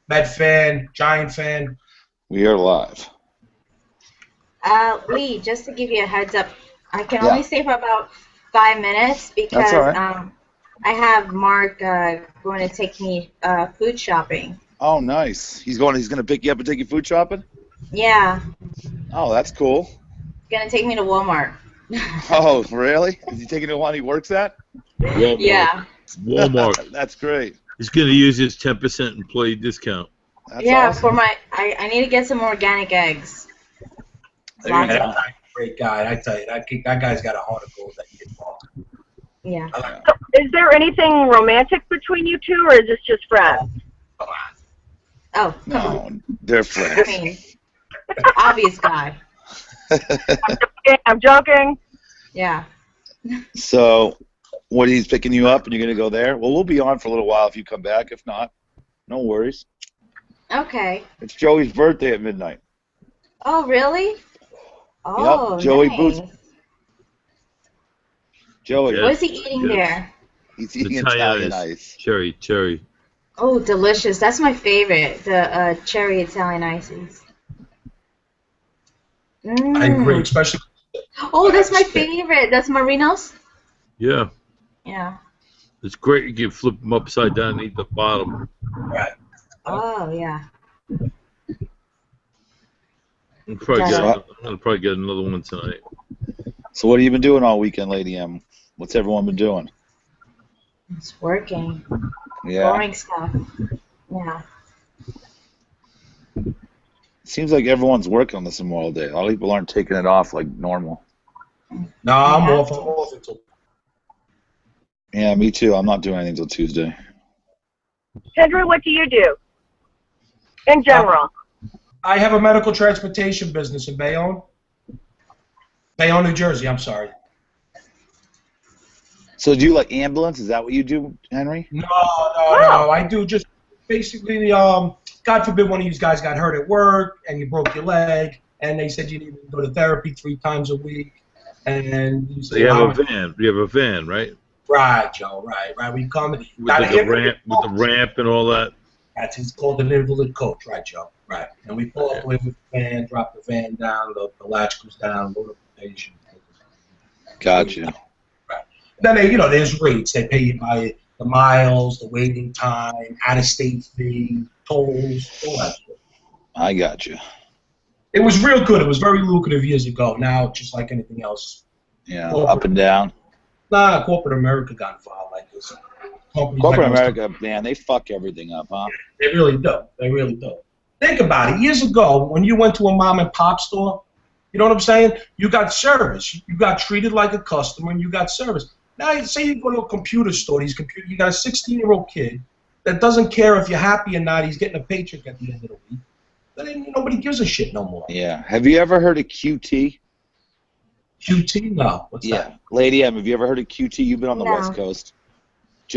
Met fan, Giant fan. We are live. Lee, just to give you a heads up, I can Yeah. only stay for about 5 minutes That's all because right. I have Mark going to take me food shopping. Oh, nice. He's gonna pick you up and take you food shopping? Yeah, Oh, that's cool. he's going to take me to Walmart. Oh, really? Is he taking you to one he works at? Walmart. Yeah. Walmart. That's great. He's going to use his 10% employee discount. That's Yeah, awesome. for I need to get some organic eggs. There you Lots go. of them. Great guy, I tell you, that guy's got a heart of gold that you get wrong. Yeah. So is there anything romantic between you two, or is this just friends? Come on. Oh, come on. No, they're I friends. mean, obvious guy. I'm joking. Yeah. So, what, he's picking you up and you're gonna go there? Well, we'll be on for a little while if you come back. If not, no worries. Okay. It's Joey's birthday at midnight. Oh, really? Oh, Joey nice. Boots. Joey, Yeah. What is he eating Yes. there? he's eating Italian ice. Cherry. Oh, delicious. That's my favorite, the cherry Italian ices. I agree, especially. Oh, that's my favorite. That's Marino's? Yeah. Yeah. It's great. You can flip them upside down and eat the bottom. Right. Oh, yeah. I'm going Yeah. to probably get another one tonight. So, what have you been doing all weekend, Lady M? What's everyone been doing? It's working. Yeah. Boring stuff. Yeah. Seems like everyone's working on this Memorial Day. A lot of people aren't taking it off like normal. No, I'm Yeah. off until. Yeah, me too. I'm not doing anything until Tuesday. Henry, what do you do? In general. I have a medical transportation business in Bayonne, New Jersey. I'm sorry. So, do you like ambulance? Is that what you do, Henry? No. I do just basically, God forbid one of you guys got hurt at work and you broke your leg, and they said you need to go to therapy 3 times a week, and you So say, you have a van. You have a van, right? Right, Joe, right. We come and With the ramp and all that. It's called an invalid coach, right, Joe? Right. And we pull up with the van, drop the van down, the latch goes down, load up the patient. Gotcha. Then there's rates. They pay you by the miles, the waiting time, out-of-state fee, tolls, all that stuff. I gotcha. It was real good. It was very lucrative years ago. Now, just like anything else, Yeah, up and down. corporate America got involved like this. Companies Corporate like America, man, they fuck everything up, huh? They really do. They really do. Think about it. Years ago, when you went to a mom and pop store, you know what I'm saying? You got service. You got treated like a customer, and you got service. Now, say you go to a computer store. You got a 16-year-old kid that doesn't care if you're happy or not. He's getting a paycheck at the end of the week. Then nobody gives a shit no more. Yeah. Have you ever heard of QT? QT? No. What's Yeah. that? Lady M, have you ever heard of QT? You've been on the No. West Coast.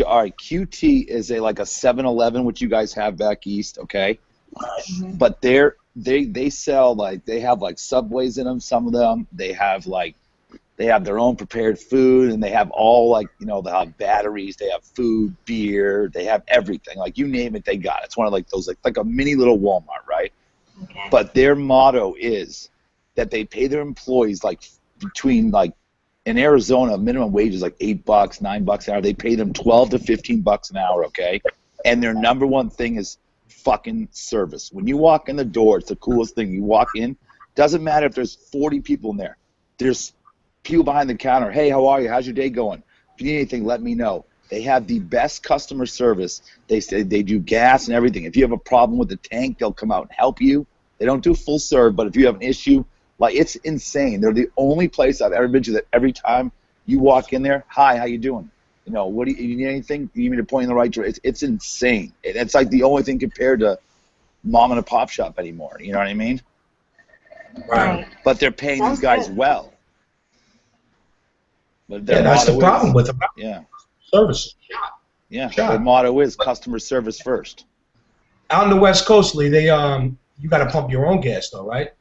All right, QT is like a 7-Eleven, which you guys have back east, okay? Mhm. But they sell, like, they have like Subways in them. Some of them they have their own prepared food, and they have all, like, they have batteries, they have food, beer, they have everything, like, you name it, they got it. It's one of like those like a mini little Walmart, right? Okay. But their motto is that they pay their employees like between, like, in Arizona, minimum wage is like $8, $9 an hour. They pay them $12 to $15 an hour, okay? And their number one thing is fucking service. When you walk in the door, it's the coolest thing. You walk in, doesn't matter if there's 40 people in there. There's people behind the counter. Hey, how are you? How's your day going? If you need anything, let me know. They have the best customer service. They say they do gas and everything. If you have a problem with the tank, they'll come out and help you. They don't do full serve, but if you have an issue, like, it's insane. They're the only place I've ever been to that every time you walk in there, hi, how you doing? What do you need anything? You need me to point in the right direction? It's insane. It's like the only thing compared to mom and a pop shop anymore. You know what I mean? Right. But they're paying Sounds these guys good. well. But Yeah, that's the motto problem is, with them. Yeah, Service. yeah. Sure. Their motto is customer service first. Out on the West Coast, Lee, you got to pump your own gas, though, right?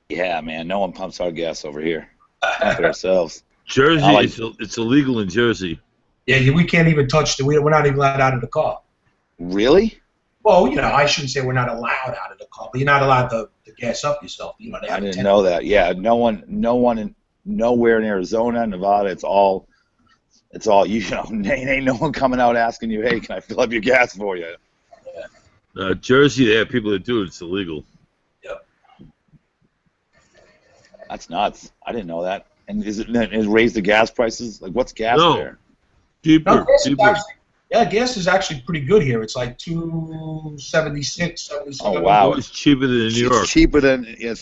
Yeah, man. No one pumps our gas over here. Pump it ourselves. Jersey, I like- it's illegal in Jersey. Yeah, we can't even touch we're not even allowed out of the car. Really? Well, you know, I shouldn't say we're not allowed out of the car, but you're not allowed to gas up yourself. You know, they I have didn't know that. Yeah, nowhere in Arizona, Nevada, it's all you know. Ain't no one coming out asking you, hey, can I fill up your gas for you? Jersey, they have people that do it. It's illegal. Yep. That's nuts. I didn't know that. And is it raised the gas prices? Like, what's gas No. there? Cheaper. No, gas is cheaper. actually, yeah, gas is actually pretty good here. It's like $2.76, 77. Oh wow, It's cheaper than in New York. It's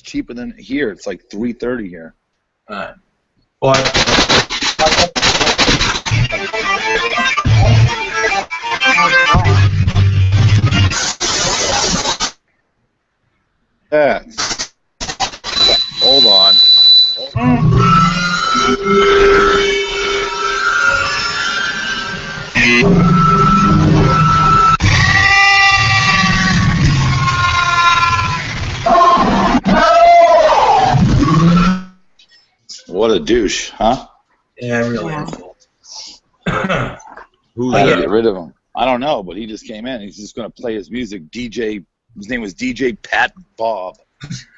cheaper than here. It's like $3.30 here. But Yeah. Hold on. What a douche, huh? yeah, really. Yeah. Who's I gotta that? get rid of him. I don't know, but he just came in. He's just gonna play his music. His name was DJ Pat Bob.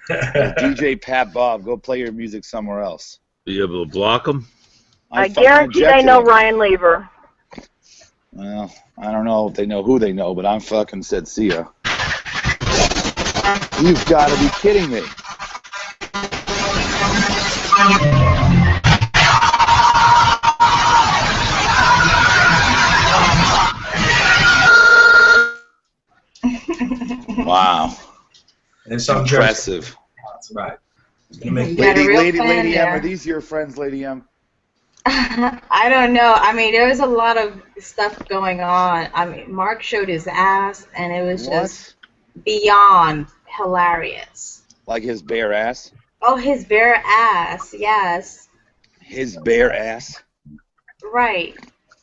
DJ Pat Bob, go play your music somewhere else. Are you able to block them? I fucking guarantee they ejected know him. Ryan Lever. Well, I don't know if they know who they know, but I'm fucking said see ya. You've got to be kidding me. Wow. And some Impressive. That's right. It's gonna make You got a real Lady fan M, there. are these your friends, Lady M? I don't know. I mean, there was a lot of stuff going on. I mean, Mark showed his ass, and it was just beyond hilarious. Like his bare ass? Oh, his bare ass, yes. His bare ass? Right.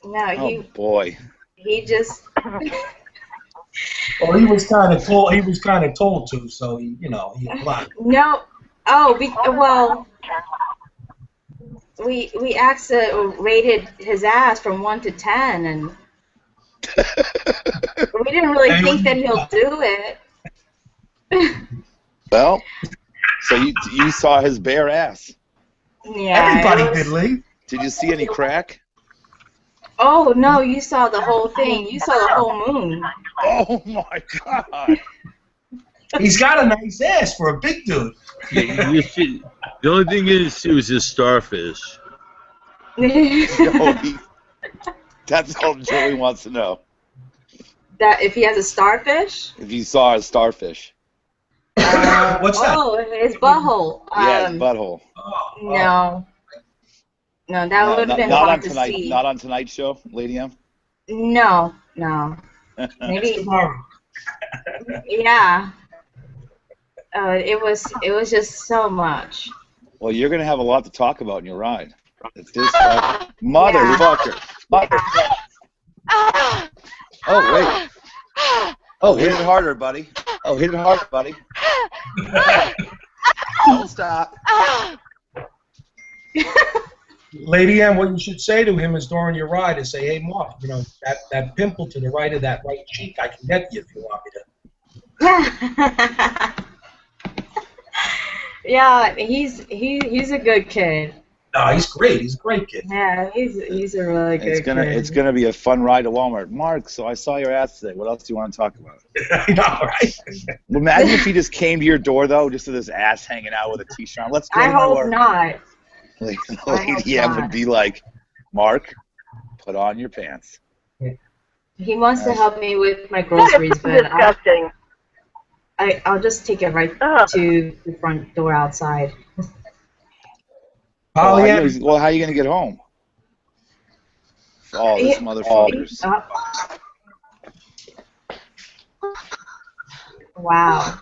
No, Oh, boy. he just. Well, he was kind of told. He was kind of told to, so he, you know, he applied. No. Oh, well, we asked rated his ass from 1 to 10, and we didn't really think that he'll do it. Well, so you saw his bare ass. Yeah. Everybody did, Lee. Did you see any crack? Oh no, you saw the whole thing. You saw the whole moon. Oh my God! He's got a nice ass for a big dude. Yeah, you see, the only thing you didn't see was his starfish. That's all Joey wants to know. That if he has a starfish? If you saw a starfish. What's that? Oh, his butthole. Yeah, his butthole. No. No, that would have been not hard on to tonight. see. Not on tonight's show, Lady M. No. Maybe. Tomorrow. Yeah. It was just so much. Well, you're gonna have a lot to talk about in your ride. It's this motherfucker. Oh wait. Oh, hit it harder, buddy. Oh, hit it harder, buddy. Don't stop. Lady M, what you should say to him is during your ride is say, "Hey, Mark, you know that pimple to the right of that right cheek, I can get you if you want me to." Yeah, he's a good kid. No, he's great. He's a great kid. Yeah, he's a really good kid. It's gonna be a fun ride to Walmart. Mark, so I saw your ass today. What else do you want to talk about? I know, right? Imagine if he just came to your door though, just with his ass hanging out with a t-shirt on. Let's go I to my hope work. not. Lady M would be like, Mark, put on your pants. He wants to help me with my That groceries, is but disgusting. I'll just take it right to the front door outside. Well, Polly, how are you gonna get home? Oh, this motherfuckers. Wow.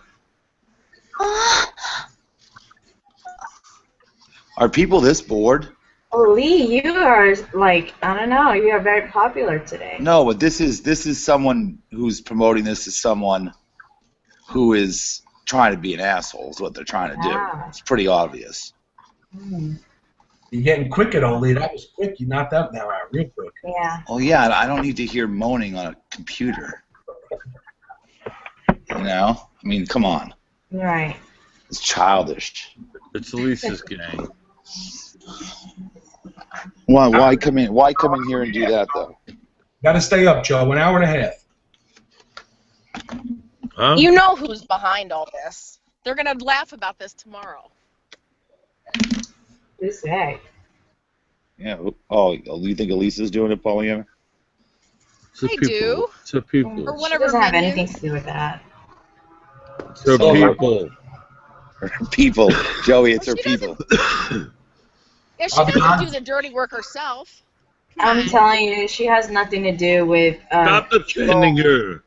Are people this bored? Oh, Lee, you are like, I don't know, you are very popular today. No, but this is someone who's promoting this as someone who is trying to be an asshole. Is what they're trying to do. Ah. It's pretty obvious. you're getting quicker, though, Lee. That was quick. You knocked that down real quick. Yeah. Oh yeah, I don't need to hear moaning on a computer. You know? I mean, come on. Right. It's childish. It's Lisa's gang. Why come in? Why come in here and do that though? Got to stay up, Joe. An hour and a half. Huh? You know who's behind all this. They're going to laugh about this tomorrow. Who's that? Yeah. Oh, you think Elisa's doing it, Pollyanna? It's the I people. do. It's the people. Or She whatever doesn't have minions. anything to do with that. It's the So- people. Her people, Joey. It's Well, her she people. Yeah, she doesn't do the dirty work herself. Come I'm on. telling you, she has nothing to do with. Stop defending her.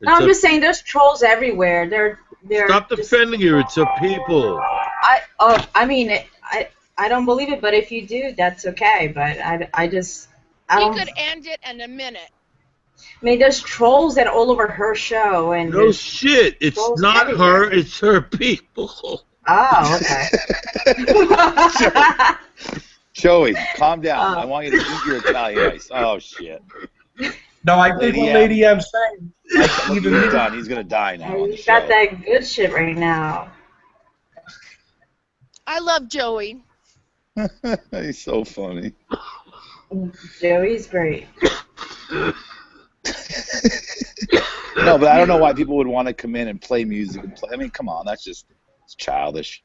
No, I'm just saying, there's trolls everywhere. They're. Stop just- defending her. It's the people. I mean, I don't believe it, but if you do, that's okay. But I He don't. could end it in a minute. I mean, there's trolls that are all over her show, and No there's- shit. It's trolls not everywhere. her. It's her people. Oh, okay. Joey, calm down. Oh. I want you to eat your Italian ice. Oh shit. No, I think Lady what M. Lady M's saying, like, Look, even he's me, done. He's gonna die now. On the He's got show. that good shit right now. I love Joey. He's so funny. Joey's great. No, but I don't know why people would want to come in and play music. And play. I mean, come on, that's just it's childish.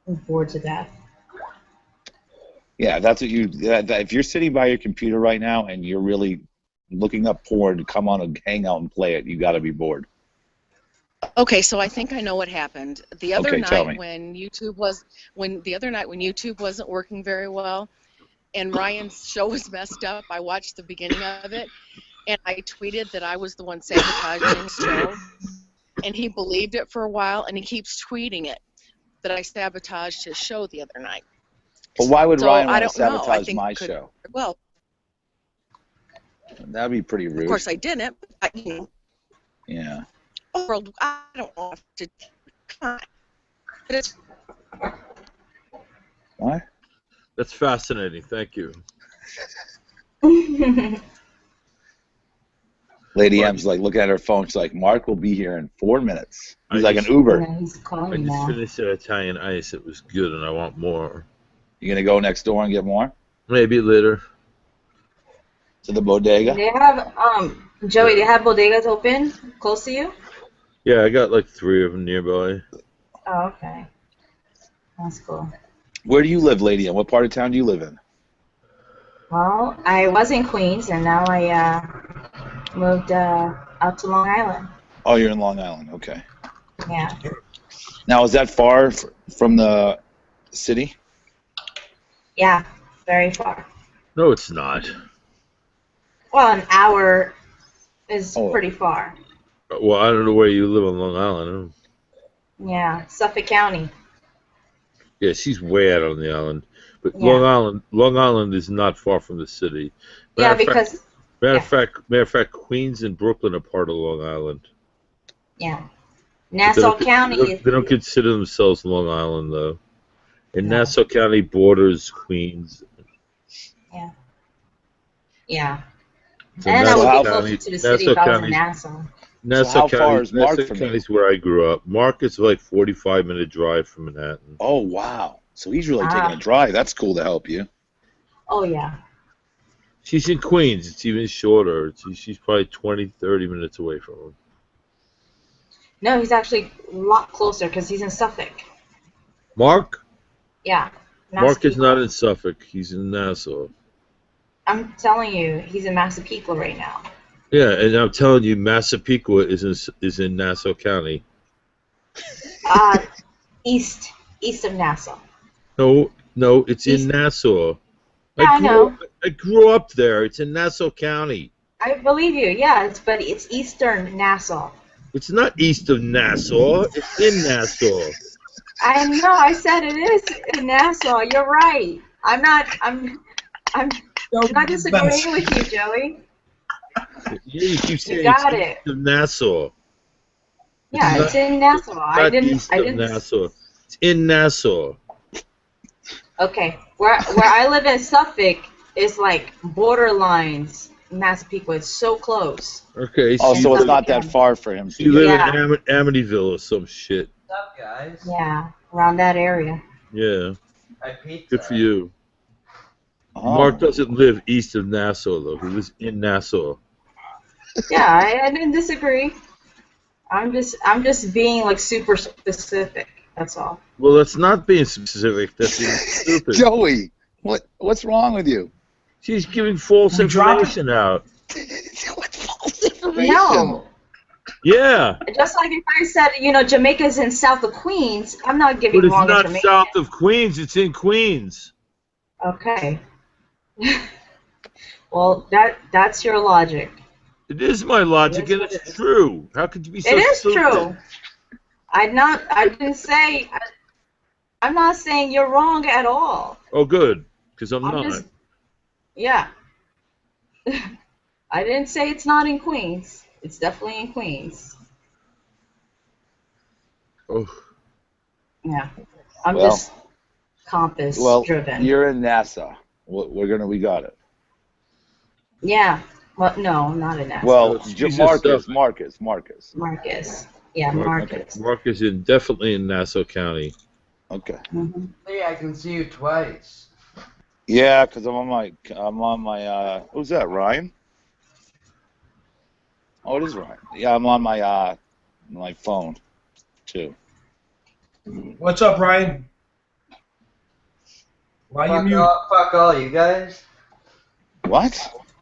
I'm bored to death. Yeah, that's what you. If you're sitting by your computer right now and you're really looking up porn to come on a hangout and play it, you got to be bored. Okay, so I think I know what happened. The other Okay, tell me. night when YouTube wasn't working very well, and Ryan's show was messed up, I watched the beginning of it, and I tweeted that I was the one sabotaging his show, and he believed it for a while, and he keeps tweeting it that I sabotaged his show the other night. But why would So, Ryan I want to don't know. I sabotage think my it could- show? Well, That'd be pretty rude. of course I didn't. But, Yeah. world, I don't want to. Come on. But it's What? That's fascinating. Thank you. Lady M's like looking at her phone. She's like, "Mark will be here in 4 minutes." He's I like just- an Uber. Yeah, he's I calling just now. finished that Italian ice. It was good, and I want more. You gonna go next door and get more Maybe later. to the bodega? They have Joey. They have bodegas open close to you. Yeah, I got like 3 of them nearby. Oh, okay. That's cool. Where do you live, Lady M? What part of town do you live in? Well, I was in Queens, and now I moved out to Long Island. Oh, you're in Long Island. Okay. Yeah. Now, is that far from the city? Yeah. Very far. No, it's not. Well, an hour is Oh. pretty far. Well, I don't know where you live on Long Island. Yeah, Suffolk County. Yeah, she's way out on the island. But Yeah. Long Island is not far from the city. Yeah, Matter of fact- because Matter of fact, Queens and Brooklyn are part of Long Island. yeah, But Nassau County. They don't consider themselves Long Island though. And No. Nassau County borders Queens. Yeah. So And I Nassau would be County- closer to the city if I was in Nassau. Nassau how far County, is Mark Nassau from you? County's where I grew up. Mark is like 45-minute drive from Manhattan. Oh, wow. So he's really Ah. taking a drive. That's cool to help you. Oh yeah. She's in Queens. It's even shorter. She's probably 20, 30 minutes away from him. No, he's actually a lot closer because he's in Suffolk. Mark? Yeah. Mark is Massapequa. not in Suffolk. He's in Nassau. I'm telling you, he's in Massapequa right now. Yeah, and I'm telling you, Massapequa is in Nassau County. East of Nassau. No, it's East- in Nassau. Yeah, I know. I grew up there. It's in Nassau County. I believe you. Yeah, but it's Eastern Nassau. It's not east of Nassau. It's in Nassau. I know. I said it is in Nassau. You're right. I'm not disagreeing with you, Joey. Yeah, you keep saying got it's it. east of Nassau. Yeah, It's it's in Nassau. I Not didn't. east of Nassau. It's in Nassau. Okay, where I live in Suffolk is like borderlines Massapequa. It's so close. Okay. Oh, She so it's live, not that far for him. she live Yeah. in Amityville or some shit. What's up, guys? Yeah, around that area. Yeah. I pizza. Good for you. Oh. Mark doesn't live east of Nassau though. He lives in Nassau. Yeah, I didn't disagree. I'm just being like super specific. That's all. Well, that's not being specific. That's being stupid. Joey, what's wrong with you? She's giving false We drop it. information out. What false information? No, Yeah. just like if I said, Jamaica's in south of Queens, I'm not giving But it's wrong not information. south of Queens. It's in Queens. Okay. Well, that's your logic. It is my logic, and it's true. How could you be so It is stupid? true. I didn't say. I'm not saying you're wrong at all. Oh, good, because I'm I'm not. just. Yeah. I didn't say it's not in Queens. It's definitely in Queens. Oh, Yeah. I'm Well- just compass Well, driven. you're in NASA. We got it. Yeah. Well, no, not in that. Well, Jesus Marcus. Marcus. Yeah, Marcus. Mark is definitely in Nassau County. Okay. Hmm. Hey, I can see you twice. Yeah, because I'm on my. Who's that? Ryan? Oh, it is Ryan. Yeah, I'm on my phone, too. What's up, Ryan? Why you mute? Fuck all you guys. What?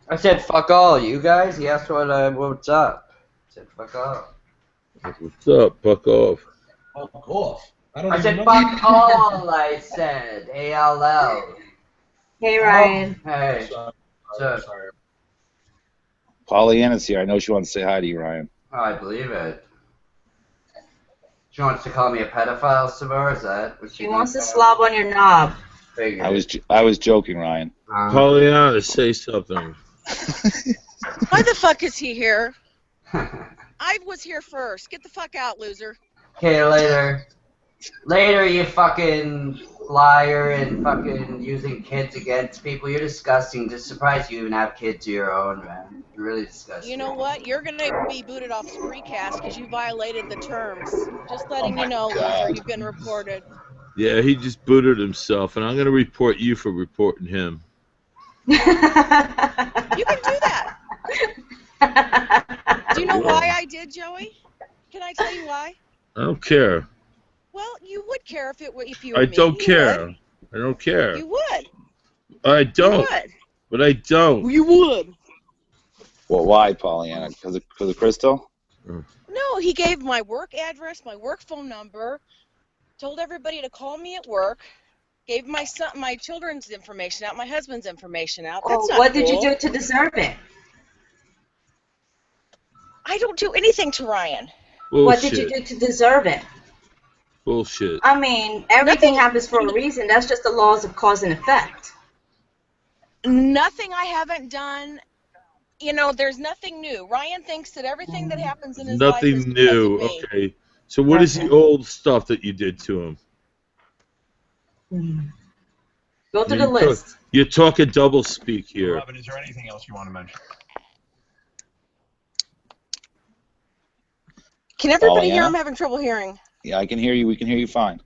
I said fuck all you guys. He asked what's up. I said fuck all. What's up? Fuck off. Fuck off. I don't I even said know. fuck all. I said ALL. Hey, Ryan. Hey. Sorry. So- Sorry. Pollyanna's here. I know she wants to say hi to you, Ryan. Oh, I believe it. She wants to call me a pedophile, Samara. Is that what She wants to slob on your knob. Figured. I was joking, Ryan. Pollyanna, say something. Why the fuck is he here? I was here first. Get the fuck out, loser. Okay, later. Later, you fucking liar and fucking using kids against people. You're disgusting. Just surprised you even have kids of your own, man. You're really disgusting. You know what? You're gonna be booted off Spreecast because you violated the terms. Just letting you know, loser. You've been reported. Yeah, he just booted himself, and I'm going to report you for reporting him. You can do that. Do you know why I did, Joey? Can I tell you why? I don't care. Well, you would care if you were I me. don't You care. would. I don't care. You would. I You don't. would. But I don't. You would. Well, why, Pollyanna? Because of Crystal? No, he gave my work address, my work phone number, told everybody to call me at work, gave my children's information out, my husband's information out. That's not What did you cool. do to deserve it? I don't do anything to Ryan. Bullshit. What did you do to deserve it? Bullshit. I mean, everything happens for a reason. That's just the laws of cause and effect. Nothing I haven't done. You know, there's nothing new. Ryan thinks that everything that happens in his life is Nothing because new. of me. Okay. So what is the old stuff that you did to him? Go through the list. You're talking double speak here. Robin, is there anything else you want to mention? Can everybody Oh, hear? yeah? I'm having trouble hearing. Yeah, I can hear you. We can hear you fine.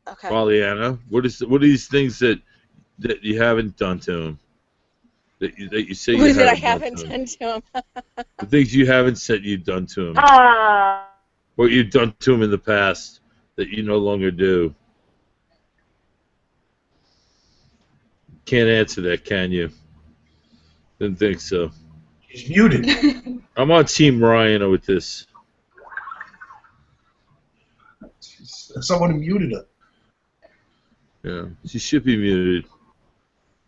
Okay. Pollyanna, what are these things that you haven't done to him? That you say What you is it I haven't haven't done to him? done to him? The things you haven't said you've done to him. Ah. What you've done to him in the past that you no longer do. Can't answer that, can you? Didn't think so. She's muted. I'm on Team Ryan with this. Someone muted her. Yeah, she should be muted.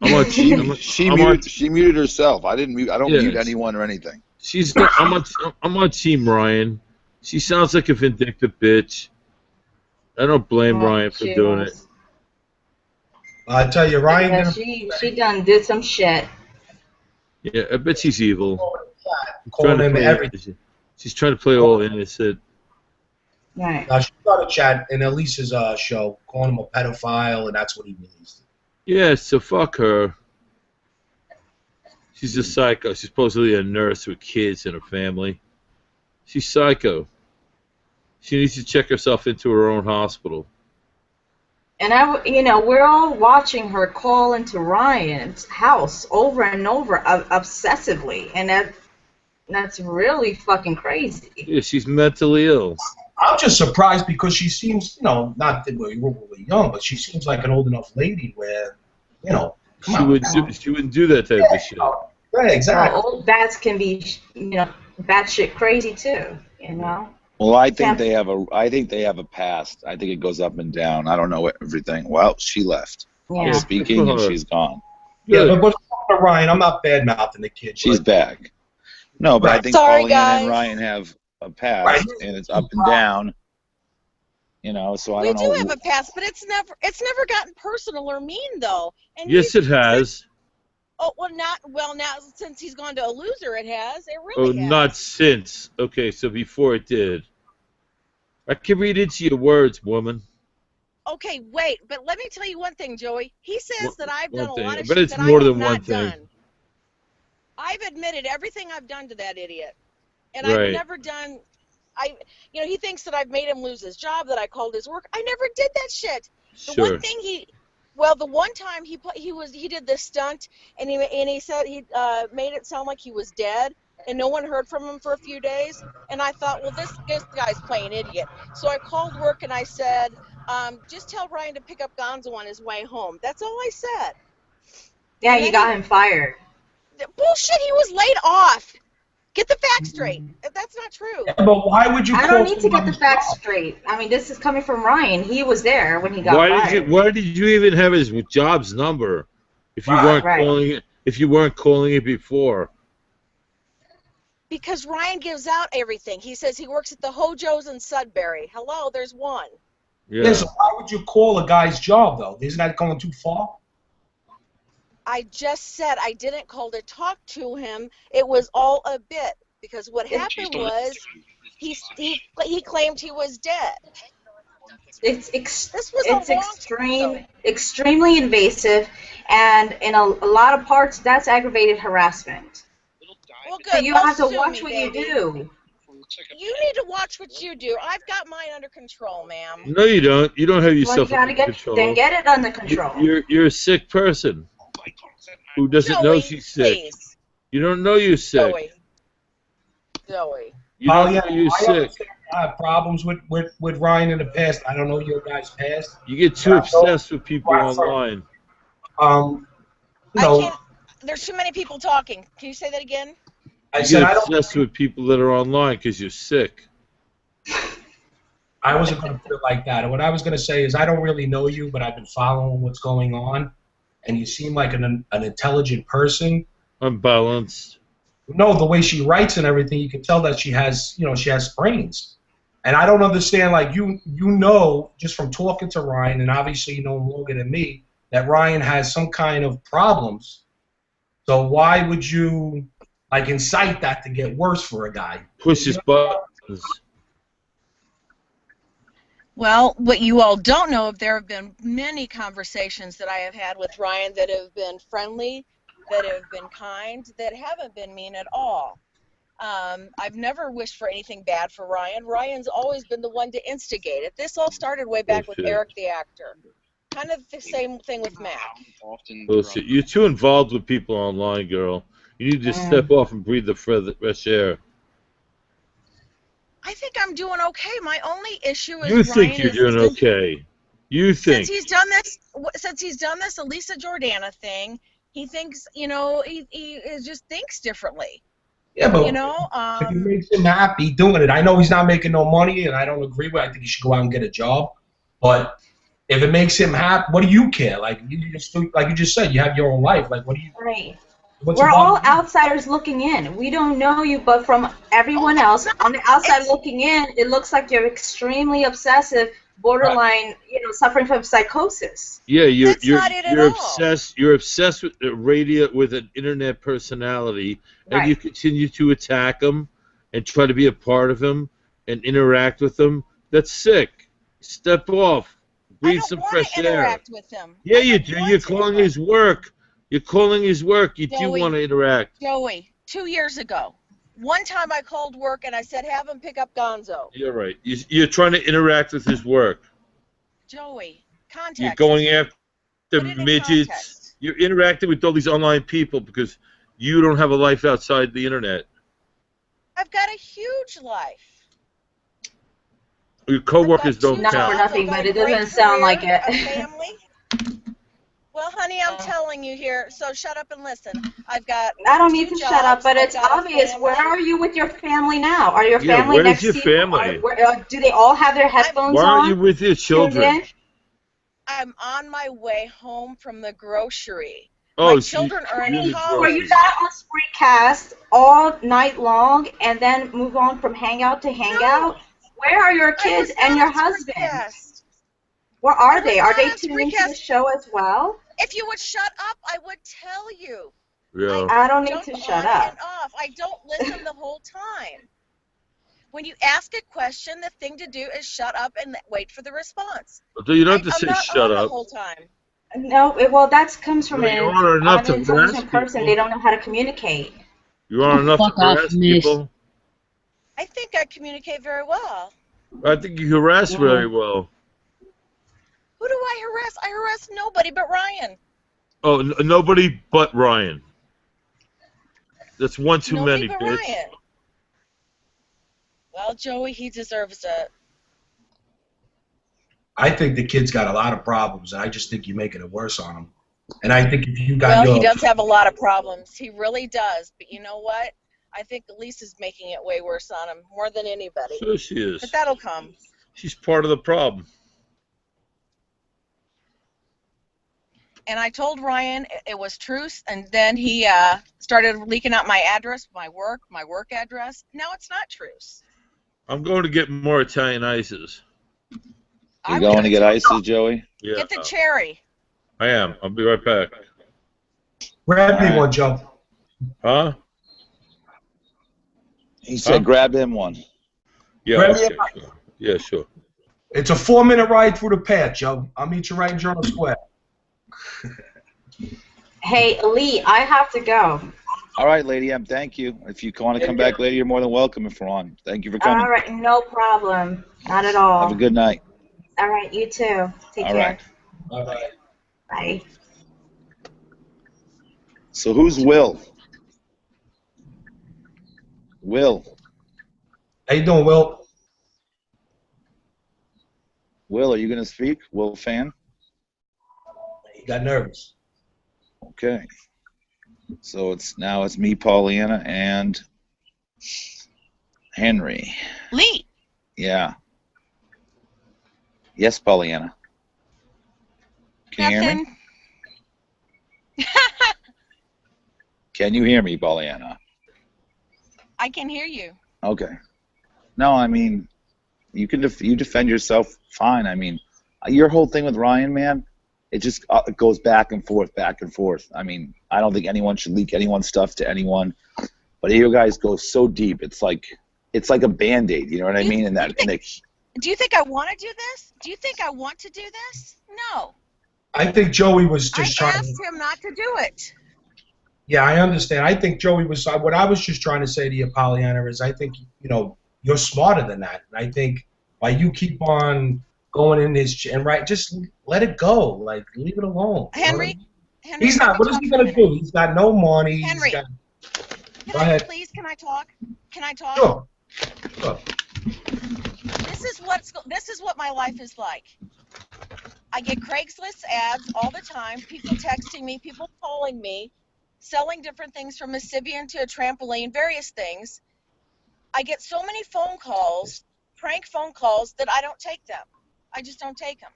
I'm on Team. She I'm on- muted herself. I didn't mute. I don't Yeah, mute anyone or anything. She's not, I'm on Team Ryan. She sounds like a vindictive bitch. I don't blame Ryan for doing it. I tell you, Ryan. Yeah, did she done did some shit. Yeah, I bet she's evil. calling Trying to him play- everything. She's trying to play all innocent. Right. She got a chat in Elise's show, calling him a pedophile, and that's what he released. Yeah, so fuck her. She's a psycho. She's supposedly a nurse with kids and a family. She's psycho. She needs to check herself into her own hospital. And we're all watching her call into Ryan's house over and over obsessively, and that's really fucking crazy. Yeah, she's mentally ill. I'm just surprised because she seems, not that we're really young, but she seems like an old enough lady where, She wouldn't do that type of shit. Right, exactly. Old bats can be, batshit crazy too, Well, I think they have a past. I think it goes up and down. I don't know everything. Well, she left. Yeah. I'm speaking, and she's gone. Yeah, but what's wrong with Ryan? I'm not bad mouthing the kid. She's back. No, but I think Pauline and Ryan have a past, and it's up and down. So I don't know. We do have a past, but it's never gotten personal or mean though. And yes, it has. Oh now since he's gone to a loser, it has. It really has. Not since. Okay, so before it did. I can read into your words, woman. Okay, wait, but let me tell you one thing, Joey. He says that I've done a lot of but shit it's that more I have than one not thing. done. I've admitted everything I've done to that idiot, and Right. I've never done. He thinks that I've made him lose his job, that I called his work. I never did that shit. The one thing the one time he did this stunt, and he said he made it sound like he was dead, and no one heard from him for a few days. And I thought, well, this guy's playing idiot. So I called work and I said, just tell Ryan to pick up Gonzo on his way home. That's all I said. Yeah, you got him fired. Bullshit, he was laid off. Get the facts straight. That's not true. Yeah, but why would you? I don't need to get the facts straight. I mean, this is coming from Ryan. He was there when he got fired. Why did you even have his job's number if you weren't calling it? If you weren't calling it before? Because Ryan gives out everything. He says he works at the Hojo's in Sudbury. Hello, there's one. Yeah. So why would you call a guy's job though? Isn't that going too far? I just said I didn't call to talk to him. It was all a bit because what happened was he claimed he was dead. It's extremely invasive, and in a lot of parts that's aggravated harassment. Well, good. So you have to watch what you do. You need to watch what you do. I've got mine under control, ma'am. No, you don't. You don't have yourself under control. Then get it under control. You're a sick person who doesn't know she's sick. Please. You don't know you're sick. Joey. You don't know you're sick. I have problems with Ryan in the past. I don't know your guys' past. You get too obsessed with people online. There's too many people talking. Can you say that again? You get obsessed with people that are online because you're sick. I wasn't going to put it like that. What I was going to say is I don't really know you, but I've been following what's going on, and you seem like an intelligent person. Unbalanced. No, the way she writes and everything, you can tell that she has brains. And I don't understand, like, you know, just from talking to Ryan, and obviously you know him longer than me, that Ryan has some kind of problems. So why would you, like, incite that to get worse for a guy? Push his buttons. Well, what you all don't know, there have been many conversations that I have had with Ryan that have been friendly, that have been kind, that haven't been mean at all. I've never wished for anything bad for Ryan. Ryan's always been the one to instigate it. This all started way back with Eric the actor. Kind of the same thing with Mac. Bullshit. You're too involved with people online, girl. You need to step off and breathe the fresh air. I think I'm doing okay. My only issue is You think you're doing okay. You think. Since he's done this Elisa Jordana thing, he thinks, he just thinks differently. Yeah, but if it makes him happy doing it. I know he's not making no money, and I don't agree with it. I think he should go out and get a job. But if it makes him happy, what do you care? Like you just said, you have your own life. Like, what do you? Right. We're all outsiders looking in. We don't know you, but from everyone else on the outside looking in, it looks like you're extremely obsessive, borderline, suffering from psychosis. Yeah, you're obsessed. You're obsessed with with an internet personality, and you continue to attack him and try to be a part of him and interact with him. That's sick. Step off. Breathe some fresh air. Interact with him. Yeah, you do. You're calling his work. You're calling his work. You do Joey. want to interact. Joey, 2 years ago, one time I called work and I said, have him pick up Gonzo. You're right. You're trying to interact with his work. Joey, context. You're going after Put it in midgets. context. You're interacting with all these online people because you don't have a life outside the internet. I've got a huge life. Your coworkers don't Not for count. nothing, but it doesn't sound like it. A family. Well, honey, I'm telling you here, so shut up and listen. I've got I don't need to jobs, shut up, but I've it's got a obvious. family. Where are you with your family now? Are your Yeah, family where's next your to you? family? Do they all have their headphones Why on? aren't you with your children? I'm on my way home from the grocery. Oh, My so children are you're in the college. Were you not on Spreecast all night long and then move on from hangout to hangout? Where are your kids and your husband? Spreecast. Where are they? Are not they on tuned into the Spreecast. show as well? If you would shut up, I would tell you. Yeah. I don't need Jump to shut on up. and off. I don't listen the whole time. When you ask a question, the thing to do is shut up and wait for the response. You don't have to I'm say not shut on the up. whole time. No, well, that comes from Well, an you are enough to unintelligent harass person. people. They don't know how to communicate. You are enough to harass people. I think I communicate very well. I think you harass very well. Who do I harass? I harass nobody but Ryan. Oh, nobody but Ryan. That's one too Nobody many, but bitch. Ryan. Well, Joey, he deserves it. I think the kid's got a lot of problems, and I just think you're making it worse on him. And I think if you got Well, your... he does have a lot of problems. He really does. But you know what? I think Lisa's making it way worse on him, more than anybody. Sure she is. But that'll come. She's part of the problem. And I told Ryan it was truce, and then he started leaking out my address, my work address. Now it's not truce. I'm going to get more Italian ices. You going to get ices, Joey? Yeah. Get the cherry. I am. I'll be right back. Grab me one, Joe. Huh? He said grab him one. Yeah, Grab okay, me a- sure. Yeah, sure. It's a 4-minute ride through the path, Joe. I'll meet you right in Journal Square. Hey, Lee, I have to go. All right, Lady M, thank you. If you want to come back later, you're more than welcome if we're on. Thank you for coming. All right, no problem. Not at all. Have a good night. All right, you too. Take All care. right. Bye-bye. Bye. So who's Will? Will. How you doing, Will? Will, are you going to speak? Will fan? You got nervous. Okay. So it's me, Pollyanna, and Henry. Lee. Yeah. Yes, Pollyanna. Can you hear me? Can you hear me, Pollyanna? I can hear you. Okay. No, I mean, you defend yourself fine. I mean, your whole thing with Ryan, man, it just it goes back and forth, back and forth. I mean, I don't think anyone should leak anyone's stuff to anyone, but you guys go so deep. It's like a Band-Aid, you know what I mean? Do you think I want to do this? Do you think I want to do this? No. I think Joey was just I trying asked him not to do it. Yeah, I understand. I think Joey was... What I was just trying to say to you, Pollyanna, is I think, you're smarter than that. And I think why you keep on going in this... And just let it go. Like, leave it alone. Henry, He's not... What is he going to do? He's got no money. Henry, Go ahead. please, can I talk? Can I talk? Sure. This is what my life is like. I get Craigslist ads all the time, people texting me, people calling me, selling different things from a Sibian to a trampoline, various things. I get so many phone calls, prank phone calls, that I don't take them. I just don't take them.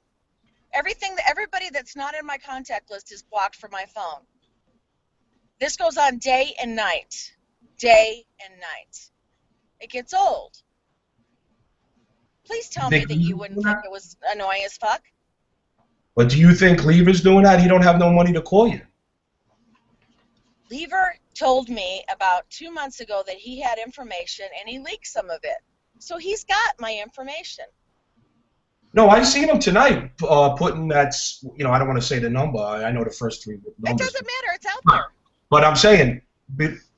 Everybody that's not in my contact list is blocked from my phone. This goes on day and night. Day and night. It gets old. Please tell me that you wouldn't think it was annoying as fuck. But do you think Lever's doing that? He don't have no money to call you. Lever told me about 2 months ago that he had information and he leaked some of it. So he's got my information. No, I seen him tonight putting that. You know, I don't want to say the number. I know the first three numbers. It doesn't matter. It's out there. But I'm saying,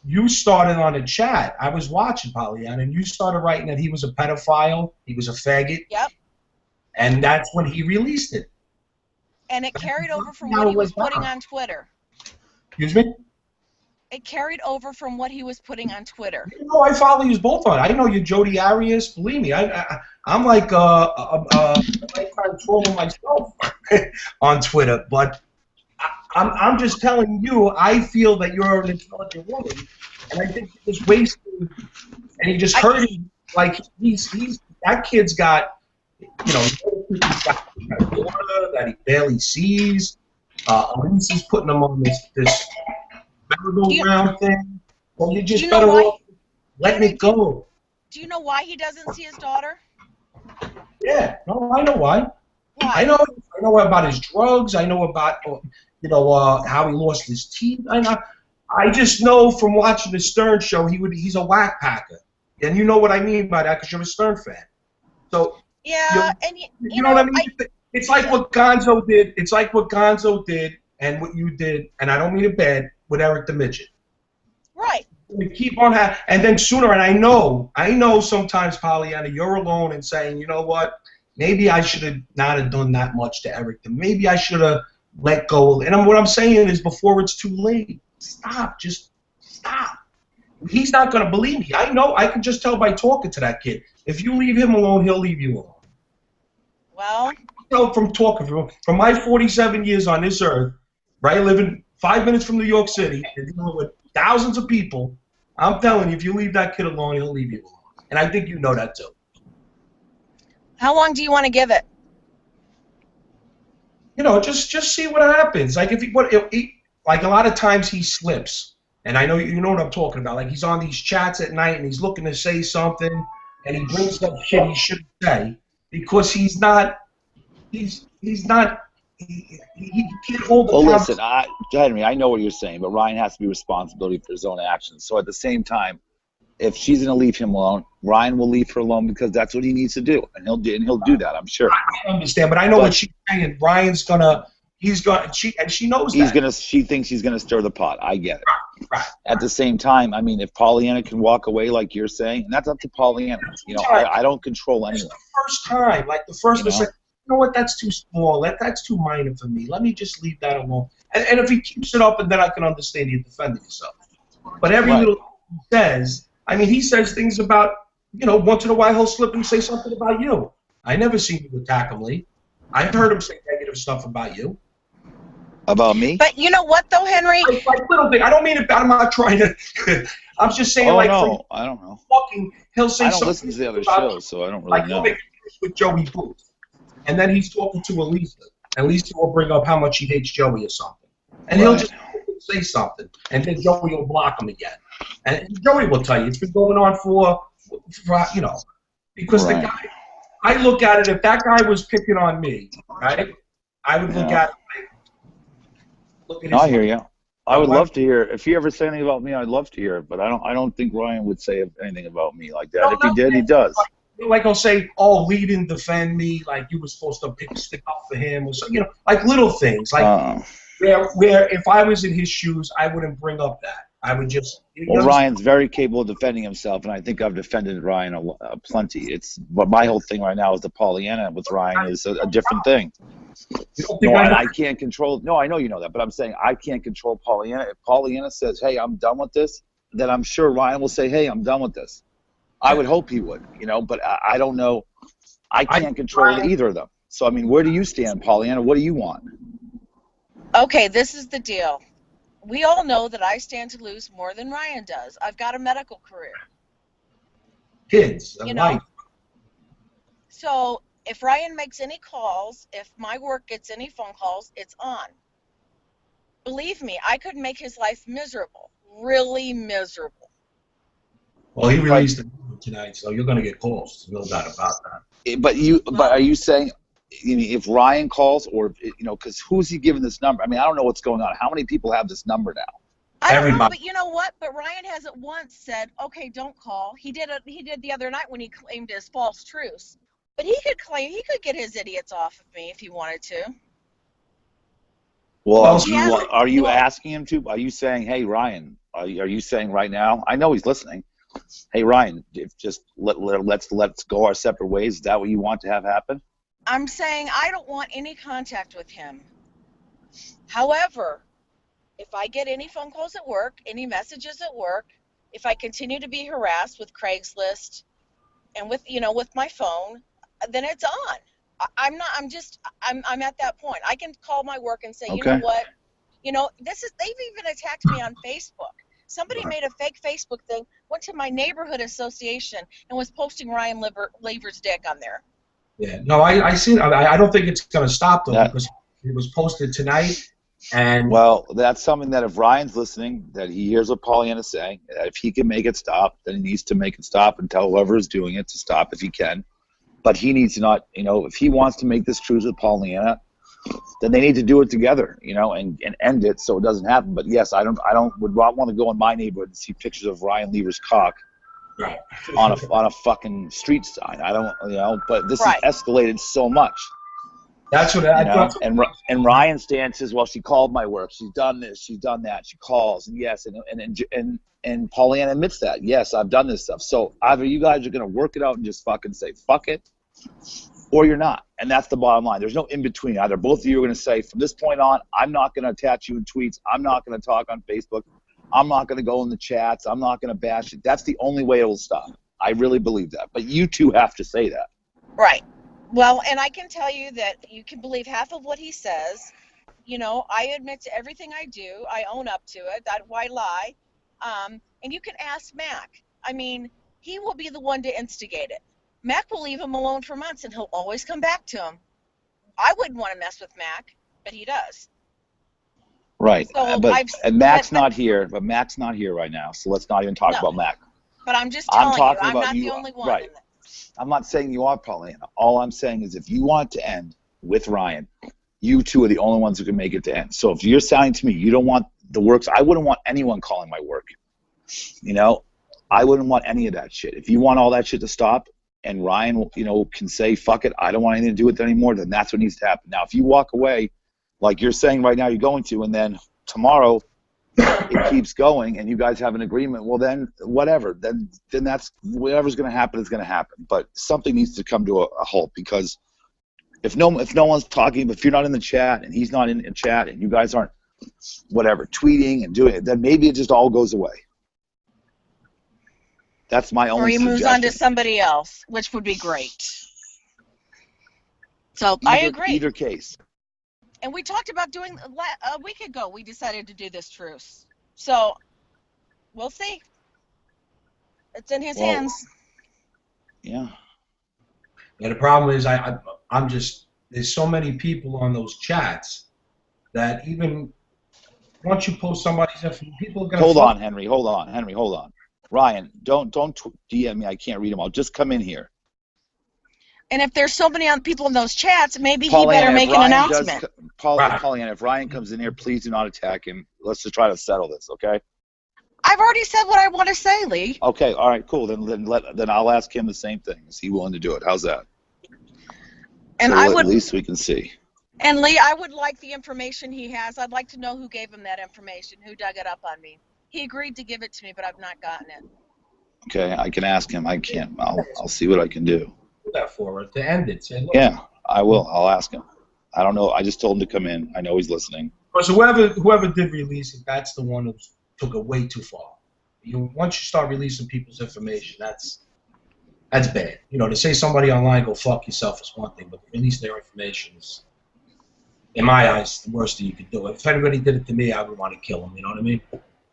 you started on the chat. I was watching Pollyanna, and you started writing that he was a pedophile. He was a faggot. Yep. And that's when he released it. And it carried over from what he was putting on Twitter. Excuse me? It carried over from what he was putting on Twitter. You know, I follow you both on. I know you're Jody Arias. Believe me, I'm like lifetime trolling myself on Twitter. But I'm just telling you, I feel that you're an intelligent woman, and I think you're just wasting, and you just hurting. Like that kid's got, you know, he's got a daughter that he barely sees. Elise is putting him on this merry-go-round thing. Well, you're just better off letting it go. Do you know why he doesn't see his daughter? Yeah, no, I know why. Why? I know about his drugs. I know about, you know, how he lost his teeth. I just know from watching the Stern show he's a whack packer, and you know what I mean by that because you're a Stern fan. So yeah, and you know what I mean. It's like what Gonzo did. It's like what Gonzo did and what you did, and I don't mean it bad, with Eric the Midget. Right. We keep on and then sooner, and I know sometimes, Pollyanna, you're alone and saying, you know what, maybe I should have not have done that much to Eric. Maybe I should have let go. And what I'm saying is, before it's too late, stop. Just stop. He's not going to believe me. I know. I can just tell by talking to that kid. If you leave him alone, he'll leave you alone. Well, from talking from my 47 years on this earth, right, living 5 minutes from New York City and dealing with thousands of people, I'm telling you, if you leave that kid alone, he'll leave you alone. And I think you know that too. How long do you want to give it? You know, just see what happens. Like like a lot of times he slips, and I know you know what I'm talking about. Like he's on these chats at night and he's looking to say something, and he brings up shit he shouldn't say because he can't hold the Well, listen, Henry, I know what you're saying, but Ryan has to be responsible for his own actions. So at the same time, if she's going to leave him alone, Ryan will leave her alone because that's what he needs to do, and he'll do that, I'm sure. I understand, but I know what she's saying. Ryan's she knows that. She thinks he's gonna stir the pot. I get it. Right. At the same time, I mean, if Pollyanna can walk away like you're saying, and that's up to Pollyanna. You know, I don't control anyone. It's the first time, like the first one said, you know what, that's too small. That's too minor for me. Let me just leave that alone. And if he keeps it up, and then I can understand you defending yourself. But every little thing he says, I mean, he says things about, you know, once in a while he'll slip and say something about you. I never seen you attack him, Lee. I've heard him say negative stuff about you. About me? But you know what, though, Henry? Like little thing. I don't mean it. I'm not trying to. I'm just saying, I don't know. Talking, he'll say something. I don't listen to the other shows, so I don't really know. Like with Joey Booth, and then he's talking to Elisa, and Elisa will bring up how much he hates Joey or something, and he'll just say something, and then Joey will block him again, and Joey will tell you it's been going on for you know, because the guy. I look at it, if that guy was picking on me, right? I would look at it. I hear you. I would love to hear if he ever said anything about me. I'd love to hear it, but I don't think Ryan would say anything about me like that. No, if he did, he does. Like I'll say, "Oh, Lee didn't defend me. Like you were supposed to stick up for him," or something. You know, like little things. Like where if I was in his shoes, I wouldn't bring up that. I would just. Well, Ryan's very capable of defending himself, and I think I've defended Ryan plenty. But my whole thing right now is the Pollyanna with Ryan is a different thing. No, I can't control. No, I know you know that, but I'm saying I can't control Pollyanna. If Pollyanna says, "Hey, I'm done with this," then I'm sure Ryan will say, "Hey, I'm done with this." I would hope he would, you know, but I don't know. I can't control either of them. So I mean, where do you stand, Pollyanna? What do you want? Okay, this is the deal. We all know that I stand to lose more than Ryan does. I've got a medical career. Kids, you know. So if Ryan makes any calls, if my work gets any phone calls, it's on. Believe me, I could make his life miserable, really miserable. Well, he released the movie tonight, so you're going to get calls. No doubt about that. But are you saying? I mean, if Ryan calls, or you know, because who's he giving this number? I mean, I don't know what's going on. How many people have this number now? I don't know, but you know what? But Ryan hasn't once said, "Okay, don't call." He did the other night when he claimed his false truce. But he could get his idiots off of me if he wanted to. Well, are you asking him to? Are you saying, hey, Ryan, are you saying right now? I know he's listening. Hey, Ryan, let's go our separate ways. Is that what you want to have happen? I'm saying I don't want any contact with him. However, if I get any phone calls at work, any messages at work, if I continue to be harassed with Craigslist and with my phone, then it's on. I'm at that point. I can call my work and say, okay. You know what? They've even attacked me on Facebook. Somebody made a fake Facebook thing, went to my neighborhood association and was posting Ryan Lever's dick on there. Yeah, no, I see. I don't think it's going to stop though, because it was posted tonight. And well, that's something that if Ryan's listening, that he hears what Pollyanna's saying, that if he can make it stop, then he needs to make it stop and tell whoever is doing it to stop if he can. But he needs to not, if he wants to make this truce with Pollyanna, then they need to do it together, and end it so it doesn't happen. But yes, I would not want to go in my neighborhood and see pictures of Ryan Lever's cock on a fucking street sign. I don't, but this has escalated so much. That's what and Ryan's stance is, well, she called my work. She's done this. She's done that. She calls, and yes, and Pollyanna admits that. Yes, I've done this stuff. So either you guys are gonna work it out and just fucking say fuck it, or you're not. And that's the bottom line. There's no in between. Either both of you are gonna say, from this point on, I'm not gonna attach you in tweets. I'm not gonna talk on Facebook. I'm not gonna go in the chats. I'm not gonna bash it. That's the only way it will stop. I really believe that. But you two have to say that. Right. Well, and I can tell you that you can believe half of what he says. I admit to everything I do. I own up to it. Why lie? And you can ask Mac. I mean, he will be the one to instigate it. Mac will leave him alone for months, and he'll always come back to him. I wouldn't want to mess with Mac, but he does. Right. So and Mac's not here. But Mac's not here right now, so let's not even talk about Mac. But I'm just telling you, I'm not the only one. Right. I'm not saying you are, Pollyanna. All I'm saying is if you want it to end with Ryan, you two are the only ones who can make it to end. So if you're saying to me you don't want the works, I wouldn't want anyone calling my work. I wouldn't want any of that shit. If you want all that shit to stop and Ryan, can say, fuck it, I don't want anything to do with it anymore, then that's what needs to happen. Now, if you walk away, like you're saying right now you're going to, and then tomorrow it keeps going and you guys have an agreement, well then whatever, then that's whatever's going to happen is going to happen. But something needs to come to a halt, because if no one's talking, if you're not in the chat and he's not in the chat and you guys aren't tweeting and doing it, then maybe it just all goes away. That's my only suggestion. Or he moves on to somebody else, which would be great. So I agree. Either case. And we talked about doing a week ago. We decided to do this truce. So we'll see. It's in his hands. Yeah. Yeah. The problem is I'm just, there's so many people on those chats that even once you post somebody's information, people are gonna. Hold on, Henry. Hold on. Ryan, don't DM me. I can't read them. I'll just come in here. And if there's so many people in those chats, maybe he better make an announcement. Pollyanna, if Ryan comes in here, please do not attack him. Let's just try to settle this, okay? I've already said what I want to say, Lee. Okay, all right, cool. Then I'll ask him the same thing. Is he willing to do it? How's that? And so at least we can see. And Lee, I would like the information he has. I'd like to know who gave him that information, who dug it up on me. He agreed to give it to me, but I've not gotten it. Okay, I can ask him. I can't. I'll see what I can do. That for it to end it. Say, look. Yeah, I will. I'll ask him. I don't know. I just told him to come in. I know he's listening. So whoever did release it, that's the one who took it way too far. Once you start releasing people's information, that's bad. To say somebody online go fuck yourself is one thing, but to release their information is, in my eyes, the worst thing you could do. If anybody did it to me, I would want to kill them. You know what I mean?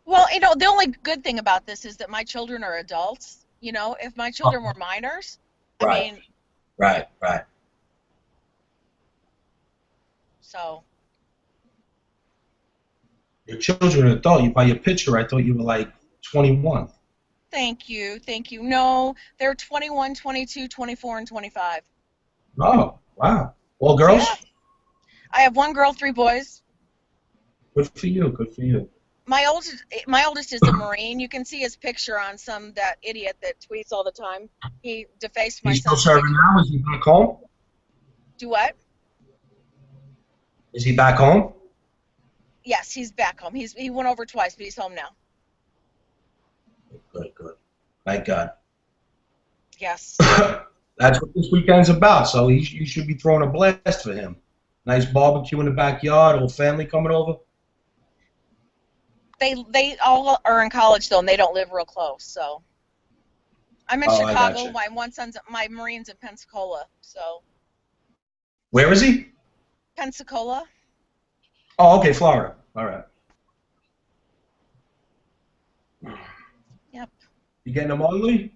Well, the only good thing about this is that my children are adults. If my children were minors, right. Right. So. Your children are adult. By your picture, I thought you were like 21. Thank you. No, they're 21, 22, 24, and 25. Oh, wow. All girls? Yeah. I have one girl, 3 boys. Good for you. My oldest is a Marine. You can see his picture on that idiot that tweets all the time. He defaced my He's still son's serving picture. now? Is he back home? Do what? Is he back home? Yes, he's back home. He went over twice, but he's home now. Good, good. Thank God. Yes. That's what this weekend's about, so you should be throwing a blast for him. Nice barbecue in the backyard, whole family coming over. They all are in college, though, and they don't live real close, so. I'm in Chicago. My Marine's in Pensacola, so. Where is he? Pensacola. Oh, okay, Florida. All right. Yep. You getting them on, Lee?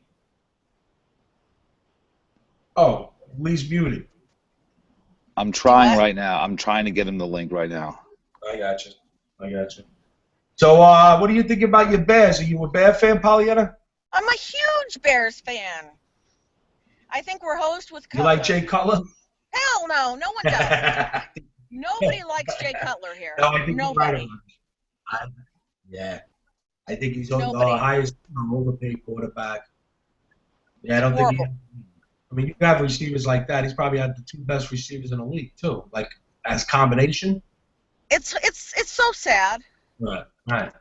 Oh, Lee's muted. I'm trying right now. I'm trying to get him the link right now. I got you. So, what do you think about your Bears? Are you a Bear fan, Pollyanna? I'm a huge Bears fan. I think we're hosed with Cutler. You like Jay Cutler? Hell no, no one does. Nobody likes Jay Cutler here. No, I think nobody. Yeah. I think he's the highest overpaid quarterback. Yeah, I don't think he. I mean, you have receivers like that. He's probably had the two best receivers in the league too. Like as combination. It's so sad. Right. All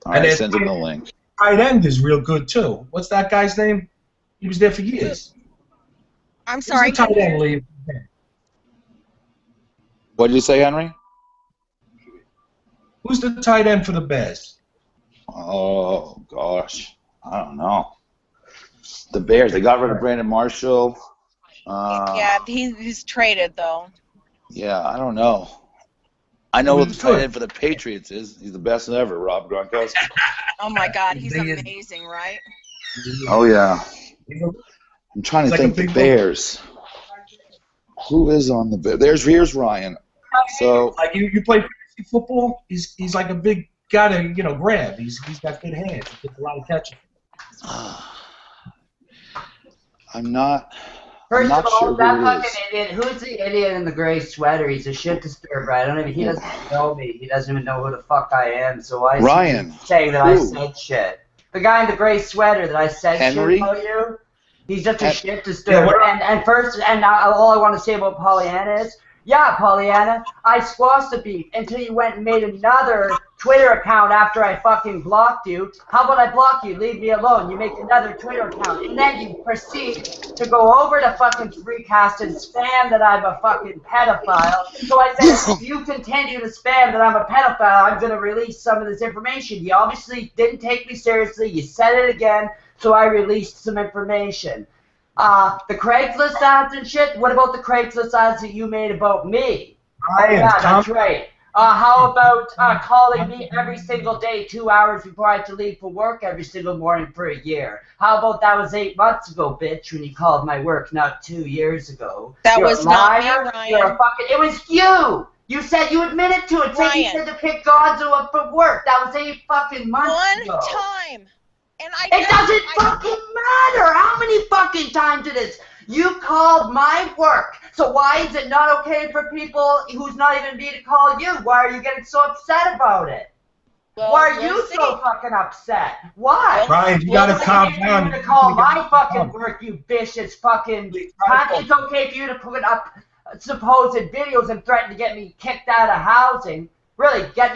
right, send him the link. Tight end is real good too. What's that guy's name? He was there for years. I'm sorry. Who's the tight end leave? What did you say, Henry? Who's the tight end for the Bears? Oh gosh, I don't know. The Bears. They got rid of Brandon Marshall. Yeah, he's traded though. Yeah, I don't know. I know what the tight end for the Patriots is. He's the best ever, Rob Gronkowski. Oh my God, he's amazing, right? Oh yeah. I'm trying to think the Bears. Who is on the Bears? Here's Ryan. So like you play fantasy football. He's like a big guy to grab. He's got good hands. He gets a lot of catches. I'm not First of all, sure that who fucking idiot. Who's the idiot in the gray sweater? He's a shit disturber. He doesn't even know me. He doesn't even know who the fuck I am. So why is he saying that I said shit? The guy in the gray sweater that I said shit about you. He's just a shit disturber. And all I want to say about Pollyanna is, yeah, Pollyanna, I squashed the beef until you went and made another Twitter account after I fucking blocked you. How about I block you? Leave me alone. You make another Twitter account. And then you proceed to go over to fucking Freecast and spam that I'm a fucking pedophile. So I said, if you continue to spam that I'm a pedophile, I'm going to release some of this information. You obviously didn't take me seriously. You said it again, so I released some information. The Craigslist ads and shit, what about the Craigslist ads that you made about me? That's right. How about calling me every single day 2 hours before I had to leave for work every single morning for a year? How about that was 8 months ago, bitch, when you called my work, not 2 years ago? That was not me, Ryan. You're a fucking, it was you! You said you admitted to it. Ryan. You said to pick Gonzo up for work. That was 8 fucking months ago. One time. And it doesn't fucking matter how many fucking times it is. You called my work. So why is it not okay for people who's not even me to call you? Why are you getting so upset about it? Well, why are you so fucking upset? Why? Ryan, you gotta calm down. You to call my fucking work, you vicious fucking. It's okay for you to put up supposed videos and threaten to get me kicked out of housing. Really, kick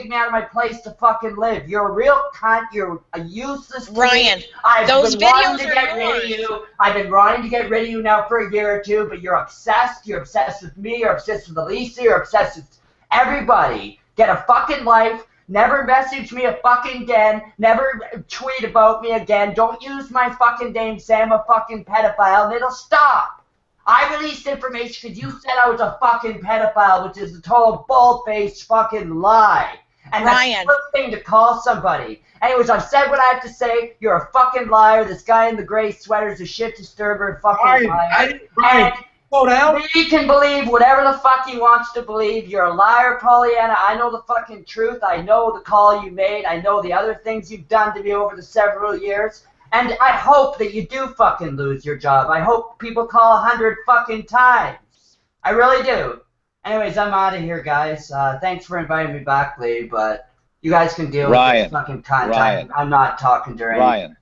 me out of my place to fucking live. You're a real cunt. You're a useless kid. Ryan, those videos are yours. I've been wanting to get rid of you now for a year or two, but you're obsessed. You're obsessed with me. You're obsessed with Elisa. You're obsessed with everybody. Get a fucking life. Never message me a fucking again. Never tweet about me again. Don't use my fucking name, say I'm a fucking pedophile, and it'll stop. I released information because you said I was a fucking pedophile, which is a total bald-faced fucking lie. And that's the first thing to call somebody. Anyways, I've said what I have to say. You're a fucking liar. This guy in the gray sweater is a shit disturber. Fucking liar. And he can believe whatever the fuck he wants to believe. You're a liar, Pollyanna. I know the fucking truth. I know the call you made. I know the other things you've done to me over the several years. And I hope that you do fucking lose your job. I hope people call 100 fucking times. I really do. Anyways, I'm out of here, guys. Thanks for inviting me back, Lee, but You guys can deal with this fucking contact. I'm not talking during. Ryan,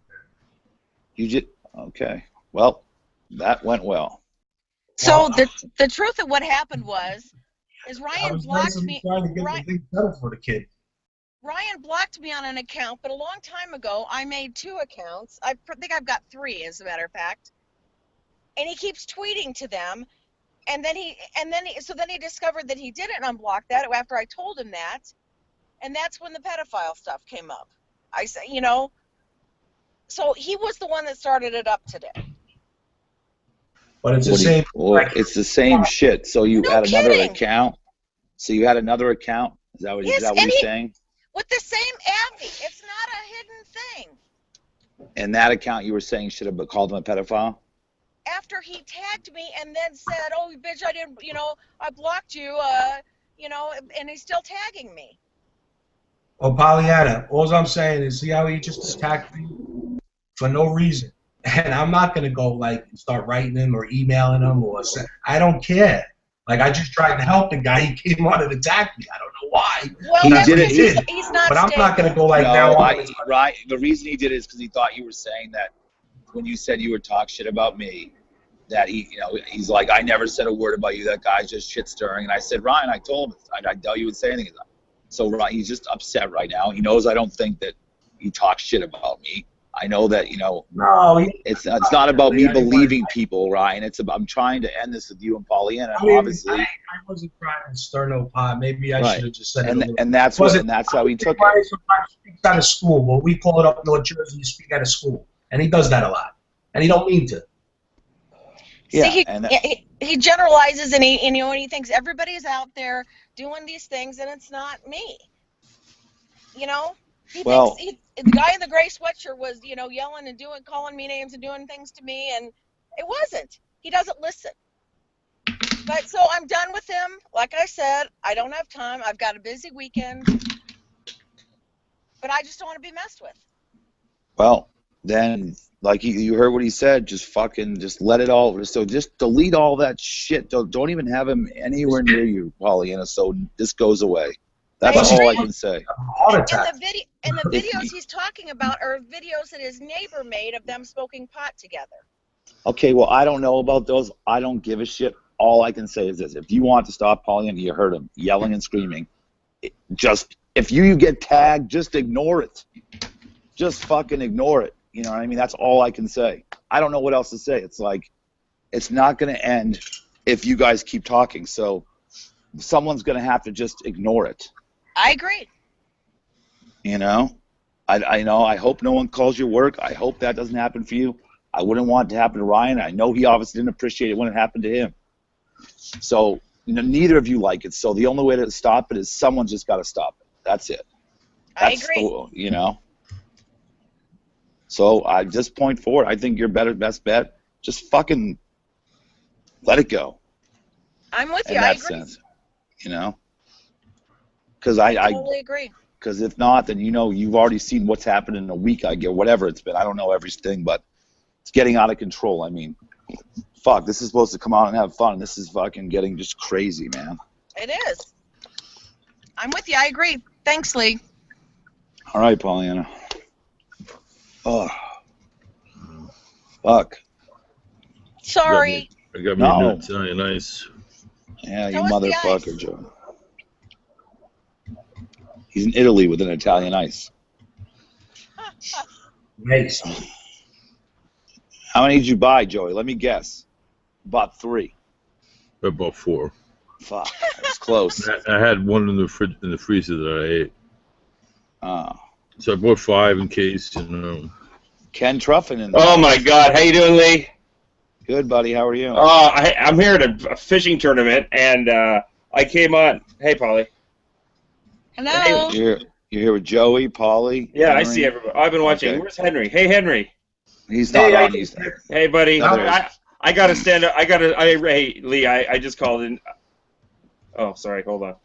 you just okay. Well, that went well. So the truth of what happened is Ryan blocked me. Trying to get the thing settled for the kid. Ryan blocked me on an account, but a long time ago I made 2 accounts. I think I've got 3, as a matter of fact. And he keeps tweeting to them, and then he discovered that he didn't unblock that after I told him that, and that's when the pedophile stuff came up. I said, so he was the one that started it up today. But it's the same. It's the same shit. So you had another account. So you had another account. Is that what you're saying? With the same Abby. It's not a hidden thing. And that account you were saying should have called him a pedophile? After he tagged me and then said, "Oh, bitch, I didn't, I blocked you, and he's still tagging me." Well, Pollyanna, all I'm saying is, see how he just attacked me for no reason, and I'm not gonna go start writing him or emailing him or I don't care. I just tried to help the guy. He came on and attacked me. I don't know why. Well, he did it. He's not. But I'm not gonna go now. Right. The reason he did it is because he thought you were saying that when you said you would talk shit about me, that he's like, I never said a word about you. That guy's just shit stirring. And I said, Ryan, I told him, I doubt you would say anything. So Ryan, he's just upset right now. He knows I don't think that he talks shit about me. I know that no, it's not about me believing people, Ryan. It's about I'm trying to end this with you and Pollyanna. Obviously, I wasn't trying to stir no pot. Maybe I should have just said it. And that's how he took it. Sometimes speaks out of school. Well, we call it up North Jersey. You speak out of school, and he does that a lot, and he don't mean to. Yeah, see, he generalizes and he thinks everybody's out there doing these things and it's not me. He thinks the guy in the gray sweatshirt was yelling and calling me names and doing things to me, and it wasn't. He doesn't listen. But so I'm done with him. Like I said, I don't have time. I've got a busy weekend, but I just don't want to be messed with. Well, then. Like you heard what he said, just let it all. So just delete all that shit. Don't even have him anywhere near you, Pollyanna. So this goes away. That's all I can say. And the videos he's talking about are videos that his neighbor made of them smoking pot together. Okay, well I don't know about those. I don't give a shit. All I can say is this: if you want to stop Pollyanna, you heard him yelling and screaming. If you get tagged, just ignore it. Just fucking ignore it. You know what I mean? That's all I can say. I don't know what else to say. It's it's not going to end if you guys keep talking. So someone's going to have to just ignore it. I agree. I know. I hope no one calls your work. I hope that doesn't happen for you. I wouldn't want it to happen to Ryan. I know he obviously didn't appreciate it when it happened to him. So neither of you like it. So the only way to stop it is someone's just got to stop it. That's it. I agree. So I just point forward. I think your best bet. Just fucking let it go. I'm with you. In that I agree. sense, because I totally agree. Because if not, then you've already seen what's happened in a week. Whatever it's been. I don't know everything, but it's getting out of control. I mean, fuck. This is supposed to come out and have fun. This is fucking getting just crazy, man. It is. I'm with you. I agree. Thanks, Lee. All right, Pollyanna. Oh, fuck. Sorry. I got me an Italian ice. Yeah, you motherfucker, Joe. He's in Italy with an Italian ice. Nice. How many did you buy, Joey? Let me guess. Bought 3. I bought 4. Fuck, that's close. I had one in the freezer that I ate. Oh. So I bought 5 in case, Ken Truffin. Oh my God! How you doing, Lee? Good, buddy. How are you? I'm here at a fishing tournament, and I came on. Hey, Polly. Hello. Hey, you're here with Joey, Polly. Yeah, Henry? I see everybody. I've been watching. Okay. Where's Henry? Hey, Henry. He's not on. Hey, buddy. I gotta stand up. Hey, Lee. I just called in. Oh, sorry. Hold on.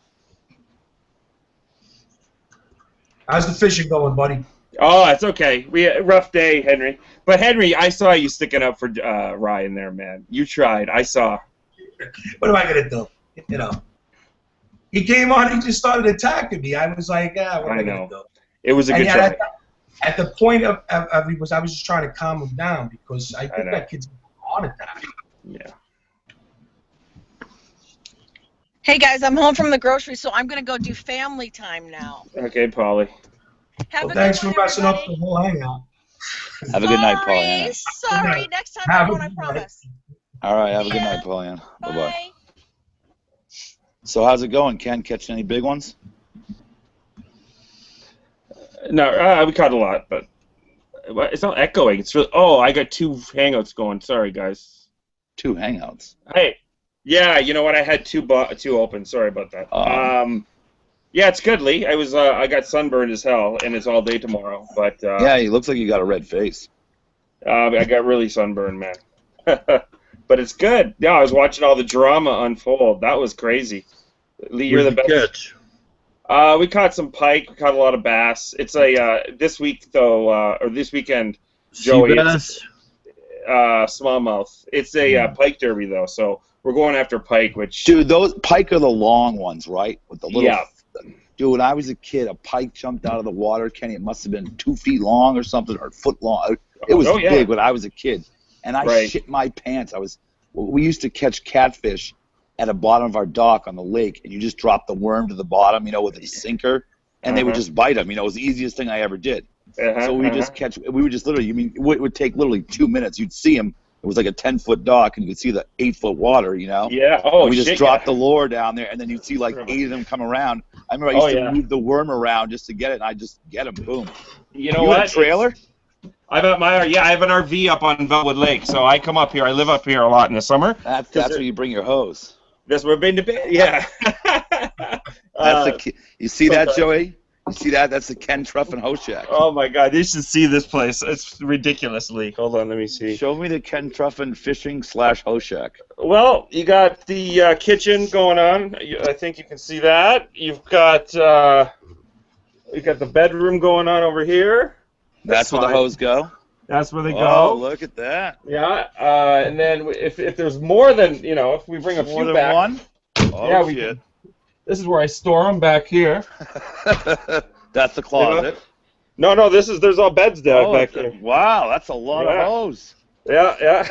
How's the fishing going, buddy? Oh, it's okay. We had a rough day, Henry. But Henry, I saw you sticking up for Ryan there, man. You tried. I saw. What am I gonna do? He came on. He just started attacking me. I was like, what am I gonna do? It was a good show. At the point of I was just trying to calm him down because I think that kid's a heart attack. Yeah. Hey guys, I'm home from the grocery, so I'm gonna go do family time now. Okay, Polly. Thanks for messing up the whole hangout. Have a good night, Pollyanna. Sorry, next time I won't, I promise. All right, have a good night, Pollyanna. Bye-bye. So how's it going, Ken? Catching any big ones? No, we caught a lot, but it's not echoing. It's really. Oh, I got 2 hangouts going. Sorry, guys. 2 hangouts. Hey, yeah, you know what? I had 2 open. Sorry about that. Yeah, it's good, Lee. I got sunburned as hell, and it's all day tomorrow. But yeah, he looks like you got a red face. I got really sunburned, man. But it's good. Yeah, I was watching all the drama unfold. That was crazy. Lee, you're the best. Catch? We caught some pike. We caught a lot of bass. It's this week though, or this weekend, Joey. Sea bass? Smallmouth. It's a pike derby though, so we're going after pike. Which dude, those pike are the long ones, right? With the little. Yeah. Dude, when I was a kid, a pike jumped out of the water. Kenny, it must have been 2 feet long or something, or a foot long. It was big when I was a kid, and I shit my pants. We used to catch catfish at the bottom of our dock on the lake, and you just drop the worm to the bottom, with a sinker, and they would just bite them. It was the easiest thing I ever did. So we would just literally, it would take literally 2 minutes. You'd see them. It was like a 10-foot dock, and you could see the 8-foot water, Yeah. Oh, and we just dropped the lure down there, and then you'd see like 8 of them come around. I remember I used to move the worm around just to get it, and I just get them. Boom. You know what? A trailer? I have an RV up on Velwood Lake, so I come up here. I live up here a lot in the summer. That's where you bring your hose. That's where I've been to bed. Yeah. You see that, Joey? You see that? That's the Ken Truffin hose shack. Oh my God! You should see this place. It's ridiculously. Hold on, let me see. Show me the Ken Truffin fishing / hose shack. Well, you got the kitchen going on. I think you can see that. You've got the bedroom going on over here. That's where the hose go. That's where they go. Oh, look at that. Yeah, and then if there's more than if we bring a few back. One? Oh, shit. This is where I store them back here. That's the closet. No, there's all beds back here. Wow, that's a lot of hose. Yeah.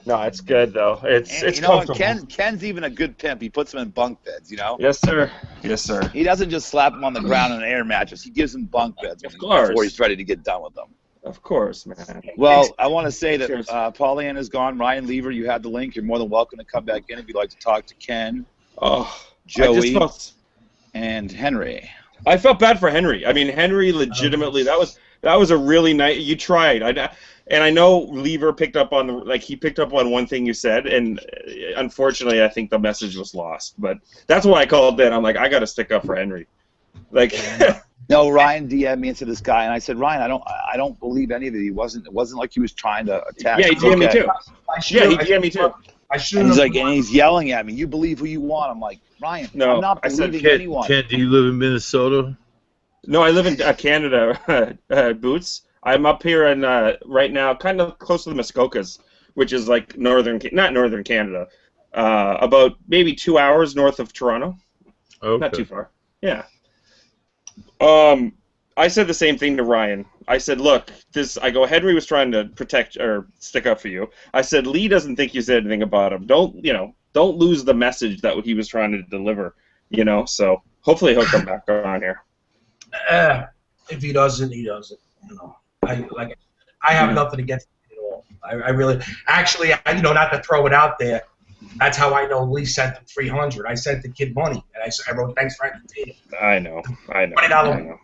No, it's good though. It's comfortable. Ken's even a good pimp. He puts them in bunk beds, Yes, sir. Yes, sir. He doesn't just slap them on the ground on an air mattress. He gives them bunk beds before he's ready to get done with them. Of course, man. Well, I want to say that Pollyanna's gone. Ryan Lever, you had the link. You're more than welcome to come back in if you'd like to talk to Ken, Joey, and Henry. I felt bad for Henry. I mean, Henry legitimately, that was a really nice. You tried. And I know Lever picked up on he picked up on one thing you said, and unfortunately, I think the message was lost. But that's why I called in. I'm like, I got to stick up for Henry. No, Ryan DM'd me into this guy, and I said, Ryan, I don't believe any of it. It wasn't like he was trying to attack. Yeah, he DM'd me too. He DM'd me too. And he's yelling at me. You believe who you want. I'm like, Ryan, I'm not believing anyone. Ken, do you live in Minnesota? No, I live in Canada, Boots. I'm up here in right now, kind of close to the Muskokas, which is like not northern Canada, about maybe 2 hours north of Toronto. Okay. Not too far. Yeah. I said the same thing to Ryan. I said, look, Henry was trying to protect or stick up for you. I said, Lee doesn't think you said anything about him. Don't lose the message that he was trying to deliver, so hopefully he'll come back on here. If he doesn't, he doesn't, I have nothing against him at all. I really, actually, not to throw it out there, that's how I know Lee sent him 300. I sent the kid money, and I wrote, thanks for entertaining. I know. $20.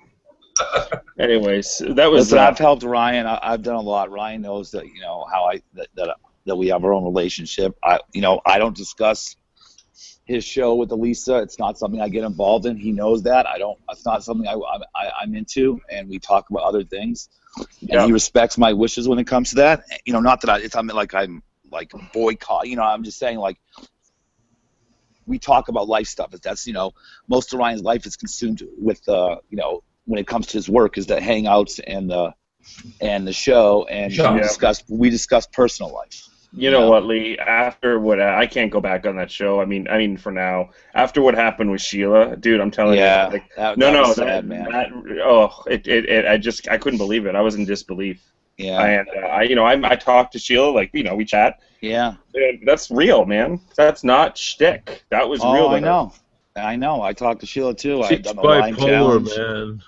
Anyways, that was. Listen, I've helped Ryan. I've done a lot. Ryan knows that how that we have our own relationship. I don't discuss his show with Elisa. It's not something I get involved in. He knows that. It's not something I'm into, and we talk about other things. And he respects my wishes when it comes to that. Not that I'm boycott. I'm just saying we talk about life stuff. That's most of Ryan's life is consumed with when it comes to his work is the hangouts and the show, and we discuss personal life. You know what, Lee? After what I can't go back on that show. I mean, for now. After what happened with Sheila, dude, I'm telling you. Like, that was sad, man. I couldn't believe it. I was in disbelief. Yeah. And I talked to Sheila, like, we chat. Yeah. And that's real, man. That's not shtick. That was real. I know. I talked to Sheila too. She's bipolar, man.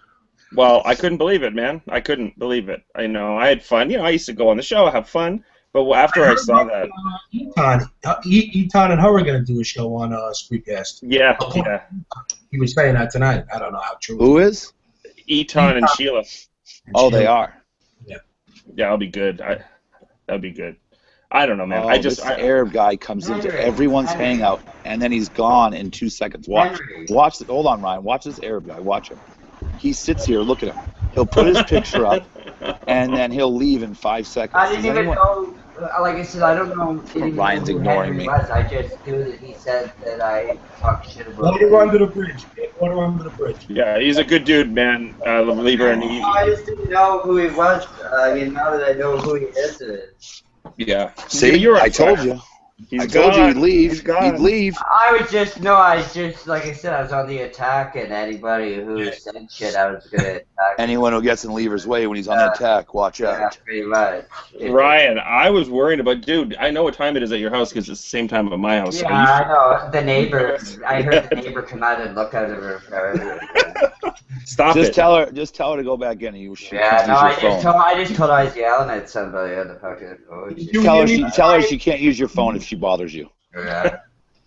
Well, I couldn't believe it, man. I couldn't believe it. I had fun. I used to go on the show, have fun. But after I saw that, Eton and her are going to do a show on Spreecast. Yeah. He was saying that tonight. I don't know how true. Who is? Eton and Sheila. Oh, they are. Yeah, that'll be good. That'll be good. I don't know, man. This Arab guy comes into everyone's hangout, and then he's gone in 2 seconds. Watch. Hold on, Ryan. Watch this Arab guy. Watch him. He sits here. Look at him. He'll put his picture up, and then he'll leave in 5 seconds. I didn't even know. Like I said, I don't know. Ryan's ignoring me. I just knew that he said that I talked shit about. Water under the bridge. Water under the bridge. Yeah, he's a good dude, man. Believer in I just didn't know who he was. I mean, now that I know who he is. Yeah. See, I told you. I told you he'd leave. He'd leave. I was just, like I said, I was on the attack, and anybody who said shit, I was going to attack. Anyone who gets in Lever's way when he's on the attack, watch out. Yeah, pretty much. Ryan, I was worried about, dude, I know what time it is at your house because it's the same time at my house. Yeah, I know. The neighbor, I heard the neighbor come out and look out of her. Stop it. Just tell her to go back in and use your phone. I just told her I was yelling at somebody on the fucking phone. Tell her she can't use your phone if she bothers you. Yeah.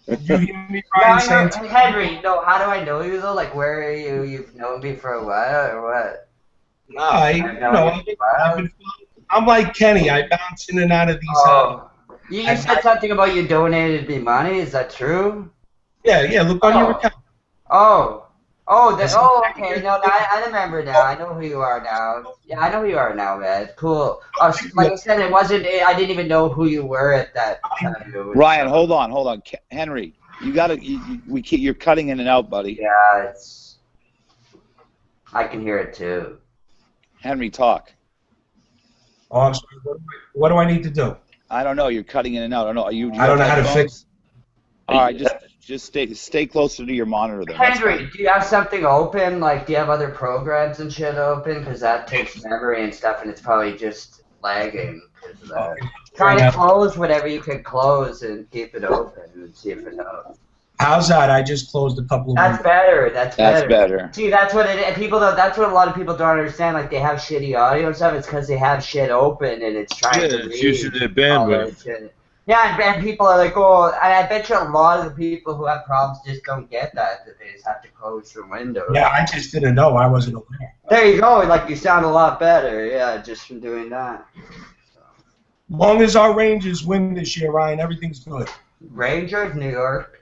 You hear me, Ryan, Henry, how do I know you though? Like, where are you? You've known me for a while or what? No, I'm like Kenny. I bounce in and out of these. You said something about you donated me money. Is that true? Yeah. Look on your account. Okay. No, I remember now. I know who you are now. Yeah, I know who you are now, man. Cool. Like I said, it wasn't. I didn't even know who you were at that time. Ryan, hold on. Henry, you gotta. You're cutting in and out, buddy. Yeah, I can hear it too. Henry, talk. Oh, I'm sorry. What do I need to do? I don't know. You're cutting in and out. I don't know. I don't know how to fix. All right, just stay closer to your monitor there. Henry, do you have something open? Like, do you have other programs and shit open? Because that takes memory and stuff, and it's probably just lagging because of that. Try to close whatever you can close and keep it open and see if it helps. How's that? I just closed a couple of. That's better. That's better. See, that's what that's what a lot of people don't understand. Like, they have shitty audio and stuff. It's because they have shit open and it's trying to read. It's using their bandwidth. Yeah, and people are like, and I bet you a lot of the people who have problems just don't get that they just have to close their windows. Yeah, I just didn't know. I wasn't aware. There you go. Like, you sound a lot better, just from doing that. Long as our Rangers win this year, Ryan, everything's good. Rangers, New York.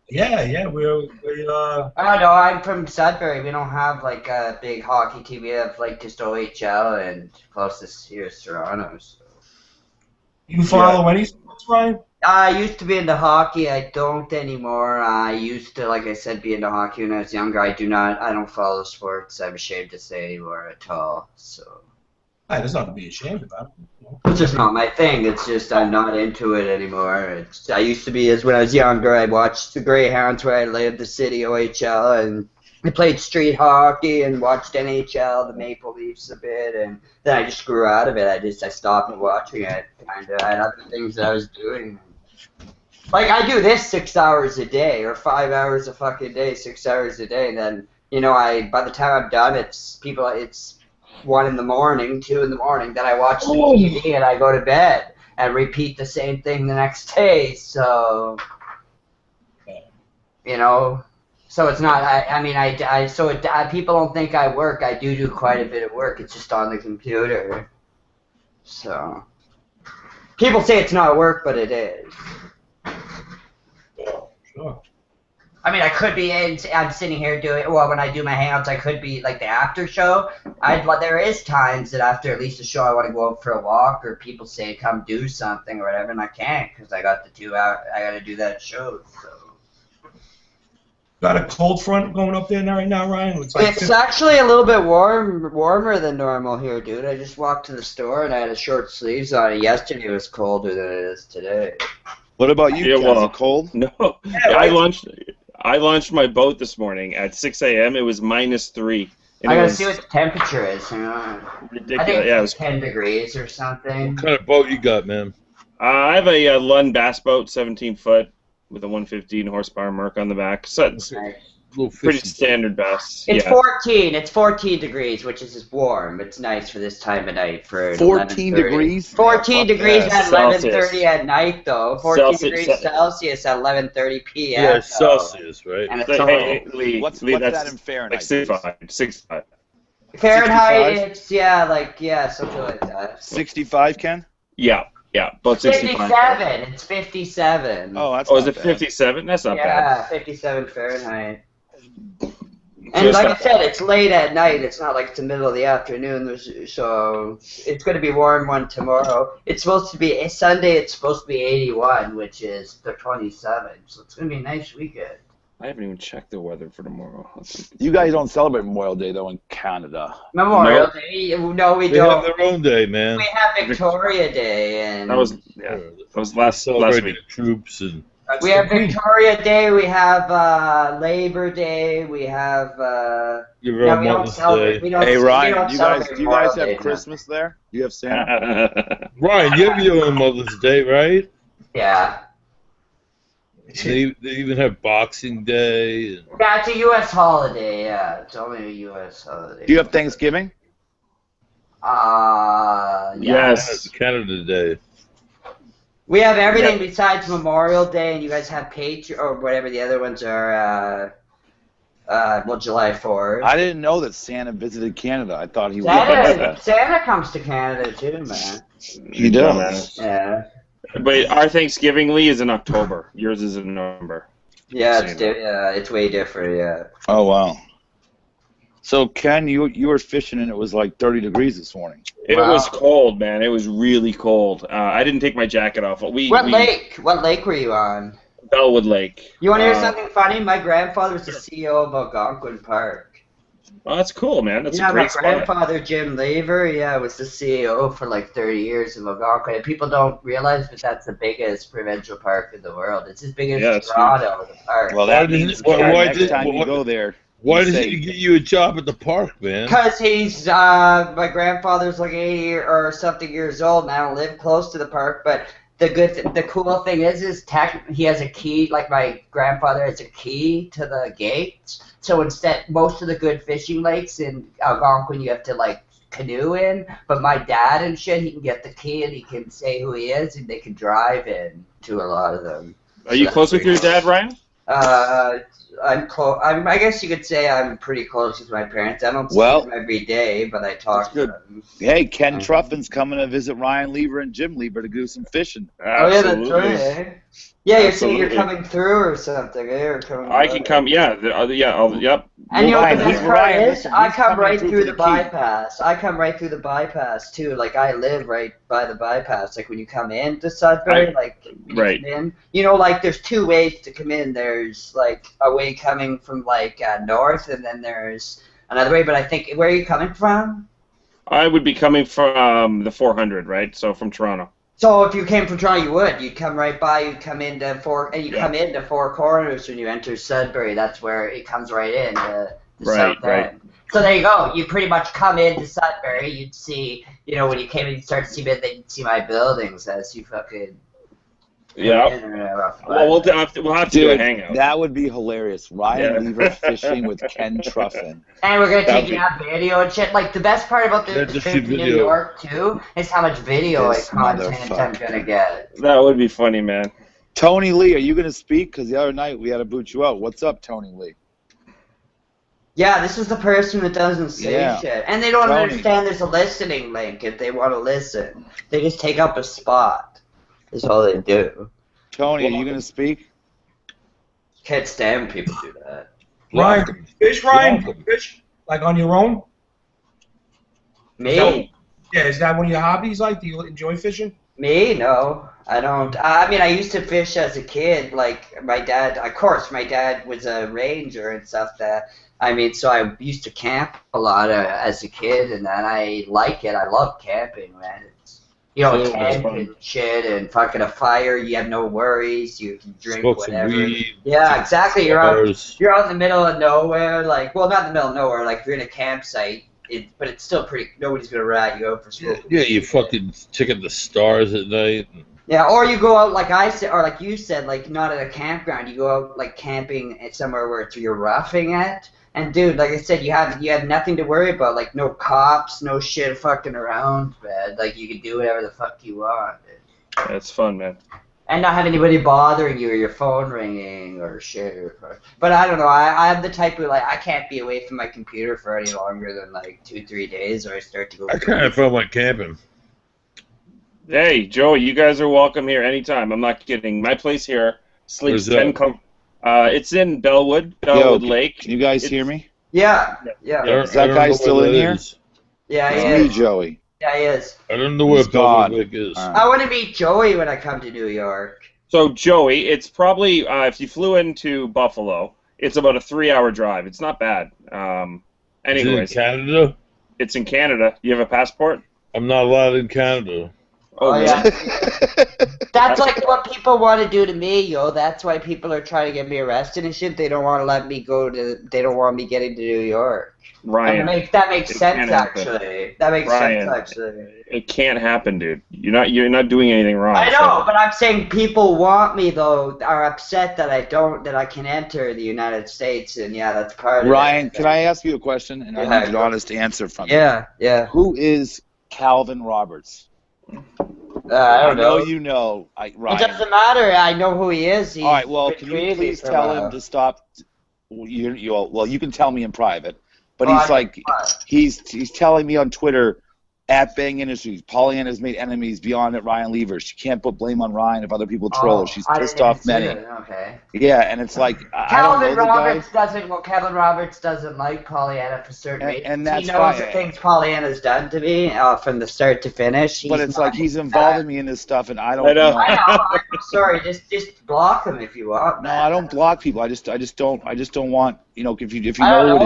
Yeah, we. I don't know. I'm from Sudbury. We don't have like a big hockey team. We have like just OHL, and closest here is Toronto. So. You follow any sports, Ryan? I used to be into hockey. I don't anymore. I used to, like I said, be into hockey when I was younger. I don't follow sports. I'm ashamed to say anymore at all. So. There's nothing to be ashamed about. It's just not my thing. It's just I'm not into it anymore. I used to be, as when I was younger, I watched the Greyhounds where I lived, the city OHL, and I played street hockey and watched NHL, the Maple Leafs a bit, and then I just grew out of it. I stopped watching it. Kind of, I had other things that I was doing. Like, I do this 6 hours a day, or 5 hours a fucking day, 6 hours a day, and then, by the time I'm done, it's 1 in the morning, 2 in the morning, then I watch the TV and I go to bed and repeat the same thing the next day. So, so it's not. People don't think I work. I do quite a bit of work. It's just on the computer. So, people say it's not work, but it is. Sure. I mean, I could be. I'm sitting here doing. Well, when I do my hangouts, I could be like the after show. There is times that after at least a show, I want to go out for a walk, or people say come do something or whatever, and I can't because I got to do that show. So. Got a cold front going up there right now, Ryan? It's actually a little bit warmer than normal here, dude. I just walked to the store and I had a short sleeves on. Yesterday it was colder than it is today. What about you, Ken? Is it cold? No. Yeah, I launched my boat this morning at 6 a.m. It was -3. I gotta see what the temperature is. Ridiculous. I think it was 10 degrees or something. What kind of boat you got, man? I have a Lund bass boat, 17 foot, with a 115 horsepower Merc on the back. So it's pretty standard bass. It's 14. It's 14 degrees, which is warm. It's nice for this time of night. For 14 degrees. 14 degrees at 11:30 at night, though. 14 degrees Celsius at 11:30 p.m. Yeah, it's Celsius, right? And it's Lee, what's that in Fahrenheit? Like 65. Fahrenheit, 65? It's something like that. 65, Ken? Yeah, about 65. 57. It's 57. Oh, that's. Oh, is it 57? That's not bad. Yeah, 57 Fahrenheit. And like I said, it's late at night. It's not like it's the middle of the afternoon. So it's going to be warm one tomorrow. It's supposed to be Sunday. It's supposed to be 81, which is the 27th. So it's going to be a nice weekend. I haven't even checked the weather for tomorrow. You guys don't celebrate Memorial Day though in Canada. Memorial Day? No, we don't. They have their own day, man. We have Victoria Day, and that was last week. The troops and. We have Victoria Day, we have Labor Day, we have we don't celebrate. Hey Ryan, do you guys have Christmas there? You have Santa? Ryan, you have your own Mother's Day, right? Yeah. They even have Boxing Day. And... Yeah, it's a U.S. holiday, yeah. It's only a U.S. holiday. Do you have Thanksgiving? Yes. It's Canada Day. We have everything besides Memorial Day, and you guys have or whatever the other ones are, July 4th. I didn't know that Santa visited Canada. I thought he was. Santa comes to Canada too, man. He does. Yeah. But our Thanksgiving, Lee, is in October. Yours is in November. Yeah, it's way different, yeah. Oh, wow. So, Ken, you were fishing and it was like 30 degrees this morning. It was cold, man. It was really cold. I didn't take my jacket off. What lake were you on? Bellwood Lake. You want to hear something funny? My grandfather was the CEO of Algonquin Park. Oh, that's cool, man. That's a great spot. My grandfather, Jim Lever, was the CEO for like 30 years of Algonquin. And people don't realize, but that's the biggest provincial park in the world. It's as big as Toronto, the park. Well, that means next time you go there... Why did he get you a job at the park, man? Because he's, my grandfather's like 80 or something years old, and I don't live close to the park, but the cool thing is he has a key, like my grandfather has a key to the gates, so instead, most of the good fishing lakes in Algonquin you have to, like, canoe in, but my dad and shit, he can get the key and he can say who he is, and they can drive in to a lot of them. Are you close with your dad, Ryan? I'm close. I guess you could say I'm pretty close with my parents. I don't see them every day, but I talk to them. Hey, Ken Truffin's coming to visit Ryan Lever and Jim Lever to do some fishing. Absolutely. Oh, yeah, that's right. Yeah, you're saying you're coming through or something, eh? I can come, yep. And you know what the best part is? I come right through the bypass. I come right through the bypass, too. Like, I live right by the bypass. Like, when you come in to Sudbury, come in, like, there's two ways to come in. There's, like, a way coming from, like, north, and then there's another way. But I think, where are you coming from? I would be coming from the 400, right? So, from Toronto. So if you came from Toronto, you would. You'd come right by. You'd come into come into Four Corners when you enter Sudbury. That's where it comes right in. Right. So there you go. You pretty much come into Sudbury. You'd see, when you came in, you'd start to see it. Then you'd see my buildings as you fucking. Yeah. Well, we'll have to do a hangout. That would be hilarious. Ryan Lever fishing with Ken Truffin. And we're gonna take you out video and shit. Like the best part about this trip to New York too is how much video content I'm gonna get. That would be funny, man. Tony Lee, are you gonna speak? Because the other night we had to boot you out. What's up, Tony Lee? Yeah, this is the person that doesn't say shit. And they don't understand there's a listening link if they want to listen. They just take up a spot. That's all they do. Tony, are you going to speak? Can't stand people do that. Ryan, fish, like on your own? Me? Is that one of your hobbies? Like, do you enjoy fishing? Me? No, I don't. I mean, I used to fish as a kid. Like my dad, of course, my dad was a ranger and stuff. I mean, so I used to camp a lot as a kid, and then I like it. I love camping, man. It's tent and shit, and fucking a fire. You have no worries. You can drink whatever. Weed, yeah, exactly. You're out in the middle of nowhere. Like, well, not in the middle of nowhere. Like you're in a campsite. But it's still pretty. Nobody's gonna rat you out for smoking. Yeah, you fucking checking the stars at night. Yeah, or you go out like I said, or like you said, like not at a campground. You go out like camping at somewhere where you're roughing it. And dude, like I said, you have nothing to worry about. Like no cops, no shit fucking around, man. Like you can do whatever the fuck you want. That's fun, man. And not have anybody bothering you or your phone ringing or shit. But I don't know. I'm the type who, like, I can't be away from my computer for any longer than, like, 2-3 days or I start to go... I kind of felt like camping. Hey, Joey, you guys are welcome here anytime. I'm not kidding. My place here sleeps 10... it's in Bellwood Lake. Can you guys hear me? Yeah. Is that guy still in here? Yeah, he is. Me, Joey. Yeah, he is. I don't know where Bellwood Lake is. I want to meet Joey when I come to New York. So, Joey, it's probably, if you flew into Buffalo, it's about a 3-hour drive. It's not bad. Anyways. Is it in Canada? It's in Canada. You have a passport? I'm not allowed in Canada. Oh yeah. That's like what people want to do to me, yo. That's why people are trying to get me arrested and shit. They don't want to let me go to. They don't want me getting to New York. Ryan, that makes sense actually. That makes sense actually. It can't happen, dude. You're not doing anything wrong. I know, but I'm saying people want me though. Are upset that I can enter the United States, and yeah, that's part of it. Ryan, can I ask you a question? And I need an honest answer from you. Yeah. Who is Calvin Roberts? I don't know. You know, Ryan. It doesn't matter. I know who he is. All right. Well, can you please tell him to stop? You can tell me in private. But he's telling me on Twitter, at Bang Industries, Pollyanna has made enemies beyond it. Ryan Lever. She can't put blame on Ryan if other people troll her. She's pissed off many. Okay. Yeah, and it's like Calvin Roberts doesn't like Pollyanna for certain reasons. And that's he knows the things Pollyanna's done to me from the start to finish. But it's like he's involving me in this stuff, and I don't know. I know. I'm sorry. Just block him if you want. No, I don't block people. I just don't want. If you know who it is.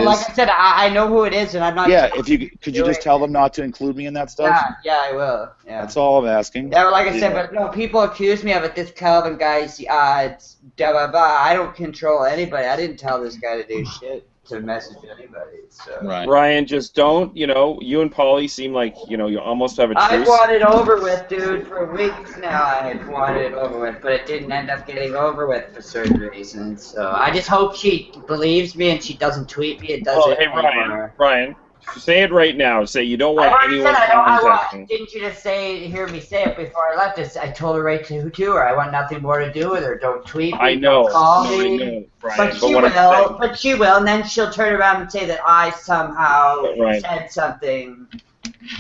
Like I said, I know who it is, and I'm not. Yeah, could you just tell them not to include me in that stuff? Yeah, I will. Yeah. That's all I'm asking. Yeah, like I said, but no, people accuse me of it. This Calvin guy's it's blah blah blah. I don't control anybody. I didn't tell this guy to do shit to message anybody. So. Right. Ryan, just don't. You and Paulie seem like you almost have a truce. I want it over with, dude. For weeks now, I've wanted it over with, but it didn't end up getting over with for certain reasons. So I just hope she believes me and she doesn't tweet me. It doesn't. Hey, Ryan. Say it right now. Say you don't want anyone contacting. Didn't you just hear me say it before I left? I told her right to her. I want nothing more to do with her. Don't tweet me. I know. Don't call me. I know, Brian, but she will, and then she'll turn around and say that I somehow said something.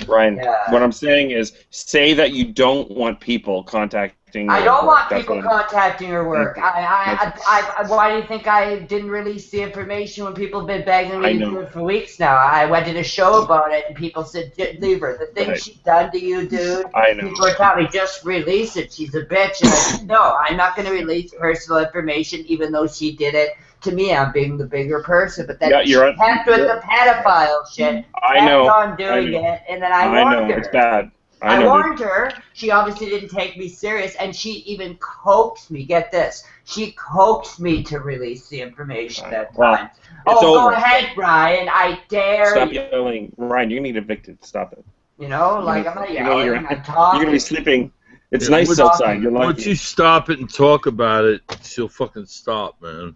Ryan, what I'm saying is, say that you don't want people contacting. I don't want people contacting her work. Why do you think I didn't release the information when people have been begging me to do it for weeks now? I went to a show about it, and people said, leave her. The thing she's done to you, dude, I know. People are telling me, just release it. She's a bitch. And I said, no, I'm not going to release personal information, even though she did it. To me, I'm being the bigger person, but then she kept with the pedophile shit. I know. Kept on doing it, and then I warned her. It's bad. I warned her. She obviously didn't take me serious, and she even coaxed me. Get this. She coaxed me to release the information that time. Go ahead, Brian. I dare you. Stop yelling. Ryan, you're going to get evicted. Stop it. I'm not yelling. I'm talking. You're going to be sleeping. It's nice outside. Once you stop it and talk about it, she'll fucking stop, man.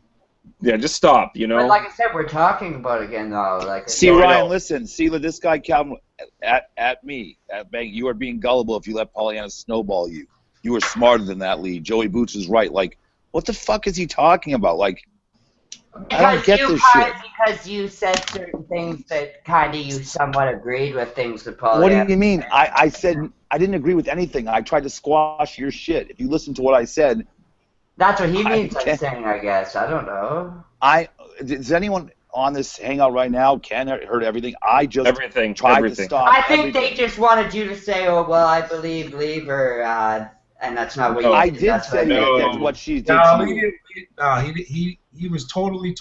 Yeah, just stop, But like I said, we're talking about it again, though. Ryan, listen. See, this guy, Calvin, at me, at Bang, you are being gullible if you let Pollyanna snowball you. You were smarter than that, Lee. Joey Boots is right. Like, what the fuck is he talking about? Like, I don't get this shit. Because you said certain things that kind of you somewhat agreed with things with Pollyanna. What do you mean? I said I didn't agree with anything. I tried to squash your shit. If you listen to what I said... That's what he means by saying, I guess. I don't know. Does anyone on this hangout right now. Ken heard everything. I just tried to stop. I think they just wanted you to say, "Oh well, I leave her," and that's not what you. I did say that's what she did. He was totally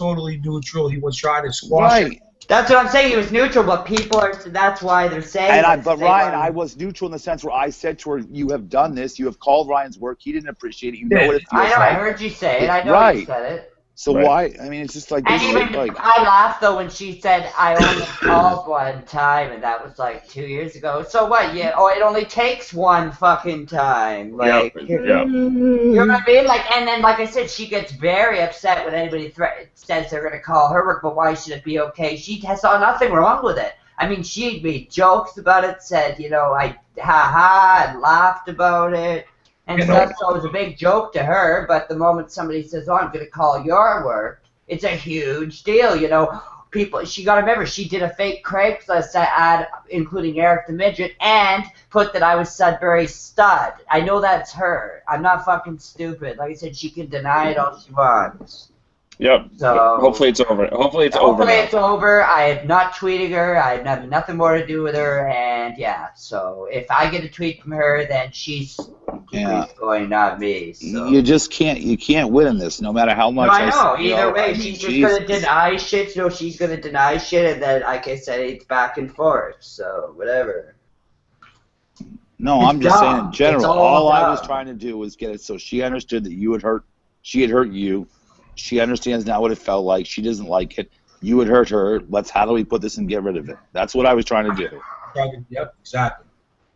neutral. He was trying to squash it. That's what I'm saying. He was neutral, but people are. That's why they're saying. But Ryan, I was neutral in the sense where I said to her, "You have done this. You have called Ryan's work. He didn't appreciate it. You know what it feels like." I know. I heard you say it. I know you said it. So why? I mean, it's just like. And even I laughed though when she said I only called one time, and that was like 2 years ago. So what? Yeah. Oh, it only takes one fucking time. Like, you know what I mean? Like, and then like I said, she gets very upset when anybody says they're gonna call her work. But why should it be okay? She saw nothing wrong with it. I mean, she made jokes about it, said, I and laughed about it. And stuff, so it was a big joke to her, but the moment somebody says, "Oh, I'm going to call your work," it's a huge deal, People, she got to remember, she did a fake Craigslist ad, including Eric the Midget, and put that I was Sudbury Stud. I know that's her. I'm not fucking stupid. Like I said, she can deny it all she wants. Yep. So hopefully it's over. Hopefully it's over. I am not tweeting her. I have nothing more to do with her. And yeah, so if I get a tweet from her, then she's going, not me. So. You just can't. You can't win in this, no matter how much. No, I know. Either way, she's just gonna deny shit. She's gonna deny shit, and then, like I said, it's back and forth. So whatever. No, I'm just saying in general. All I was trying to do was get it so she understood that you had hurt. She had hurt you. She understands now what it felt like. She doesn't like it. You had hurt her. How do we put this and get rid of it? That's what I was trying to do. Yep, exactly.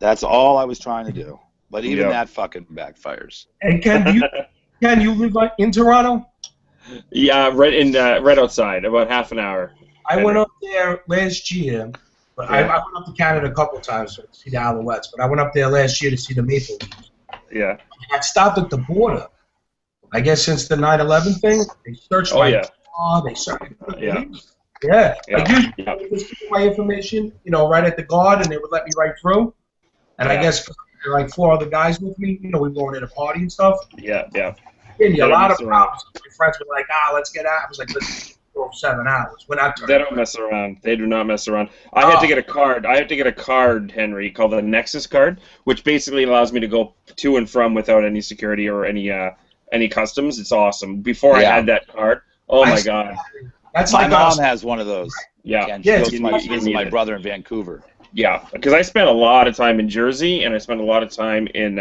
That's all I was trying to do. But even that fucking backfires. And Ken, you live in Toronto? Yeah, right outside, about half an hour. I went up there last year. But I went up to Canada a couple of times to see the Alouettes. But I went up there last year to see the Maple Leafs. Yeah. I stopped at the border. I guess since the 9/11 thing, they searched my car. They searched. Yeah. Like usually, they just give my information, right at the guard, and they would let me right through. And I guess there were like 4 other guys with me. We were going to the party and stuff. Yeah. Gave me a lot of problems. My friends were like, let's get out. I was like, let's go 7 hours. They don't mess around. They do not mess around. I had to get a card. Henry, called the Nexus card, which basically allows me to go to and from without any security or any customs. It's awesome. Before I had that card, my God. That's my mom has one of those. Yeah. She goes to my brother in Vancouver. Yeah, because I spent a lot of time in Jersey and I spent a lot of time in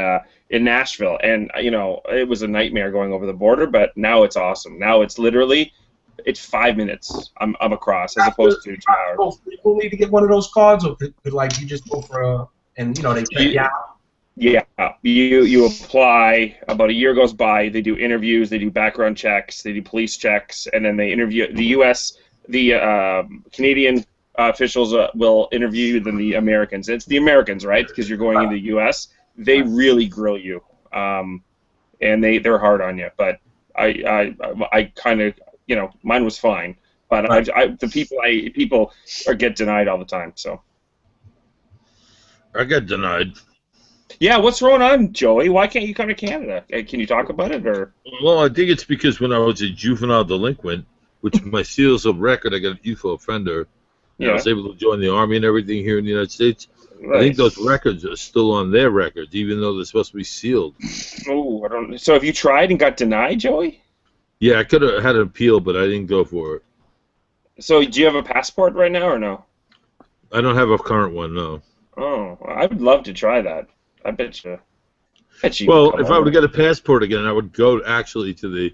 Nashville, and it was a nightmare going over the border. But now it's awesome. Now it's literally 5 minutes. I'm across as opposed to 2 hours. People need to get one of those cards, or could you just go for they check you out. Yeah, you apply. About a year goes by. They do interviews. They do background checks. They do police checks, and then they interview the Canadian officials will interview then the Americans. It's the Americans, right? Because you're going into the U.S. They really grill you, and they're hard on you. But I kind of mine was fine. But people get denied all the time. So I got denied. Yeah, what's going on, Joey? Why can't you come to Canada? Can you talk about it, or? Well, I think it's because when I was a juvenile delinquent, which my seals of record, I got a youthful offender, and I was able to join the Army and everything here in the United States. Right. I think those records are still on their records, even though they're supposed to be sealed. Oh, I don't. So have you tried and got denied, Joey? Yeah, I could have had an appeal, but I didn't go for it. So do you have a passport right now, or no? I don't have a current one, no. Oh, I would love to try that. I bet you. Well, if I were to get a passport again, I would go actually to the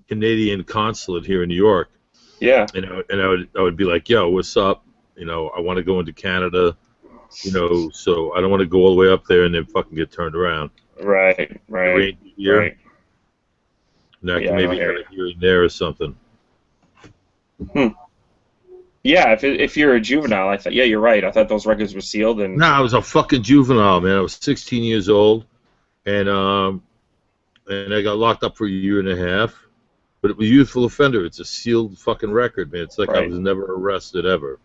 Canadian consulate here in New York. Yeah. And I would be like, yo, what's up? I want to go into Canada. So I don't want to go all the way up there and then fucking get turned around. Right. Right. And I can maybe have it here and there or something. Yeah, if you're a juvenile, I thought. Yeah, you're right. I thought those records were sealed. And no, I was a fucking juvenile, man. I was 16 years old, and I got locked up for a year and a half. But it was youthful offender. It's a sealed fucking record, man. It's like I was never arrested ever.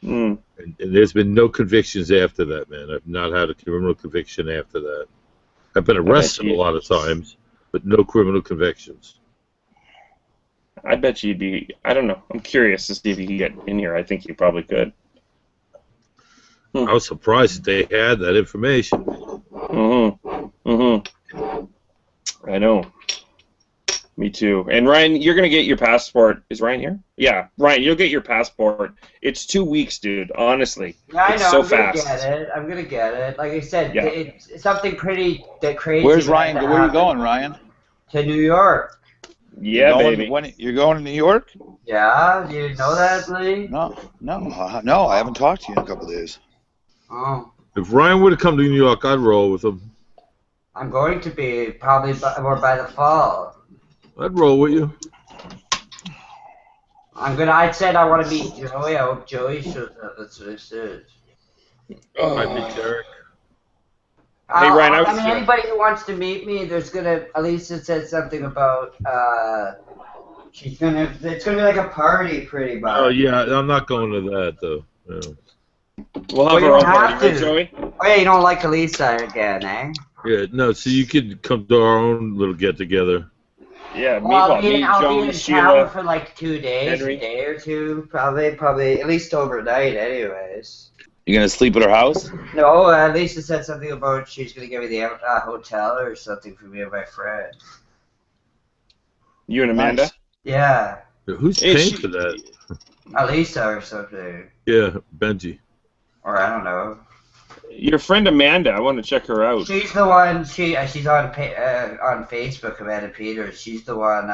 And there's been no convictions after that, man. I've not had a criminal conviction after that. I've been arrested a lot of times, but no criminal convictions. I bet you'd be. I don't know. I'm curious to see if you can get in here. I think you probably could. I was surprised that they had that information. I know. Me too. And Ryan, you're gonna get your passport. Is Ryan here? Yeah, Ryan, you'll get your passport. It's 2 weeks, dude. Honestly, yeah, I know. It's so I'm gonna fast. get it. I'm gonna get it. Like I said, Yeah. it's something pretty crazy. Where's Ryan? Where are you going, Ryan? To New York. Yeah, baby. You're going to New York? Yeah, you know that, Lee? No. I haven't talked to you in a couple of days. Oh. If Ryan would have come to New York, I'd roll with him. I'm going to be probably more by the fall. I'd roll with you. I said I want to meet Joey. I hope Joey shows up. That's what I said. I'd meet Derek. Hey, Ryan, I mean, anybody who wants to meet me, Elisa said something about, it's gonna be like a party pretty much. Oh, yeah, I'm not going to that, though. Yeah. We'll have our own party, right, Joey? Oh, yeah, you don't like Elisa again, eh? Yeah, no, so you could come to our own little get-together. Yeah, I'll be Joey, in Sheila, town for like 2 days, Henry. a day or two, probably at least overnight anyways. You gonna sleep at her house? No, Lisa said something about she's gonna give me the hotel or something for me and my friend. You and Amanda? Nice. Yeah. Who's paying for that? Lisa or something. Yeah, Benji. Or I don't know. Your friend Amanda, I want to check her out. She's the one. She's on Facebook. Amanda Peters. She's the one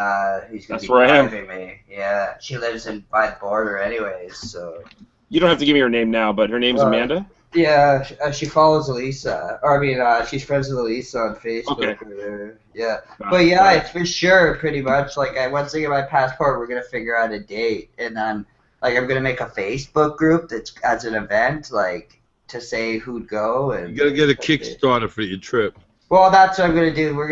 who's gonna be driving me. Yeah, she lives by the border, anyways. So. You don't have to give me her name now, but her name's Amanda? Yeah, she follows Elisa. Or, I mean, she's friends with Elisa on Facebook. Okay. Yeah. But, yeah, it's for sure, pretty much. Like, once I get my passport, we're going to figure out a date. And then, like, I'm going to make a Facebook group that's as an event, like, to say who'd go. And you got to get a Kickstarter for your trip. Well, that's what I'm gonna do. We're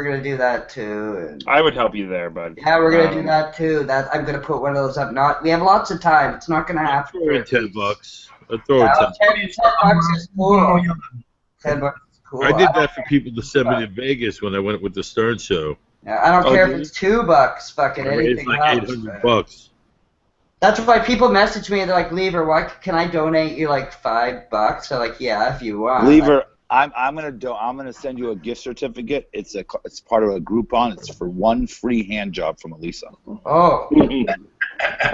gonna do that too. And I would help you there, bud. yeah, we're gonna do that too. I'm gonna put one of those up. We have lots of time. It's not gonna happen. Throw in $10. I'll throw in $10. $10 is cool. $10 is cool. I did that for people to send me to Vegas when I went with the Stern Show. Yeah, I don't care if it's $2. Fucking anything like else. $800. That's why people message me. They're like, "Lever, why can I donate you like $5?" I'm like, "Yeah, if you want." Lever. I'm gonna send you a gift certificate. It's part of a Groupon. It's for one free hand job from Elisa. Oh. Well,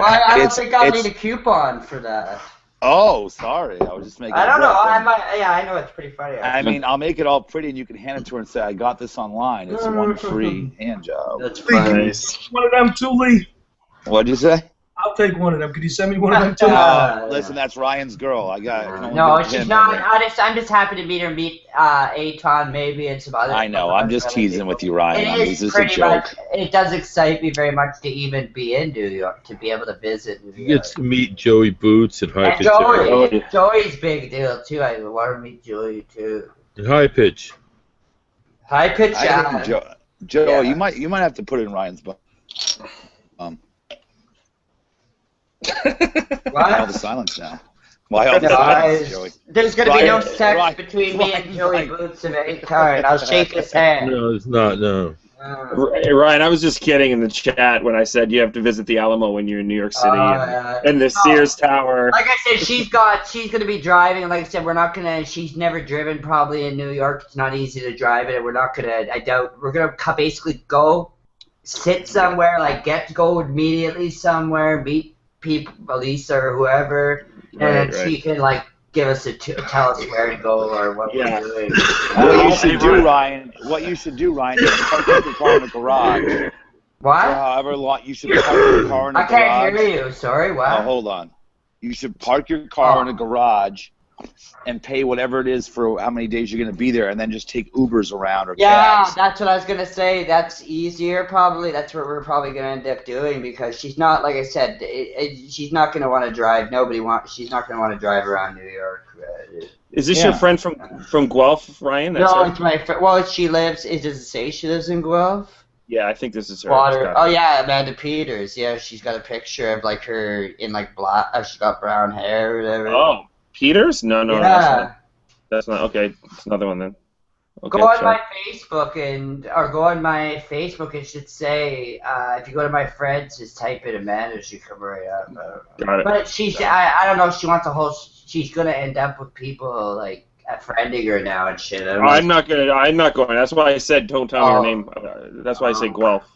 I don't think I'll need a coupon for that. Oh, sorry. I was just making. I don't know. I know it's pretty funny. I mean, I'll make it all pretty, and you can hand it to her and say, "I got this online. It's one free hand job." That's funny. One of them too, Lee. What'd you say? I'll take one of them. Could you send me one of them too? Listen, that's Ryan's girl. I got. No, she's not. I'm just happy to meet Aton, maybe, and some other. I know. I'm just teasing with you, Ryan. It is pretty much. It does excite me very much to even be in New York, to be able to visit New York. You get to meet Joey Boots and High Pitch. Joey's big deal too. I want to meet Joey too. And High Pitch. High Pitch. Joe, you might have to put it in Ryan's book. Why all the silence now? Why all the silence, Joey? There's going to be no sex between me and Joey Boots of any kind. I'll shake his hand. No, it's not, no. Hey, Ryan, I was just kidding in the chat when I said you have to visit the Alamo when you're in New York City and the Sears Tower. Like I said, she's going to be driving, and like I said, she's never driven probably in New York. It's not easy to drive it, and we're going to basically go, sit somewhere, like go immediately somewhere, meet people, Elisa or whoever, and then she can like tell us where to go or what we're doing. What you should do, Ryan, is park your car in the garage. What? For however long you should park your car in the garage. I can't hear you. Sorry. What? Oh, hold on. You should park your car in a garage and pay whatever it is for how many days you're going to be there, and then just take Ubers around or cabs. That's what I was going to say. That's easier probably. That's what we're probably going to end up doing, because she's not, like I said, she's not going to want to drive. She's not going to want to drive around New York. Is this your friend from Guelph, Ryan? No, it's my friend. Well, she lives. It doesn't say she lives in Guelph. Yeah, I think this is her. Oh yeah, Amanda Peters. Yeah, she's got a picture of like her in like black. She's got brown hair or whatever. Oh. Peters? No, yeah. that's not okay. It's another one then. Okay, go on sorry. my Facebook or go on my Facebook. It should say if you go to my friends, just type in Amanda. She come right up. Got it. But I don't know. She wants a whole. She's gonna end up with people like friending her now and shit. I'm not going. That's why I said don't tell me her name. That's why I say Guelph.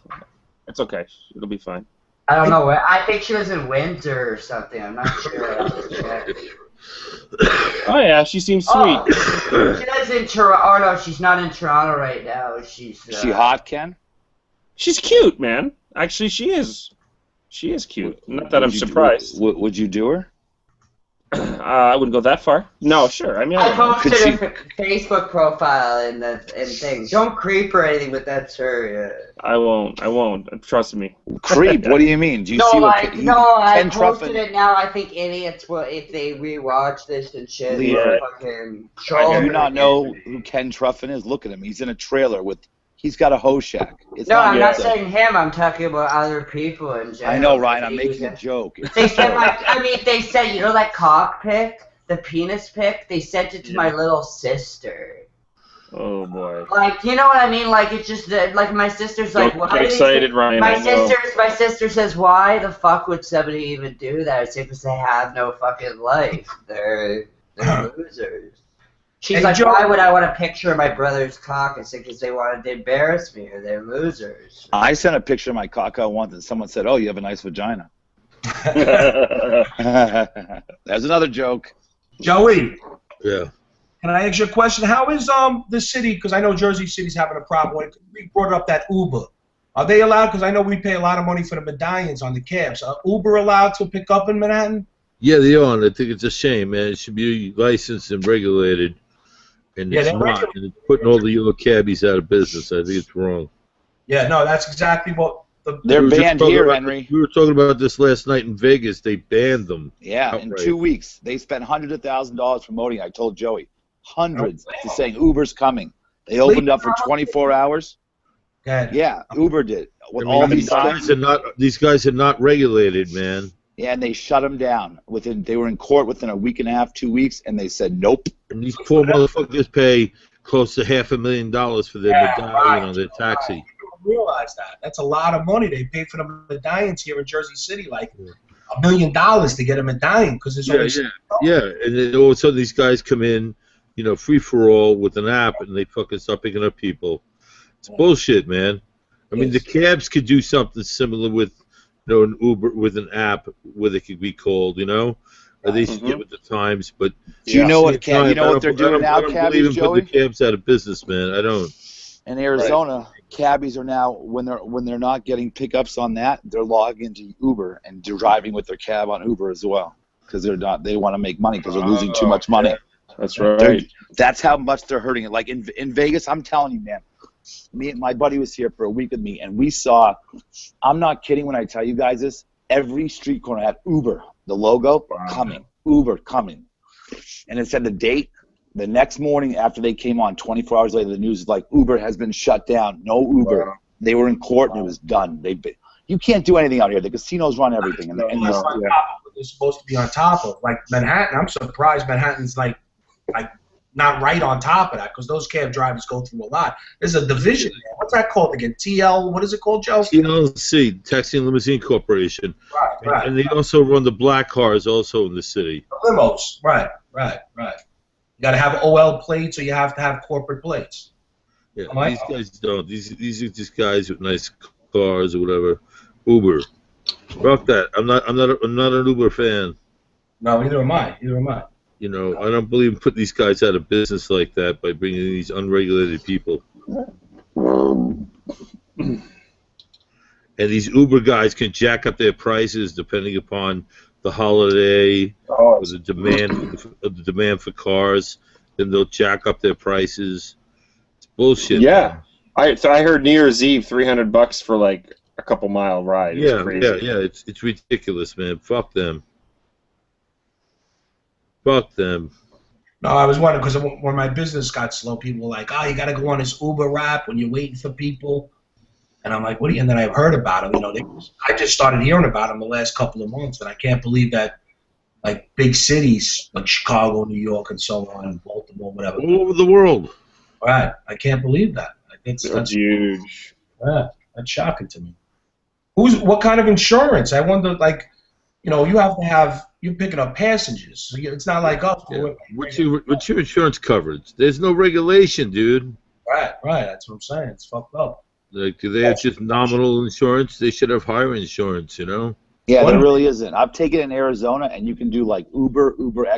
It's okay. It'll be fine. I don't know. I think she was in Windsor or something. I'm not sure. Oh yeah, she seems sweet. She lives in Toronto. Oh no, she's not in Toronto right now. She's. Is she hot, Ken? She's cute, man. Actually, she is. She is cute. Not that I'm surprised. Would you do her? I wouldn't go that far. No, sure. I mean, I posted her Facebook profile and things. Don't creep or anything, but that's her. I won't. Trust me. Creep? What do you mean? Do you see what? I posted it now. I think idiots will, if they rewatch this and shit. Do you not know who Ken Truffin is? Look at him. He's in a trailer with. He's got a hoe shack. I'm not saying him. I'm talking about other people in general. I know, Ryan. I'm making a joke. They said, they said, you know, that cock pic, the penis pic. They sent it to my little sister. Oh boy. Like, you know what I mean? Like, it's just that, like, my sister's like, why? Get excited, Ryan. My sister says, why the fuck would somebody even do that? I say, because they have no fucking life. They're losers. She's like, why would I want a picture of my brother's cock? I said, because they wanted to embarrass me, or they're losers. I sent a picture of my cock out once, and someone said, oh, you have a nice vagina. There's another joke. Joey. Yeah. Can I ask you a question? How is the city, because I know Jersey City's having a problem. We brought up that Uber. Are they allowed, because I know we pay a lot of money for the medallions on the cabs. Are Uber allowed to pick up in Manhattan? Yeah, they are, and I think it's a shame, man. It should be licensed and regulated. And it's not. And it's putting all the yellow cabbies out of business. I think it's wrong. Yeah, no, that's exactly what... They're banned here, Henry. We were talking about this last night in Vegas. They banned them. Yeah, outright. In 2 weeks. They spent hundreds of thousands of dollars promoting. I told Joey. Hundreds. To saying Uber's coming. They opened up for 24 hours. Yeah, Uber did. With all these guys are not regulated, man. Yeah, and they shut them down. They were in court within a week and a half, 2 weeks, and they said nope. And these poor motherfuckers pay close to $500,000 for their medallion on their taxi. I don't realize that. That's a lot of money. They pay for the medallions here in Jersey City, like $1 million to get a medallion because there's always and then all of a sudden these guys come in, you know, free for all with an app, and they fucking start picking up people. It's bullshit, man. I mean, the cabs could do something similar with. An Uber with an app where they could be called, you know, or they should get with the times. But do you know what they're doing now, cabbies, Joey? Put the cabs out of business, man. I don't. In Arizona, cabbies are now when they're not getting pickups on that, they're logging into Uber and driving with their cab on Uber as well because they want to make money because they're losing too much money. That's right. That's how much they're hurting it. Like in Vegas, I'm telling you, man. My buddy was here for a week with me, and we saw, I'm not kidding when I tell you guys this, every street corner had Uber, the logo, coming, Uber coming. And it said the date. The next morning after they came on, 24 hours later, the news is like, Uber has been shut down, no Uber. Wow. They were in court, and it was done. You can't do anything out here. The casinos run everything. They're supposed to be on top of. Like Manhattan, I'm surprised Manhattan's like not right on top of that because those cab drivers go through a lot. There's a division there. What's that called again? TL, what is it called, Joe? TLC, Taxi and Limousine Corporation. Right. And they also run the black cars also in the city. The limos, right. You got to have OL plates or you have to have corporate plates. Yeah, these guys don't. These are just guys with nice cars or whatever. Uber. Fuck that. I'm not an Uber fan. No, neither am I. You know, I don't believe in putting these guys out of business like that by bringing these unregulated people. And these Uber guys can jack up their prices depending upon the holiday or the demand for cars. Then they'll jack up their prices. It's bullshit. Yeah, I heard New Year's Eve $300 for like a couple mile ride. Yeah. It's ridiculous, man. Fuck them. Fuck them. No, I was wondering because when my business got slow, people were like, "Oh, you got to go on this Uber rap when you're waiting for people." And I'm like, "What?" And then I heard about them. You know, I just started hearing about them the last couple of months, and I can't believe that, like big cities like Chicago, New York, and so on, and Baltimore, whatever. All over the world. Right. I can't believe that. That's huge. Yeah, that's shocking to me. What kind of insurance? I wonder, like, you know, you're picking up passengers. So it's not like us. Yeah. What's your insurance coverage? There's no regulation, dude. Right. That's what I'm saying. It's fucked up. Like, do they have just nominal insurance? They should have higher insurance, you know? Yeah, there really isn't. I've taken it in Arizona, and you can do like Uber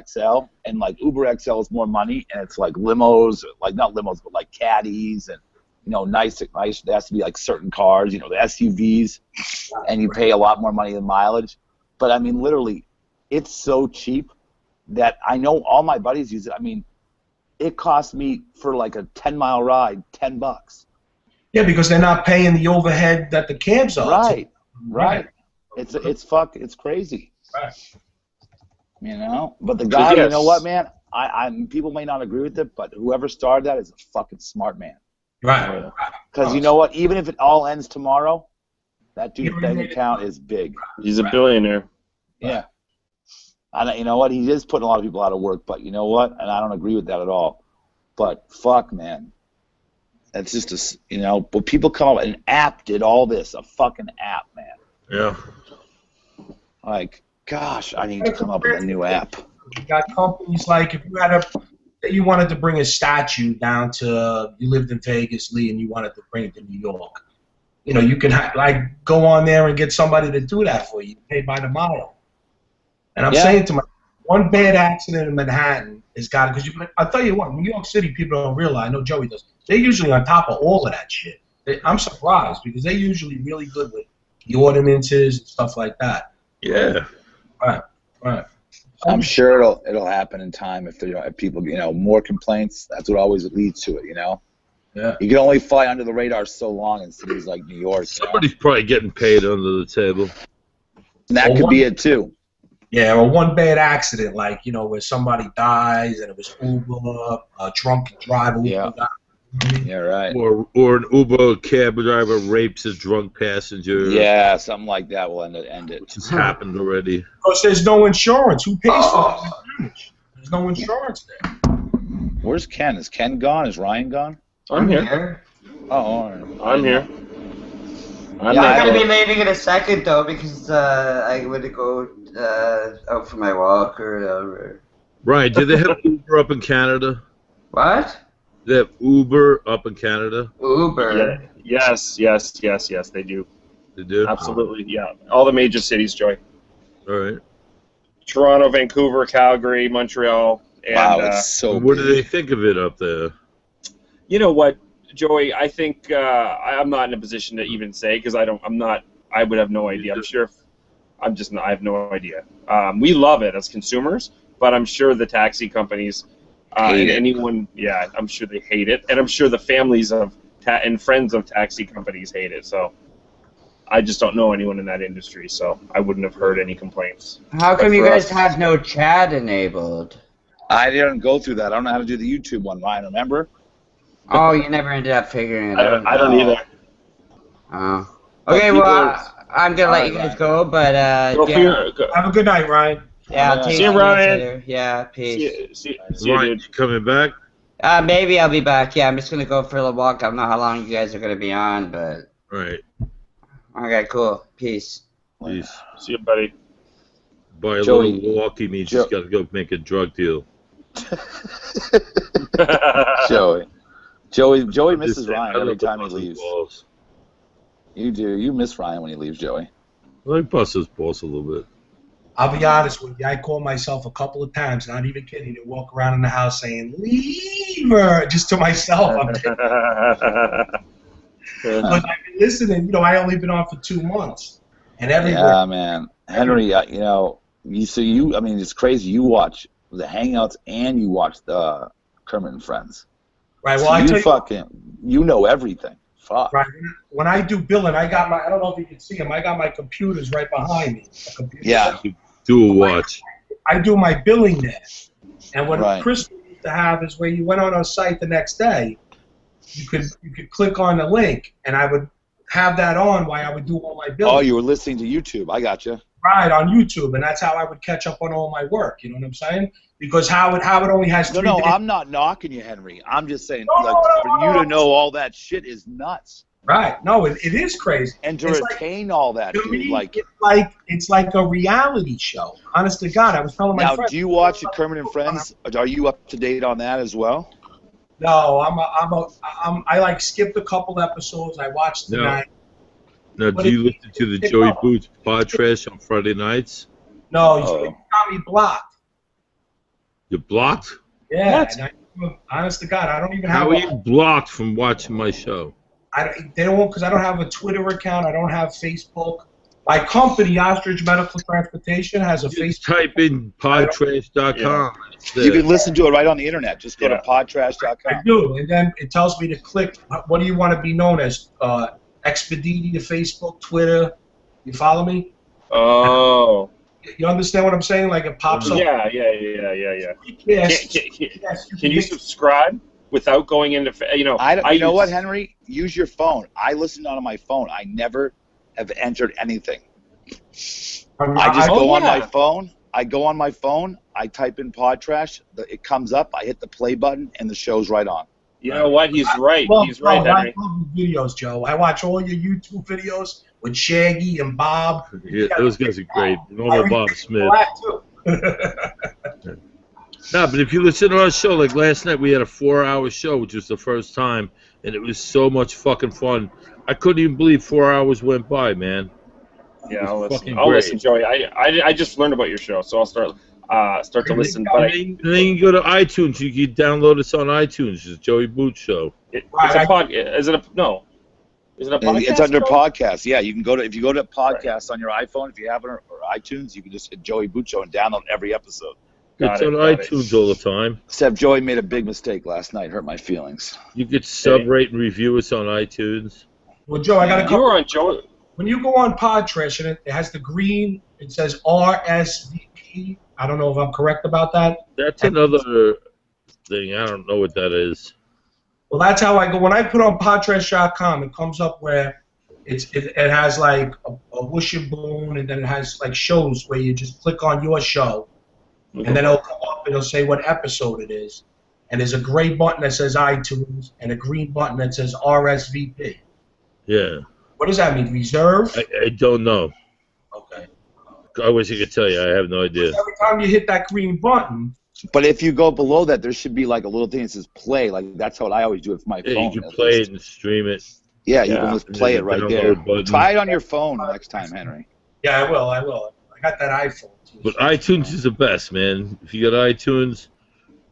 XL, and like Uber XL is more money, and it's like limos, like not limos, but like caddies, and you know, nice. There has to be like certain cars, you know, the SUVs, and you pay a lot more money than mileage. But I mean, literally, it's so cheap that I know all my buddies use it. I mean, it cost me for like a 10-mile ride $10. Yeah, because they're not paying the overhead that the cabs are. Right. It's crazy. Right. You know, but the guy, you know what, man? People may not agree with it, but whoever started that is a fucking smart man. Right. Because you know what? Even if it all ends tomorrow, that dude's bank account is big. He's a billionaire. Yeah. And you know what? He is putting a lot of people out of work, but you know what? And I don't agree with that at all. But fuck, man. That's just you know, but people come up, an app did all this, a fucking app, man. Yeah. Like, gosh, I need to come up with a new app. You got companies like, if you wanted to bring a statue down to, you lived in Vegas, Lee, and you wanted to bring it to New York. You know, you can like go on there and get somebody to do that for you, pay by the mile. And I'm saying to myself, one bad accident in Manhattan has got it, because I'll tell you what, New York City people don't realize, I know Joey does, they're usually on top of all of that shit. I'm surprised, because they're usually really good with the ordinances and stuff like that. Yeah. Right. I'm sure it'll happen in time if people, you know, more complaints. That's what always leads to it, you know. Yeah. You can only fly under the radar so long in cities like New York. Somebody's probably getting paid under the table. And that could be it too. Yeah, or one bad accident, like, you know, where somebody dies and it was Uber, a drunk driver. Yeah. Yeah, right. Or an Uber cab driver rapes a drunk passenger. Yeah, something like that will end it. Which has happened already. Because there's no insurance. Who pays for that? There's no insurance there. Where's Ken? Is Ken gone? Is Ryan gone? I'm here. Oh, all right. I'm here. I'm going to be leaving in a second, though, because I want to go out for my walk or whatever. Ryan, do they have Uber up in Canada? What? They have Uber up in Canada? Uber? Yeah. Yes, they do. They do? Absolutely, yeah. All the major cities, Joey. All right. Toronto, Vancouver, Calgary, Montreal. And, wow, it's so what do they think of it up there? You know what, Joey? I think I'm not in a position to even say, because I would have no idea. I have no idea. We love it as consumers, but I'm sure the taxi companies I'm sure they hate it, and I'm sure the families of and friends of taxi companies hate it. So I just don't know anyone in that industry, so I wouldn't have heard any complaints. How come you guys have no chat enabled? I didn't go through that. I don't know how to do the YouTube one, Ryan. Remember? Oh, you never ended up figuring it out. I don't either. Oh. Okay, well, I'm gonna let you guys go, but have a good night, Ryan. Yeah, I'll take see you, Ryan. Yeah, peace. See you, Ryan, dude. you coming back? Maybe I'll be back. Yeah, I'm just gonna go for a little walk. I don't know how long you guys are gonna be on, but. Right. Okay, cool. Peace. Peace. See you, buddy. By a little walkie means he's got to go make a drug deal. Joey misses Ryan every time he leaves. Balls. You do. You miss Ryan when he leaves, Joey. I like bust his balls a little bit. I'll be honest with you. I called myself a couple of times, not even kidding, to walk around in the house saying, "Leave her," just to myself. But I've been listening. You know, I only been on for 2 months, and everywhere. Yeah, man, Henry. You know, I mean, it's crazy. You watch the Hangouts and you watch the Kermit and Friends. Right. Well, so you know everything. Fuck. Right. When I do billing, I don't know if you can see them. I got my computers right behind me. Yeah. Do a watch. I do my billing there. And what Chris used to have is where you went on our site the next day, you could click on the link, and I would have that on while I would do all my billing. Oh, you were listening to YouTube. I got you. Right, on YouTube, and that's how I would catch up on all my work. You know what I'm saying? because Howard only has 3 No, days. I'm not knocking you, Henry. I'm just saying, for you to know all that shit is nuts. Right. No, it is crazy. And to retain all that, to dude. Me, it's like a reality show. Honest to God, I was telling my friend. Now, do you watch Kermit and Friends? Are you up to date on that as well? No, I like skipped a couple episodes. I watched tonight. Now, do you listen to the Joey Boots pod trash on Friday nights? No, you got me blocked. You're blocked? Yeah. Honest to God, I don't even have. How are you blocked from watching my show? They don't, because I don't have a Twitter account. I don't have Facebook. My company, Ostrich Medical Transportation, has a Facebook. Type in podtrash.com. Yeah. You can listen to it right on the internet. Just go to podtrash.com. I do, and then it tells me to click. What do you want to be known as? Expedia, Facebook, Twitter. You follow me? Oh. You understand what I'm saying? Like it pops up. Yeah. Yes. Can you subscribe without going into? You know what, Henry? Use your phone. I listen on my phone. I never have entered anything. I just go on my phone. I go on my phone. I type in pod trash. It comes up. I hit the play button, and the show's right on. You know what? He's right. He's right, Henry. I love videos, Joe. I watch all your YouTube videos with Shaggy and Bob. Yeah, those guys are great. Normal Bob Smith. No, but if you listen to our show, like last night, we had a 4-hour show, which was the first time, and it was so much fucking fun. I couldn't even believe 4 hours went by, man. Yeah, I'll listen, Joey. I just learned about your show, so I'll start to listen. But then you go to iTunes. You can download us on iTunes. It's Joey Boots Show. It's a podcast. Is it a podcast? It's under podcast. Yeah, you can if you go to podcast on your iPhone, if you have it, or iTunes, you can just hit Joey Boots Show and download every episode. It's on iTunes all the time. Except Joey made a big mistake last night. Hurt my feelings. You could rate and review us on iTunes. Well, Joe, I got a couple. You were on Joe. When you go on Podtrash and it has the green, it says RSVP. I don't know if I'm correct about that. That's another thing. I don't know what that is. Well, that's how I go. When I put on podtrash.com, it comes up where it has like a wishbone, and then it has like shows where you just click on your show, and then it'll come up and it'll say what episode it is. And there's a gray button that says iTunes and a green button that says RSVP. Yeah. What does that mean? Reserve? I don't know. Okay. I wish I could tell you. I have no idea. Every time you hit that green button. But if you go below that, there should be like a little thing that says play. Like that's how I always do it for my phone. You can play it and stream it. Yeah, you can just play it right there. Try it on your phone next time, Henry. Yeah, I will. I got that iPhone too. But iTunes is the best, man. If you got iTunes,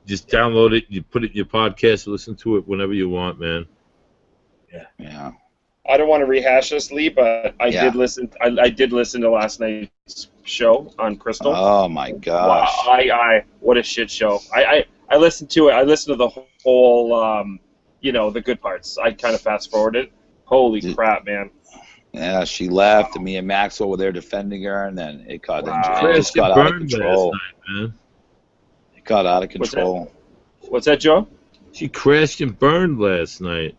just download it. You put it in your podcast. Listen to it whenever you want, man. Yeah. I don't want to rehash this, Lee, but I did listen. I did listen to last night's show on Crystal. Oh my gosh! Wow, what a shit show! I listened to it. I listened to the whole, the good parts. I kind of fast forwarded. Holy crap, man! Yeah, she left, and me and Maxwell were there defending her, and then it got it just got out of control. Last night, man. It got out of control. What's that, Joe? She crashed and burned last night.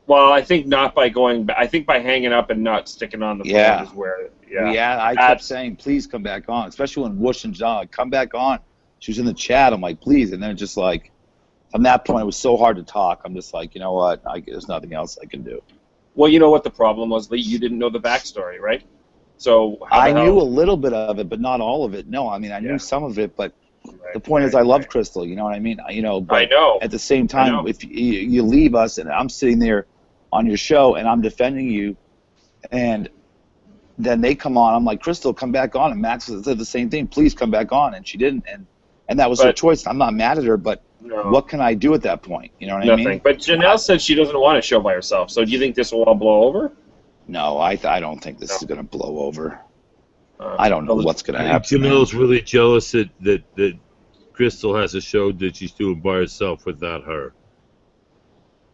Well, I think not by going. I think by hanging up and not sticking on the phone is where. Yeah, I kept saying, please come back on, especially when Whoosh and John, come back on. She was in the chat. I'm like, please. And then just like, from that point, it was so hard to talk. I'm just like, you know what? There's nothing else I can do. Well, you know what the problem was, Lee? You didn't know the backstory, right? So I knew a little bit of it, but not all of it. No, I mean, I knew some of it, but the point is I love Crystal. You know what I mean? But I know. At the same time, if you leave us and I'm sitting there on your show and I'm defending you, and then they come on, I'm like, Crystal, come back on, and Max said the same thing, please come back on, and she didn't, and that was her choice. I'm not mad at her, but what can I do at that point? You know what I mean? But Janelle said she doesn't want a show by herself, so do you think this will all blow over? No, I don't think this is going to blow over. I don't know what's going to happen. Janelle's really jealous that Crystal has a show that she's doing by herself without her.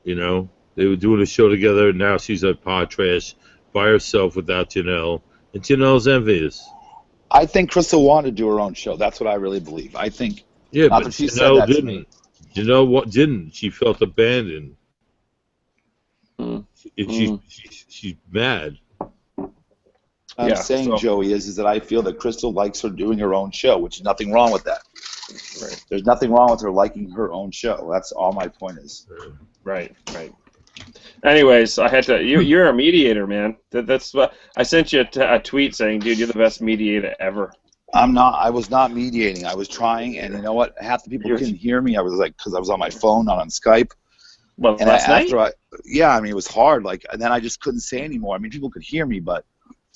You know? They were doing a show together, and now she's at Podtrash by herself without Janelle, and Janelle's envious. I think Crystal wanted to do her own show. That's what I really believe. I think. Yeah, but Janelle didn't. Janelle didn't. She felt abandoned. She's mad. I'm saying, Joey, is that I feel that Crystal likes her doing her own show, which is nothing wrong with that. There's nothing wrong with her liking her own show. That's all my point is. Right. Anyways, I had to. You're a mediator, man. That's what I sent you a tweet saying, "Dude, you're the best mediator ever." I'm not. I was not mediating. I was trying, and you know what? Half the people couldn't hear me. I was like, because I was on my phone, not on Skype. Well, and last night? I mean, it was hard. Like, and then I just couldn't say anymore. I mean, people could hear me, but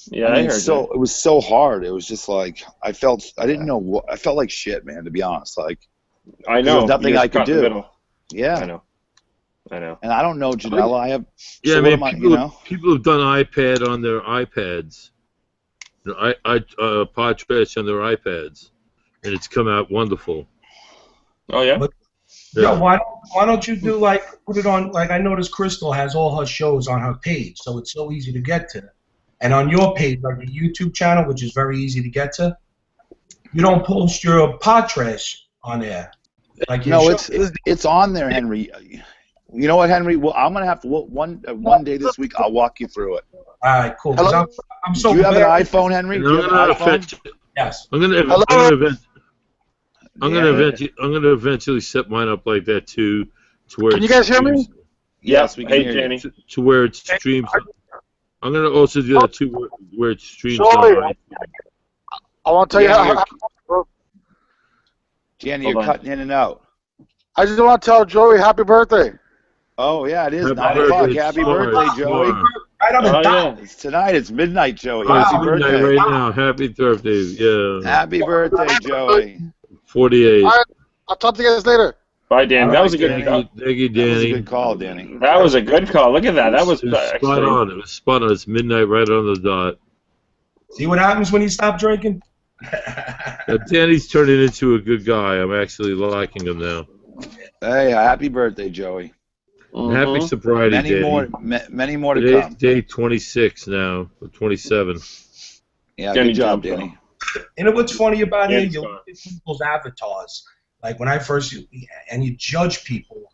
yeah, I heard you. It was so hard. It was just like I didn't know what. I felt like shit, man. To be honest, like I know there was nothing I could do. Yeah, I know. And I don't know, Janela. I have. Yeah, so I mean, people have done iPad on their iPads. Podcast on their iPads, and it's come out wonderful. Oh yeah. Yeah. Why don't you do put it on I noticed Crystal has all her shows on her page, so it's so easy to get to. And on your page, like the YouTube channel, which is very easy to get to, you don't post your pod trash on there. It's on there, Henry. You know what, Henry? Well, I'm gonna have to one day this week. I'll walk you through it. All right, cool. I'm so. Do you have an iPhone, Henry? Do you have an iPhone? Yes. I'm gonna eventually set mine up like that too, to where. Can you guys hear me? Yes, we can hear Jenny. you. To where it streams. I'm gonna also do that too, where it streams. Sorry, I want to tell you how. Jenny, you're cutting in and out. I just want to tell Joey happy birthday. Oh yeah, it is 9 o'clock. Happy birthday, Joey! Right on the dot. It's tonight. It's midnight, Joey. Wow. Happy birthday! Right now. Happy birthday! Yeah. Happy birthday, Joey! 48. All right, I'll talk to you guys later. Bye, Dan. That was a good call. Thank you, Danny. That was a good call, Danny. That was a good call. Look at that. That was spot on. It was spot on. It's midnight, right on the dot. See what happens when you stop drinking? Danny's turning into a good guy. I'm actually liking him now. Hey, happy birthday, Joey. Happy sobriety, many more to come. Day 26 now, or 27. Yeah, good job, Danny. You know what's funny about it? You look at people's avatars. Like when I first, and you judge people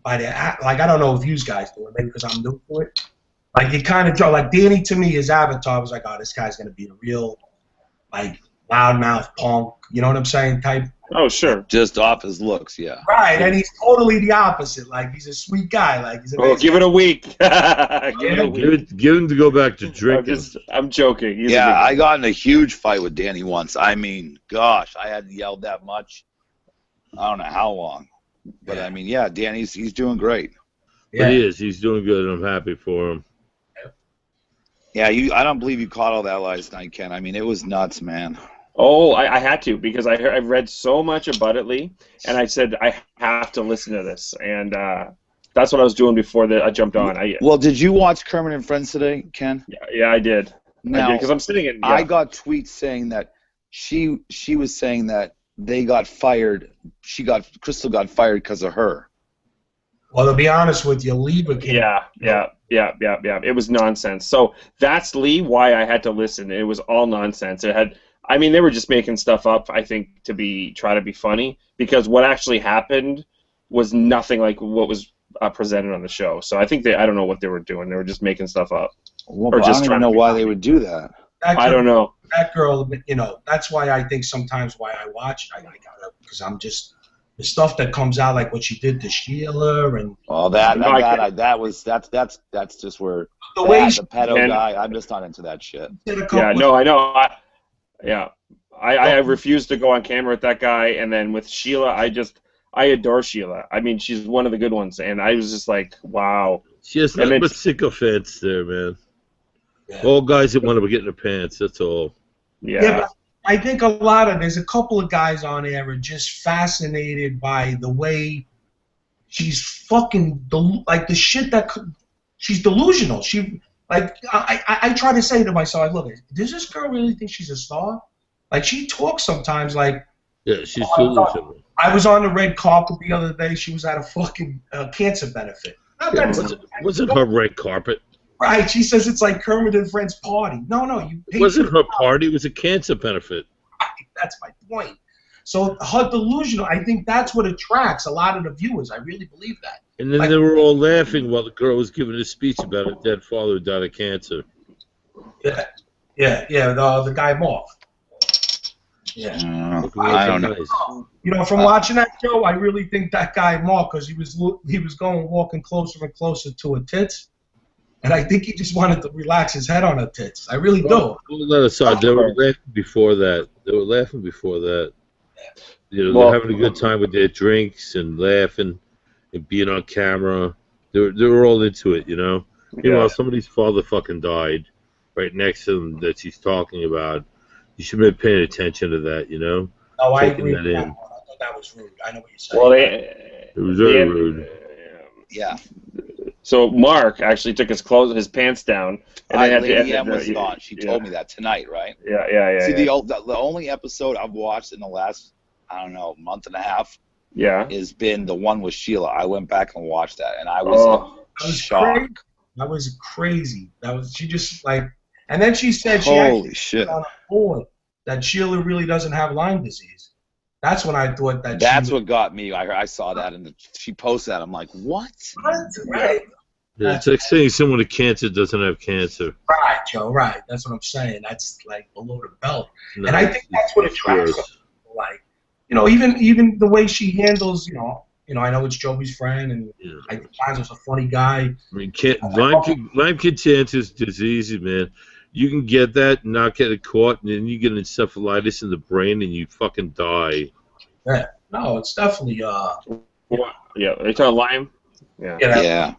by their, I don't know if you guys do it, maybe because I'm new to it. Like you kind of judge, like Danny to me, his avatar was like, oh, this guy's gonna be a real, loudmouth punk. You know what I'm saying? Type. Oh, sure. Just off his looks, yeah. Right, and he's totally the opposite. Like he's a sweet guy. Like he's amazing. Well, give it a week. Give him to go back to drinking. I'm joking. I got in a huge fight with Danny once. I mean, gosh, I hadn't yelled that much. I don't know how long, but I mean, yeah, Danny's he's doing great. Yeah, but he is. He's doing good, and I'm happy for him. Yeah, I don't believe you caught all that last night, Ken. I mean, it was nuts, man. Oh, I had to because I've read so much about it, Lee, and I said I have to listen to this, and that's what I was doing before I jumped on. Well, did you watch Kermit and Friends today, Ken? Yeah, I did. Now, because I'm sitting in. Yeah. I got tweets saying that she was saying that they got fired. Crystal got fired because of her. Well, to be honest with you, Lee became. Yeah. It was nonsense. So that's Lee. Why I had to listen. It was all nonsense. I mean, they were just making stuff up. I think try to be funny because what actually happened was nothing like what was presented on the show. So I think I don't know what they were doing. They were just making stuff up. Well, or just I don't even know why they would do that. I don't know. That girl, that's why I think sometimes why I watch. I gotta because I'm just the stuff that comes out like what she did to Sheila and. Oh, that's just where the pedo guy. I'm just not into that shit. Yeah, no, I know. I refuse to go on camera with that guy, and then with Sheila, I adore Sheila. I mean, she's one of the good ones, and I was just like, wow. She has nothing but sycophants there, man. Yeah. All guys that want to get in their pants, that's all. Yeah, but I think there's a couple of guys on there are just fascinated by the way she's fucking, like the shit that, she's delusional. I try to say to myself, look, does this girl really think she's a star? Like, she talks sometimes like... Yeah, she's delusional. I was on the red carpet the other day. She was at a fucking cancer benefit. Wasn't her red carpet? Right. She says it's like Kermit and Friends party. No. It wasn't her party. It was a cancer benefit. Right, that's my point. So her delusional, I think that's what attracts a lot of the viewers. I really believe that. And then they were all laughing while the girl was giving a speech about her dead father who died of cancer. Yeah. The guy Mark. Yeah. I don't know. You know, from watching that show, I really think that guy Mark, because he was walking closer and closer to her tits, and I think he just wanted to relax his head on her tits. I really do. Well, aside, they were laughing before that. You know, they're having a good time with their drinks and laughing and being on camera. They were all into it, you know. Meanwhile, somebody's father fucking died right next to them that she's talking about. You should have been paying attention to that, you know. Oh, I Taking agree. that in. I thought that was rude. I know what you're saying. Well, It was very rude. Yeah. So Mark actually took his pants down, and they had Lady M was on. She told me that tonight, right? Yeah. See, the only episode I've watched in the last, I don't know, month and a half, has been the one with Sheila. I went back and watched that, and I was shocked. That was crazy. She just like, and then she said holy shit on a board that Sheila really doesn't have Lyme disease. That's when I thought that. That's what got me. I saw that, and she posted that. I'm like, what? Right. Yeah, it's like saying someone with cancer doesn't have cancer. Right, Joe. Right. That's what I'm saying. That's like below the belt, and I think that's what attracts her. Like, you know, even the way she handles, you know, I know it's Joey's friend, and I think Gonzo's a funny guy. I mean, Lyme cancer disease, man. You can get that, and not get it caught, and then you get encephalitis in the brain, and you fucking die. Yeah. No, it's definitely Yeah, are you talking Lyme? Yeah.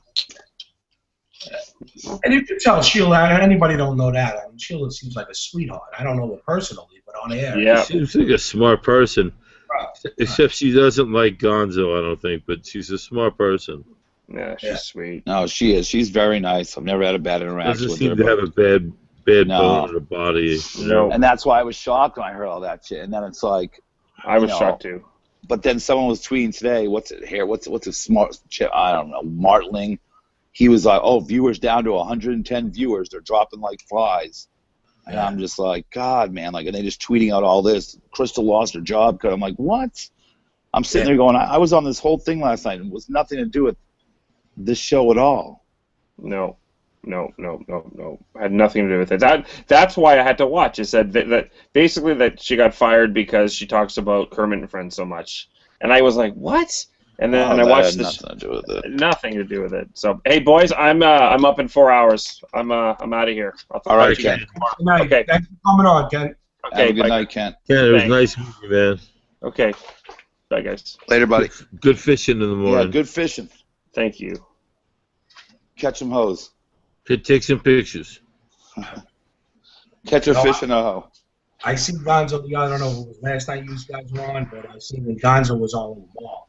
And you can tell Sheila. Anybody don't know that. I mean, Sheila seems like a sweetheart. I don't know her personally, but on air, she seems like a smart person. Except she doesn't like Gonzo, I don't think, but she's a smart person. Yeah, she's sweet. No, she is. She's very nice. I've never had a bad interaction with her. Doesn't seem to have a bad bone in her body. No. And that's why I was shocked when I heard all that shit. And then it's like, I was shocked too. But then someone was tweeting today, what's a smart chip? I don't know, Martling. He was like, oh, viewers down to 110 viewers. They're dropping like flies. And I'm just like, God, man, like, and they just tweeting out all this. Crystal lost her job because I'm like, what? I'm sitting there going, I was on this whole thing last night, and it was nothing to do with this show at all. No. Had nothing to do with it. That's why I had to watch. It said that basically that she got fired because she talks about Kermit and Friends so much, and I was like, what? And then I watched this. Nothing to do with it. Nothing to do with it. So, hey, boys, I'm up in 4 hours. I'm out of here. All right, Ken. Good night. Okay. Thanks for coming on, Ken. Okay. Have a good night, Ken. Ken, it was nice meeting you, man. Okay. Bye, guys. Later, buddy. Good fishing in the morning. Yeah, good fishing. Thank you. Catch some hoes. Take some pictures. Catch a fish in a hoe. I see Gonzo. I don't know if it was last night you guys were on, but I seen when Gonzo was on with Mark.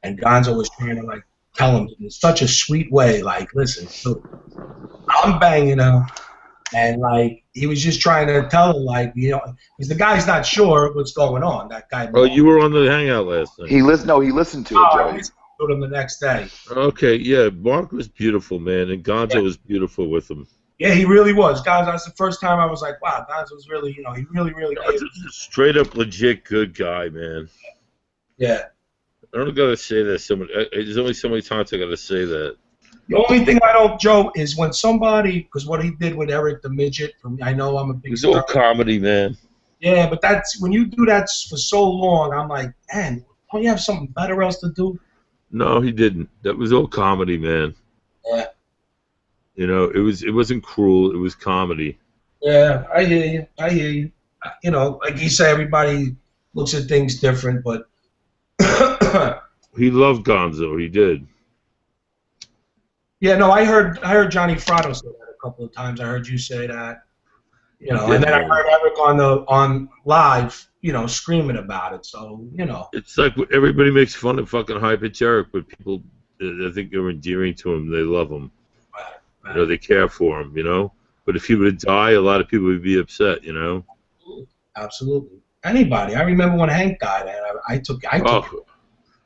And Gonzo was trying to, like, tell him in such a sweet way, like, listen, dude, I'm banging her. And, like, he was just trying to tell her, like, you know, because the guy's not sure what's going on, that guy. Oh, you were on the hangout last night. He listened to it, Joey. I listened to him the next day. Okay, yeah, Mark was beautiful, man, and Gonzo was beautiful with him. Yeah, he really was. Gonzo, that's the first time I was like, wow, Gonzo's really, you know, he really gave it. Straight up legit good guy, man. Yeah. I don't gotta say that so much. There's only so many times I gotta say that. The only thing I don't, Joe, is when somebody, because what he did with Eric the Midget, for me, I know I'm a big. It's all comedy, man. Yeah, but that's when you do that for so long. I'm like, man, don't you have something better else to do? No, he didn't. That was all comedy, man. Yeah. You know, it wasn't cruel. It was comedy. Yeah, I hear you. You know, like you say, everybody looks at things different, but. He loved Gonzo. He did. Yeah, no, I heard Johnny Fratto say that a couple of times. I heard you say that. You know, and then I heard Eric on live, you know, screaming about it. So, you know. It's like everybody makes fun of fucking high pitch Eric, but people, I think they're endearing to him. They love him. Right. You know, they care for him. You know, but if he would die, a lot of people would be upset. You know. Absolutely. Anybody. I remember when Hank died, and I took.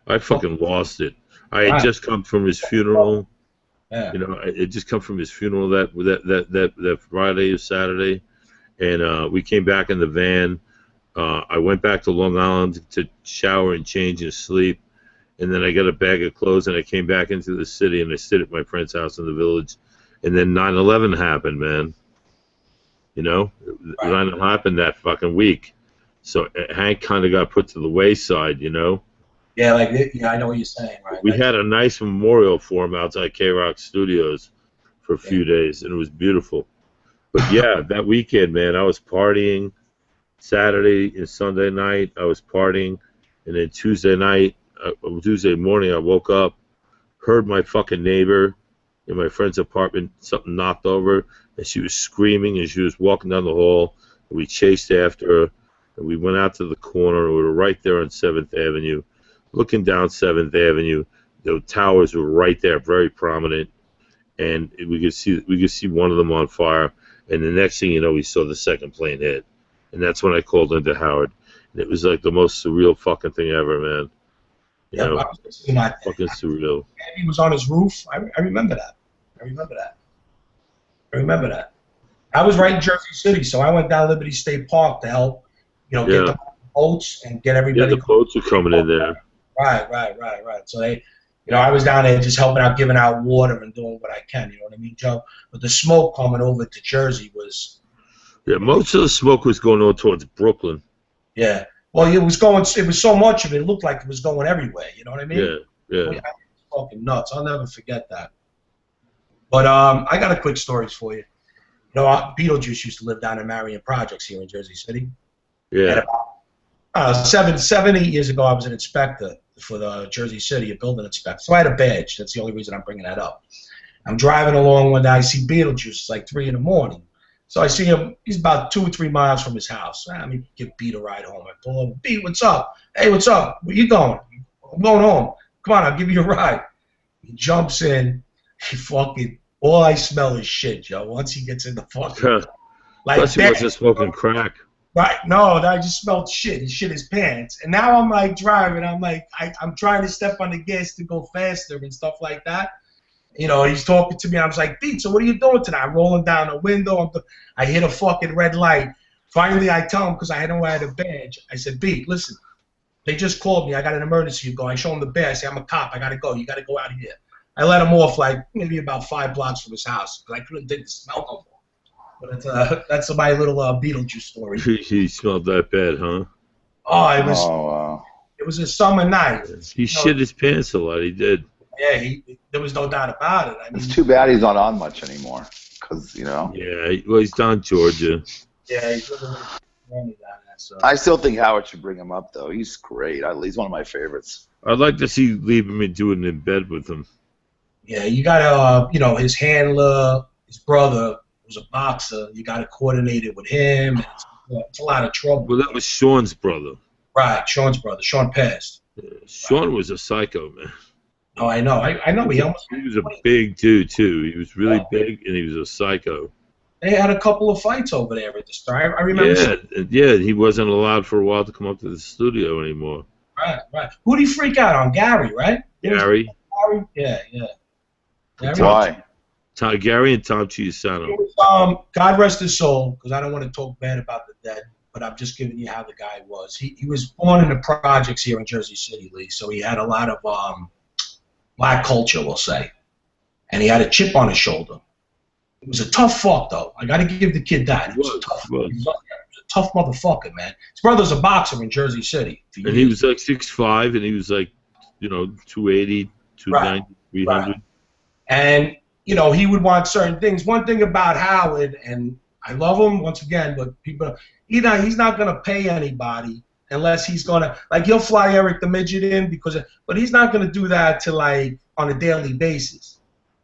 I fucking lost it. I had just come from his funeral. Yeah. You know, I had just come from his funeral that Friday or Saturday, and we came back in the van. I went back to Long Island to shower and change and sleep, and then I got a bag of clothes and I came back into the city and I stayed at my friend's house in the village, and then 9/11 happened, man. You know, 9/11 happened that fucking week. So Hank kind of got put to the wayside, you know. Yeah, yeah, I know what you're saying, right? We had a nice memorial for him outside K-Rock Studios for a few days, and it was beautiful. But yeah, that weekend, man, I was partying. Saturday and Sunday night, I was partying, and then Tuesday morning, I woke up, heard my fucking neighbor in my friend's apartment, something knocked over, and she was screaming, and she was walking down the hall, and we chased after her, and we went out to the corner, and we were right there on 7th Avenue, looking down 7th Avenue. The towers were right there, very prominent, and we could see one of them on fire, and the next thing you know, we saw the second plane hit. And that's when I called into Howard. And it was like the most surreal fucking thing ever, man. You know, fucking surreal. He was on his roof. I remember that. I was right in Jersey City, so I went down Liberty State Park to help, get the boats and get everybody. Yeah, the boats were coming in there. Right. So they, I was down there just helping out, giving out water and doing what I can, you know what I mean, Joe? But the smoke coming over to Jersey was... Yeah, most of the smoke was going on towards Brooklyn. Yeah. Well, it was so much of it, it looked like it was going everywhere, you know what I mean? Yeah. It was fucking nuts. I'll never forget that. But I got a quick story for you. Beetlejuice used to live down in Marion Projects here in Jersey City. Yeah. And about 7, 8 years ago, I was an inspector for the Jersey City, a building inspector. So I had a badge. That's the only reason I'm bringing that up. I'm driving along one day. I see Beetlejuice. It's like 3 in the morning. So I see him. He's about 2 or 3 miles from his house. Let me give Beat a ride home. I pull over. Beat, what's up? Hey, what's up? Where you going? I'm going home. Come on, I'll give you a ride. He jumps in. He fucking... All I smell is shit, Joe. Once he gets in the fucking... Plus he wasn't smoking crack. Right. No, I just smelled shit. He shit his pants. And now I'm like driving. I'm like, I'm trying to step on the gas to go faster and stuff like that. He's talking to me. I was like, Pete, so what are you doing tonight? I'm rolling down the window. I hit a fucking red light. Finally, I tell him, because I hadn't had a badge. I said, Pete, listen, they just called me. I got an emergency. You go. I show him the badge. I say, I'm a cop. I got to go. You got to go out of here. I let him off like maybe about 5 blocks from his house because I couldn't take the smell no more. But that's my little Beetlejuice story. He smelled that bad, huh? Oh, it was. Oh, wow. It was a summer night. He shit his pants a lot. He did. Yeah, there was no doubt about it. It's too bad he's not on much anymore, because Yeah, well, he's down in Georgia. Yeah, he's living down there. So. I still think Howard should bring him up, though. He's great. He's one of my favorites. I'd like to see Lieberman doing it in bed with him. Yeah, you got to, his handler, his brother was a boxer. You got to coordinate it with him. It's a lot of trouble. Well, that was Sean's brother. Right, Sean's brother. Sean passed. Yeah, Sean was a psycho, man. Oh, I know. I know. He was a big dude, too. He was really big, and he was a psycho. They had a couple of fights over there at the start. I remember. Yeah, he wasn't allowed for a while to come up to the studio anymore. Right. Who did he freak out on? Gary, right? Gary. Yeah. Gary. Why? Gary and Tom Chiusano. God rest his soul, because I don't want to talk bad about the dead, but I'm just giving you how the guy was. He was born in the projects here in Jersey City, Lee, so he had a lot of black culture, we'll say. And he had a chip on his shoulder. He was a tough fuck, though. I got to give the kid that. He was a tough motherfucker, man. His brother's a boxer in Jersey City. And he was like 6'5", and he was like, 280, 290, 300. Right. And, he would want certain things. One thing about Howard, and I love him once again, but people, he's not going to pay anybody unless he's going to, he'll fly Eric the Midget in, but he's not going to do that to, on a daily basis.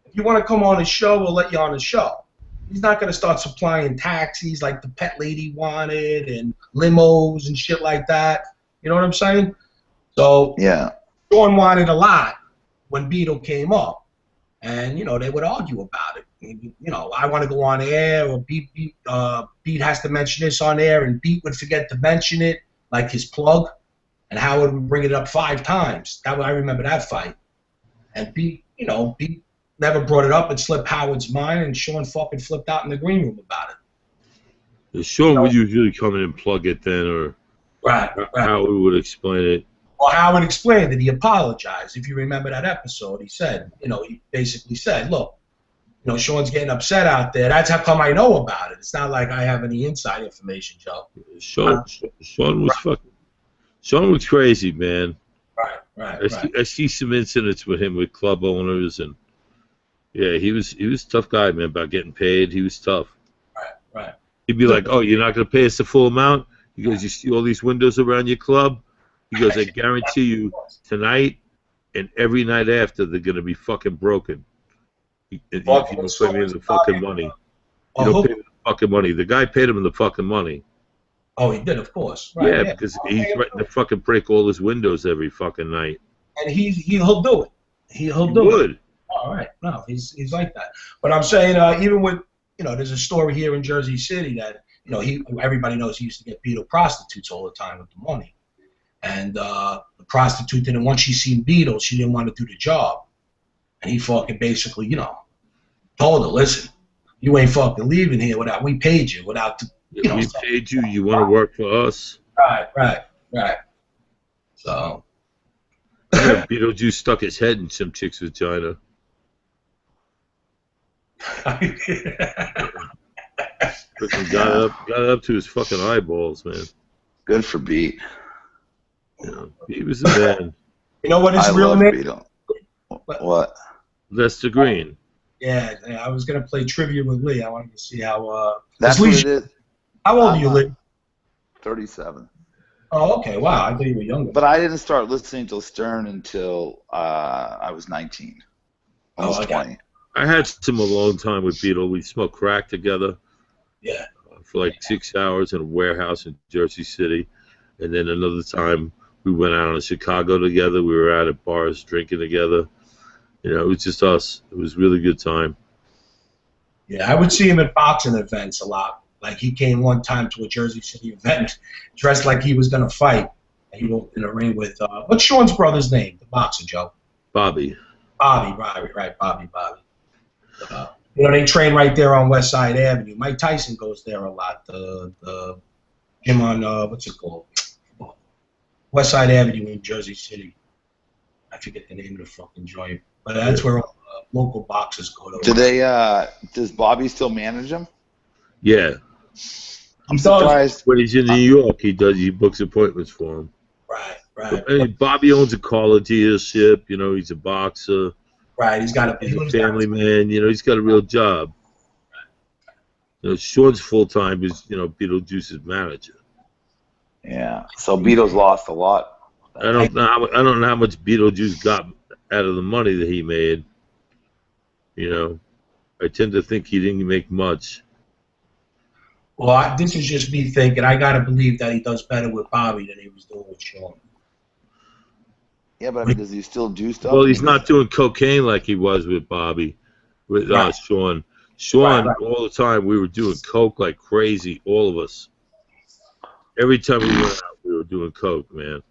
If you want to come on his show, we'll let you on the show. He's not going to start supplying taxis like the pet lady wanted and limos and shit like that. You know what I'm saying? So, yeah. Sean wanted a lot when Beetle came up. And, they would argue about it. I want to go on air, or Beat has to mention this on air, and Beat would forget to mention it, like his plug, and Howard would bring it up 5 times. I remember that fight. And Beat never brought it up. It slipped Howard's mind, and Sean fucking flipped out in the green room about it. Sean would usually come in and plug it then, or Howard would explain it. Well, Howard explained that he apologized. If you remember that episode, he said, he basically said, look, you know, Sean's getting upset out there. That's how come I know about it. It's not like I have any inside information, Joe. Sean was fucking. Sean was crazy, man. Right. I see some incidents with him with club owners, and yeah, he was a tough guy, man. About getting paid, he was tough. Right. He'd be like, "Oh, you're not gonna pay us the full amount?" He goes, "You see all these windows around your club?" He goes, "I guarantee you, tonight and every night after, they're gonna be fucking broken. If you don't pay me the fucking money, you don't pay me the fucking money." The guy paid him the fucking money. Oh, he did, of course. Right, yeah, because he's threatening to fucking break all his windows every fucking night. And he'll do it. He'll do it. All right. No, he's like that. But I'm saying, even with, you know, there's a story here in Jersey City that, you know, everybody knows he used to get Beetle prostitutes all the time with the money. And the prostitute didn't, once she seen Beetle, she didn't want to do the job. And he fucking basically, you know, told her, listen, you ain't fucking leaving here without, we paid you without the, you know, we paid you. You want to work for us? Right. So. Yeah, Beetlejuice stuck his head in some chick's vagina. Freaking got up to his fucking eyeballs, man. Good for Beat. Yeah, he was the man. You know what his real name? What? Lester Green. Yeah, I was gonna play trivia with Lee. I wanted to see how. That's what it is. How old are you, Lee? 37. Oh, okay. Wow, I thought you were younger. But I didn't start listening to Stern until I was 19. I was 20. I had him a long time with Beetle. We smoked crack together. Yeah. For like 6 hours in a warehouse in Jersey City, and then another time we went out in Chicago together. We were out at bars drinking together. You know, it was just us. It was a really good time. Yeah, I would see him at boxing events a lot. Like, he came one time to a Jersey City event dressed like he was going to fight. And he walked in a ring with, what's Sean's brother's name, the boxer, Joe? Bobby. Right, Bobby. You know, they train right there on West Side Avenue. Mike Tyson goes there a lot. The gym on, what's it called? West Side Avenue in Jersey City. I forget the name of the fucking joint. But that's where local boxers go to. Do they, does Bobby still manage them? Yeah. I'm surprised. When he's in New York, he books appointments for him. Right. And Bobby owns a car dealership. You know, he's a boxer. Right, he's a family man. You know, he's got a real job. You know, Sean's full time is, you know, Beetlejuice's manager. Yeah. So Beetle's lost a lot. I don't know how much Beetlejuice got out of the money that he made. You know, I tend to think he didn't make much. Well, this is just me thinking. I got to believe that he does better with Bobby than he was doing with Sean. Yeah, but I mean, does he still do stuff? Well, he's not doing cocaine like he was with Bobby, with Sean. Sean, all the time, we were doing coke like crazy, all of us. Every time we went out, we were doing coke, man.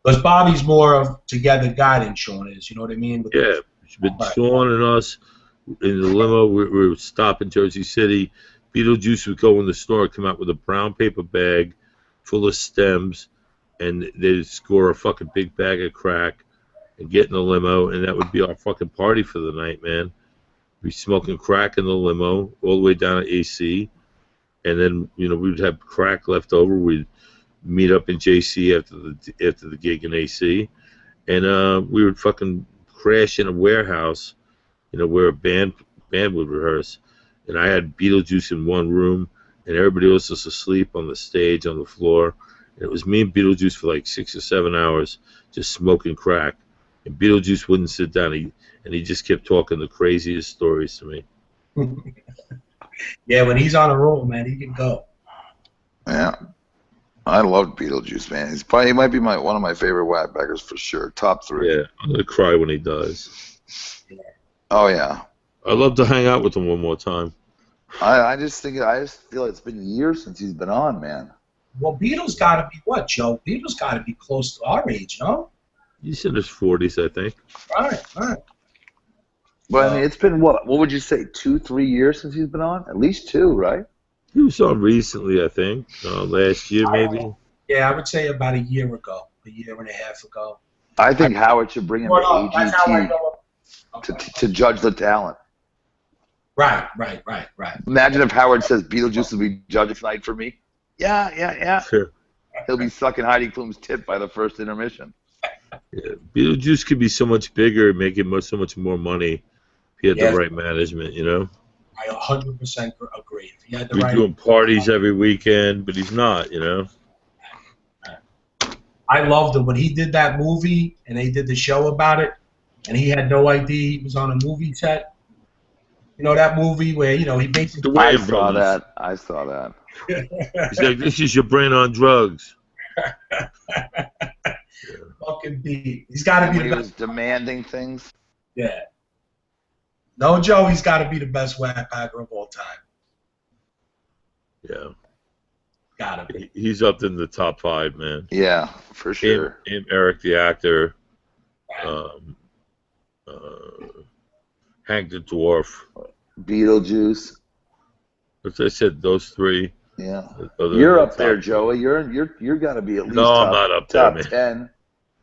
Because Bobby's more of together guy than Sean is, you know what I mean? Yeah, but Sean and us in the limo, we would stop in Jersey City. Beetlejuice would go in the store, come out with a brown paper bag full of stems, and they'd score a fucking big bag of crack and get in the limo, and that would be our fucking party for the night, man. We'd be smoking crack in the limo all the way down to AC, and then, you know, we'd have crack left over. We'd meet up in JC after the gig in AC, and we would fucking crash in a warehouse, you know, where a band would rehearse. And I had Beetlejuice in one room, and everybody else was asleep on the stage, on the floor. And it was me and Beetlejuice for like 6 or 7 hours just smoking crack. And Beetlejuice wouldn't sit down, and he just kept talking the craziest stories to me. Yeah, when he's on a roll, man, he can go. Yeah. I love Beetlejuice, man. He might be one of my favorite whackbaggers for sure. Top 3. Yeah, I'm going to cry when he dies. Oh, yeah. I'd love to hang out with him one more time. I just feel it's been years since he's been on, man. Well, Beetle's got to be what, Joe? Beetle's got to be close to our age, no? He's in his 40s, I think. Right. But I mean, it's been what would you say, 2-3 years since he's been on? At least 2, right? He was on recently, I think. Last year, maybe. Yeah, I would say about a year ago, a year and a half ago. I think Howard should bring him to AGT to judge the talent. Right. Imagine if Howard says Beetlejuice will be judge tonight for me. Yeah. Sure. He'll be sucking Heidi Klum's tit by the first intermission. Yeah. Beetlejuice could be so much bigger, making so much more money if he had the right management, you know? I 100% agree. If he had the He's right doing parties every weekend, but he's not, you know? I loved it when he did that movie and they did the show about it, and he had no idea he was on a movie set. You know that movie where he basically. I saw that. He's like, this is your brain on drugs. Fucking beat. He's got to be the best. He was demanding things. Yeah. No, Joe. He's got to be the best whack packer of all time. Yeah. Gotta be. He's up in the top 5, man. Yeah, for sure. Him, Eric the actor, Hank the dwarf, Beetlejuice. as I said, those 3. Yeah. You're up there, Joey. You're got to be at least I'm not up there, man. 10.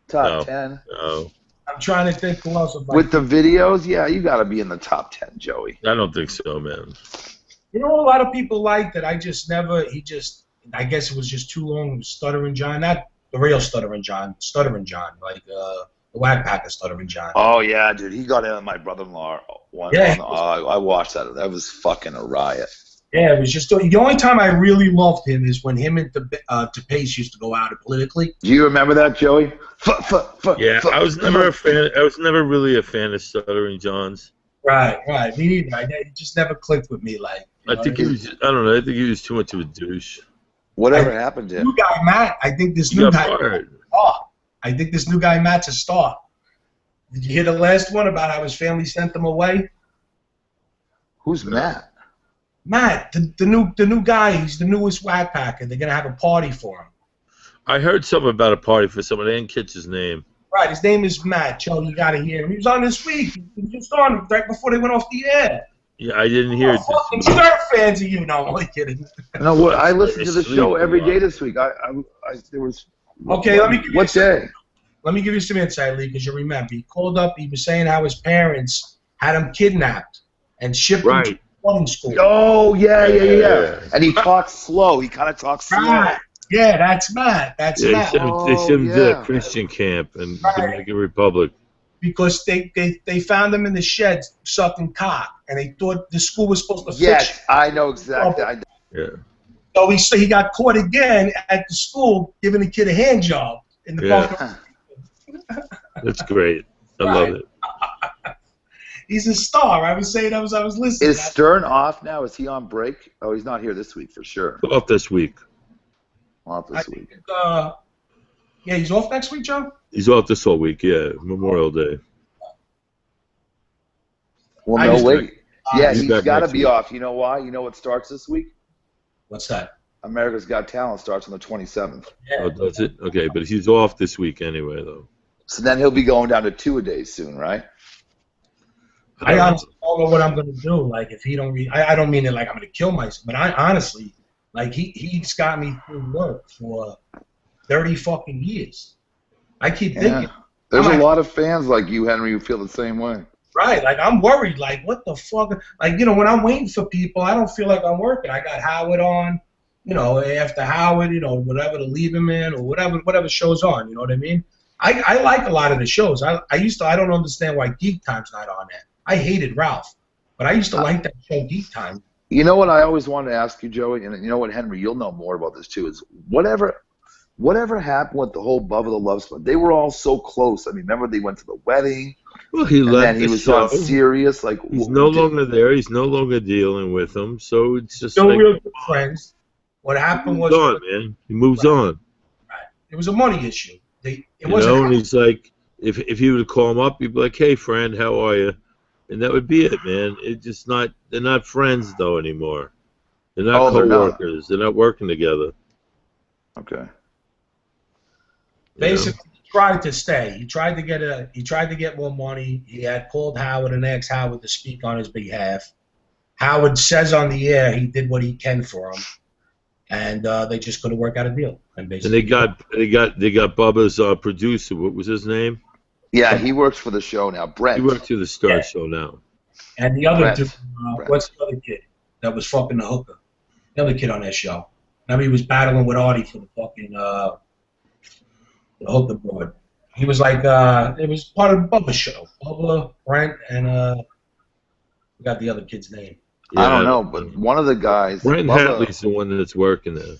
Top 10. No. I'm trying to think who else. With the videos, yeah, you got to be in the top 10, Joey. I don't think so, man. You know, a lot of people like that. I guess it was just too long. Stuttering John, not the real Stuttering John, like the whack packer Stuttering John. Oh yeah, dude, he got in on my brother-in-law one. Yeah, I watched that. That was fucking a riot. Yeah, it was just the only time I really loved him is when him and DePace used to go out politically. Do you remember that, Joey? Yeah, I was never a fan. I was never really a fan of Stuttering John's. Right. Me neither. It just never clicked with me. Like, I think he was. I don't know. I think he was too much of a douche. Whatever happened to him? New guy Matt. I think this new guy. I think this new guy Matt's a star. Did you hear the last one about how his family sent him away? Who's Matt? Matt, the new guy. He's the newest whack packer. They're gonna have a party for him. I heard something about a party for someone. I didn't catch his name. Right, his name is Matt. Joe, you gotta hear him. He was on this week. He was just on right before they went off the air. Yeah, I didn't hear it. Fucking Stir fans of you. No, I'm only kidding. No, what? I listened to the show every day this week. There was. Okay, let me give you what day? Let me give you some insight, Lee, because you remember he called up. He was saying how his parents had him kidnapped and shipped him to boarding school. Oh yeah. And he talks slow. He kind of talks slow. Right. Yeah, that's Matt. That's Matt. They sent him to a Christian camp in Dominican Republic. Because they found him in the shed sucking cock, and they thought the school was supposed to fix Yes, I know exactly. Yeah. So he got caught again at the school giving the kid a hand job in the bunker. That's great. I love it. He's a star. I was saying I was listening. Is Stern off now? Is he on break? Oh, he's not here this week for sure. Off this week. Off this week. Yeah, he's off next week, Joe? He's off this whole week, yeah. Memorial Day. Well, no, wait. Yeah, he's got to be off. You know why? You know what starts this week? What's that? America's Got Talent starts on the 27th. Yeah. Oh, does it? Okay, but he's off this week anyway, though. So then he'll be going down to 2-a-days soon, right? I honestly don't know what I'm going to do. Like, if he don't I don't mean it like I'm going to kill myself, but I honestly, like, he's got me through work for 30 fucking years. I keep thinking. There's a lot of fans like you, Henry, who feel the same way. Right, like I'm worried, like what the fuck, like when I'm waiting for people, I don't feel like I'm working. I got Howard on, after Howard, whatever to leave him in or whatever show's on, you know what I mean? I like a lot of the shows. I don't understand why Geek Time's not on there. I hated Ralph, but I used to like that show Geek Time. You know what I always wanted to ask you, Joey, and you know what, Henry, you'll know more about this too, is whatever happened with the whole Bubba the Love Sponge? They were all so close. I mean, remember they went to the wedding? Well, he left. He was on Sirius. Like he's no longer there. He's no longer dealing with them. So it's just still real good friends. What happened was man. He moves on. Right. It was a money issue. And he's like, if he would call him up, he'd be like, "Hey, friend, how are you?" And that would be it, man. It's just not. They're not friends though anymore. They're not co-workers. They're not working together. Okay. Basically, he tried to stay. He tried to get more money. He had called Howard and asked Howard to speak on his behalf. Howard says on the air he did what he can for him, and they just couldn't work out a deal. And basically, they got Bubba's producer. What was his name? Yeah, he works for the show now. Brent. He works for the Star Show now. And the other dude, what's the other kid that was fucking the hooker? The other kid on that show. Remember he was battling with Artie for the fucking the hooker board. He was like, it was part of Bubba's show. Bubba, Brent, and we got the other kid's name. Yeah, I don't know, but one of the guys. Brent Hatley's the one that's working there.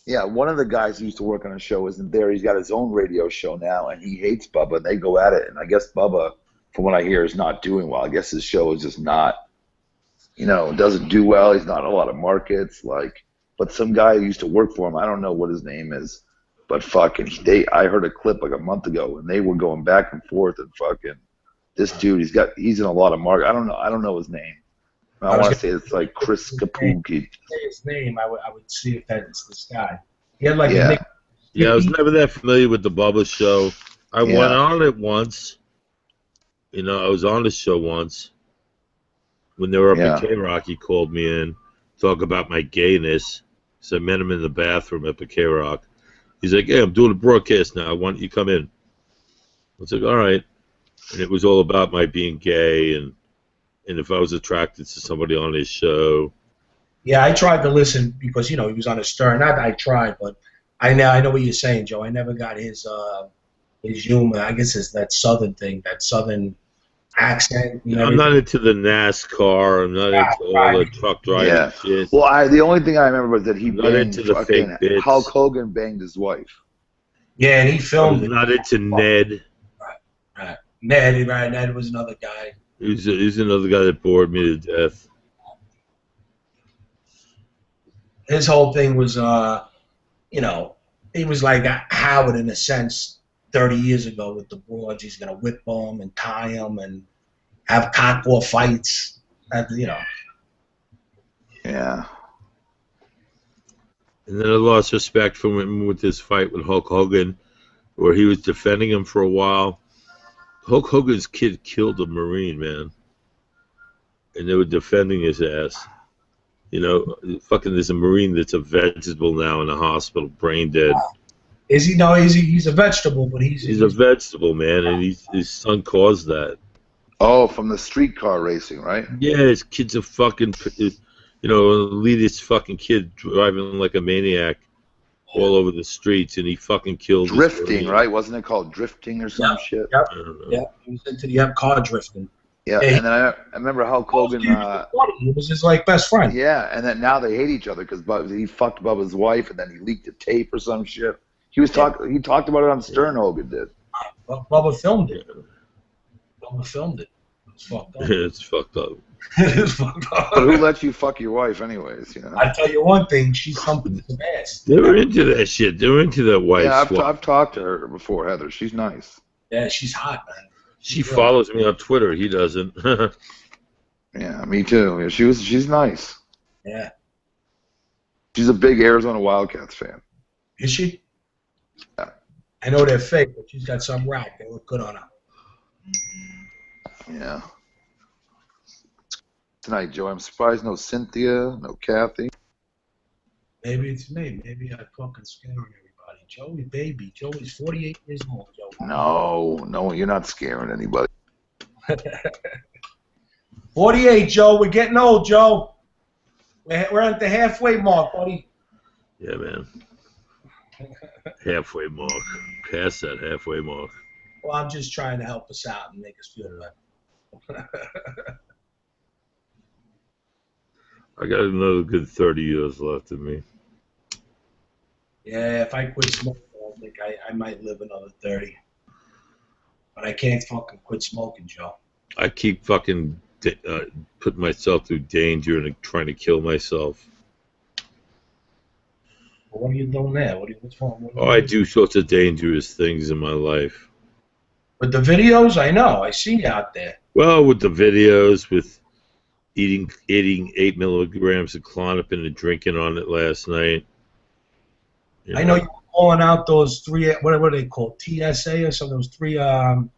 Yeah, one of the guys who used to work on a show isn't there. He's got his own radio show now, and he hates Bubba. And they go at it, and I guess Bubba, from what I hear, is not doing well. I guess his show is just not, doesn't do well. He's not in a lot of markets. But some guy who used to work for him, I don't know what his name is, but fucking, I heard a clip like a month ago, and they were going back and forth, and fucking, this dude, he's in a lot of market. I don't know his name. I want to say it's like Chris Kapuki. Say his name, I would see if that's this guy. He had like I was never that familiar with the Bubba show. I went on it once. I was on the show once. When they were up at K-Rock, he called me in, talk about my gayness. So I met him in the bathroom up at K-Rock. He's like, "Hey, I'm doing a broadcast now. Why don't you come in?" I was like, "All right." And it was all about my being gay and if I was attracted to somebody on his show. Yeah, I tried to listen because, he was on a Stern. Not I tried, but I know what you're saying, Joe. I never got his humor. I guess it's that Southern thing, that Southern accent. I'm not into the NASCAR. I'm not into all the truck driving shit. Well, the only thing I remember was that he not into the fake bits. Hulk Hogan banged his wife. Yeah, and he filmed it. Not into Ned. Right. Ned was another guy. He's another guy that bored me to death. His whole thing was, he was like Howard in a sense 30 years ago with the broads. He's going to whip them and tie them and have cock-war fights. Yeah. And then I lost respect for him with his fight with Hulk Hogan, where he was defending him for a while. Hulk Hogan's kid killed a Marine, man. And they were defending his ass. Fucking there's a Marine that's a vegetable now in the hospital, brain dead. Is he? No, he's a vegetable, but he's a vegetable, man, and his son caused that. Oh, from the streetcar racing, right? Yeah, his kid's a fucking, elitist fucking kid driving like a maniac all over the streets, and he fucking killed. Drifting, right? Wasn't it called drifting or some shit? Yep. Yeah, he was into car drifting. Yeah, and then I remember Hulk Hogan. He was his best friend. Yeah, and then now they hate each other because he fucked Bubba's wife, and then he leaked a tape or some shit. He talked about it on Stern. Hogan did. Bubba filmed it. It's fucked up. It's fucked up. It is fucked up. But who lets you fuck your wife, anyways? I tell you one thing, she's humping some ass. They were into that shit. They were into that wife. Yeah, I've talked to her before, Heather. She's nice. Yeah, she's hot, man. She follows me on Twitter. He doesn't. Yeah, me too. Yeah, she's nice. Yeah. She's a big Arizona Wildcats fan. Is she? Yeah. I know they're fake, but she's got some rack. They look good on her. Yeah. Tonight, Joe. I'm surprised no Cynthia, no Kathy. Maybe it's me. Maybe I'm fucking scaring everybody. Joey, baby. Joey's 48 years old, Joe. No, you're not scaring anybody. 48, Joe. We're getting old, Joe. We're at the halfway mark, buddy. Yeah, man. Halfway mark. Past that halfway mark. Well, I'm just trying to help us out and make us feel better. I got another good 30 years left in me. Yeah, if I quit smoking, I think I might live another 30. But I can't fucking quit smoking, Joe. I keep fucking putting myself through danger and trying to kill myself. Well, what are you doing there? What's wrong? I do sorts of dangerous things in my life. With the videos, I know. I see you out there. Well, with the videos, with eating 8 milligrams of Klonopin and drinking on it last night. I know you were calling out those 3, what are they called, TSA or something, those 3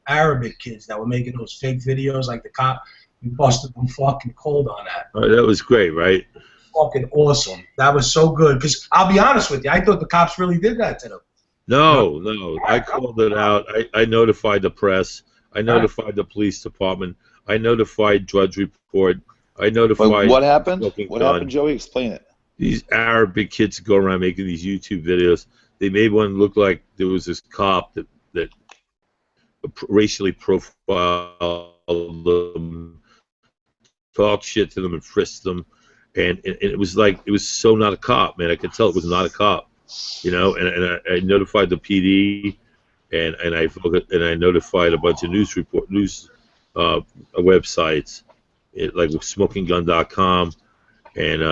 Arabic kids that were making those fake videos like the cop. You busted them fucking cold on that. Oh, that was great, right? Fucking awesome. That was so good. Because I'll be honest with you, I thought the cops really did that to them. No. I called it out. I notified the press. I notified the police department. I notified Drudge Report. I notified. But what happened? What happened, Joey? Explain it. These Arabic kids go around making these YouTube videos. They made one look like there was this cop that racially profiled them, talked shit to them, and frisked them, and it was like it was so not a cop, man. I could tell it was not a cop, you know. And I notified the PD, and I notified a bunch of news websites, like SmokingGun.com, and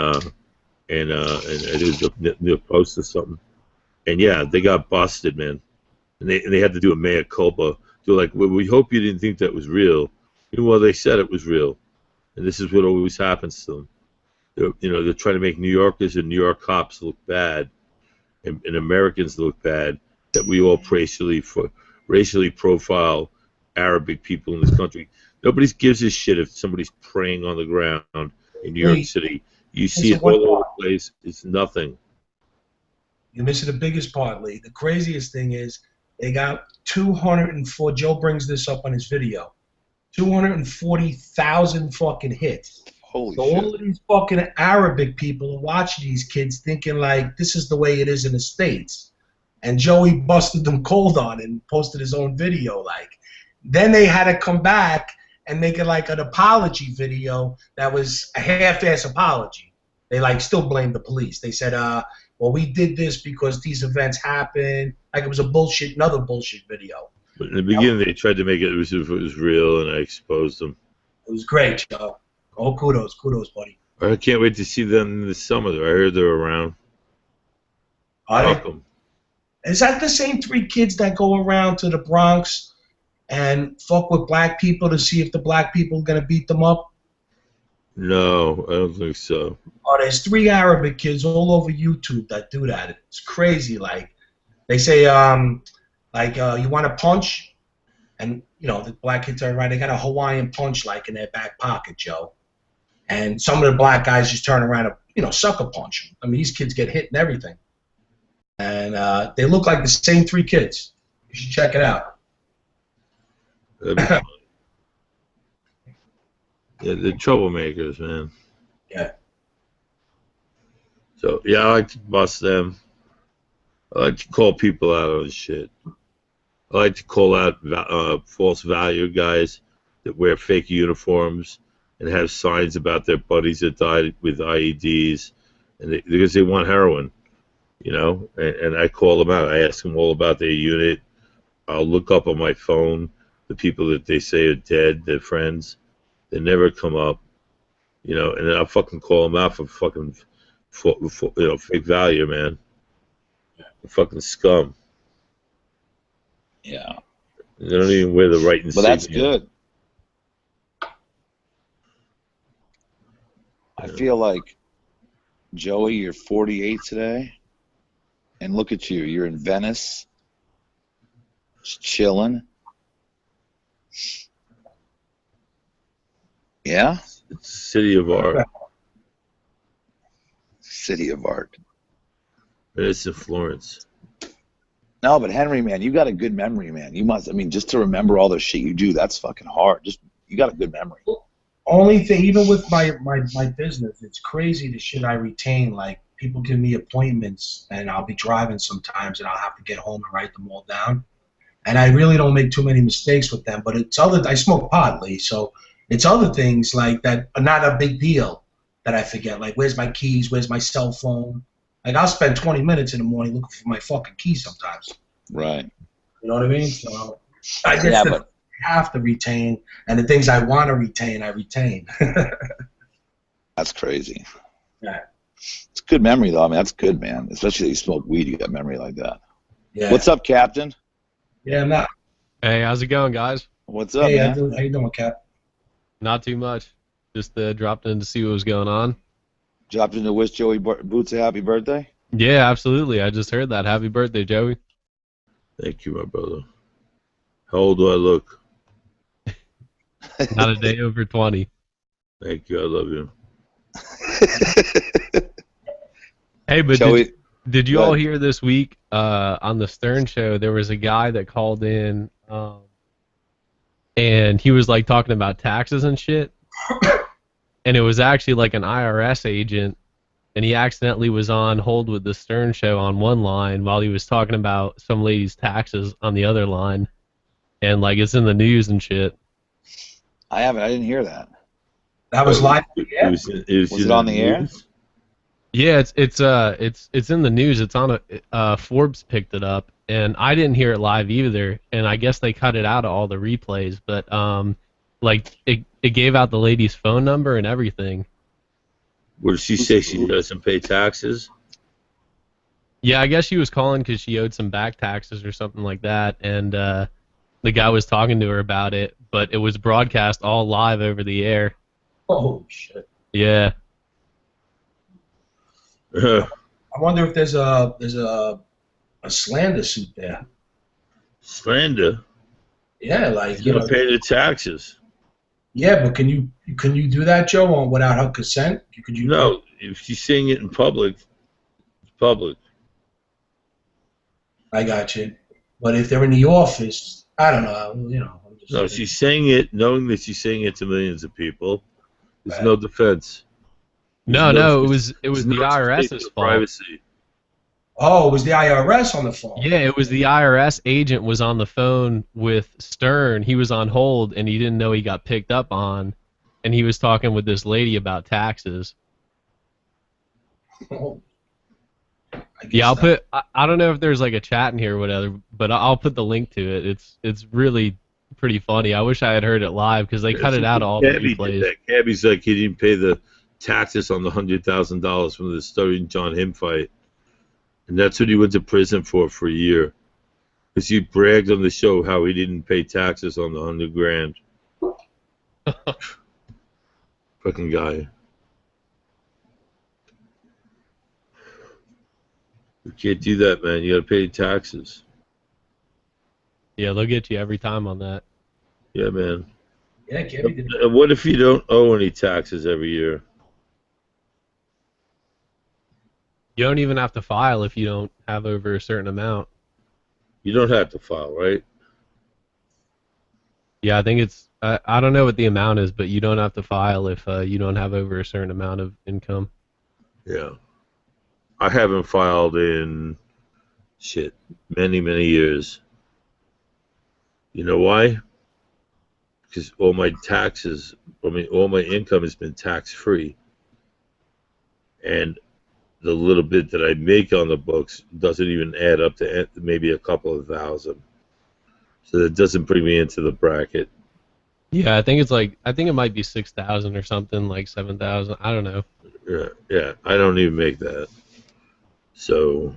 it was a New Post or something. And yeah, they got busted, man. And they had to do a mea culpa. They're like, well, we hope you didn't think that was real. Well, they said it was real, and this is what always happens to them. They're trying to make New Yorkers and New York cops look bad, and Americans look bad. That we all racially profile Arabic people in this country. Nobody gives a shit if somebody's praying on the ground in New York City. You see it all over the place. It's nothing. You're missing the biggest part, Lee. The craziest thing is they got 204. Joe brings this up on his video. 240,000 fucking hits. Holy so shit. All of these fucking Arabic people are watching these kids thinking like this is the way it is in the States. And Joey busted them cold on it and posted his own video. Like, then they had to come back and make it like an apology video that was a half-ass apology. They like still blamed the police. They said, well, we did this because these events happened. Like it was another bullshit video. But in the beginning, they tried to make it as if it was real, and I exposed them. It was great, Joe. Oh, kudos, buddy. I can't wait to see them in the summer. I heard they're around. Welcome. Is that the same 3 kids that go around to the Bronx and fuck with black people to see if the black people are gonna beat them up? No, I don't think so. Oh, there's 3 Arabic kids all over YouTube that do that. It's crazy. Like, they say, you want to punch? And, the black kids are right. They got a Hawaiian punch, like, in their back pocket, Joe. And some of the black guys just turn around and, sucker punch them. I mean, these kids get hit and everything. And they look like the same 3 kids. You should check it out. Yeah, they're troublemakers, man. Yeah. So, yeah, I like to bust them. I like to call people out on shit. I like to call out false value guys that wear fake uniforms and have signs about their buddies that died with IEDs because they want heroin, and I call them out. I ask them all about their unit. I'll look up on my phone the people that they say are dead, their friends. They never come up, and then I'll fucking call them out for fucking, fake value, man. Fucking scum. Yeah. They don't even wear the right insignia. But that's good. I feel like, Joey, you're 48 today, and look at you. You're in Venice, just chilling. Yeah? It's City of Art. City of Art. It's in Florence. No, but Henry, man, you got a good memory, man. You must, just to remember all the shit you do, that's fucking hard. You got a good memory. Only thing, even with my business, it's crazy the shit I retain. Like, people give me appointments, and I'll be driving sometimes, and I'll have to get home and write them all down. And I really don't make too many mistakes with them, but I smoke pot, Lee, so it's other things like that are not a big deal that I forget. Like, where's my keys? Where's my cell phone? Like, I'll spend 20 minutes in the morning looking for my fucking keys sometimes. Right. You know what I mean? So I just have to retain, and the things I want to retain, I retain. That's crazy. Yeah. It's good memory, though. That's good, man. Especially that you smoke weed, you got memory like that. Yeah. What's up, Captain? Yeah, I'm not. Hey, how's it going, guys? What's up, man? How you doing, Cap? Not too much. Just dropped in to see what was going on. Dropped in to wish Joey Boots a happy birthday? Yeah, absolutely. I just heard that. Happy birthday, Joey. Thank you, my brother. How old do I look? Not a day over 20. Thank you. I love you. Hey, but Joey, did you all hear this week on the Stern Show, there was a guy that called in and he was like talking about taxes and shit, and it was actually like an IRS agent, and he accidentally was on hold with the Stern Show on one line while he was talking about some lady's taxes on the other line, and like it's in the news and shit. I didn't hear that. That was live. Was it on the air? Yeah, it's in the news. It's on Forbes picked it up, and I didn't hear it live either. And I guess they cut it out of all the replays, but like it gave out the lady's phone number and everything. What did she say? She doesn't pay taxes? Yeah, I guess she was calling because she owed some back taxes or something like that, and the guy was talking to her about it, but it was broadcast all live over the air. Oh shit. Yeah. I wonder if there's a slander suit there. Slander? Yeah, like you don't pay the taxes. Yeah, but can you do that, Joe, without her consent? No, if she's saying it in public, it's public. I got you. But if they're in the office, I don't know. No, she's saying it knowing that she's saying it to millions of people. There's no defense. No, it was the IRS's fault. Privacy. Oh, it was the IRS on the phone. Yeah, it was the IRS agent was on the phone with Stern. He was on hold, and he didn't know he got picked up on, and he was talking with this lady about taxes. Oh. Yeah, I'll put. I don't know if there's like a chat in here or whatever, but I'll put the link to it. It's really pretty funny. I wish I had heard it live because they cut it out of all the replays. Cabby's like he didn't pay the taxes on the $100,000 from the Stuttering John Him fight, and that's what he went to prison for a year, because he bragged on the show how he didn't pay taxes on the $100,000. Fucking guy. You can't do that, man. You gotta pay taxes. Yeah, they'll get you every time on that. Yeah, man. Yeah, Cabby. What if you don't owe any taxes every year? You don't even have to file if you don't have over a certain amount. You don't have to file, right? Yeah, I think it's. I don't know what the amount is, but you don't have to file if you don't have over a certain amount of income. Yeah. I haven't filed in many years. You know why? Because all my taxes, all my income has been tax-free, and the little bit that I make on the books doesn't even add up to maybe a couple of thousand. So that doesn't bring me into the bracket. Yeah, I think it might be 6,000 or something, like 7,000. I don't know. Yeah, I don't even make that. So,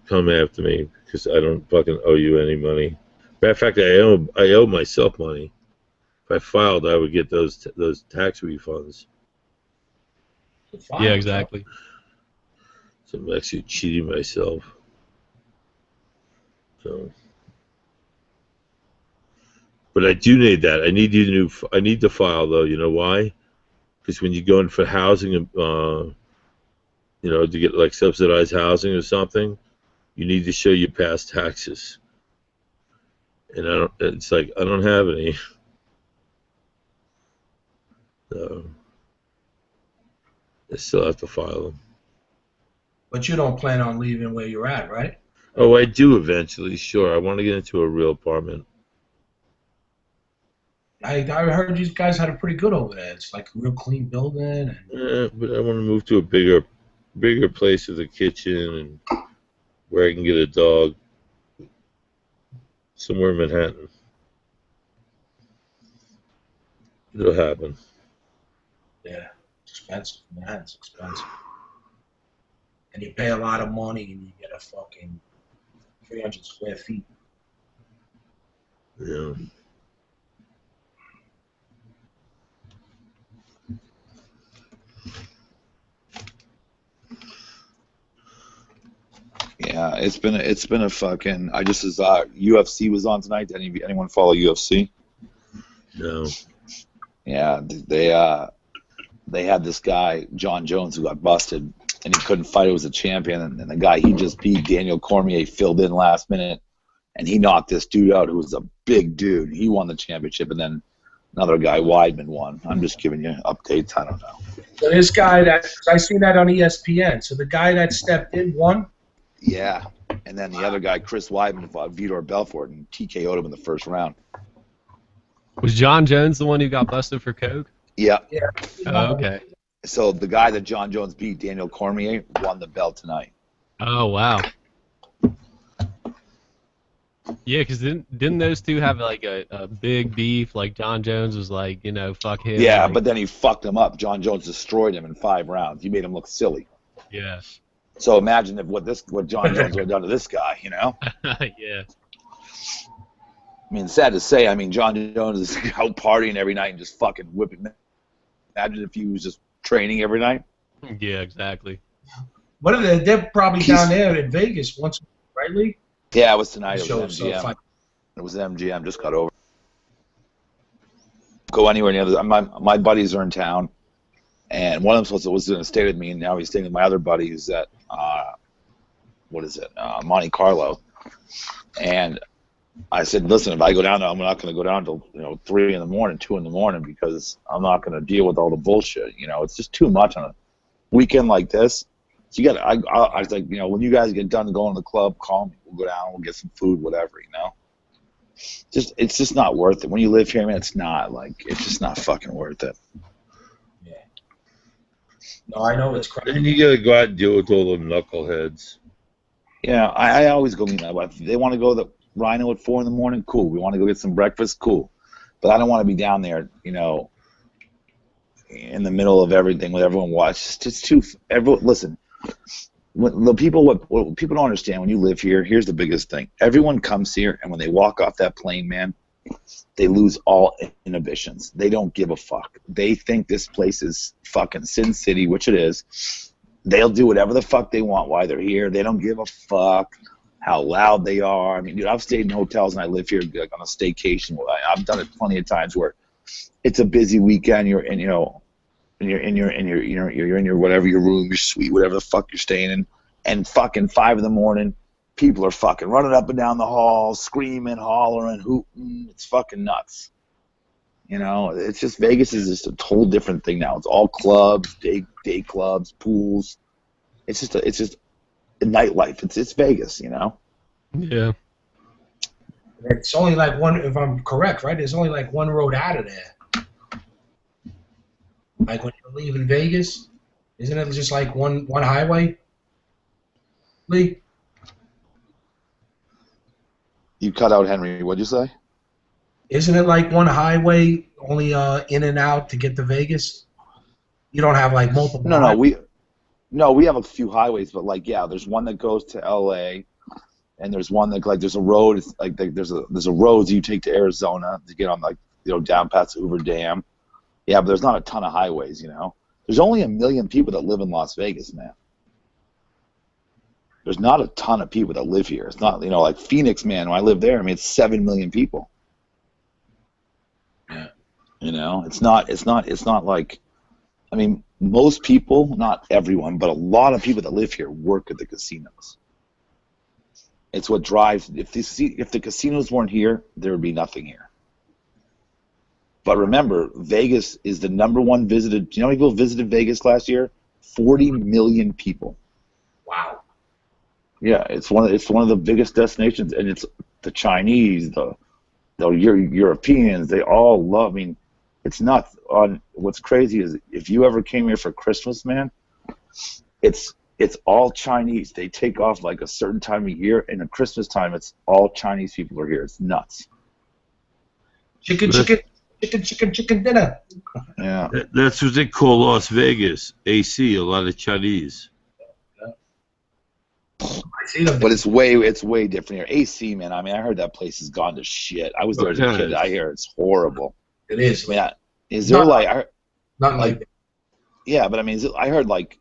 come after me because I don't fucking owe you any money. Matter of fact, I owe myself money. If I filed, I would get those tax refunds. Yeah, exactly. So I'm actually cheating myself. So, but I do need that. I need to file though. You know why? Because when you go in for housing, to get like subsidized housing or something, you need to show your past taxes. And it's like I don't have any. So I still have to file them. But you don't plan on leaving where you're at, right? Oh, I do eventually. Sure, I want to get into a real apartment. I heard you guys had it pretty good over there. It's like a real clean building. Yeah, but I want to move to a bigger place with a kitchen and where I can get a dog. Somewhere in Manhattan. It'll happen. Yeah, it's expensive. Manhattan's expensive. And you pay a lot of money and you get a fucking 300 square feet. Yeah. Yeah, it's been a fucking. I just as UFC was on tonight. Did anyone follow UFC? No. Yeah, they had this guy John Jones who got busted and he couldn't fight. It was a champion, and the guy he just beat, Daniel Cormier, filled in last minute and he knocked this dude out who was a big dude. He won the championship, and then another guy, Weidman, won. I'm just giving you updates. I don't know. So this guy I seen that on ESPN. So the guy that stepped in won. Yeah, and then the other guy, Chris Weidman, fought Vitor Belfort and TKO'd him in the first round. Was John Jones the one who got busted for coke? Yeah. Oh, okay. So the guy that John Jones beat, Daniel Cormier, won the belt tonight. Oh, wow. Yeah, because didn't those two have like a big beef? Like John Jones was like, you know, fuck him. Yeah, like, but then he fucked him up. John Jones destroyed him in 5 rounds. He made him look silly. Yeah. So imagine what John Jones would have done to this guy, you know? Yeah. I mean, sad to say, I mean, John Jones is out partying every night and just fucking whipping. Imagine if he was just training every night. Yeah, exactly. What are they? They're probably down there in Vegas once, right, Lee? Yeah, it was tonight. It was So MGM. It was MGM. Just got over. Go anywhere near the. My buddies are in town, and one of them was going to stay with me, and now he's staying with my other buddy who's at Monte Carlo, and I said, listen, if I go down there, I'm not going to go down till 3 in the morning, 2 in the morning, because I'm not going to deal with all the bullshit. You know, it's just too much on a weekend like this. So you got. I was like, when you guys get done going to the club, call me. We'll go down. We'll get some food, whatever. You know. It's just not worth it. When you live here, man, it's just not fucking worth it. Yeah. No, I know it's crazy. Then you gotta go out and deal with all them knuckleheads. Yeah, I always go meet my wife. If they want to go to the Rhino at 4 in the morning, cool. We want to go get some breakfast, cool. But I don't want to be down there, in the middle of everything with everyone watching. It's too. Listen. What people don't understand when you live here, here's the biggest thing. Everyone comes here, and when they walk off that plane, man, they lose all inhibitions. They don't give a fuck. They think this place is fucking Sin City, which it is. They'll do whatever the fuck they want while they're here. They don't give a fuck how loud they are. I mean, dude, I've stayed in hotels, and I live here like on a staycation. I've done it plenty of times where it's a busy weekend. You're in your whatever your room, your suite, whatever the fuck you're staying in, and fucking 5 in the morning, people are fucking running up and down the hall, screaming, hollering, hooting. It's fucking nuts. It's just Vegas is just a whole different thing now. It's all clubs, day clubs, pools. It's just a nightlife. It's Vegas, Yeah. It's only like one, if I'm correct, right? There's only like one road out of there. Like when you're leaving Vegas, isn't it just like one highway? Lee? You cut out, Henry. What'd you say? Isn't it like one highway, only in and out to get to Vegas? You don't have like multiple. No, we have a few highways, but there's one that goes to L.A. and there's one that there's a road. It's like there's a road you take to Arizona to get on down past the Hoover Dam. Yeah, but there's not a ton of highways, There's only 1 million people that live in Las Vegas, man. There's not a ton of people that live here. It's not, like Phoenix, man, when I live there, I mean, it's 7 million people. Yeah. It's not like, I mean, most people, not everyone, but a lot of people that live here work at the casinos. It's what drives, if the casinos weren't here, there would be nothing here. But remember, Vegas is the #1 visited. Do you know how many people visited Vegas last year? 40 million people. Wow. Yeah, it's one of the biggest destinations, and it's the Chinese, the Europeans. They all love. I mean, it's nuts. What's crazy is if you ever came here for Christmas, man, it's all Chinese. They take off like a certain time of year, and at Christmas time, it's all Chinese people are here. It's nuts. Chicken dinner. Yeah. That's what they call Las Vegas. AC, a lot of Chinese. But it's way different here. AC, man. I mean, I heard that place has gone to shit. I was there as a kid. I hear it's horrible. It is. I mean, is there not like that. Yeah, but I mean, I heard like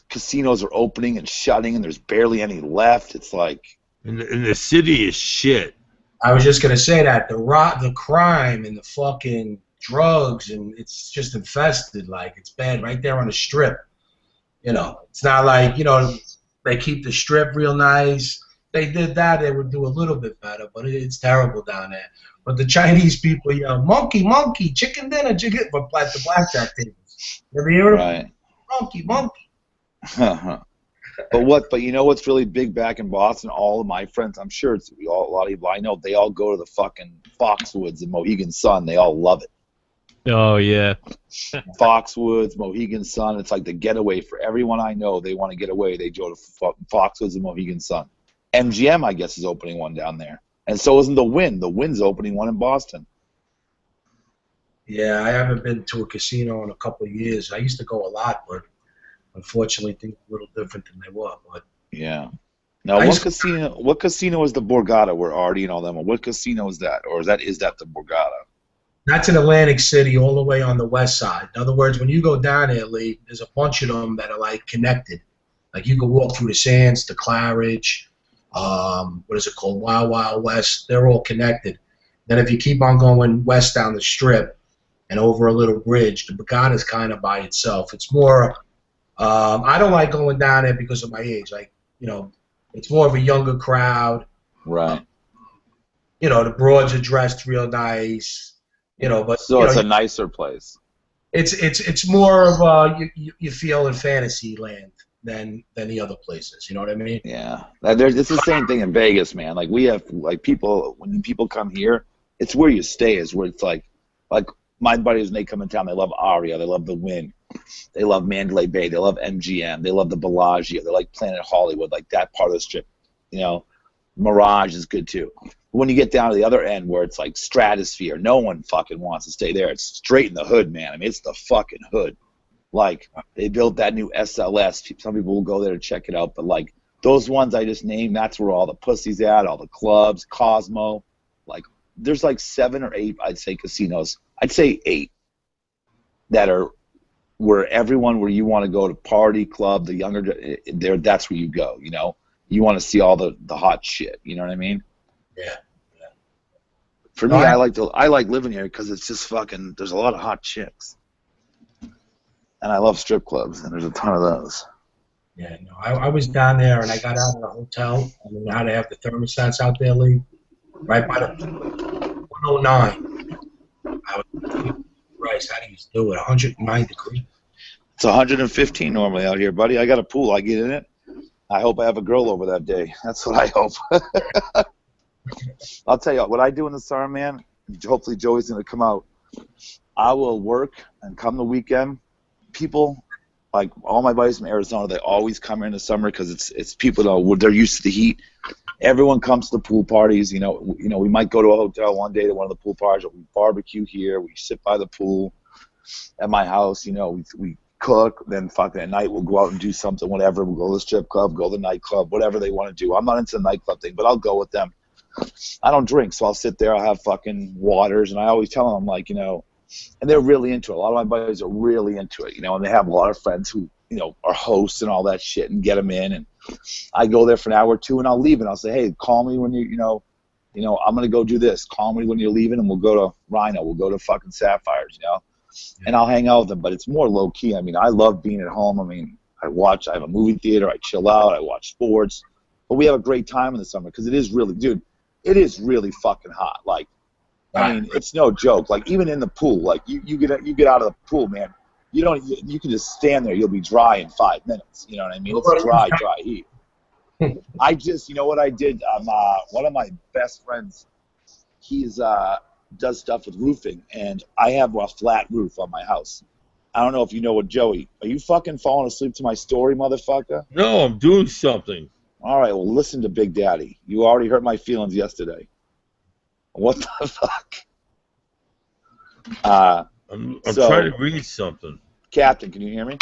casinos are opening and shutting, and there's barely any left. It's like, and the city is shit. I was just gonna say that the crime and the fucking drugs, and it's just infested. Like it's bad right there on the strip. It's not like they keep the strip real nice. they did that, they would do a little bit better, but it's terrible down there. But the Chinese people yell, monkey, monkey, chicken dinner, chicken, but the blackjack tables. You ever hear them? Right. Monkey, monkey. But you know what's really big back in Boston? All of my friends, I'm sure it's a lot of people I know, they all go to the fucking Foxwoods and Mohegan Sun. They all love it. Oh, yeah. Foxwoods, Mohegan Sun. It's like the getaway for everyone I know. They want to get away. They go to Foxwoods and Mohegan Sun. MGM, I guess, is opening one down there. And so isn't the Wynn. The Wynn's opening one in Boston. Yeah, I haven't been to a casino in a couple of years. I used to go a lot, but unfortunately things are a little different than they were. But yeah. Now, what casino is the Borgata where Artie and all them are? What casino is that? Or is that the Borgata? That's in Atlantic City, all the way on the west side. In other words, when you go down there, Lee, there's a bunch of them that are like connected. Like you can walk through the Sands, the Claridge, what is it called, Wild Wild West. They're all connected. Then if you keep on going west down the Strip and over a little bridge, the Borgata's kind of by itself. It's more. I don't like going down there because of my age. Like, you know, it's more of a younger crowd. Right. You know, the broads are dressed real nice. You know, but so it's a nicer place. It's more of you feel in fantasy land than the other places. You know what I mean? Yeah, it's the same thing in Vegas, man. Like we have people when people come here, it's where you stay is where it's like my buddies when they come in town, they love Aria, they love the Wynn, they love Mandalay Bay, they love MGM, they love the Bellagio, they like Planet Hollywood, like that part of the Strip. You know, Mirage is good too. When you get down to the other end where it's like Stratosphere, no one fucking wants to stay there. It's straight in the hood, man. I mean, it's the fucking hood. Like, they built that new SLS. Some people will go there to check it out. But, like, those ones I just named, that's where all the pussies at, all the clubs, Cosmo. Like, there's like 7 or 8, I'd say, casinos. I'd say 8 that are where you want to go to party, club, the younger, that's where you go, you know? You want to see all the hot shit, you know what I mean? Yeah. For me, I like living here because it's just fucking. There's a lot of hot chicks, and I love strip clubs, and there's a ton of those. Yeah, no, I was down there, and I got out of the hotel, and we had to have the thermostats out there, Lee, right by the 109. I was Christ, how do you do it? 109 degrees. It's 115 normally out here, buddy. I got a pool. I get in it. I hope I have a girl over that day. That's what I hope. I'll tell you what I do in the summer, man. Hopefully Joey's going to come out. I will work and come the weekend. People, like all my buddies from Arizona, they always come here in the summer because it's people they're used to the heat. Everyone comes to the pool parties. You know, we might go to a hotel one day to one of the pool parties. We barbecue here. We sit by the pool at my house. You know, we cook. Then fucking at night we'll go out and do something, whatever. We'll go to the strip club, go to the nightclub, whatever they want to do. I'm not into the nightclub thing, but I'll go with them. I don't drink, so I'll sit there. I'll have fucking waters, and I always tell them, like, you know, and they're really into it. A lot of my buddies are really into it, you know, and they have a lot of friends who, you know, are hosts and all that shit and get them in. And I go there for an hour or two, and I'll leave, and I'll say, hey, call me when you know, I'm going to go do this. Call me when you're leaving, and we'll go to Rhino. We'll go to fucking Sapphires, you know, and I'll hang out with them. But it's more low-key. I mean, I love being at home. I mean, I have a movie theater. I chill out. I watch sports. But we have a great time in the summer because it is really, dude, it is really fucking hot. Like, I mean, it's no joke. Like, even in the pool, like you get out of the pool, man. You can just stand there. You'll be dry in 5 minutes. You know what I mean? It's dry heat. You know what I did? One of my best friends, he's does stuff with roofing, and I have a flat roof on my house. I don't know if you know what, Joey. Are you fucking falling asleep to my story, motherfucker? No, I'm doing something. All right, well, listen to Big Daddy. You already hurt my feelings yesterday. What the fuck? I'm trying to read something. Captain, can you hear me?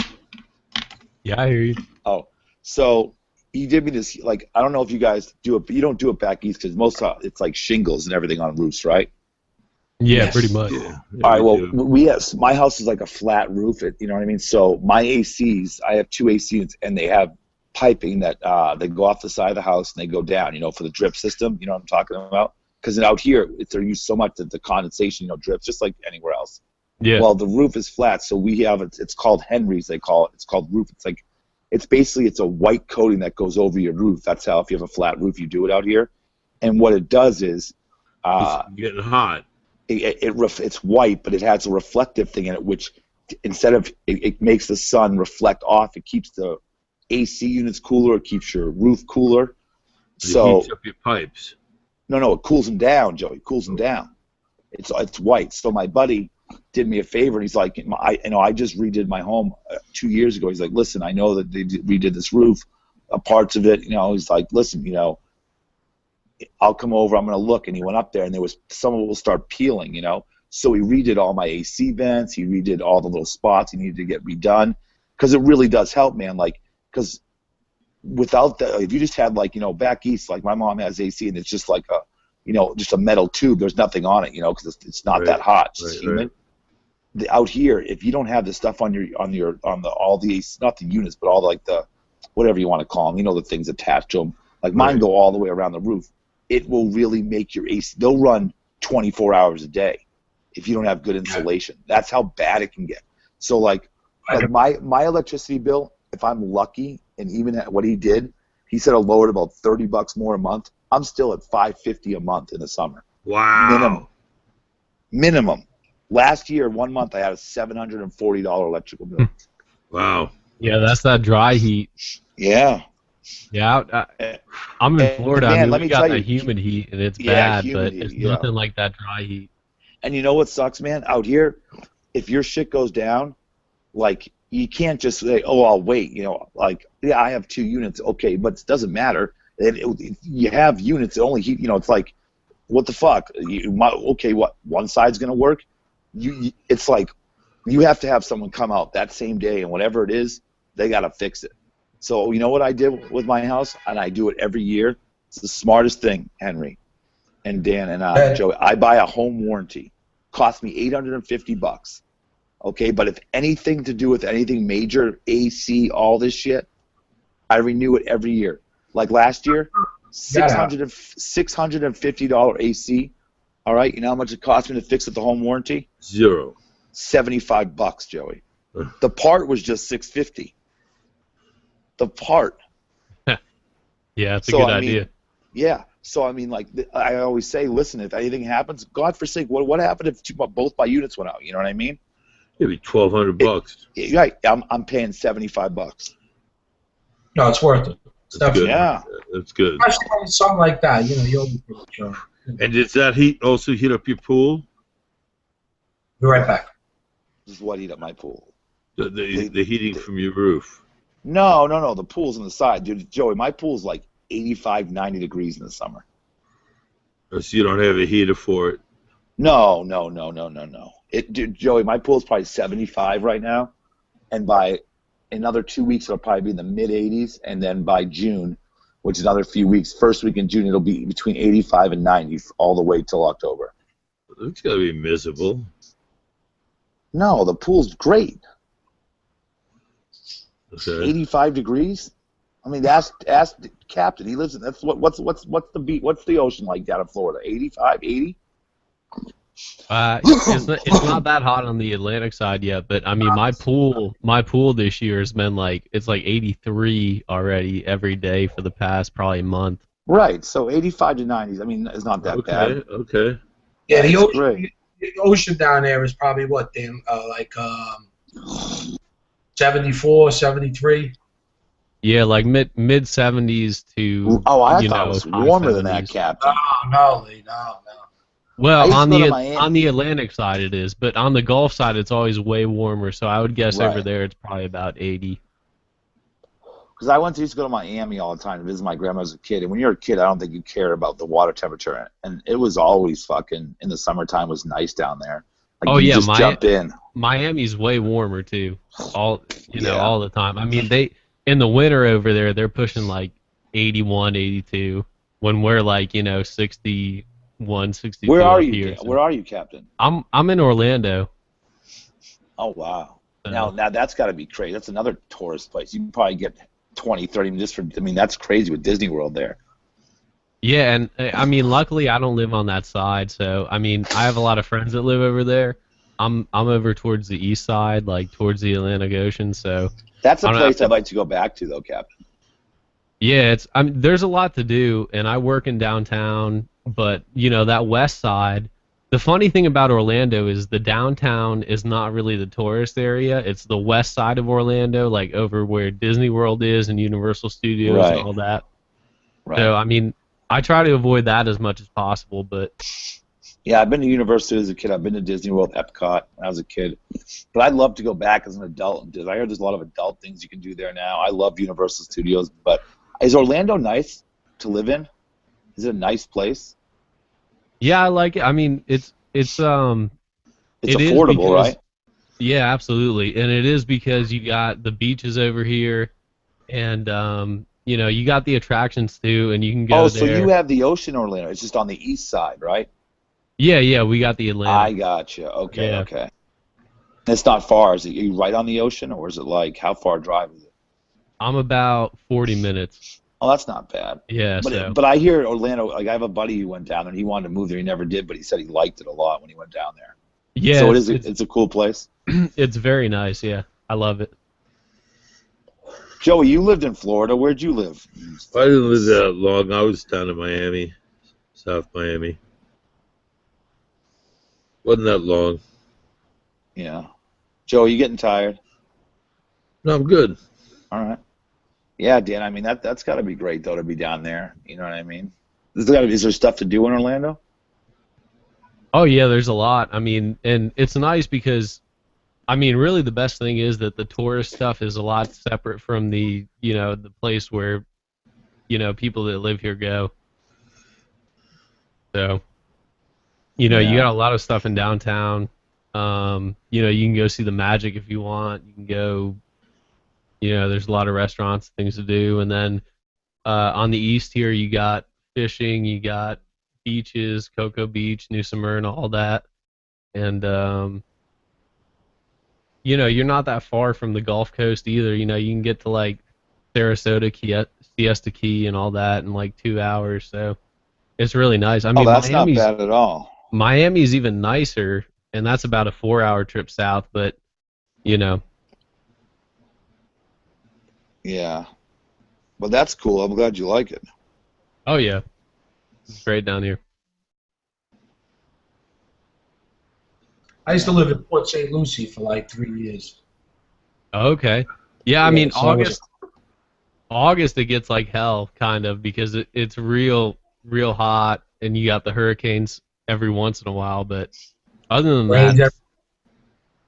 Yeah, I hear you. Oh, so he did me this, like, I don't know if you guys do it, but you don't do it back east because it's like shingles and everything on roofs, right? Yeah, yes. Pretty much. Yeah. All right, well, my house is like a flat roof, you know what I mean? So my ACs, I have 2 ACs, and they have piping that they go off the side of the house and they go down, you know, for the drip system. You know what I'm talking about? Because out here, they're used so much that the condensation, you know, drips just like anywhere else. Yeah. Well, the roof is flat, so we have it's called Henry's. They call it. It's called roof. It's basically it's a white coating that goes over your roof. That's how if you have a flat roof, you do it out here. And what it does is it's getting hot. It's white, but it has a reflective thing in it, which instead of it makes the sun reflect off. It keeps the AC units cooler. It keeps your roof cooler. So it heats up your pipes. No, it cools them down, Joey. It cools them down. It's white. So my buddy did me a favor, and he's like, I just redid my home 2 years ago. He's like, listen, I know that they redid this roof, parts of it. He's like, listen, I'll come over. I'm gonna look. And he went up there, and there was some of it will start peeling. So he redid all my AC vents. He redid all the little spots he needed to get redone, because it really does help, man. Like, because without that, if you just had back east, like my mom has AC, and it's just like just a metal tube. There's nothing on it, because it's not that hot. It's just humid. Out here, if you don't have the stuff on all the AC, not the units, but all the whatever you want to call them, the things attached to them. Like mine go all the way around the roof. It will really make your AC. They'll run 24 hours a day if you don't have good insulation. That's how bad it can get. So like my electricity bill, if I'm lucky, and even at what he did, he said I'll lower it about $30 more a month. I'm still at $550 a month in the summer. Wow. Minimum. Last year, 1 month, I had a $740 electrical bill. Wow. Yeah, that's that dry heat. Yeah. Yeah, I'm in Florida. Man, we got that humid heat, and it's bad, but it's nothing like that dry heat. And you know what sucks, man? Out here, if your shit goes down, you can't just say, oh, I'll wait. I have 2 units. Okay, but it doesn't matter. You have units that only heat, it's like, what the fuck? Okay, what? One side's going to work? It's like you have to have someone come out that same day, and whatever it is, they got to fix it. So you know what I did with my house, and I do it every year? It's the smartest thing, Henry and Dan and Joey. I buy a home warranty. Cost me $850. Okay, but if anything to do with anything major, AC, all this shit, I renew it every year. Like last year, $650 AC. All right, you know how much it cost me to fix it, the home warranty? $0. $75, Joey. The part was just $650. The part. Yeah, it's a good idea. Yeah. So, I always say, listen, if anything happens, God forsake, what happened if both my units went out? You know what I mean? It'd be $1,200. Right. I'm paying $75. No, it's worth it. That's good. Yeah. That's good. Especially something like that, you'll be pretty sure. And does that heat also heat up your pool? Be right back. This is what heat up my pool. The heating from your roof. No. The pool's on the side. Dude, Joey, my pool's like 85, 90 degrees in the summer. So you don't have a heater for it? No. Dude, Joey, my pool's probably 75 right now. And by another 2 weeks, it'll probably be in the mid-80s. And then by June, which is another few weeks, first week in June, it'll be between 85 and 90 all the way till October. It's got to be miserable. No, the pool's great. Okay. 85 degrees? Ask the captain. He lives in what's the beach? What's the ocean like down in Florida? 85, 80? It's not that hot on the Atlantic side yet, but my pool this year has been it's like 83 already every day for the past probably month. Right, so 85 to 90s. It's not that bad. Okay. Yeah, the ocean down there is probably what, Dan? 74, 73. Yeah, like mid 70s to. Oh, I thought it was warmer 70s. Than that, Captain. No. Well, on the Atlantic side it is, but on the Gulf side it's always way warmer. So I would guess over there it's probably about 80. Because I used to go to Miami all the time to visit my grandma as a kid, and when you're a kid, I don't think you care about the water temperature, and it was always fucking in the summertime was nice down there. Just jump in. Miami's way warmer too. All the time. They in the winter over there they're pushing like 81, 82 when we're 61, 62. Where are you? Here, Where are you, Captain? I'm in Orlando. Oh wow! Now that's got to be crazy. That's another tourist place. You can probably get 20, 30 just for. That's crazy with Disney World there. Yeah, and luckily I don't live on that side, so I have a lot of friends that live over there. I'm over towards the east side, towards the Atlantic Ocean, so That's a place I'd like to go back to, though, Captain. Yeah, there's a lot to do, and I work in downtown, but that west side. The funny thing about Orlando is the downtown is not really the tourist area. It's the west side of Orlando, like over where Disney World is and Universal Studios and all that. Right. So, I try to avoid that as much as possible, but... Yeah, I've been to Universal as a kid. I've been to Disney World, Epcot when I was a kid. But I'd love to go back as an adult. I heard there's a lot of adult things you can do there now. I love Universal Studios. But is Orlando nice to live in? Is it a nice place? Yeah, I like it. It's affordable, right? Yeah, absolutely. And it is because you got the beaches over here, and you got the attractions too, and you can go there. So you have the ocean, Orlando. It's just on the east side, right? Yeah, we got the Atlantic. I gotcha. Okay. It's not far. Are you right on the ocean, or is it like how far drive is it? I'm about 40 minutes. Oh, that's not bad. Yeah, but I hear Orlando. Like I have a buddy who went down there, and he wanted to move there. He never did, but he said he liked it a lot when he went down there. Yeah. So it's a cool place. It's very nice. Yeah, I love it. Joey, you lived in Florida. Where'd you live? I didn't live that long. I was down in Miami, South Miami. Wasn't that long. Yeah. Joe, you getting tired? No, I'm good. All right. Yeah, Dan, that's got to be great, though, to be down there. You know what I mean? Is there stuff to do in Orlando? Oh, yeah, there's a lot. And it's nice because, really the best thing is that the tourist stuff is a lot separate from the place where, people that live here go. So, you got a lot of stuff in downtown. You can go see the Magic if you want. You can go, there's a lot of restaurants, things to do. And then on the east here, you got fishing, you got beaches, Cocoa Beach, New Smyrna, all that. And, you're not that far from the Gulf Coast either. You can get to, like, Sarasota, Siesta Key, and all that in, like, 2 hours. So it's really nice. That's Miami's not bad at all. Miami's even nicer, and that's about a 4-hour trip south, but, Yeah. Well, that's cool. I'm glad you like it. Oh, yeah. It's great down here. I used to live in Port St. Lucie for like 3 years. Okay. Yeah, August it gets like hell, kind of, because it's real hot, and you got the hurricanes every once in a while, but other than that...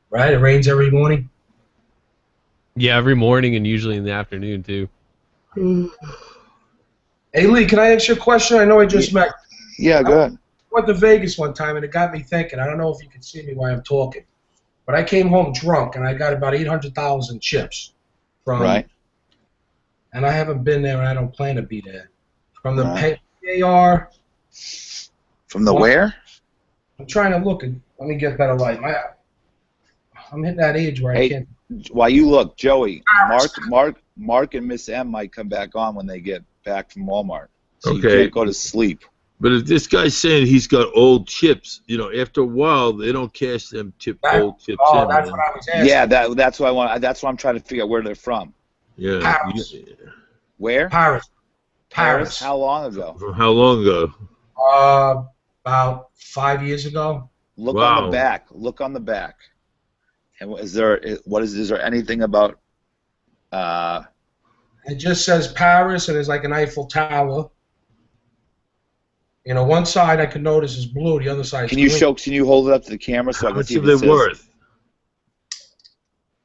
Right, it rains every morning? Yeah, every morning and usually in the afternoon, too. Hey, Lee, can I ask you a question? I know I just met... Yeah, go ahead. I went to Vegas one time, and it got me thinking. I don't know if you can see me while I'm talking, but I came home drunk, and I got about $800 in chips. Right. And I haven't been there, and I don't plan to be there. From the PAR... From the where? I'm trying to look. Let me get better light. I'm hitting that age where I can't... While you look, Joey, Mark and Miss M might come back on when they get back from Walmart. So you can't go to sleep. But if this guy's saying he's got old chips, after a while they don't cash them old chips in. Oh, that's what I was asking. Yeah, that's what I want. That's what I'm trying to figure out where they're from. Yeah. Paris. Where? Paris. How long ago? From how long ago? About 5 years ago. Look on the back. Look on the back. And is there anything about? It just says Paris, and there's like an Eiffel Tower. One side I can notice is blue, the other side is green. Can you hold it up to the camera so I can see what it's worth?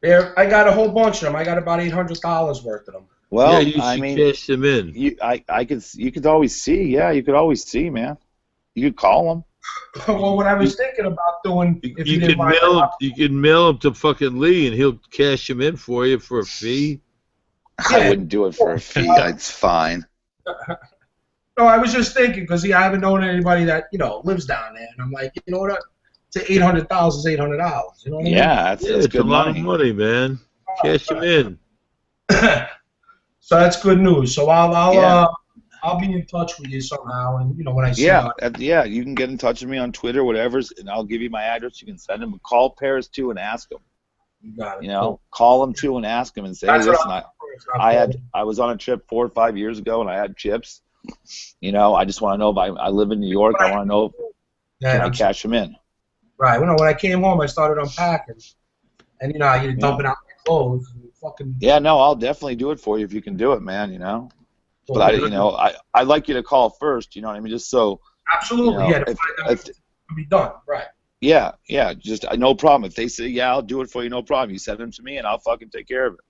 Yeah, I got a whole bunch of them. I got about $800 worth of them. Well, you should cash them in. You could always see. Yeah, you could always see, man. You could call them. Well, what I was thinking about doing, if you can mail them to fucking Lee, and he'll cash them in for you for a fee. I wouldn't do it for a fee. It's fine. No, I was just thinking because I haven't known anybody that lives down there, and I'm like, you know what? It's $800 is $800. You know what I mean? Yeah, that's it's good a lot of money, man. Cash them in. So that's good news. So I'll be in touch with you somehow, and when I see you. You can get in touch with me on Twitter, whatever, and I'll give you my address. You can send them. Call Paris too and ask them. You got it. You know, call them too and ask them and say, hey, listen, I was on a trip 4 or 5 years ago and I had chips. You know, I just want to know if I live in New York. I want to know can I cash them in. Right. Well, no, when I came home, I started unpacking, and you know, you're dumping out my clothes. And fucking. Yeah, no, I'll definitely do it for you if you can do it, man. You know, but I'd like you to call first. You know what I mean? Just so. Absolutely. You know, yeah. To find out if it can be done. Right. Yeah, just no problem. If they say, yeah, I'll do it for you, no problem. You send them to me, and I'll fucking take care of it.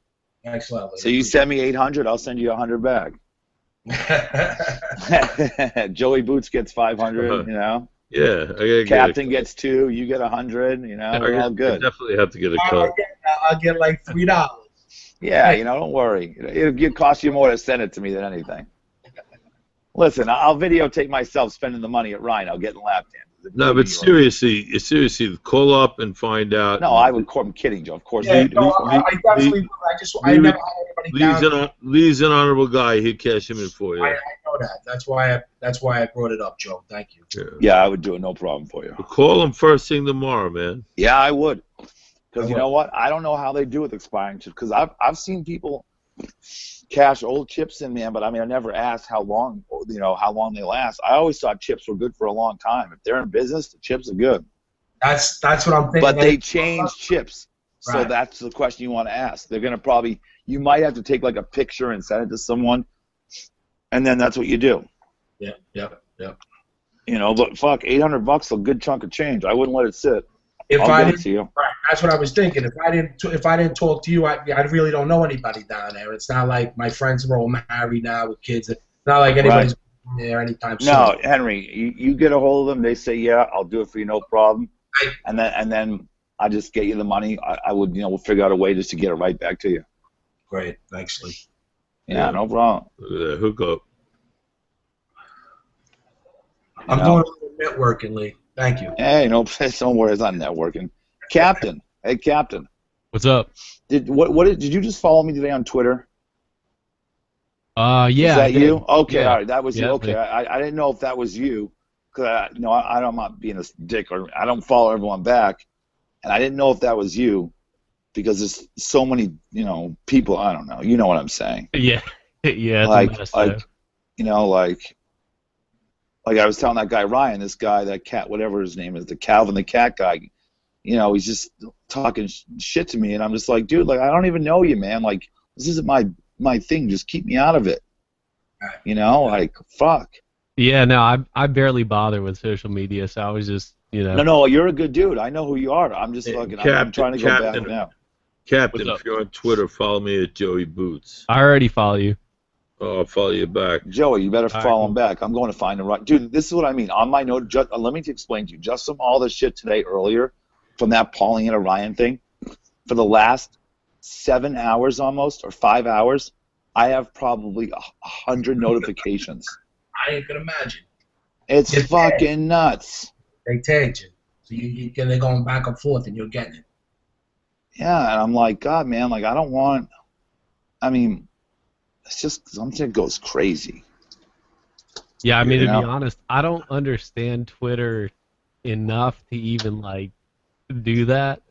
Excellent. So you send me 800, I'll send you 100 back. Joey Boots gets 500, you know. Yeah. Captain gets 2, you get 100, you know. We're all good. I definitely have to get a cut. I'll get like $3. Yeah, you know, don't worry. It'll cost you more to send it to me than anything. Listen, I'll videotape myself spending the money at Rhino getting lap danced. No, but seriously, call up and find out. No, I'm kidding, Joe. Of course. Yeah, I definitely will. I never had anybody down. Lee's an honorable guy. He'd cash him in for you. I know that. That's why I brought it up, Joe. Thank you. Yeah, I would do it. No problem for you. But call him first thing tomorrow, man. Yeah, I would. Because you know what? I don't know how they do with expiring chips. Because I've seen people cash old chips in, man. But I mean, I never asked how long they last. I always thought chips were good for a long time. If they're in business, the chips are good. That's what I'm thinking. But they change chips, so that's the question you want to ask. They're gonna you might have to take like a picture and send it to someone, and then that's what you do. Yep. You know, but fuck, $800, a good chunk of change. I wouldn't let it sit. If I'll I get didn't, it to you. right, that's what I was thinking. If I didn't talk to you, I really don't know anybody down there. It's not like my friends are all married now with kids. It's not like anybody's there anytime soon. No, Henry, you get a hold of them. They say, yeah, I'll do it for you, no problem. And then I just get you the money. I would, we'll figure out a way just to get it right back to you. Great, thanks, Lee. Yeah, no problem. Look at that hookup. I'm doing a little networking, Lee. Thank you. Hey, don't worry, it's not networking. Captain, hey, Captain. What's up? Did you just follow me today on Twitter? Yeah. Is that you? Okay, yeah. all right, that was you. Yeah, Okay, I didn't know if that was you, because I'm not being a dick, or I don't follow everyone back, and I didn't know if that was you, because there's so many, people. I don't know. You know what I'm saying? Yeah, yeah. It's like I was telling that guy Ryan, this guy, that cat, whatever his name is, the Calvin the cat guy. He's just talking shit to me, and I'm just like, dude, like I don't even know you, man. Like this isn't my thing. Just keep me out of it. Like fuck. Yeah, no, I barely bother with social media, so I was just, No, you're a good dude. I know who you are. I'm just fucking. I'm trying to go back now. Captain, if you're on Twitter, follow me at Joey Boots. I already follow you. Oh, I'll follow you back. Joey, you better follow him back. I'm going to find him right. Dude, this is what I mean. On my note, let me explain to you. Just from all this shit today earlier, from that Paulina Ryan thing, for the last 7 hours almost, or 5 hours, I have probably 100 notifications. I ain't gonna imagine. It's fucking nuts. They tagged you. So they're going back and forth, and you're getting it. Yeah, and I'm like, God, man, like I don't want. I mean, it's just something goes crazy. Yeah, I mean, to be honest, I don't understand Twitter enough to even like do that.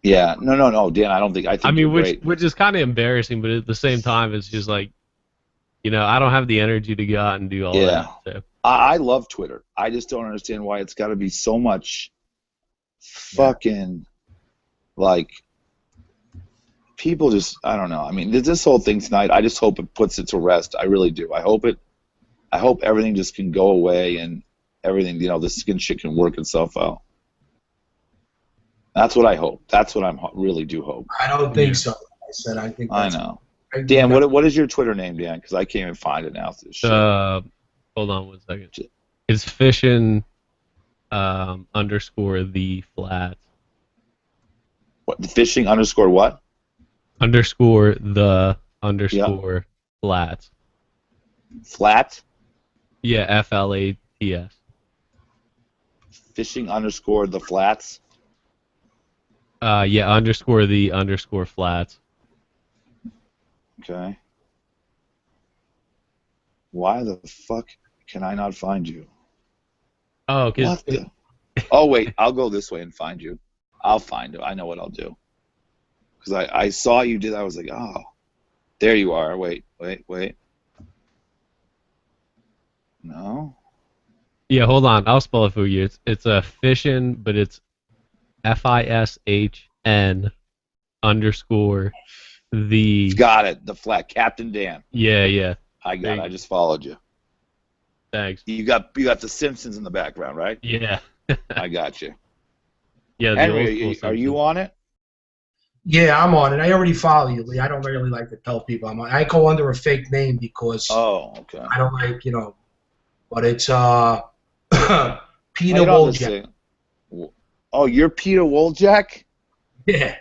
Yeah, no, Dan. I think. I mean, which is kind of embarrassing, but at the same time, it's just like, I don't have the energy to go out and do all that. So. I love Twitter. I just don't understand why it's got to be so much fucking like people just. I don't know. I mean, this whole thing tonight. I just hope it puts it to rest. I really do. I hope everything just can go away and everything. This skin shit can work itself out. That's what I hope. That's what I really do hope. I don't think so. I think. I know. Dan, what is your Twitter name, Dan? Because I can't even find it now. Hold on 1 second. It's fishing underscore the flat. What? Fishing underscore what? Underscore the underscore flat. Flat? Yeah, FLATS. Fishing underscore the flats? Yeah, underscore the underscore flats. Okay. Why the fuck can I not find you? Oh, what the? Oh wait, I'll go this way and find you. I'll find you. I know what I'll do. because I saw you did. I was like, oh, there you are. Wait. No. Yeah, hold on. I'll spell it for you. It's a fission, but it's FISHN _. Got it. The flat Captain Dan. Yeah. I got it. I just followed you. Thanks. You got the Simpsons in the background, right? Yeah. I got you. Yeah. Henry, are you on it? Yeah, I'm on it. I already follow you, Lee. I don't really like to tell people I'm on. I go under a fake name because okay. I don't like, but it's Peter Woljak. Oh, you're Peter Woljak? Yeah.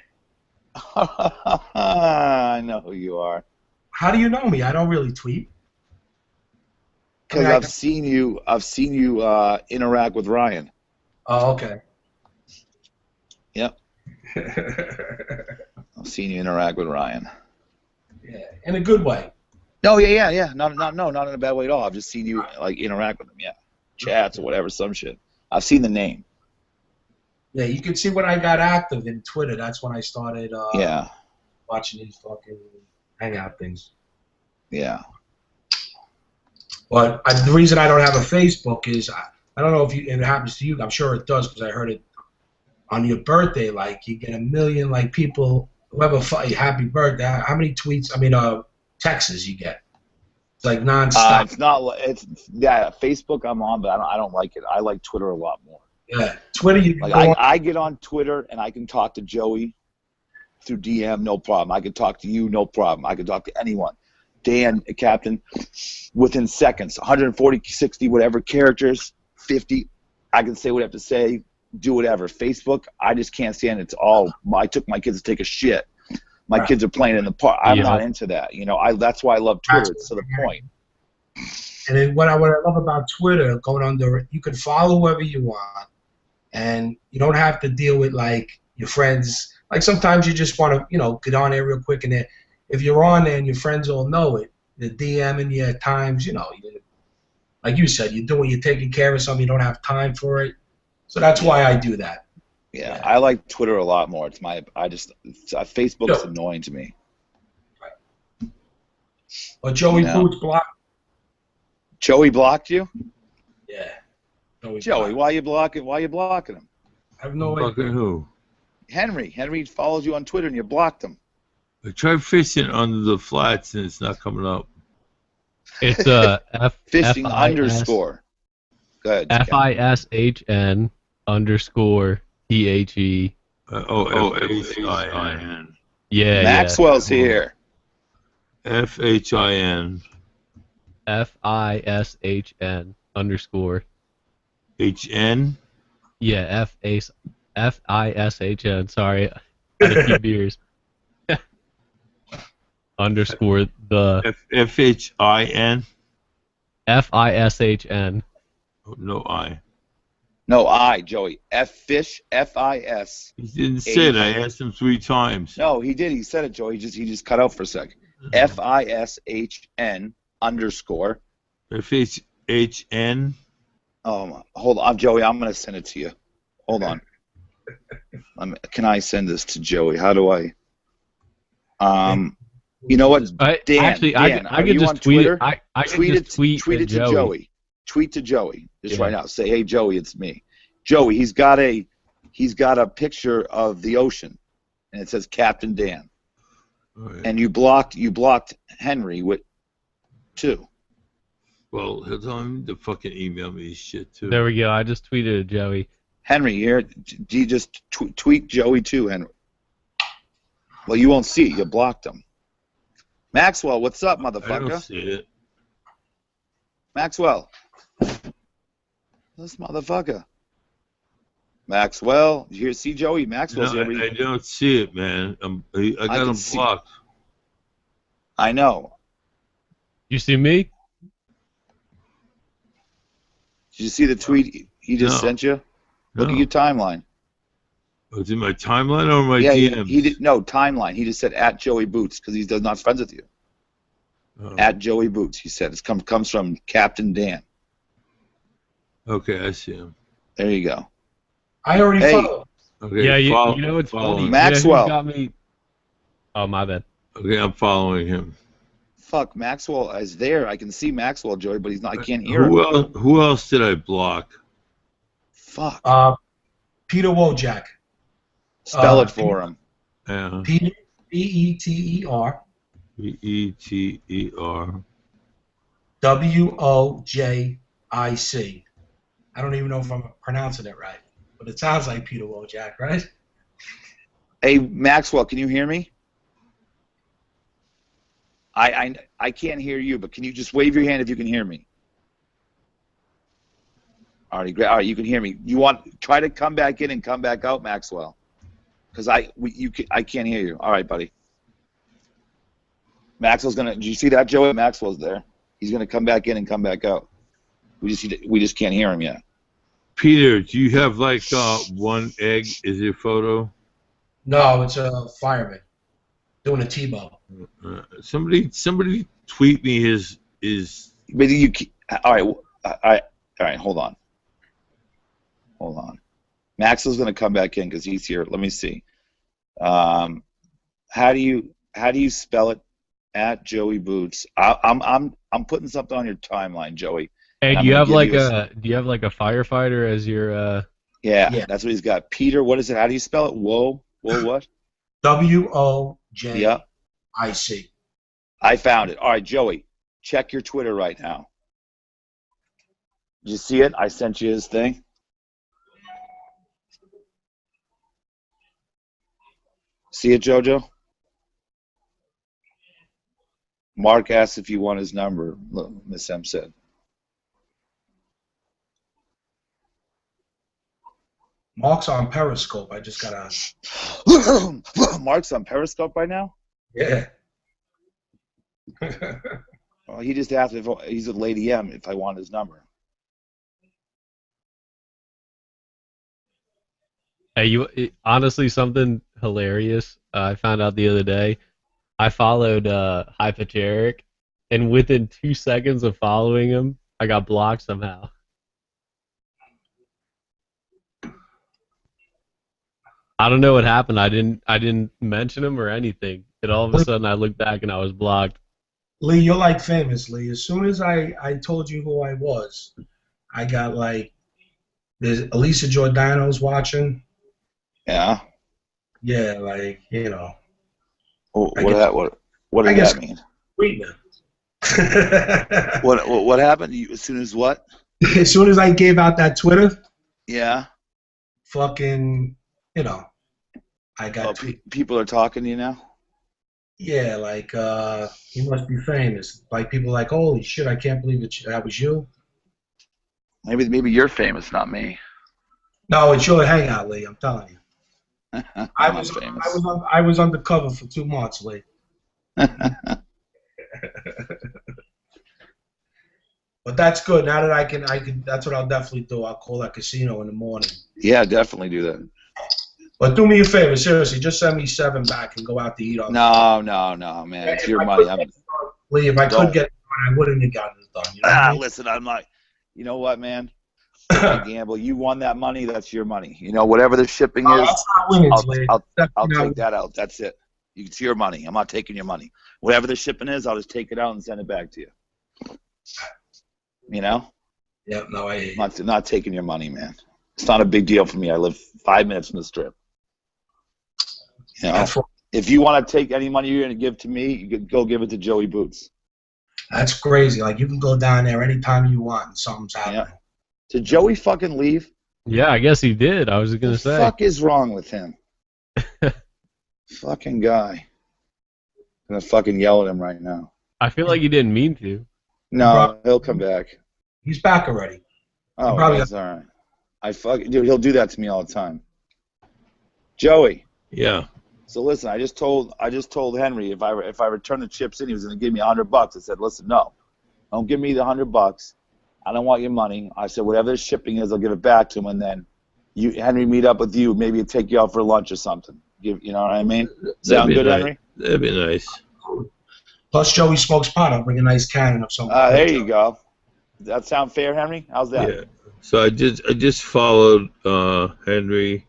I know who you are. How do you know me? I don't really tweet. Because I've seen you interact with Ryan. Oh, okay. Yep. I've seen you interact with Ryan. Yeah, in a good way. No, yeah. Not in a bad way at all. I've just seen you interact with him. Yeah, chats or whatever, some shit. I've seen the name. Yeah, you can see when I got active in Twitter. That's when I started. Watching these fucking hangout things. Yeah. But the reason I don't have a Facebook is I don't know if it happens to you. I'm sure it does because I heard it on your birthday. Like you get 1 million people. Whoever happy birthday. How many tweets? Texts you get. It's like nonstop. It's not. Facebook I'm on, but I don't like it. I like Twitter a lot more. Yeah, Twitter. I get on Twitter and I can talk to Joey through DM, no problem. I could talk to you, no problem. I could talk to anyone. Dan, Captain, within seconds, 140, 60, whatever characters, 50. I can say what I have to say, do whatever. Facebook, I just can't stand it. It's all. I took my kids to take a shit. My kids are playing in the park. I'm not into that. That's why I love Twitter. It's to the point. And then what I love about Twitter, going under, you can follow whoever you want, and you don't have to deal with your friends. Like sometimes you just want to, get on there real quick, and then if you're on there and your friends all know it, they're DMing you at times, like you said, you're taking care of something, you don't have time for it. So that's why I do that. Yeah, I like Twitter a lot more. Facebook's annoying to me. Right. But Joey Boots blocked. Joey blocked you? Yeah. Joey, why you blocking him? I have no idea. Blocking who? Henry follows you on Twitter and you blocked him. I tried fishing under the flats and it's not coming up. It's fishing _. Go ahead. FISHN _ THE. FHIN. Yeah. Maxwell's here. FHIN. FISHN _ HN. Yeah, FISHN. Sorry, I had a few beers. _ the FHIN. FISHN. Oh, no I. No I, Joey. Fish FIS. He didn't say it. I asked him 3 times. No, he did. He said it, Joey. He just cut out for a sec. FISHN _ FHN. Hold on, Joey. I'm gonna send it to you. Hold on. Can I send this to Joey? How do I? You know what? Dan, I could just tweet it. I could just tweet it to Joey. Tweet to Joey just right now. Say, hey Joey, it's me. Joey, he's got a picture of the ocean, and it says Captain Dan. Oh, yeah. And you blocked Henry with 2. Well, he'll tell him to fucking email me shit too. There we go. I just tweeted at Joey. Henry, here, do you just tweet Joey too, Henry? Well, you won't see it. You blocked him. Maxwell, what's up, motherfucker? I don't see it. Maxwell. This motherfucker. Maxwell, you see Joey? Maxwell's here. I don't see it, man. I got him blocked. I know. You see me? Did you see the tweet he just sent you? Look at your timeline. Was it my timeline or my DMs? He did timeline. He just said at Joey Boots because he's not friends with you. At Joey Boots, he said. It comes from Captain Dan. Okay, I see him. There you go. I already followed. Okay, yeah, you know what's funny? Maxwell. You know who got me? Oh, my bad. Okay, I'm following him. Fuck, Maxwell is there. I can see Maxwell, Joey, but he's not. I can't hear him. Who else did I block? Fuck. Peter Wojak. Spell it for him. Yeah. Peter, Peter. Peter. Wojik. I don't even know if I'm pronouncing it right, but it sounds like Peter Wojak, right? Hey, Maxwell, can you hear me? I can't hear you, but can you just wave your hand if you can hear me? All right, you can hear me. Try to come back in and come back out, Maxwell, because I can't hear you. All right, buddy. Maxwell's gonna. Did you see that, Joey? Maxwell's there. He's gonna come back in and come back out. We just can't hear him yet. Peter, do you have like one egg? Is your photo? No, it's a fireman doing a T-bow. Somebody tweet me his. But you. All right. Hold on. Maxwell's gonna come back in because he's here. Let me see. How do you spell it? At Joey Boots. I'm putting something on your timeline, Joey. Hey, do you have like a firefighter as your? Yeah, that's what he's got. Peter, what is it? How do you spell it? Whoa, what? Wojik. Yep. I found it. All right, Joey, check your Twitter right now. Did you see it? I sent you his thing. See it, JoJo? Mark asked if you want his number. Look, Miss M said. Mark's on Periscope. I just got on. Mark's on Periscope right now? Yeah. Well, he just asked if he's with Lady M if I want his number. Hey, honestly, something hilarious I found out the other day. I followed Hypoteric, and within 2 seconds of following him, I got blocked somehow. I don't know what happened. I didn't mention him or anything. And all of a sudden, I looked back and I was blocked. Lee, you're like famous, Lee. As soon as I told you who I was, I got like, there's Elisa Giordano's watching. Yeah. Yeah, like, you know. What does that mean? What happened? As soon as what? As soon as I gave out that Twitter. Yeah. Fucking, you know, I got. People are talking to you now. Yeah, like he must be famous. Like people are like, holy shit, I can't believe that was you. Maybe you're famous, not me. No, it's your hangout, Lee. I'm telling you. I was undercover for 2 months, Lee. But that's good. Now that I can. That's what I'll definitely do. I'll call that casino in the morning. Yeah, definitely do that. But do me a favor, seriously. Just send me 7 back and go out to eat on. No, man. It's your money. Lee, if I could get it done, I wouldn't have gotten it done. You know what I mean? Listen, I'm like, you know what, man? I gamble. You won that money. That's your money. You know, whatever the shipping is, I'll take that out. That's it. It's your money. I'm not taking your money. Whatever the shipping is, I'll just take it out and send it back to you. You know? Yeah, no, I hate you. Not taking your money, man. It's not a big deal for me. I live 5 minutes from the Strip. You know, if you want to take any money you're going to give to me, you can go give it to Joey Boots. That's crazy. Like, you can go down there anytime you want and something's happening. Yeah. Did Joey fucking leave? Yeah, I guess he did. I was going to say. What the fuck is wrong with him? Fucking guy. I'm going to fucking yell at him right now. I feel like he didn't mean to. No, he'll come back. He's back already. Oh, that's all right. Dude, he'll do that to me all the time. Joey. Yeah. So listen, I just told Henry if I return the chips in, he was going to give me $100. I said, listen, no, don't give me the $100. I don't want your money. I said, whatever the shipping is, I'll give it back to him, and then Henry meet up with you, maybe take you out for lunch or something. You know what I mean? Sound good, nice. Henry? That'd be nice. Plus, Joey smokes pot. I'll bring a nice cannon of something. There you go. Does that sound fair, Henry? How's that? Yeah. So I just followed Henry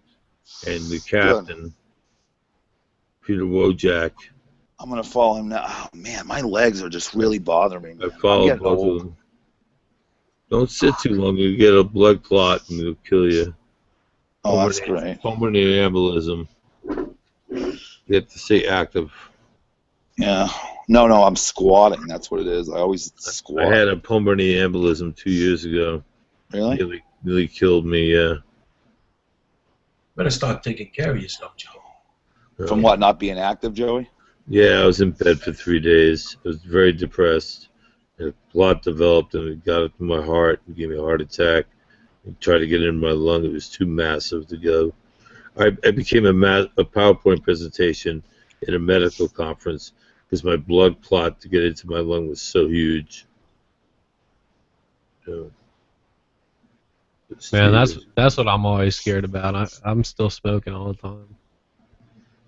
and the captain, Peter Wojak. I'm gonna follow him now. Oh man, my legs are just really bothering me. I follow both of them. Don't sit too long. You get a blood clot and it'll kill you. Oh, that's great. Pulmonary embolism. You have to stay active. Yeah. No, I'm squatting. That's what it is. I always squat. I had a pulmonary embolism 2 years ago. Really? Nearly killed me, yeah. Better start taking care of yourself, Joe. From what, not being active, Joey? Yeah, I was in bed for 3 days. I was very depressed. A clot developed and it got into my heart. It gave me a heart attack. It tried to get in my lung. It was too massive to go. I became a PowerPoint presentation at a medical conference because my blood clot to get into my lung was so huge. Man, that's what I'm always scared about. I'm still smoking all the time.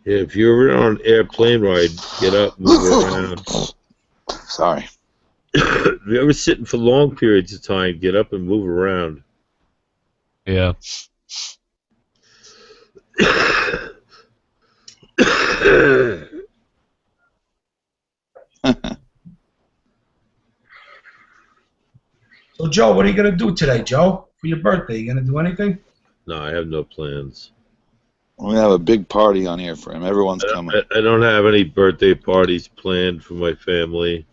Yeah, if you're ever on an airplane ride, get up, move around. Sorry. If you're ever sitting for long periods of time, get up and move around. Yeah. So, Joe, what are you going to do today, Joe, for your birthday? You going to do anything? No, I have no plans. We have a big party on here for him. Everyone's coming. I don't have any birthday parties planned for my family.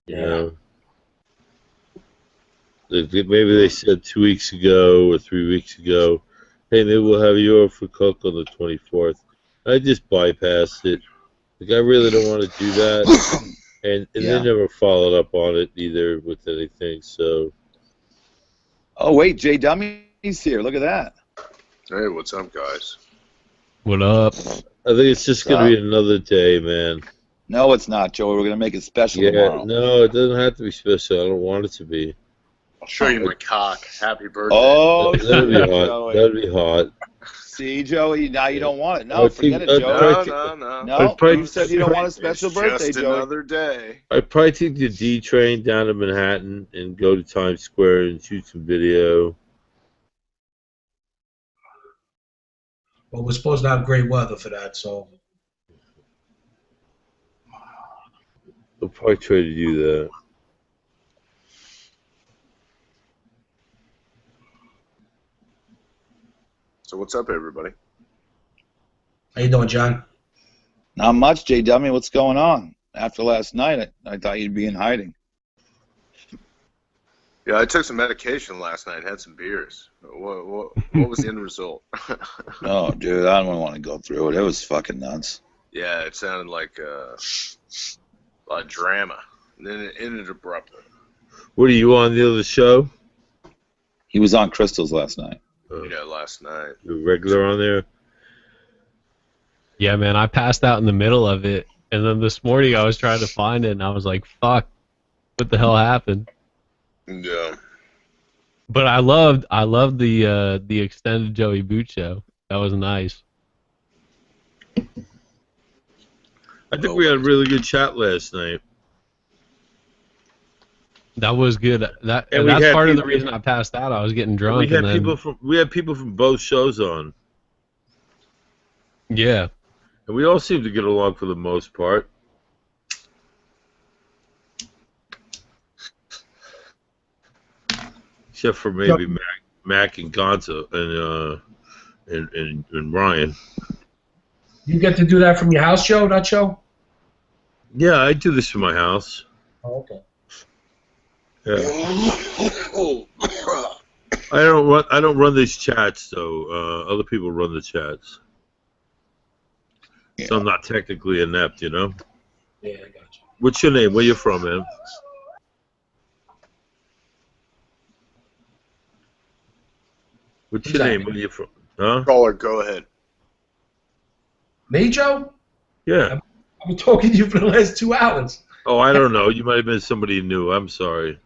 Yeah. You know? Maybe they said 2 weeks ago or 3 weeks ago, hey, maybe we'll have you over for Cook on the 24th. I just bypassed it. Like, I really don't want to do that. And they never followed up on it either with anything, so. Oh, wait, J Dummy's here. Look at that. Hey, what's up, guys? What up? I think it's just going to be another day, man. No, it's not, Joey. We're going to make it special tomorrow. No, it doesn't have to be special. I don't want it to be. I'll show you my cock. Happy birthday. Oh, that'd be hot. That'd be hot. See, Joey, now you don't want it. No, forget it, Joey. No, you said you don't want a special birthday, just Joey. Another day. I'd probably take the D train down to Manhattan and go to Times Square and shoot some video. Well, we're supposed to have great weather for that, so. I'll probably try to do that. So what's up, everybody? How you doing, John? Not much, J Dummy. What's going on? After last night, I thought you'd be in hiding. Yeah, I took some medication last night. Had some beers. What was the end result? Oh, dude, I don't want to go through it. It was fucking nuts. Yeah, it sounded like a lot of drama. And then it ended abruptly. What, are you on the other show? He was on Crystals last night. Yeah, last night. You're regular on there? Yeah, man, I passed out in the middle of it, and then this morning I was trying to find it, and I was like, fuck, what the hell happened? Yeah. But I loved the extended Joey Boot show. That was nice. I think we had a really good chat last night. That was good. That's part of the reason I passed out. I was getting drunk. We had people from both shows on. Yeah. And we all seem to get along for the most part. Except for maybe Mac and Gonzo and Ryan. You get to do that from your house, Joe? That show? Yeah, I do this from my house. Oh, okay. Yeah. I don't run these chats though. Other people run the chats. Yeah. So I'm not technically inept, you know. Yeah, I got you. What's your name? Where you from, man? What's your name? Where you from? Huh? Caller, go ahead. Me, Joe? Yeah. I've been talking to you for the last 2 hours. Oh, I don't know. You might have been somebody new. I'm sorry.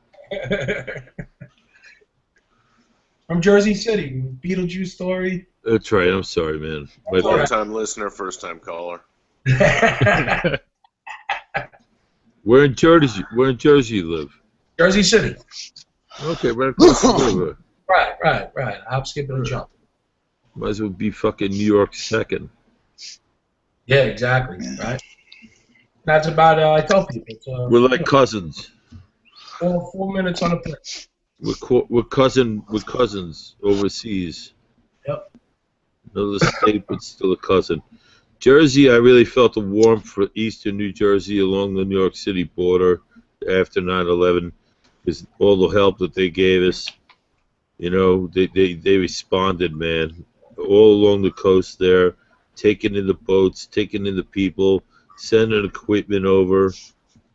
From Jersey City, Beetlejuice story. That's right. I'm sorry, man. Long-time listener, first-time caller. Where in Jersey you live? Jersey City. Okay, right across the river. Right. Hop, skip, and jump. Might as well be fucking New York second. Yeah, exactly. Right. That's about. I tell people. It's, We're like cousins. 4 minutes on a plane. We're cousins overseas. Yep. Another state, but still a cousin. Jersey, I really felt the warmth for eastern New Jersey along the New York City border after 9/11, because all the help that they gave us, you know, they responded, man, all along the coast there, taking in the boats, taking in the people, sending equipment over.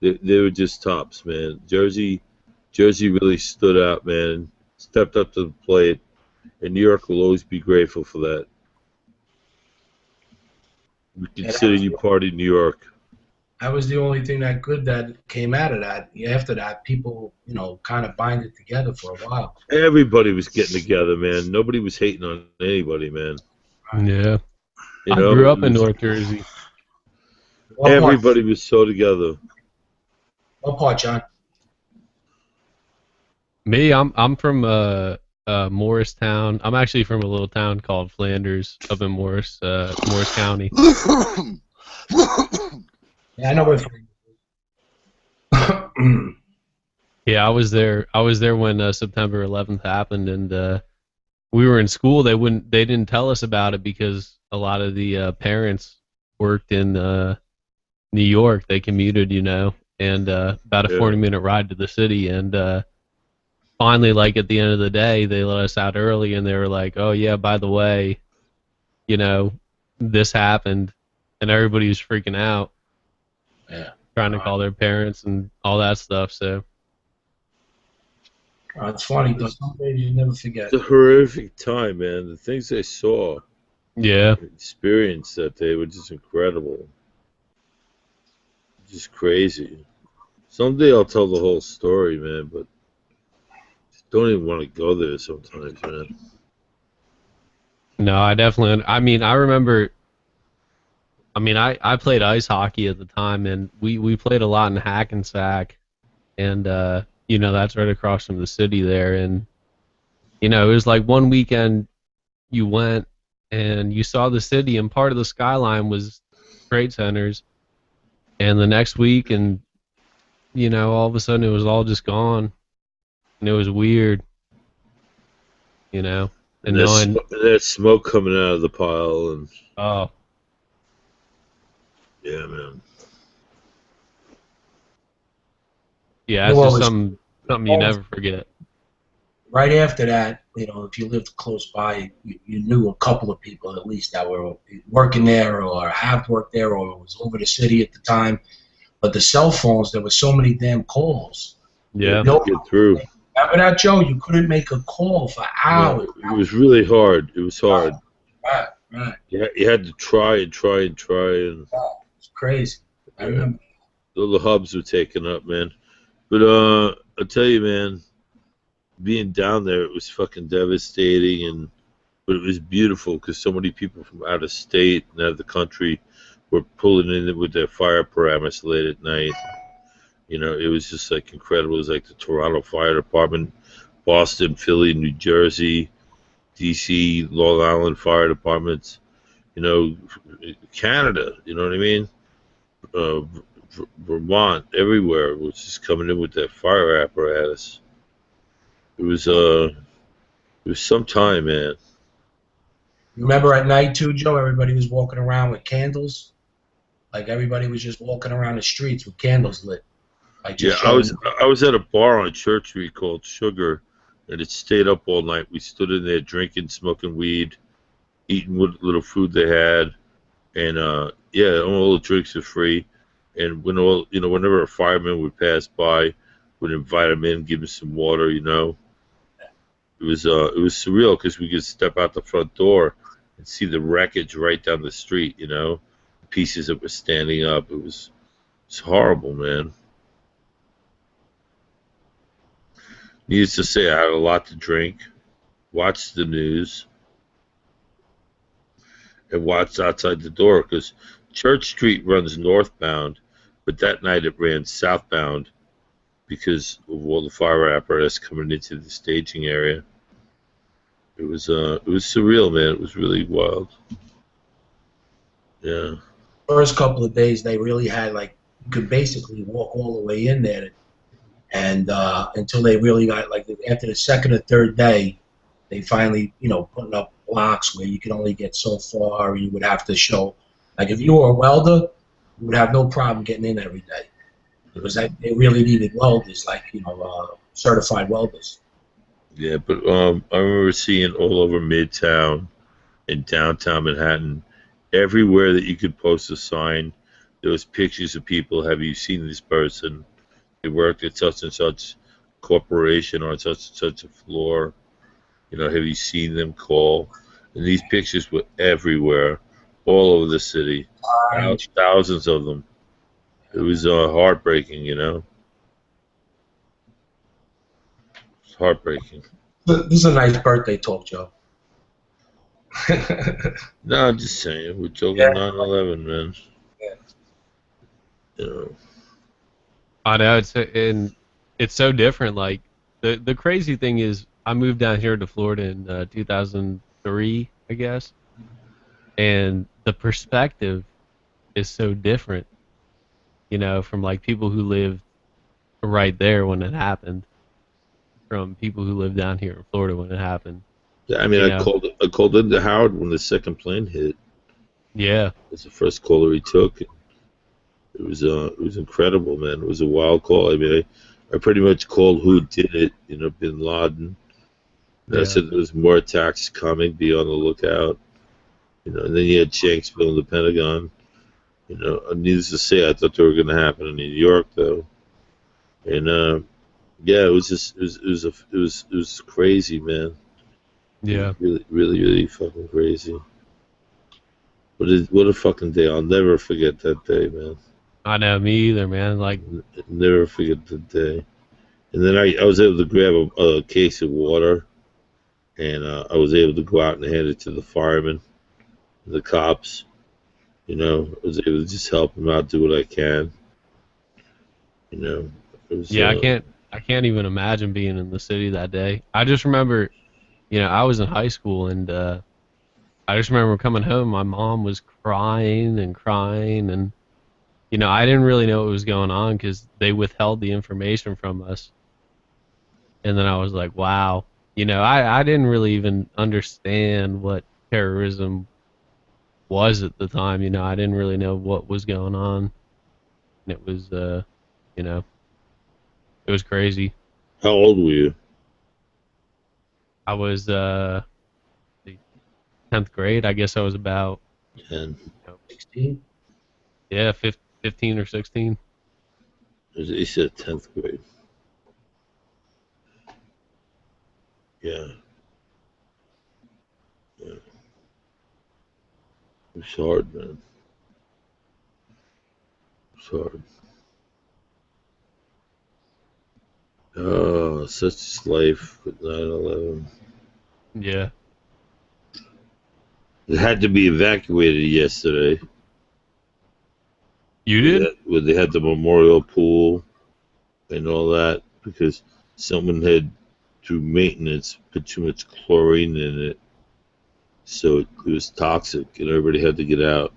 They were just tops, man. Jersey really stood out, man. Stepped up to the plate, and New York will always be grateful for that. We consider you part of New York. That was the only thing that came out of that. After that, people, kind of bind it together for a while. Everybody was getting together, man. Nobody was hating on anybody, man. Yeah. I grew up in North Jersey. Everybody was so together. What part, John? Me, I'm from Morristown. I'm actually from a little town called Flanders up in Morris County. Yeah, I know where. Yeah, I was there when September 11th happened, and we were in school. They didn't tell us about it because a lot of the parents worked in New York. They commuted, and about a 40-minute ride to the city, and finally, like at the end of the day, they let us out early, and they were like, "Oh yeah, by the way, this happened," and everybody was freaking out, trying to call their parents and all that stuff. So it's funny, though. Some days you never forget. It's a horrific time, man. The things I saw, experienced that day were just incredible, just crazy. Someday I'll tell the whole story, man, but don't even want to go there sometimes, man. No, I definitely. I mean, I remember. I mean, I played ice hockey at the time, and we played a lot in Hackensack, and that's right across from the city there, and it was like one weekend you went and you saw the city, and part of the skyline was trade centers, and the next week, and all of a sudden it was all just gone. And it was weird, and there's smoke coming out of the pile, and yeah, man. Yeah, it's just something you never forget. Right after that, if you lived close by, you knew a couple of people at least that were working there or have worked there or was over the city at the time. But the cell phones, there were so many damn calls. Yeah, get through. Remember that, Joe? You couldn't make a call for hours. Yeah, it was really hard. It was hard. Right. You had to try and try and try, and it's crazy. I remember. All the hubs were taken up, man. But I'll tell you, man, being down there, it was fucking devastating, but it was beautiful because so many people from out of state and out of the country were pulling in with their fire apparatus late at night. It was just like incredible. It was like the Toronto Fire Department, Boston, Philly, New Jersey, DC, Long Island Fire Departments, Canada, you know what I mean? Vermont, everywhere was just coming in with that fire apparatus. It was some time, man. You remember at night too, Joe? Everybody was walking around with candles. Like everybody was just walking around the streets with candles lit. I was at a bar on Church Street called Sugar, and it stayed up all night. We stood in there drinking, smoking weed, eating what little food they had, and all the drinks were free. And whenever a fireman would pass by, would invite him in, give him some water. It was surreal because we could step out the front door and see the wreckage right down the street. Pieces that were standing up. It's horrible, man. Needless to say, I had a lot to drink, watched the news, and watched outside the door because Church Street runs northbound, but that night it ran southbound because of all the fire apparatus coming into the staging area. It was surreal, man. It was really wild. Yeah. first couple of days they really had like you could basically walk all the way in there, and until they really got like after the second or third day, they finally putting up blocks where you can only get so far, and you would have to show like if you were a welder, you would have no problem getting in every day because they really needed welders like certified welders. Yeah, but I remember seeing all over Midtown and downtown Manhattan, everywhere that you could post a sign, there was pictures of people. Have you seen this person? They worked at such and such corporation or such and such a floor. Have you seen them call? And these pictures were everywhere, all over the city. Thousands of them. It was heartbreaking, It's heartbreaking. This is a nice birthday talk, Joe. No, I'm just saying. We're joking 9/11, man. Yeah. I know it's so different. Like the crazy thing is, I moved down here to Florida in 2003, I guess, and the perspective is so different. From like people who lived right there when it happened, from people who lived down here in Florida when it happened. Yeah, I mean, I called into Howard when the second plane hit. Yeah, it's the first caller he took. It was incredible, man. It was a wild call. I mean, I pretty much called who did it. Bin Laden. And I said there was more attacks coming. Be on the lookout. And then you had Shanksville and the Pentagon. Needless to say, I thought they were going to happen in New York, though. And yeah, it was crazy, man. Yeah. Really, really, really fucking crazy. What a fucking day. I'll never forget that day, man. I know, me either, man. Like, never forget the day. And then I was able to grab a case of water, and I was able to go out and hand it to the firemen, the cops. I was able to just help them out, do what I can. It was, yeah, I can't even imagine being in the city that day. I just remember, I was in high school, and I just remember coming home. My mom was crying and crying, and I didn't really know what was going on because they withheld the information from us. And then I was like, wow, I didn't really even understand what terrorism was at the time. I didn't really know what was going on. And it was, it was crazy. How old were you? I was, 10th grade. I guess I was about 10. 16? Yeah, 15 or 16. He said 10th grade. Yeah. It's hard, man. It's hard. Oh, such life with 9/11. Yeah. It had to be evacuated yesterday. You did? Where they had the memorial pool and all that because someone had, through maintenance, put too much chlorine in it. So it was toxic and everybody had to get out.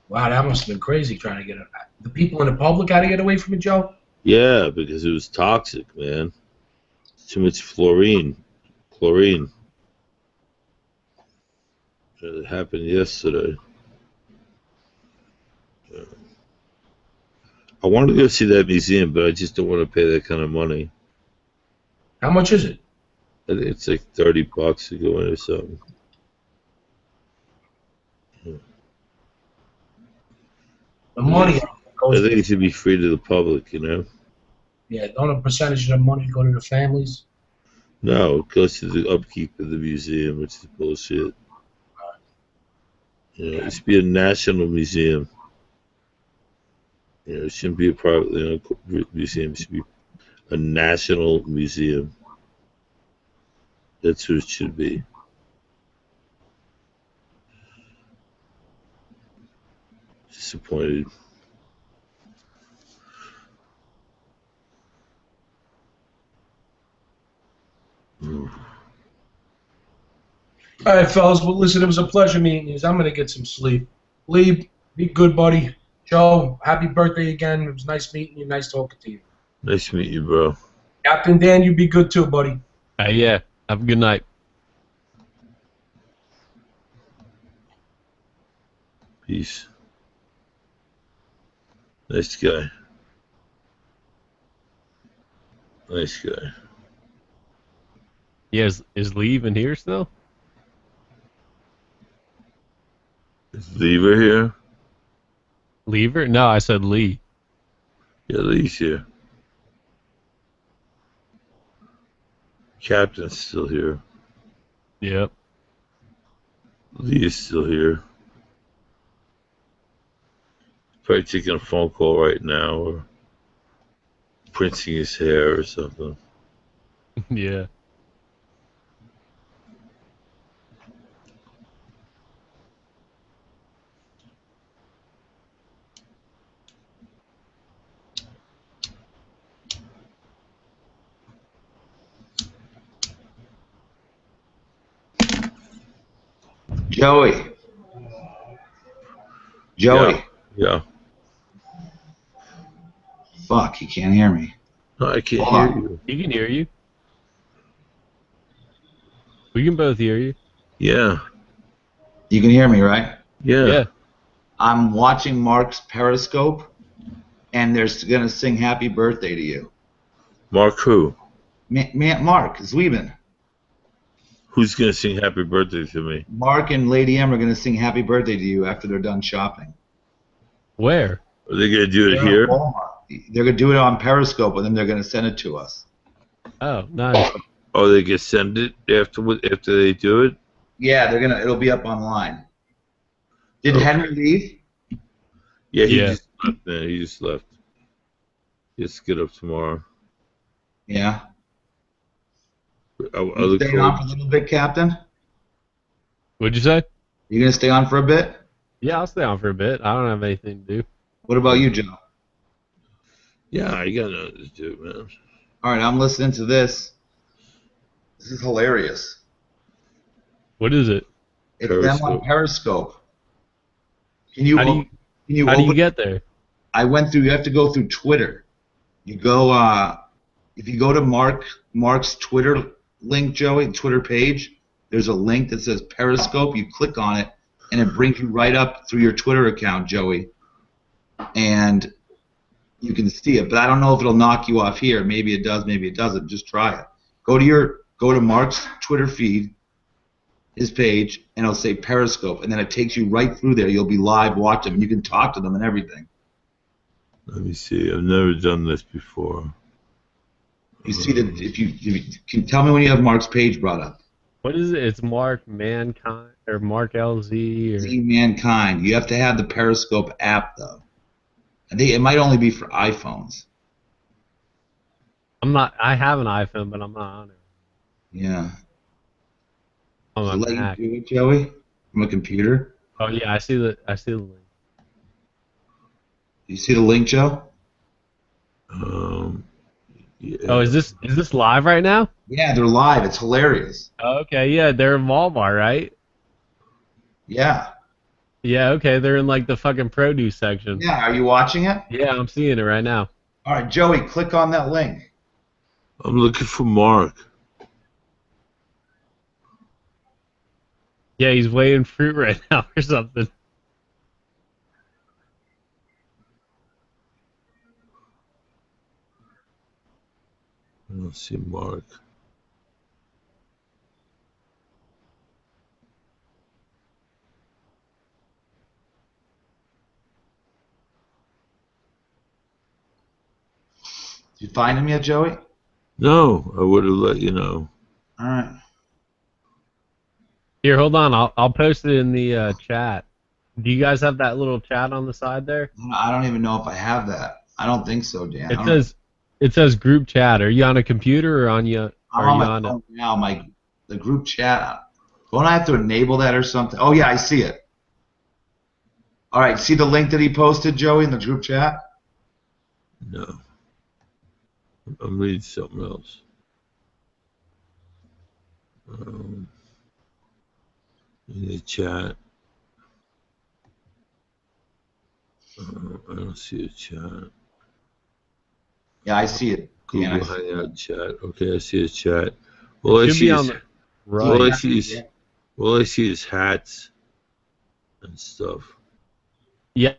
Wow, that must have been crazy trying to get it. The people in the public had to get away from it, Joe? Yeah, because it was toxic, man. Too much chlorine. It happened yesterday. Yeah. I wanted to go see that museum, but I just don't want to pay that kind of money. How much is it? I think it's like $30 to go in or something. Yeah. The money I think it should be free to the public, Yeah, don't a percentage of the money go to the families? No, it goes to the upkeep of the museum, which is bullshit. It should be a national museum. It shouldn't be a privately owned museum. It should be a national museum. That's what it should be. Disappointed. All right, fellas. Well, listen, it was a pleasure meeting you. I'm going to get some sleep. Lee, be good, buddy. Joe, happy birthday again. It was nice meeting you. Nice talking to you. Nice to meet you, bro. Captain Dan, you be good too, buddy. Yeah. Have a good night. Peace. Nice guy. Nice guy. Yeah, is Lee even here still? Is Lever here? Lever? No, I said Lee. Yeah, Lee's here. Captain's still here. Yep. Lee is still here. Probably taking a phone call right now or printing his hair or something. Yeah. Joey. Yeah. Fuck, he can't hear me. No, I can't Hold hear on. you. He can hear you. We can both hear you. Yeah. You can hear me, right? Yeah. I'm watching Mark's Periscope, and they're going to sing happy birthday to you. Mark who? Mark Zwiebin. Who's going to sing happy birthday to me? Mark and Lady M are going to sing happy birthday to you after they're done shopping. Where? Are they going to do it They're here? at Walmart. They're going to do it on Periscope, and then they're going to send it to us. Oh, nice. Oh, they can send it after they do it? Yeah, it'll be up online. Did Henry leave? Yeah, he just left. Man, he just left. He'll get up tomorrow. Yeah. You stay on for a little bit, Captain? What'd you say? You going to stay on for a bit? Yeah, I'll stay on for a bit. I don't have anything to do. What about you, Joe? Yeah, I got nothing to do, man. All right, I'm listening to this. This is hilarious. What is it? It's them on Periscope. How do you get there? I went through. You have to go through Twitter. You go. If you go to Mark's Twitter link, Joey, Twitter page, there's a link that says Periscope. You click on it, and it brings you right up through your Twitter account, Joey. And you can see it, but I don't know if it'll knock you off here. Maybe it does, maybe it doesn't. Just try it. Go to Mark's Twitter feed, his page, and it'll say Periscope, and then it takes you right through there. You'll be live watching them. You can talk to them and everything. Let me see. I've never done this before. You see that if you can tell me when you have Mark's page brought up. What is it? It's Mark Mankind or Mark LZ or Z Mankind. You have to have the Periscope app though. I think it might only be for iPhones. I have an iPhone, but I'm not on it. Yeah. On my Mac. You do it, Joey? From a computer? Oh yeah, I see the link. You see the link, Joe? Yeah. Oh, is this live right now? Yeah, they're live. It's hilarious. Okay, yeah, they're in Walmart, right? Yeah. Yeah, okay, they're in like the fucking produce section. Yeah, are you watching it? Yeah, I'm seeing it right now. All right, Joey, click on that link. I'm looking for Mark. Yeah, he's weighing fruit right now or something. I don't see Mark. Did you find him yet, Joey? No, I would have let you know. All right. Here, hold on. I'll post it in the chat. Do you guys have that little chat on the side there? I don't even know if I have that. I don't think so, Dan. It says group chat. Are you on a computer or on you? I'm on my phone now. The group chat. Don't I have to enable that or something? Oh yeah, I see it. All right, see the link that he posted, Joey, in the group chat? No. I'm reading something else. In the chat. I don't see a chat. Yeah, I see it. Google Yeah, Hangout chat. Okay, I see a chat. All I should see be is on the right. all I see is hats and stuff. Yeah.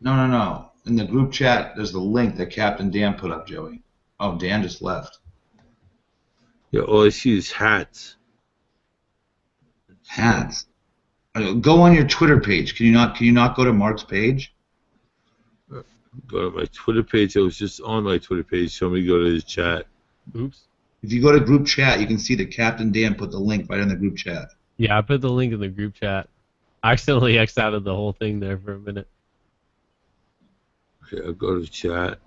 No. In the group chat, there's the link that Captain Dan put up, Joey. Oh, Dan just left. Yeah, all I see is hats. Hats. Go on your Twitter page. Can you not go to Mark's page? Go to my Twitter page. I was just on my Twitter page. Show me go to the chat. Oops. If you go to group chat, you can see that Captain Dan put the link right in the group chat. Yeah, I put the link in the group chat. I accidentally X'd out of the whole thing there for a minute. Okay, I'll go to chat.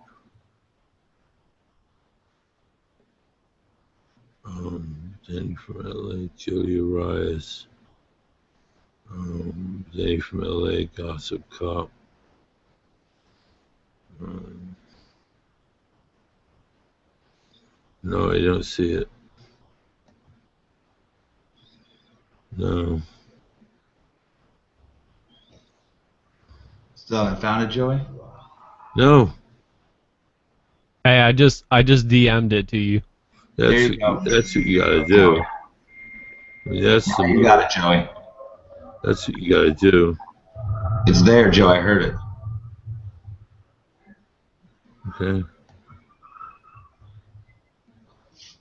Danny from LA, Jody Arias. Danny from LA, Gossip Cop. No, I don't see it. No. Still haven't found it, Joey? No. Hey, I just DM'd it to you. There you go. That's what you gotta do. I mean, that's the You got it, Joey. That's what you gotta do. It's there, Joe. I heard it. Okay.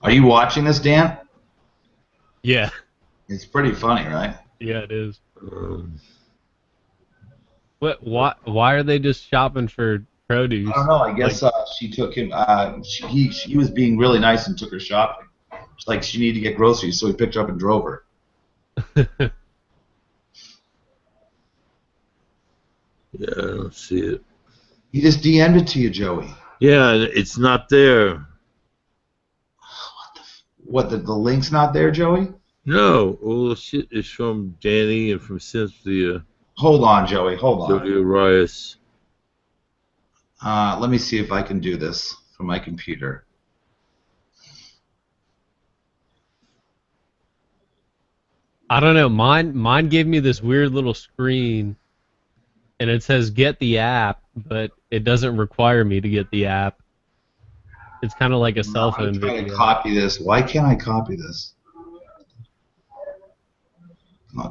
Are you watching this, Dan? Yeah. It's pretty funny, right? Yeah, it is. What? Why are they just shopping for produce? I don't know. I guess she took him. He was being really nice and took her shopping. It's like she needed to get groceries, so he picked her up and drove her. Yeah, I don't see it. He just DM'd it to you, Joey. Yeah, it's not there. What, the link's not there, Joey? No, all the shit is from Danny and from Cynthia. Hold on, Joey. Hold on. Jody Arias. Let me see if I can do this from my computer. I don't know. Mine gave me this weird little screen, and it says get the app, but it doesn't require me to get the app. It's kind of like a cell phone I'm trying video. to copy this. Why can't I copy this?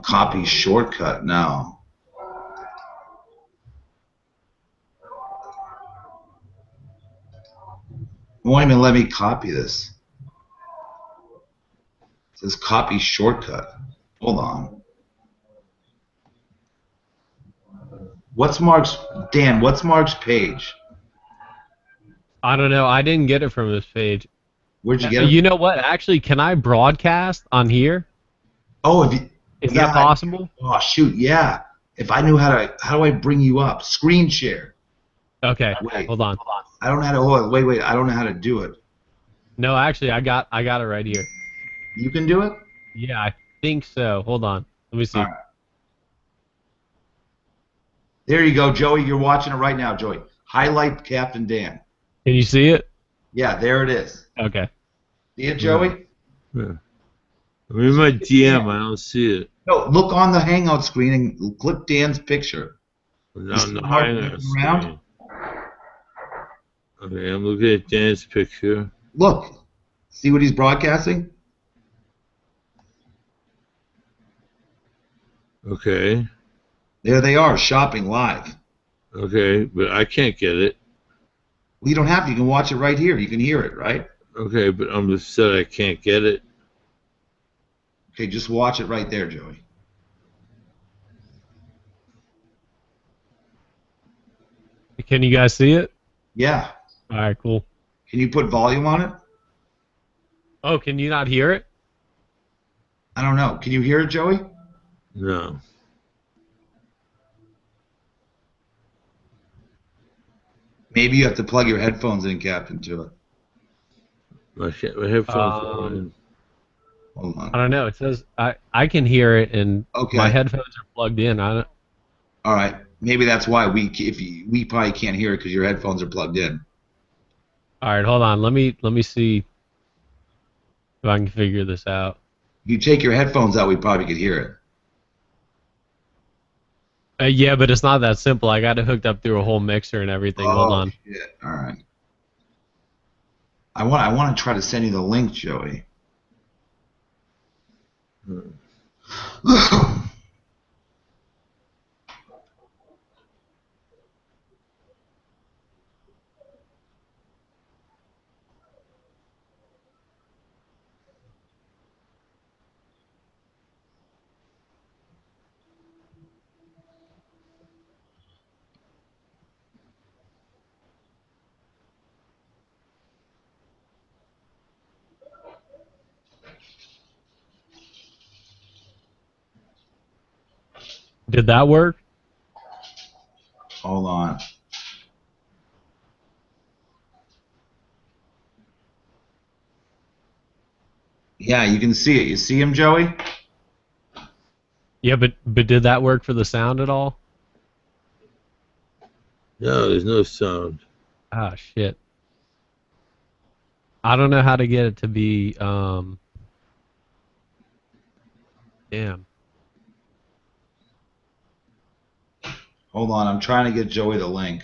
Copy shortcut now. It won't even let me copy this. It says copy shortcut. Hold on. What's Mark's page? I don't know. I didn't get it from this page. Where'd you get it? You know what? Actually, can I broadcast on here? Oh, is that possible? Oh shoot, yeah. If I knew how do I bring you up? Screen share. Okay. Wait, hold on. I don't know how to hold on. Wait. I don't know how to do it. No, actually, I got it right here. You can do it? Yeah, I think so. Hold on. Let me see. All right. There you go, Joey. You're watching it right now, Joey. Highlight Captain Dan. Can you see it? Yeah, there it is. Okay. See it, Joey? Yeah. I'm in my DM. I don't see it. No, look on the Hangout screen and click Dan's picture. On the Hangout screen. Okay, I'm looking at Dan's picture. Look. See what he's broadcasting? Okay. There they are, shopping live. Okay, but I can't get it. Well, you don't have to. You can watch it right here. You can hear it, right? Okay, but I'm just said I can't get it. Okay, just watch it right there, Joey. Can you guys see it? Yeah. All right, cool. Can you put volume on it? Oh, can you not hear it? I don't know. Can you hear it, Joey? No. Maybe you have to plug your headphones in, Captain, to it. My headphones are on. Hold on. I don't know. It says I can hear it, and my headphones are plugged in. I don't. All right. Maybe that's why we probably can't hear it because your headphones are plugged in. All right, hold on. Let me see if I can figure this out. You take your headphones out, we probably could hear it. Yeah, but it's not that simple. I got it hooked up through a whole mixer and everything. Hold on. Shit. All right. I want to try to send you the link, Joey. Did that work? Hold on. Yeah, you can see it. You see him, Joey? Yeah, but did that work for the sound at all? No, there's no sound. Ah, shit. I don't know how to get it to be, damn. Hold on, I'm trying to get Joey the link.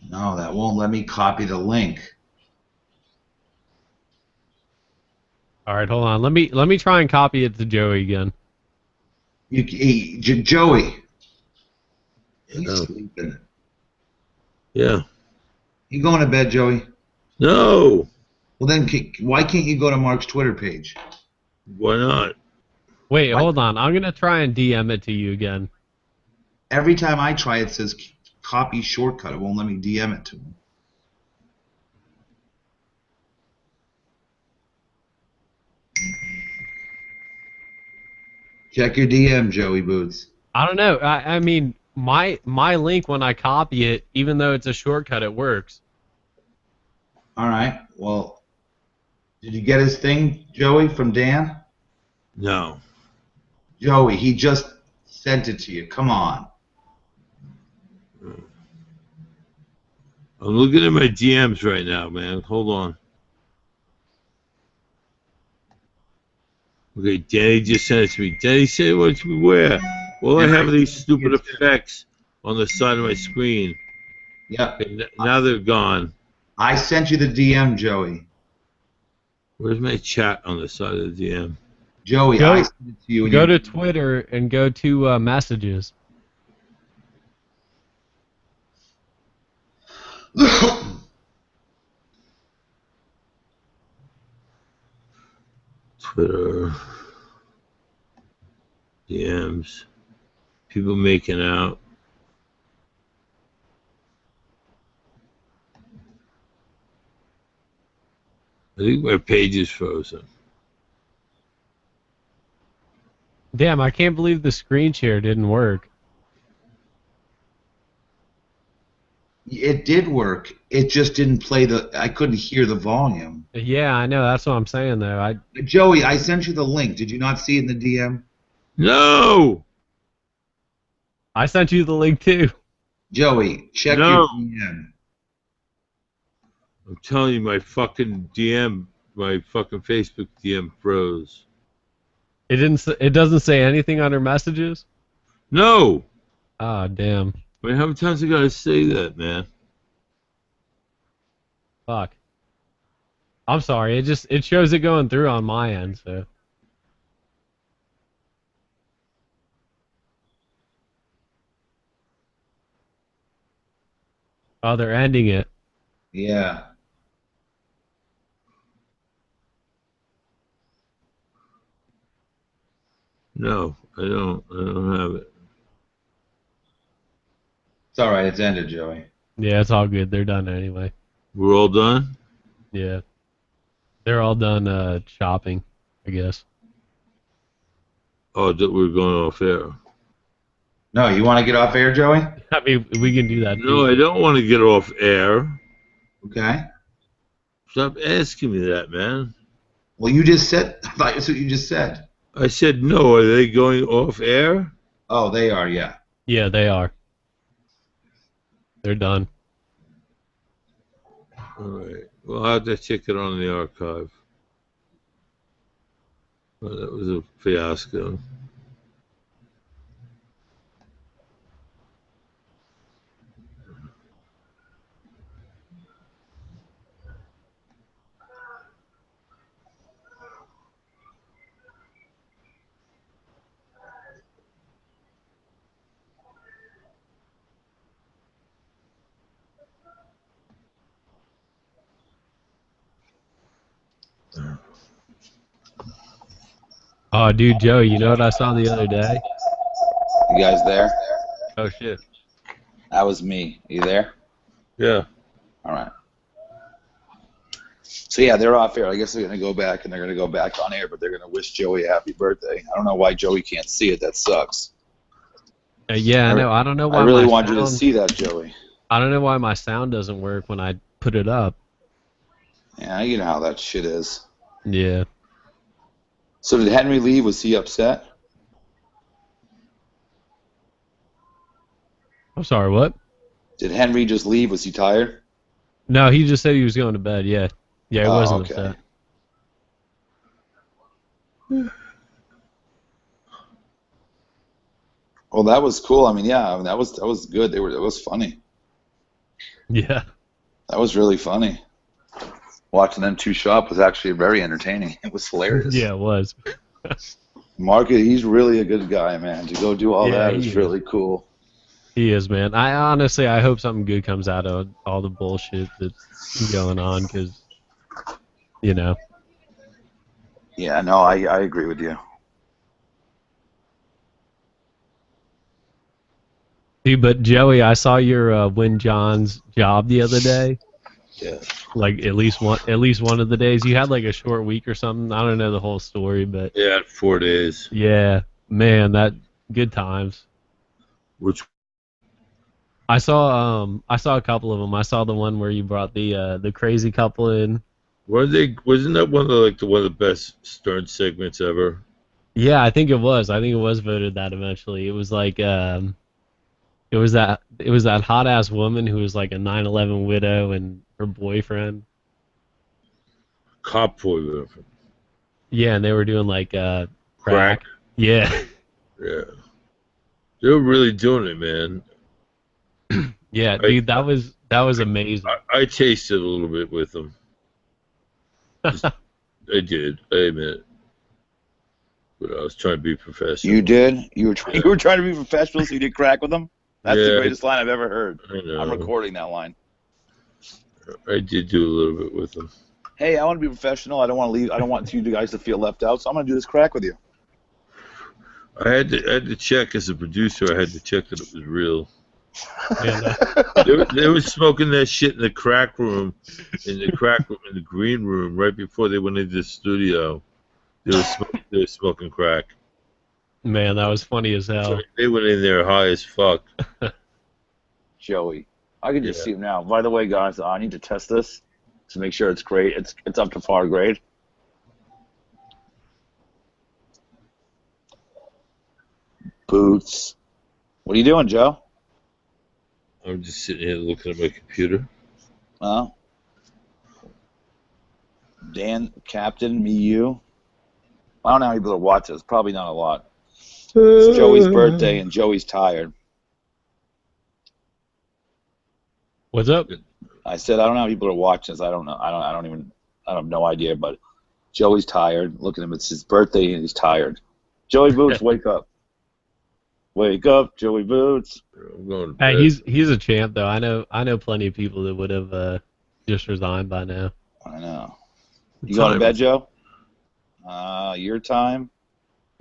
No, that won't let me copy the link. All right, hold on. Let me try and copy it to Joey again. Joey. He's sleeping. Yeah. You going to bed, Joey? No. Well, then why can't you go to Mark's Twitter page? Why not? Wait, hold on. I'm going to try and DM it to you again. Every time I try, it says copy shortcut. It won't let me DM it to him. Check your DM, Joey Boots. I don't know. I mean, my link, when I copy it, even though it's a shortcut, it works. All right. Well, did you get his thing, Joey, from Dan? No. Joey, he just sent it to you. Come on. I'm looking at my DMs right now, man. Hold on. Okay, Danny just sent it to me. Danny said what to where? Well, I have these stupid effects on the side of my screen. Yeah. Okay, now they're gone. I sent you the DM, Joey. Where's my chat on the side of the DM? Joey, I sent it to you. Go to Twitter and go to messages. Twitter, DMs, people making out. I think my page is frozen. Damn, I can't believe the screen share didn't work. It did work. It just didn't play I couldn't hear the volume. Yeah, I know. That's what I'm saying, though. Joey, I sent you the link. Did you not see it in the DM? No! I sent you the link, too. Joey, check your DM. I'm telling you, my fucking DM, my fucking Facebook DM froze. It doesn't say anything under messages? No! Ah, damn. Wait, how many times I gotta say that, man? Fuck. I'm sorry. It shows it going through on my end, so. Oh, they're ending it. Yeah. No, I don't have it. It's all right. It's ended, Joey. Yeah, it's all good. They're done anyway. We're all done? Yeah. They're all done shopping, I guess. Oh, we're going off air. No, you want to get off air, Joey? I mean, we can do that. No, I don't want to get off air. Okay. Stop asking me that, man. Well, you just said. I thought that's what you just said. I said no. Are they going off air? Oh, they are. Yeah. Yeah, they are. They're done. All right. Well, I'll have to check it on the archive. Well, that was a fiasco. Oh, dude, Joe, you know what I saw the other day? You guys there? Oh, shit. That was me. Are you there? Yeah. All right. So yeah, they're off air. I guess they're gonna go back and they're gonna go back on air, but they're gonna wish Joey a happy birthday. I don't know why Joey can't see it. That sucks. Yeah, I know. I don't know why. I really my wanted sound, you to see that, Joey. I don't know why my sound doesn't work when I put it up. Yeah, you know how that shit is. Yeah. So did Henry leave? Was he upset? I'm sorry, what? Did Henry just leave? Was he tired? No, he just said he was going to bed. Yeah. Yeah, he wasn't okay. upset. Well, that was cool. I mean, yeah, that was good. It was funny. Yeah. That was really funny. Watching them two shop was actually very entertaining. It was hilarious. Yeah, it was. Mark, he's really a good guy, man. To go do all that is really cool. He is, man. I hope something good comes out of all the bullshit that's going on, because, you know. Yeah, no, I agree with you. Dude, but Joey, I saw your Win John's job the other day. Yeah. Like at least one of the days. You had like a short week or something. I don't know the whole story, but yeah, 4 days. Yeah, man, that good times. Which I saw a couple of them. I saw the one where you brought the crazy couple in. Wasn't that one of the best Stern segments ever? Yeah, I think it was. I think it was voted that eventually. It was like it was that hot ass woman who was like a 9/11 widow and her boyfriend. Cop boyfriend. Yeah, and they were doing like crack. Yeah. Yeah. They were really doing it, man. Yeah, dude, that was amazing. I tasted a little bit with them. I did. I admit it. But I was trying to be professional. You did? You were trying to be professional, so you did crack with them? That's the greatest line I've ever heard. I know. I'm recording that line. I did do a little bit with them. Hey, I want to be professional. I don't want to leave. I don't want you guys to feel left out, so I'm going to do this crack with you. I had to check as a producer. I had to check that it was real. They were smoking that shit in the crack room, in the green room, right before they went into the studio. They were smoking crack. Man, that was funny as hell. So they went in there high as fuck. Joey, I can just see him now. By the way, guys, I need to test this to make sure it's great. It's up to par grade. Boots. What are you doing, Joe? I'm just sitting here looking at my computer. Oh. Dan, Captain, me, you. I don't know how many people watch this. Probably not a lot. It's Joey's birthday, and Joey's tired. What's up? I said I don't know how people are watching this. I don't know. I have no idea. But Joey's tired. Look at him. It's his birthday, and he's tired. Joey Boots, wake up. Wake up, Joey Boots. I'm going to Hey, bed. he's a champ though. I know plenty of people that would have just resigned by now. I know. You going to bed, Joe? Your time.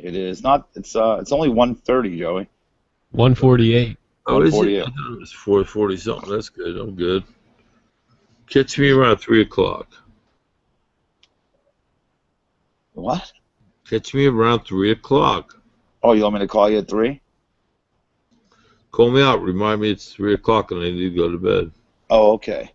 It is not. It's only 1:30, Joey. 1:48. Oh, is it? 1:48. I thought it was 4:40 something. That's good. I'm good. Catch me around 3 o'clock. What? Catch me around 3 o'clock. Oh, you want me to call you at 3? Call me out. Remind me it's 3 o'clock and I need to go to bed. Oh, okay.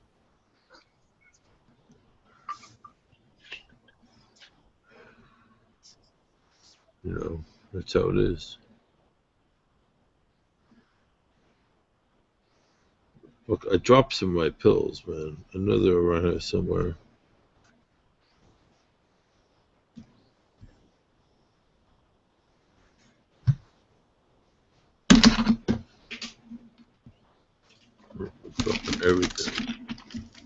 You know, that's how it is. Look, I dropped some of my pills, man. I know they're around here somewhere. Everything.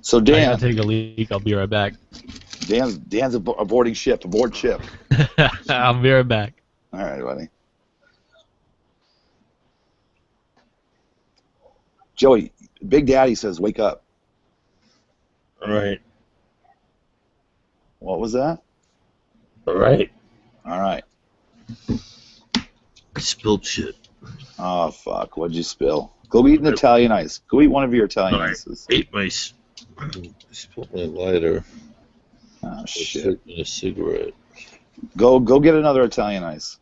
So Dan, I gotta take a leak. I'll be right back. Dan's aborting ship. Abort ship. I'll be right back. All right, buddy. Joey, Big Daddy says, "Wake up." All right. What was that? All right. All right. I spilled shit. Oh fuck! What'd you spill? Go eat an Italian ice. Go eat one of your Italian ices. Ate my. I spilled my lighter. Oh shit! A cigarette. Go get another Italian ice.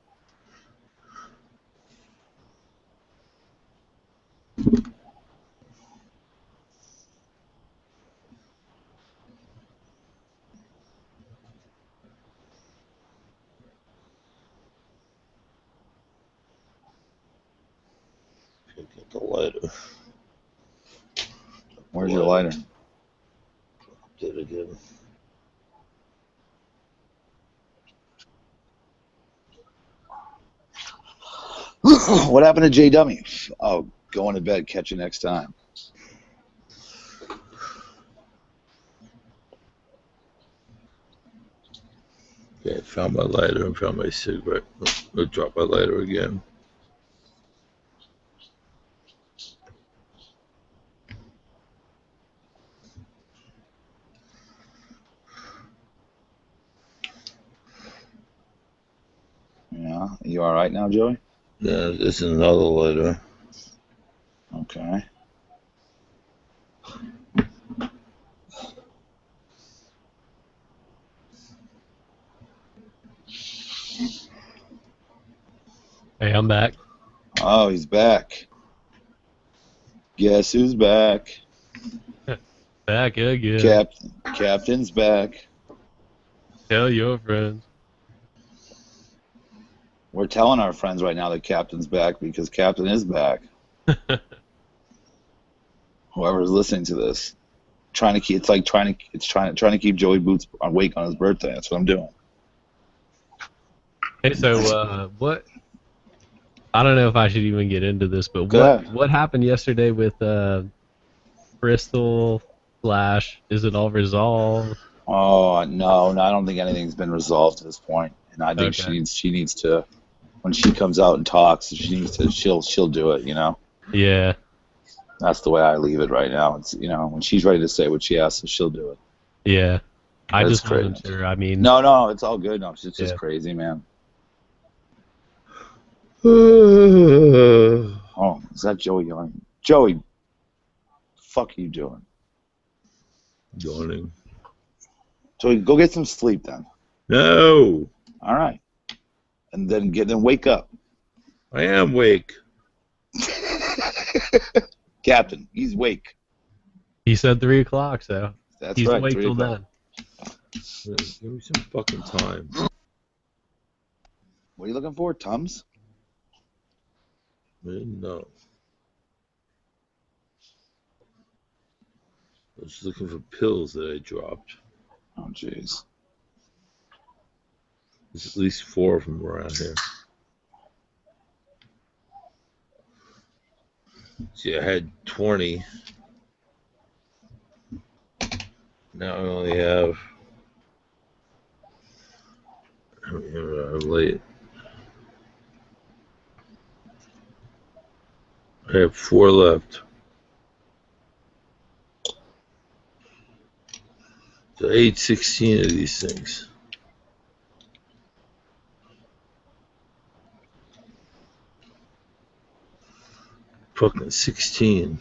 Get the lighter. Where's your lighter? Did it again. What happened to J Dummy? Oh, going to bed. Catch you next time. Okay, I found my lighter and found my cigarette. I dropped my lighter again. Yeah, you all right now, Joey? Yeah, this is another lighter. Okay. Hey, I'm back. Oh, he's back. Guess who's back? Back again. Captain's back. Tell your friends. We're telling our friends right now that Captain's back because Captain is back. Whoever's listening to this, trying to keep keep Joey Boots awake on his birthday. That's what I'm doing. Hey, so what? I don't know if I should even get into this, but what happened yesterday with Bristol? Is it all resolved? Oh no, I don't think anything's been resolved at this point, and I think she needs to. When she comes out and talks, she'll do it, you know. Yeah. That's the way I leave it right now. It's when she's ready to say what she has to, she'll do it. Yeah. I That's just wasn't sure. I mean. No, it's all good. No, it's just crazy, man. Oh, is that Joey yawning? Joey, fuck are you doing? Yawning. Joey, go get some sleep then. No. All right. And then wake up. I am wake. Captain, he's wake. He said 3 o'clock, so that's he's right. awake till then. Give me some fucking time. What are you looking for? Tums? No. I was looking for pills that I dropped. Oh, jeez. There's at least 4 of them around here. See, I had 20. Now I only have. I'm late. I have 4 left. So I ate 16 of these things. Fucking 16.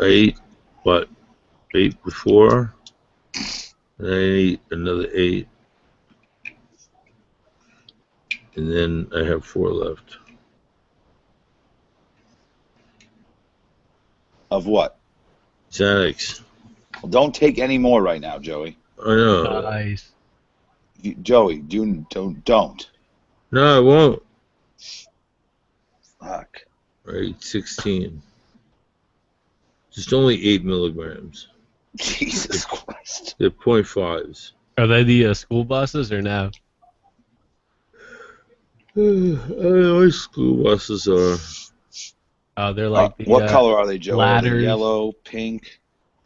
I ate, 8 before? And I ate another 8. And then I have 4 left. Of what? Xanax. Well, don't take any more right now, Joey. I know. Nice. Joey, don't. No, I won't. Fuck. Right, 16. Just only 8 milligrams. Jesus Christ. They're 0.5s. Are they the school buses or no? I know what school buses are. Oh, they're like the what color are they, Joey? ladders. Are they yellow, pink,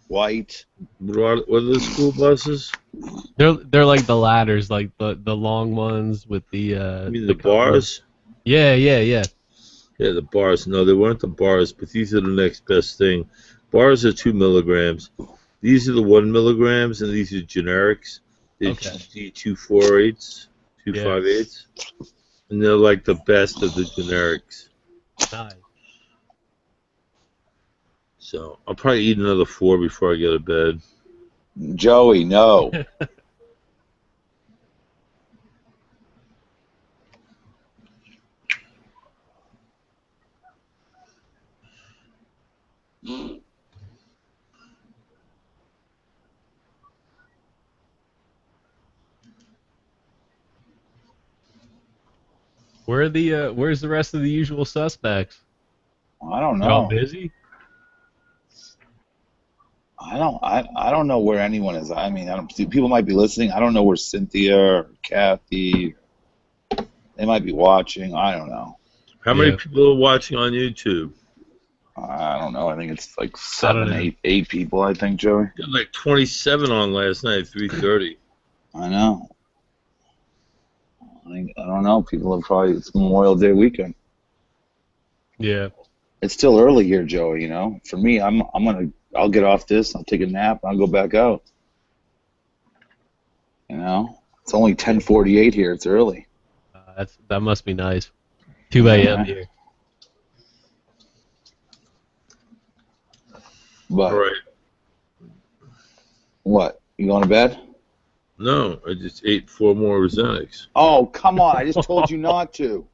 white? What are the school buses? They're like the ladders, like the long ones with the You mean the bars? Yeah. Yeah, the bars. No, they weren't the bars, but these are the next best thing. Bars are 2 milligrams. These are the 1 milligrams, and these are generics. They're G248s, 258s. And they're like the best of the generics. Nice. So I'll probably eat another 4 before I go to bed. Joey, no. Where's the rest of the usual suspects? I don't know. They're all busy? I don't know where anyone is. I mean, people might be listening. I don't know where Cynthia or Kathy. They might be watching. I don't know. How many people are watching on YouTube? I don't know. I think it's like 7, 8 people. I think, Joey. Got like 27 on last night, 3:30. I know. I don't know. People are probably, it's Memorial Day weekend. Yeah. It's still early here, Joey. You know, for me, I'll get off this. I'll take a nap. And I'll go back out. You know, it's only 10:48 here. It's early. That must be nice. 2 a.m. here. But All right. What? You going to bed? No, I just ate 4 more Xanax. Oh, come on. I just told you not to.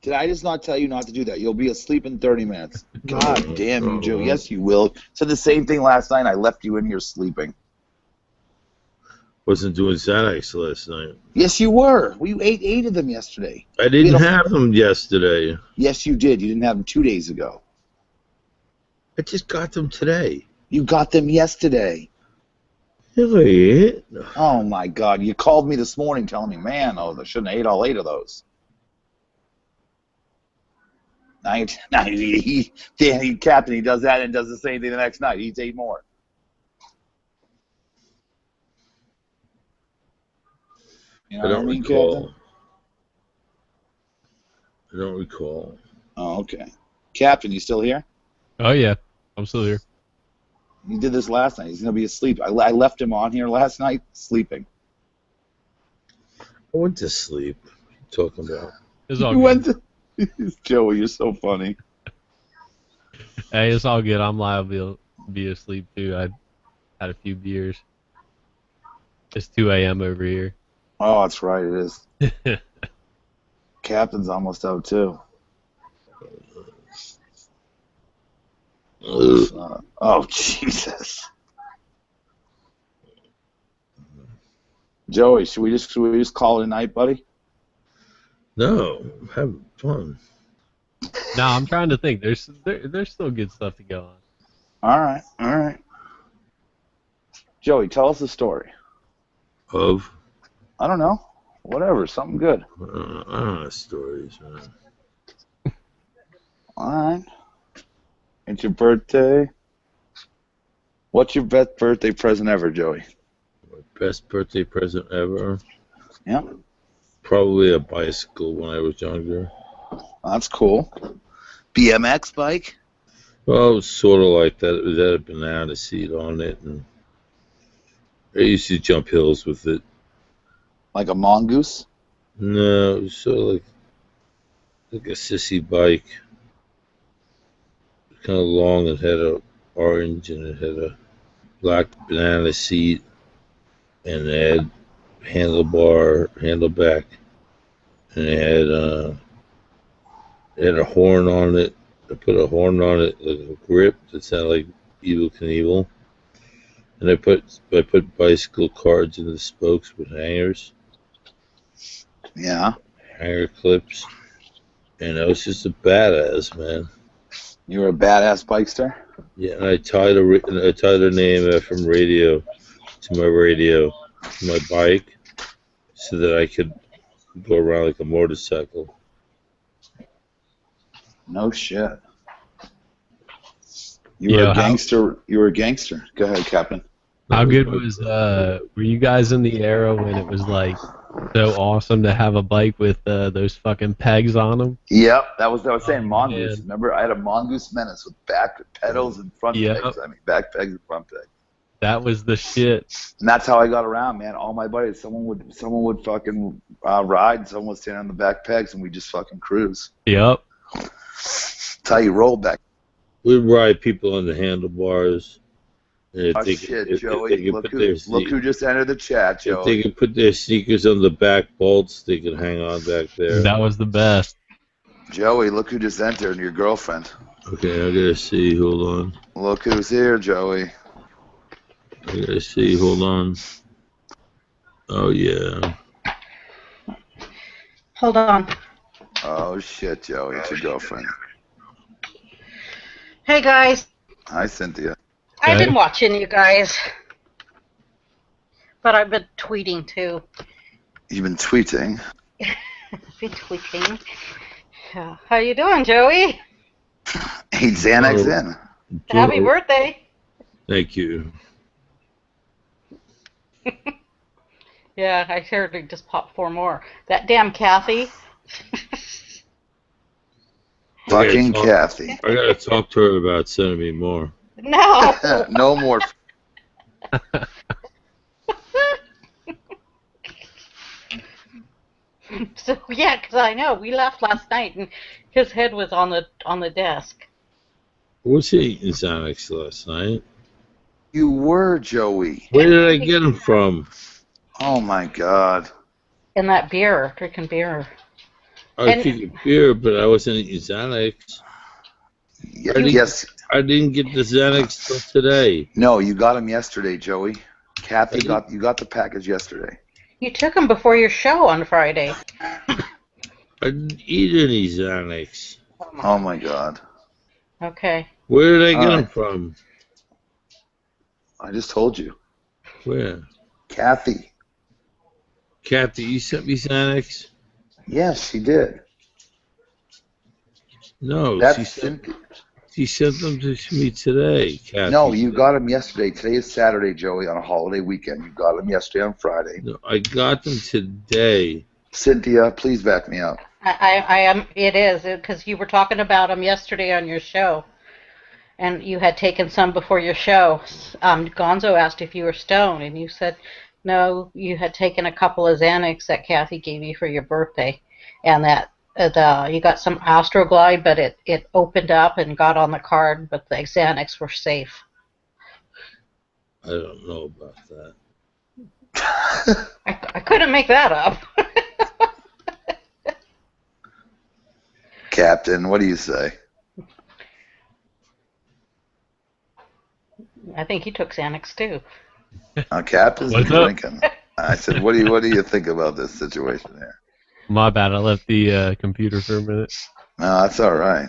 Did I just not tell you not to do that? You'll be asleep in 30 minutes. God damn you, Joe. Yes, you will. Said the same thing last night. I left you in here sleeping. Wasn't doing Xanax last night. Yes, you were. We ate 8 of them yesterday. I didn't have them yesterday. Yes, you did. You didn't have them 2 days ago. I just got them today. You got them yesterday. Really? Oh, my God. You called me this morning telling me, man, I shouldn't have ate all 8 of those. Captain, he does that and does the same thing the next night. He eats 8 more. You know I don't what I mean, recall. Captain? I don't recall. Oh, okay. Captain, you still here? Oh, yeah. I'm still here. He did this last night. He's going to be asleep. I left him on here last night sleeping. I went to sleep. What are you talking about? It's all You good. went to... Joey, you're so funny. Hey, it's all good. I'm liable to be asleep, too. I had a few beers. It's 2 a.m. over here. Oh, that's right. It is. Captain's almost out, too. Oh, Jesus. Joey, should we just call it a night, buddy? No, I'm having fun. No, I'm trying to think. There's still good stuff to go on. All right. Joey, tell us the story. Of? I don't know. Whatever, something good. I don't know stories, man. All right. It's your birthday. What's your best birthday present ever, Joey? My best birthday present ever? Yeah. Probably a bicycle when I was younger. That's cool. BMX bike? Well, it was sort of like that. It had a banana seat on it, and I used to jump hills with it. Like a mongoose? No, it was sort of like a sissy bike. Kind of long. It had a orange and it had a black banana seat, and it had handleback, and it had a horn on it. I put a horn on it, like a grip that sounded like Evel Knievel, and I put bicycle cards in the spokes with hangers. Yeah. Hanger clips, and I was just a badass, man. You were a badass bikester? Yeah, and I tied a name from radio to my radio to my bike so that I could go around like a motorcycle. No shit. You were a gangster. You were a gangster. Go ahead, Captain. How good was were you guys in the era when it was like so awesome to have a bike with those fucking pegs on them? Yep, that was what I was saying. Mongoose. Remember, I had a Mongoose Menace with back pedals and front pegs. I mean, back pegs and front pegs. That was the shit. And that's how I got around, man. All my buddies, someone would fucking ride, and someone would stand on the back pegs, and we just fucking cruise. Yep. That's how you roll back. We'd ride people on the handlebars. Oh shit, Joey! Look who just entered the chat, Joey. If they could put their sneakers on the back bolts, they could hang on back there. That was the best. Joey, look who just entered, your girlfriend. Okay, I gotta see. Hold on. Look who's here, Joey. I gotta see. Hold on. Oh yeah. Hold on. Oh shit, Joey, it's your girlfriend. Hey guys. Hi, Cynthia. I've been watching you guys, but I've been tweeting too. You've been tweeting? Been tweeting. Yeah. How you doing, Joey? Hey, Xanax in. Happy birthday. Thank you. Yeah, I heard they just popped 4 more. That damn Kathy. Fucking Kathy. I gotta talk to her about sending me more. No. No more. So yeah, because I know we left last night and his head was on the desk. Was he eating Xanax last night? You were, Joey. Where did I get him from? Oh my God. And that beer, drinking beer. I was drinking beer, but I wasn't eating Xanax. Yes. I didn't get the Xanax till today. No, you got them yesterday, Joey. Kathy you got the package yesterday. You took them before your show on Friday. I didn't eat any Xanax. Oh my God. Okay. Where did I get them from? I just told you. Where? Kathy. Kathy, you sent me Xanax? Yes, she did. No, she sent them to me today, Kathy. No, you got them yesterday. Today is Saturday, Joey, on a holiday weekend. You got them yesterday on Friday. No, I got them today. Cynthia, please back me up. I am. It is because you were talking about them yesterday on your show, and you had taken some before your show. Gonzo asked if you were stoned, and you said no. You had taken a couple of Xanax that Kathy gave you for your birthday, and that you got some Astroglide, but it opened up and got on the card, but the Xanax were safe. I don't know about that. I couldn't make that up. Captain, what do you say? I think he took Xanax too. Captain's been drinking. I said, what do you think about this situation here? My bad, I left the computer for a minute. No, that's all right.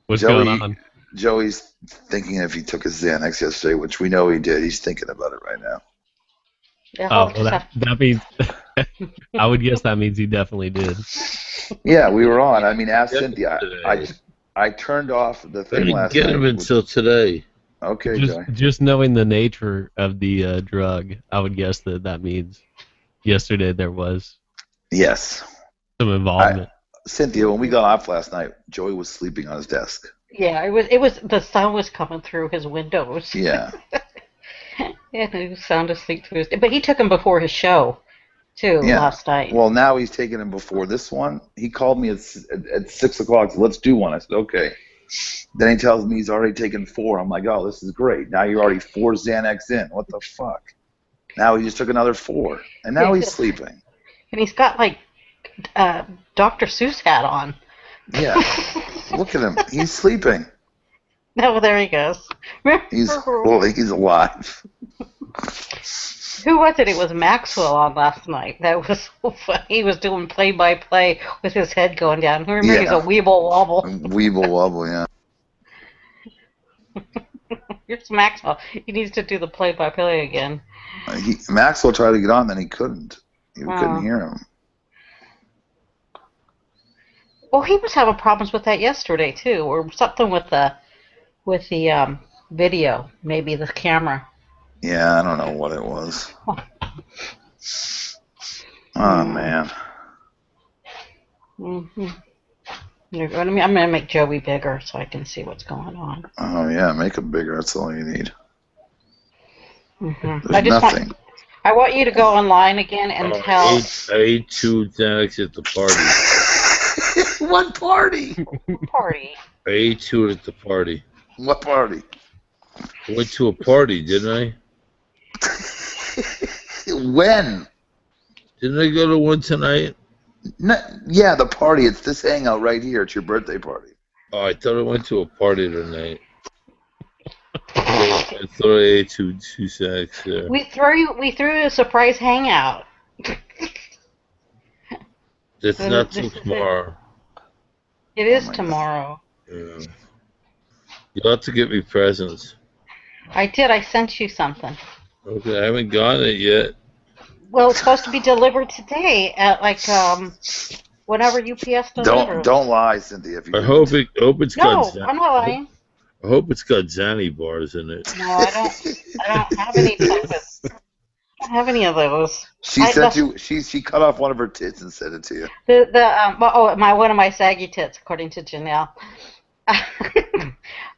What's going on? Joey's thinking if he took his Xanax yesterday, which we know he did. He's thinking about it right now. Oh, well, that means I would guess that means he definitely did. Yeah, we were on. I mean, ask Cynthia. I turned off the thing last night. I didn't get him until today. Okay, just knowing the nature of the drug, I would guess that means yesterday there was some involvement. Cynthia, when we got off last night, Joey was sleeping on his desk. Yeah, it was the sun was coming through his windows. Yeah. Yeah, he was sound asleep through his. But he took him before his show, too, last night. Well, now he's taking him before this one. He called me at 6 o'clock. Said, let's do one. I said, okay. Then he tells me he's already taken 4. I'm like, oh, this is great. Now you're already 4 Xanax in. What the fuck? Now he just took another 4, and now he's sleeping. And he's got like Dr. Seuss hat on. Yeah. Look at him. He's sleeping. No, there he goes. He's alive. Who was it? It was Maxwell on last night. That was so funny. He was doing play-by-play with his head going down. Remember, he's a weeble wobble. Weeble wobble, yeah. Here's Maxwell. He needs to do the play-by-play again. Maxwell tried to get on, then he couldn't. You couldn't hear him. Well, he was having problems with that yesterday too, or something with the video, maybe the camera. Yeah, I don't know what it was. Oh man. Mm-hmm. I'm gonna make Joey bigger so I can see what's going on. Oh yeah, make him bigger. That's all you need. Mm-hmm. There's nothing. I want you to go online again and tell. I ate 2 Xanax at the party. What party? Party. I ate 2 at the party. What party? I went to a party, didn't I? When? Didn't I go to one tonight? No, yeah, the party. It's this hangout right here. It's your birthday party. Oh, I thought I went to a party tonight. I thought I ate 2 sacks there. We threw a surprise hangout. It's not till tomorrow. It is tomorrow. Yeah. You'll have to get me presents. I did. I sent you something. Okay, I haven't gotten it yet. Well, it's supposed to be delivered today at whenever UPS delivers. Don't lie, Cynthia. If you I hope it's got. No, I'm not lying. I hope it's got Zanny bars in it. No, I don't have any type of. I don't have any of those. She sent you. She cut off one of her tits and sent it to you. One of my saggy tits, according to Janelle.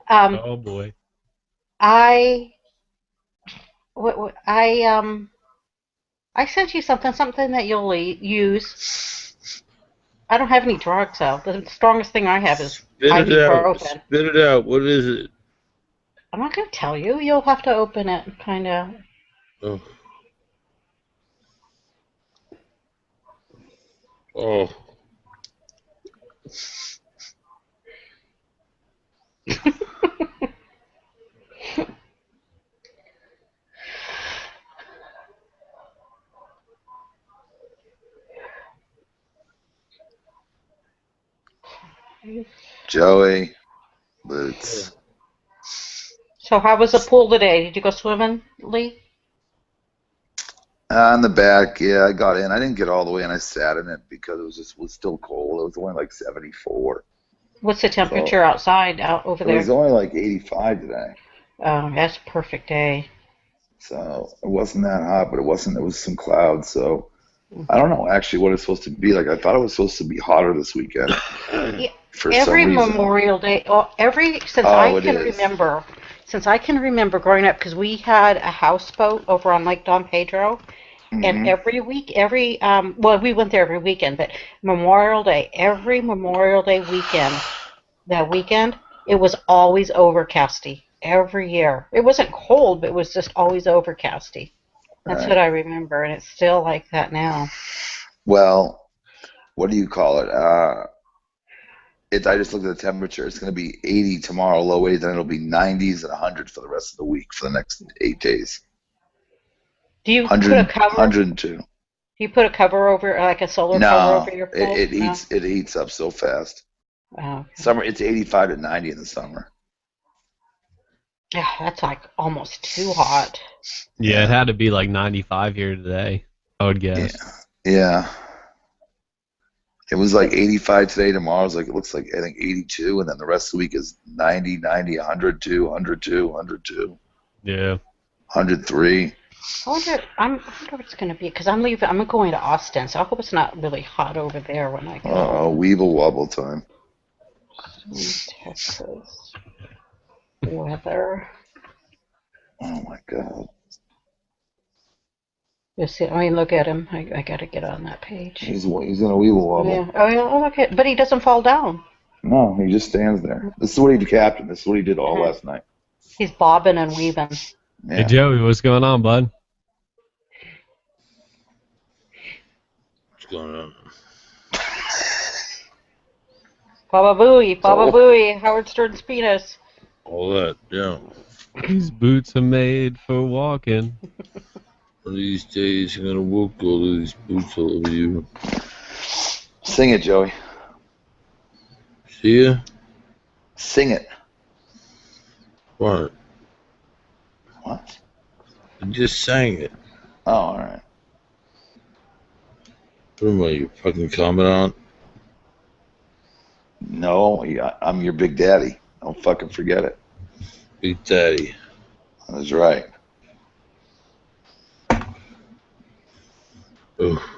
Oh boy. I sent you something that you'll use. I don't have any drugs though. The strongest thing I have is ibuprofen. Spit it out. What is it? I'm not gonna tell you. You'll have to open it and find out. Oh. Oh. Joey, boots. So how was the pool today? Did you go swimming, Lee? In the back, yeah, I got in. I didn't get all the way in. I sat in it because it was still cold. It was only like 74. What's the temperature outside out over there? It was only like 85 today. Oh, that's a perfect day. So it wasn't that hot, but it wasn't. It was some clouds. So I don't know actually what it's supposed to be like. I thought it was supposed to be hotter this weekend. For every some reason. Memorial Day, since I can remember growing up, because we had a houseboat over on Lake Don Pedro, and every week, we went there every weekend, but every Memorial Day weekend, it was always overcasty every year. It wasn't cold, but it was just always overcasty. That's what I remember, and it's still like that now. Well, what do you call it? I just looked at the temperature. It's going to be 80 tomorrow, low 80, then it'll be 90s and 100 for the rest of the week for the next 8 days. Do you put a cover? 102. Do you put a cover over, like a solar cover over your pool? It heats up so fast. Oh, okay. Summer, it's 85 to 90 in the summer. Yeah, that's like almost too hot. Yeah, it had to be like 95 here today, I would guess. Yeah. It was like 85 today. Tomorrow's like, it looks like, I think, 82, and then the rest of the week is 90, 90, 102, 102, 102. Yeah. 103. I wonder what it's going to be, because I'm going to Austin, so I hope it's not really hot over there when I go. Weeble wobble time. Texas weather. Oh my God. You see, look at him. I got to get on that page. He's in a weeble wobble. Yeah. Oh, yeah. Oh, look at, but he doesn't fall down. No, he just stands there. This is what he did, Captain. This is what he did all last night. He's bobbing and weaving. Yeah. Hey, Joey, what's going on, bud? What's going on? Baba Booey, Howard Stern's penis. All that, yeah. These boots are made for walking. One of these days, I'm gonna walk all of these boots all over you. Sing it, Joey. See ya? Sing it. What? What? I just sang it. Oh, all right. What am I, your fucking commandant? No, I'm your big daddy. Don't fucking forget it. Big daddy. That's right. Oh.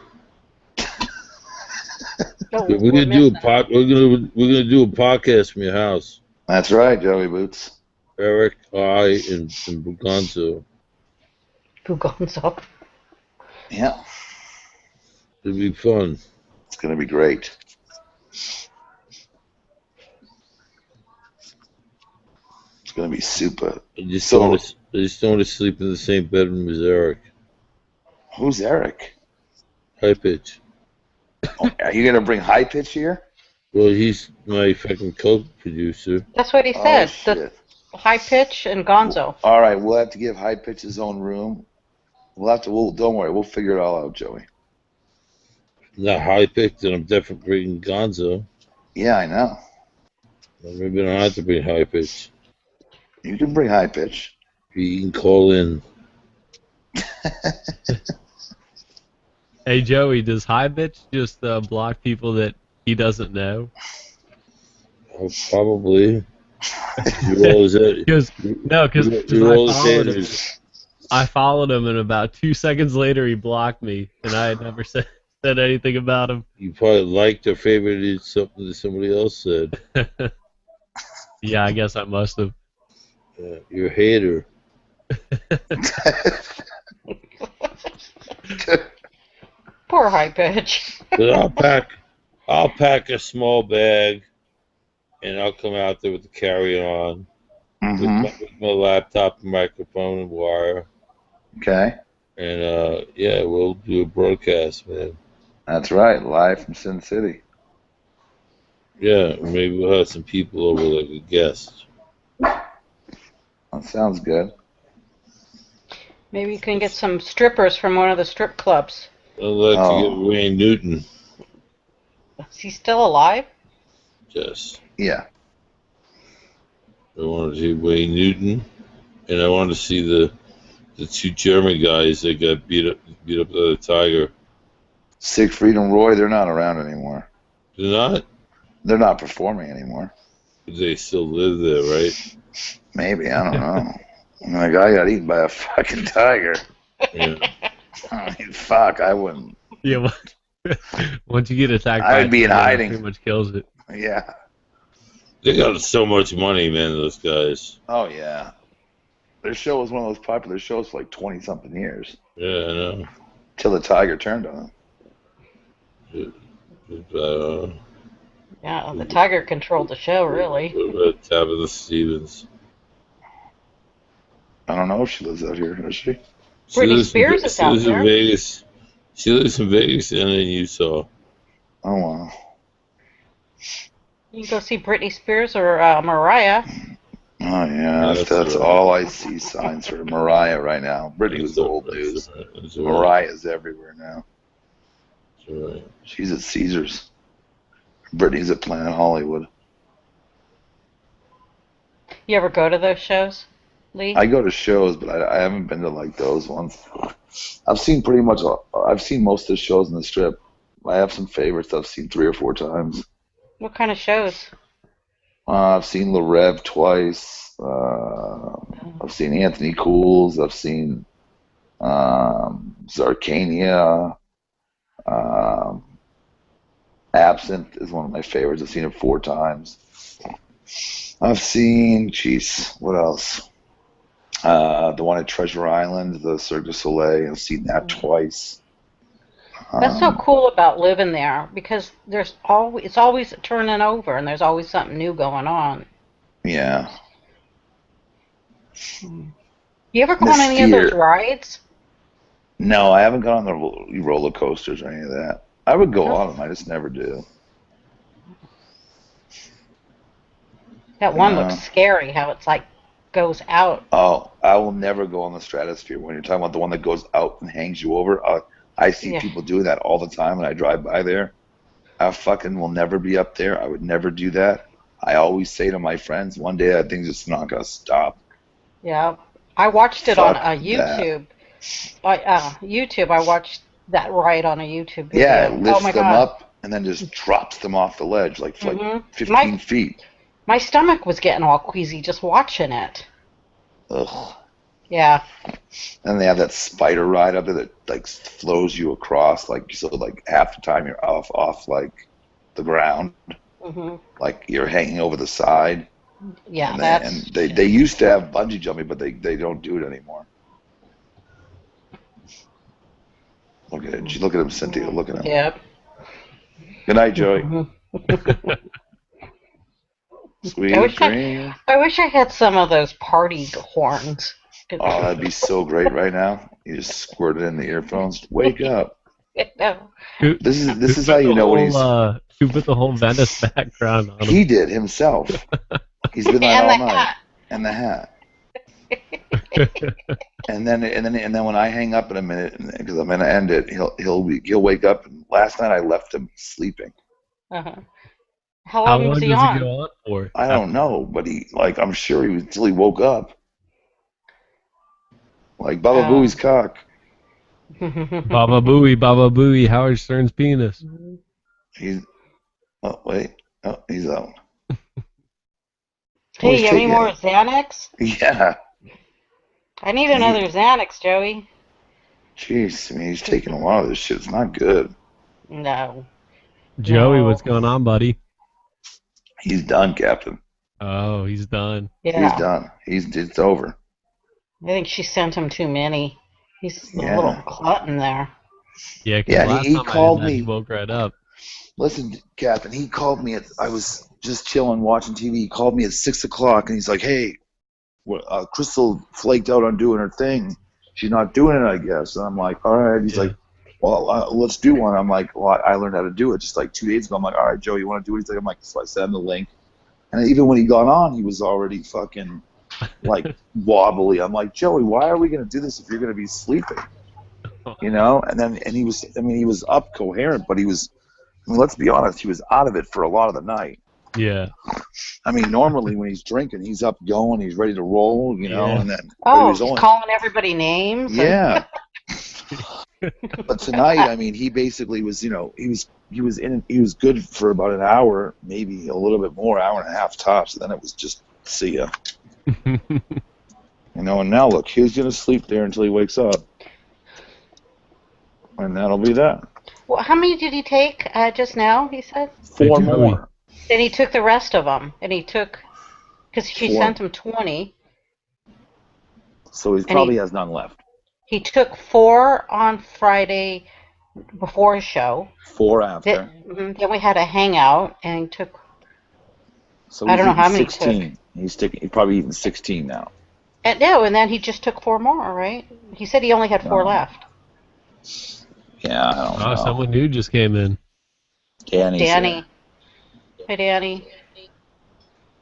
We're gonna do a podcast from your house. That's right, Joey Boots. Eric, I, and Bugonzo. Bugonzo. Yeah. It'll be fun. It's gonna be great. It's gonna be super. I just don't want to sleep in the same bedroom as Eric. Who's Eric? High pitch. Oh, are you gonna bring High Pitch here? Well, he's my fucking co-producer. That's what he said. Oh, the High Pitch and Gonzo. All right, we'll have to give High Pitch his own room. Don't worry, we'll figure it all out, Joey. Not High pitch, then I'm definitely bringing Gonzo. Yeah, I know. Well, maybe I don't have to bring High pitch. You can bring High Pitch. You can call in. Hey Joey, does High Pitch just block people that he doesn't know? Oh, probably. Because I followed him, and about 2 seconds later he blocked me, and I had never said anything about him. You probably liked or favorited something that somebody else said. Yeah, I guess I must have. You're a hater. Poor High Pitch. But I'll pack a small bag, and I'll come out there with the carry-on, with my laptop, microphone, and wire. Okay. And yeah, we'll do a broadcast, man. That's right, live from Sin City. Yeah, maybe we'll have some people over like a guest. That sounds good. Maybe you can get some strippers from one of the strip clubs. I'd like to get Wayne Newton. Is he still alive? Yes. Yeah. I want to see Wayne Newton, and I want to see the two German guys that got beat up by the Tiger. Siegfried and Roy, they're not around anymore. They're not? They're not performing anymore. They still live there, right? Maybe, I don't know. My guy got eaten by a fucking tiger. Yeah. I mean, fuck, I wouldn't. Yeah, once you get attacked by I'd be in hiding. Pretty much kills it. Yeah. They got so much money, man, those guys. Oh, yeah. Their show was one of those popular shows for like 20-something years. Yeah, I know. Till the tiger turned on Yeah, the tiger controlled the show, really. Tabitha Stevens. I don't know if she lives out here, does she? Britney Spears is out there. She lives in Vegas. She lives in Vegas and in Utah. Oh, wow. You can go see Britney Spears or Mariah. Oh, yeah, that's all I see signs for Mariah right now. Britney was old news. Mariah's everywhere now. That's right. She's at Caesars. Britney's at Planet Hollywood. You ever go to those shows, Lee? I go to shows, but I haven't been to like those ones. I've seen most of the shows in the Strip. I have some favorites I've seen 3 or 4 times. What kind of shows? I've seen La Rev twice. I've seen Anthony Cools. I've seen Zarkania. Absinthe is one of my favorites. I've seen it 4 times. I've seen, what else? The one at Treasure Island, the Cirque du Soleil. I've seen that twice. That's so cool about living there because it's always turning over and there's always something new going on. Yeah. You ever go on any of those rides? No, I haven't gone on the roller coasters or any of that. I would go on them, I just never do. That one looks scary, how it's like goes out. Oh, I will never go on the stratosphere. When you're talking about the one that goes out and hangs you over, I see people doing that all the time, and I drive by there. I fucking will never be up there. I would never do that. I always say to my friends, one day that thing's just not gonna stop. Yeah, I watched it Fuck on YouTube. YouTube, I watched that ride on a YouTube video. Yeah, it lifts oh my them God. up and then just drops them off the ledge like 15 my, feet. My stomach was getting all queasy just watching it. Ugh. Yeah. And they have that spider ride up there that like flows you across, like so like half the time you're off like the ground, like you're hanging over the side. Yeah, and they used to have bungee jumping, but they don't do it anymore. Look at it. Look at him, Cynthia. Look at him. Yep. Good night, Joey. Sweet dreams. I wish I had some of those party horns. Oh, that'd be so great right now. You just squirt it in the earphones. Wake up. No. This is how you know when he's. Who put the whole Venice background on him? He did himself. He's been like all night. And the hat. and then when I hang up in a minute, because I'm gonna end it, he'll wake up. And last night I left him sleeping. How long was he does on? he go on for? I don't know, but I'm sure he was until he woke up. Like Baba Booey's cock. Baba Booey, Howard Stern's penis. He's. Oh wait. Oh, he's out. Hey, you have any more Xanax? Yeah. I need another Xanax, Joey. Jeez, I mean, he's taking a lot of this shit. It's not good. No. Joey, what's going on, buddy? He's done, Captain. Oh, he's done. Yeah. He's done. It's over. I think she sent him too many. He's a little clot in there. Yeah, he called me. He woke right up. Listen, Captain, he called me I was just chilling, watching TV. He called me at 6 o'clock, and he's like, hey, Crystal flaked out on doing her thing. She's not doing it, I guess. And I'm like, all right. He's like, well, let's do one. I'm like, well, I learned how to do it just like 2 days ago. I'm like, all right, Joe, you want to do it? I'm like, so I sent him the link. And even when he got on, he was already fucking, like, wobbly. I'm like, Joey, why are we going to do this if you're going to be sleeping? You know? And he was up coherent, but let's be honest, he was out of it for a lot of the night. Yeah. I mean, normally when he's drinking, he's up going, he's ready to roll, you know, and then he's calling everybody names. Yeah. But tonight, I mean, he basically was, you know, he was good for about an hour, maybe a little bit more, hour and a half tops, and then it was just see ya. You know, and now look, he's gonna sleep there until he wakes up, and that'll be that. Well, how many did he take just now? He said 4 more. Then he took the rest of them, and he took because she sent him 20. So he probably has none left. He took 4 on Friday before his show. 4 after. Then we had a hangout, and he took. So I don't know how many 16. He's probably eating 16 now. And then he just took 4 more, right? He said he only had 4 left. Yeah, I don't know. Someone new just came in. Danny. Hey, Danny.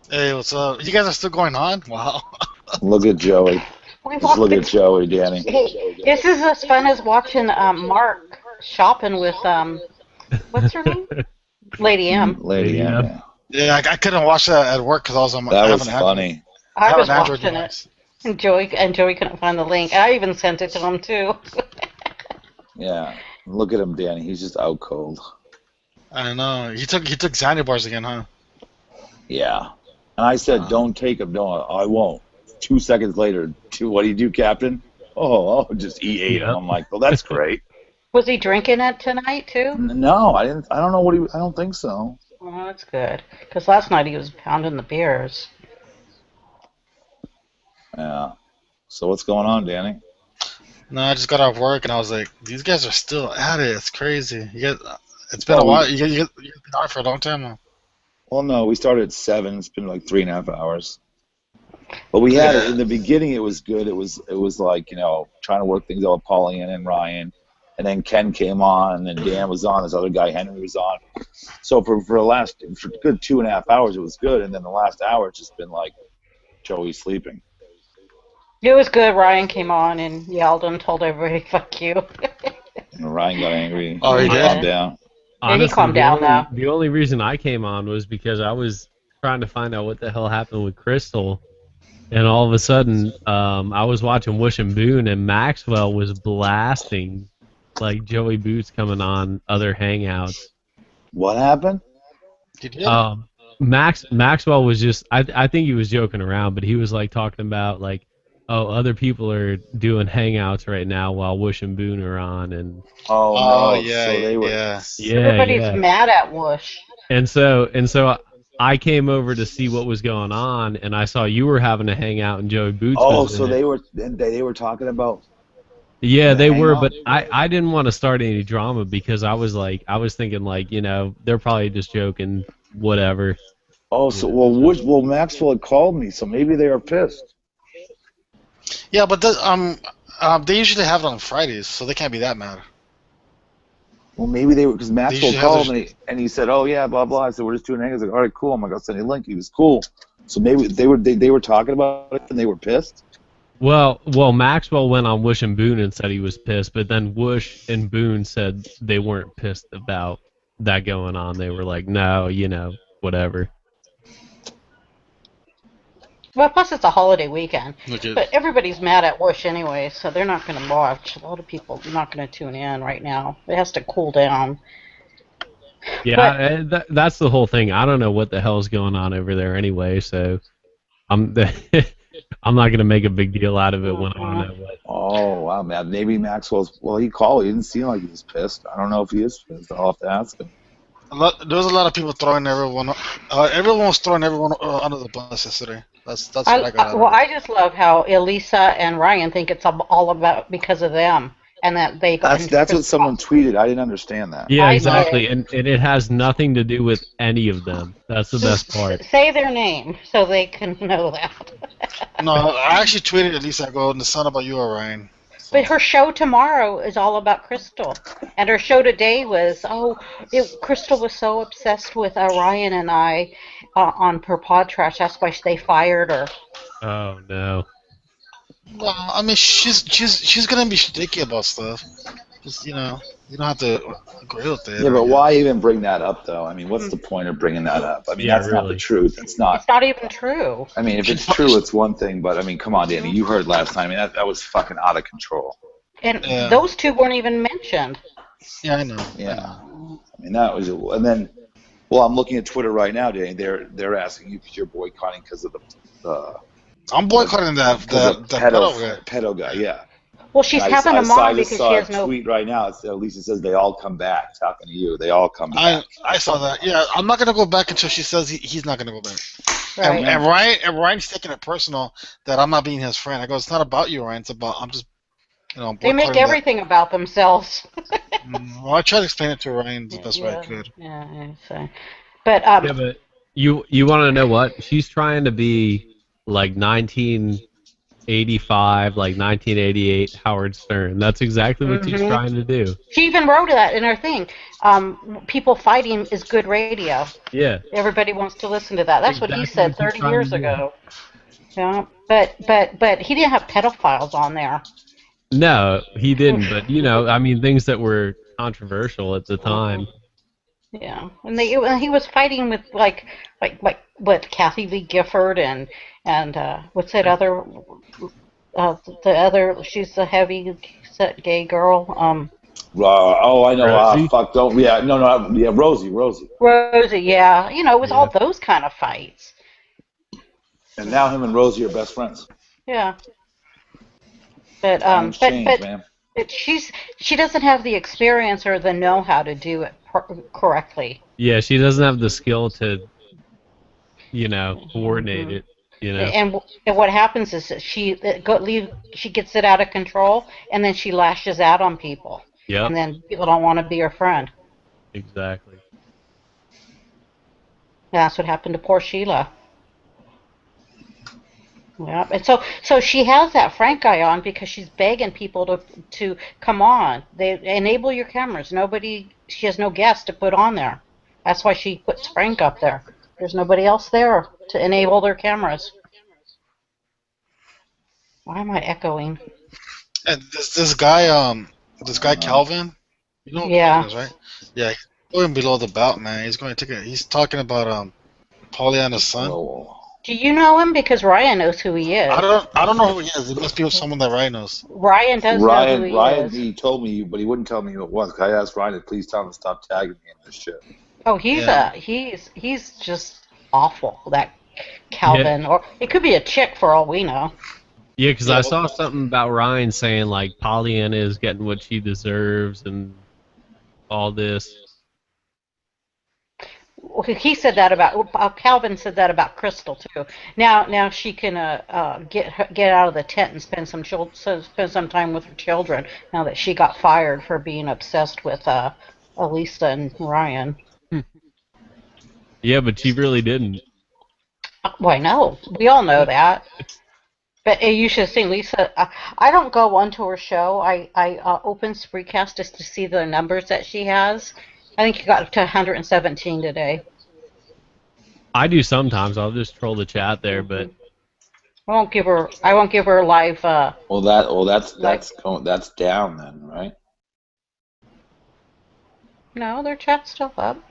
Hey, what's up? You guys are still going on? Wow. Look at Joey. Just look at Joey, Danny. Hey, this is as fun as watching Mark shopping with what's her name? Lady M. Lady M. Yeah, I couldn't watch that at work because I was on. That was funny. I was watching it, and Joey couldn't find the link. I even sent it to him too. Yeah, look at him, Danny. He's just out cold. I know. He took Xanny bars again, huh? Yeah. And I said, don't take them. No, I won't. 2 seconds later, what do you do, Captain? Oh, just eat 8. Yeah. I'm like, well, that's great. Was he drinking it tonight too? No, I didn't. I don't know what I don't think so. Well, that's good. Because last night he was pounding the beers. Yeah. So what's going on, Danny? No, I just got off work and I was like, these guys are still at it. It's crazy. It's been a while. You've been on for a long time now. Well, no, we started at 7. It's been like 3.5 hours. But we had it in the beginning. It was good. It was like, you know, trying to work things out with Pauline and Ryan, and then Ken came on, and then Dan was on. This other guy Henry was on. So for a good 2.5 hours, it was good. And then the last hour, it's just been like Joey sleeping. It was good. Ryan came on and yelled and told everybody, "Fuck you." And Ryan got angry. Oh, he Calmed did? down. He calmed down now. The only reason I came on was because I was trying to find out what the hell happened with Crystal, and all of a sudden, I was watching Wish and Boone, and Maxwell was blasting like Joey Boots coming on other hangouts. What happened? Maxwell was just I think he was joking around, but he was like talking about like, oh, other people are doing hangouts right now while Wish and Boone are on, and oh no, yeah, so they were yeah. Everybody's mad at Whoosh. And so I came over to see what was going on, and I saw you were having a hangout and Joey Boots was in so it. they were talking about. Yeah, they were, hangout? but I didn't want to start any drama because I was thinking like, they're probably just joking, whatever. Oh, so well, Maxwell had called me, so maybe they are pissed. Yeah, but they usually have it on Fridays, so they can't be that mad. Well, maybe they were, because Maxwell usually called have and he said, "Oh yeah, blah blah." I said, "We're just doing hangouts." Like, all right, cool. I'm like, I'll send you a link. He was cool. So maybe they were talking about it and they were pissed. Well, Maxwell went on Wish and Boone and said he was pissed, but then Wish and Boone said they weren't pissed about that going on. They were like, no, whatever. Well, plus it's a holiday weekend. Okay. But everybody's mad at Whoosh anyway, so they're not going to watch. A lot of people are not going to tune in right now. It has to cool down. Yeah, that's the whole thing. I don't know what the hell's going on over there anyway, so I'm not going to make a big deal out of it when I don't know what. Oh, wow, man. Maybe Maxwell's... Well, he called. He didn't seem like he was pissed. I don't know if he is pissed. I'll have to ask him. There was a lot of people throwing everyone... everyone was throwing everyone under the bus yesterday. That's what I got out of it. I just love how Elisa and Ryan think it's all about because of them. And that they... That's what someone tweeted. I didn't understand that. Yeah, exactly. And it has nothing to do with any of them. That's the best part. Say their name so they can know that. No, I actually tweeted at least I go, and it's not about you or Ryan. So. But her show tomorrow is all about Crystal. And her show today was, Crystal was so obsessed with Ryan and I on her pod trash. That's why they fired her. Oh, no. Well, I mean, she's gonna be sticky about stuff. Just, you don't have to agree with it. Yeah, but why even bring that up, though? I mean, what's the point of bringing that up? I mean, that's not the truth. It's not. It's not even true. I mean, if it's true, it's one thing. But I mean, come on, Danny. You heard last time. I mean, that was fucking out of control. And those two weren't even mentioned. Yeah, I know. Yeah, I mean that was. And then, well, I'm looking at Twitter right now, Danny. They're asking you because you're boycotting because of the. I'm boycotting that pedo guy. Yeah. Well, she's having them on because she has no. I tweet right now. At least it says they all come back. Talking to you, they all come back. I saw that. Yeah, I'm not gonna go back until she says he's not gonna go back. Right. And Ryan's taking it personal that I'm not being his friend. I go, it's not about you, Ryan. It's about I'm just, They make everything about themselves. Well, I tried to explain it to Ryan the best way I could. Yeah. But but you want to know what? She's trying to be like 1985, like 1988 Howard Stern. That's exactly what she's trying to do. She even wrote that in her thing. People fighting is good radio. Yeah. Everybody wants to listen to that. That's exactly what he said 30 years ago. Yeah. But he didn't have pedophiles on there. No, he didn't. But I mean, things that were controversial at the time. Yeah, and he was fighting with like what Kathy Lee Gifford and what's that other the other, she's the heavy set gay girl. I know. Rosie. Rosie, yeah. It was all those kind of fights. And now him and Rosie are best friends. Yeah. But she doesn't have the experience or the know-how to do it correctly. Yeah, she doesn't have the skill to, coordinate it. And what happens is that she gets it out of control, and then she lashes out on people. Yeah. And then people don't want to be her friend. Exactly. That's what happened to poor Sheila. Yeah, and so she has that Frank guy on because she's begging people to come on. They enable your cameras. She has no guests to put on there. That's why she puts Frank up there. There's nobody else there to enable their cameras. Why am I echoing? And this guy Calvin, you know who Calvin is, right? Yeah, he's going below the belt, man. He's going to take it. He's talking about Pollyanna's son. Do you know him? Because Ryan knows who he is. I don't know who he is. It must be someone that Ryan knows. Ryan does know who he is. He told me, but he wouldn't tell me who it was. I asked Ryan to please tell him to stop tagging me in this shit. Oh, he's just awful. That Calvin, or it could be a chick for all we know. Yeah, because I saw something about Ryan saying like Pollyanna is getting what she deserves and all this. He said that about Calvin. Said that about Crystal too. Now she can get out of the tent and spend some time with her children. Now that she got fired for being obsessed with Elisa and Ryan. Yeah, but she really didn't. Well, I know. We all know that. But you should have seen Lisa. I don't go onto her show. I open Spreecast just to see the numbers that she has. I think you got up to 117 today. I do sometimes. I'll just troll the chat there, but I won't give her live. That's down then, right? No, their chat's still up.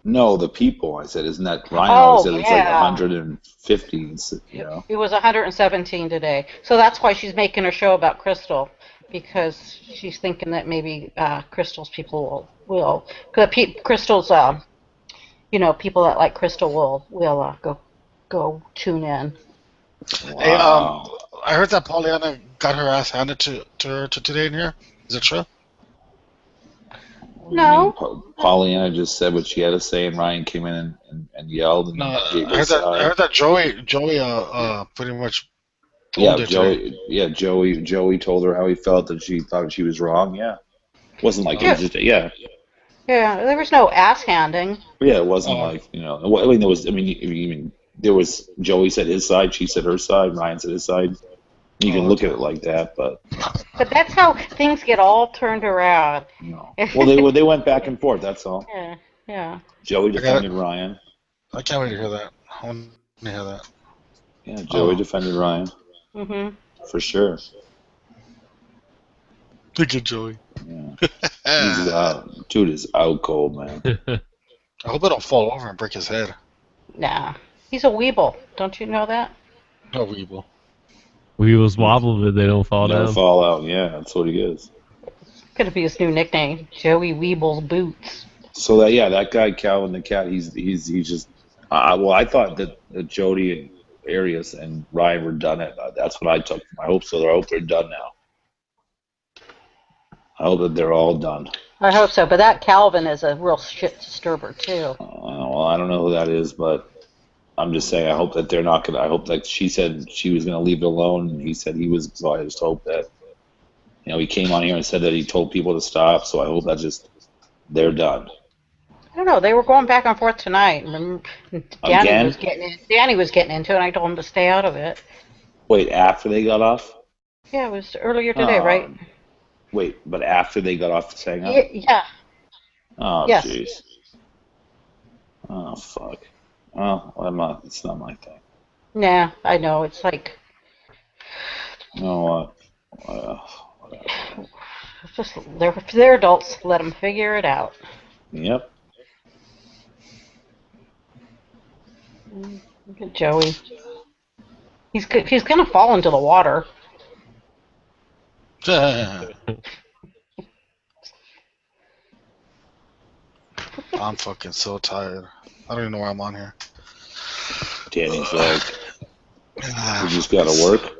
No, the people. I said, isn't that Ryan always said it's like 150? You know. It was 117 today. So that's why she's making her show about Crystal, because she's thinking that maybe Crystal's people will Crystal's people that like Crystal will go tune in. Wow. Hey, I heard that Pollyanna got her ass handed to her today in here. Is it true? No. Pollyanna just said what she had to say, and Ryan came in and yelled. And I heard that Joey pretty much told her. Joey told her how he felt, that she thought she was wrong. Yeah, it wasn't like it was just Yeah, there was no ass handing. Yeah, it wasn't like I mean, there was. I mean, there was. Joey said his side, she said her side, Ryan said his side. You can look at it like that, but that's how things get all turned around. No. Well, they went back and forth. That's all. Yeah. Joey defended Ryan. I can't wait to hear that. I want to hear that. Yeah, Joey defended Ryan. Mhm. For sure. Thank you, Joey. Yeah. Dude is out cold, man. I hope I don't fall over and break his head. Nah, he's a weeble. Don't you know that? A weeble. Weebles wobble, but they don't fall down. Don't fall out. Yeah, that's what he is. Gonna be his new nickname, Joey Weeble's Boots. So that guy Calvin the Cat, he's just. I thought that Jody and Arias and Ryan were done. That's what I took. I hope so. I hope they're done now. I hope that they're all done. I hope so, but that Calvin is a real shit disturber too. Well, I don't know who that is, but I'm just saying I hope that they're not gonna. I hope that she said she was gonna leave it alone, and he said he was. So I just hope that he came on here and said that he told people to stop. So I hope that they're done. I don't know. They were going back and forth tonight. Danny was getting into it, and I told him to stay out of it. Wait, after they got off? Yeah, it was earlier today, right? Wait, but after they got off the hangout? Yeah. Oh, yes. Jeez. Oh, fuck. Well, it's not my thing. Nah, I know. It's like... You know what? It's just, they're adults. Let them figure it out. Yep. Look at Joey. He's gonna fall into the water. I'm fucking so tired. I don't even know why I'm on here. Danny's like, you just gotta work?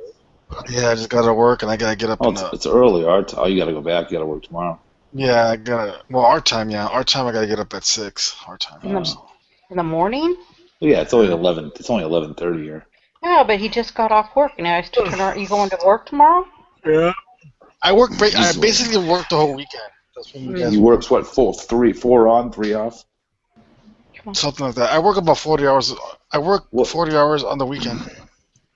Yeah, I just gotta work, and I gotta get up. It's early. You gotta go back. You gotta work tomorrow. Yeah, I gotta. Well, our time. Yeah, our time. I gotta get up at 6. Our time. In the morning? Yeah, it's only 11. It's only 11:30 here. Yeah, but he just got off work. Now he's turning around. You going to work tomorrow? Yeah. I basically work the whole weekend. That's when He works what? 4 on, 3 off. Something like that. I work about 40 hours. I work 40 hours on the weekend.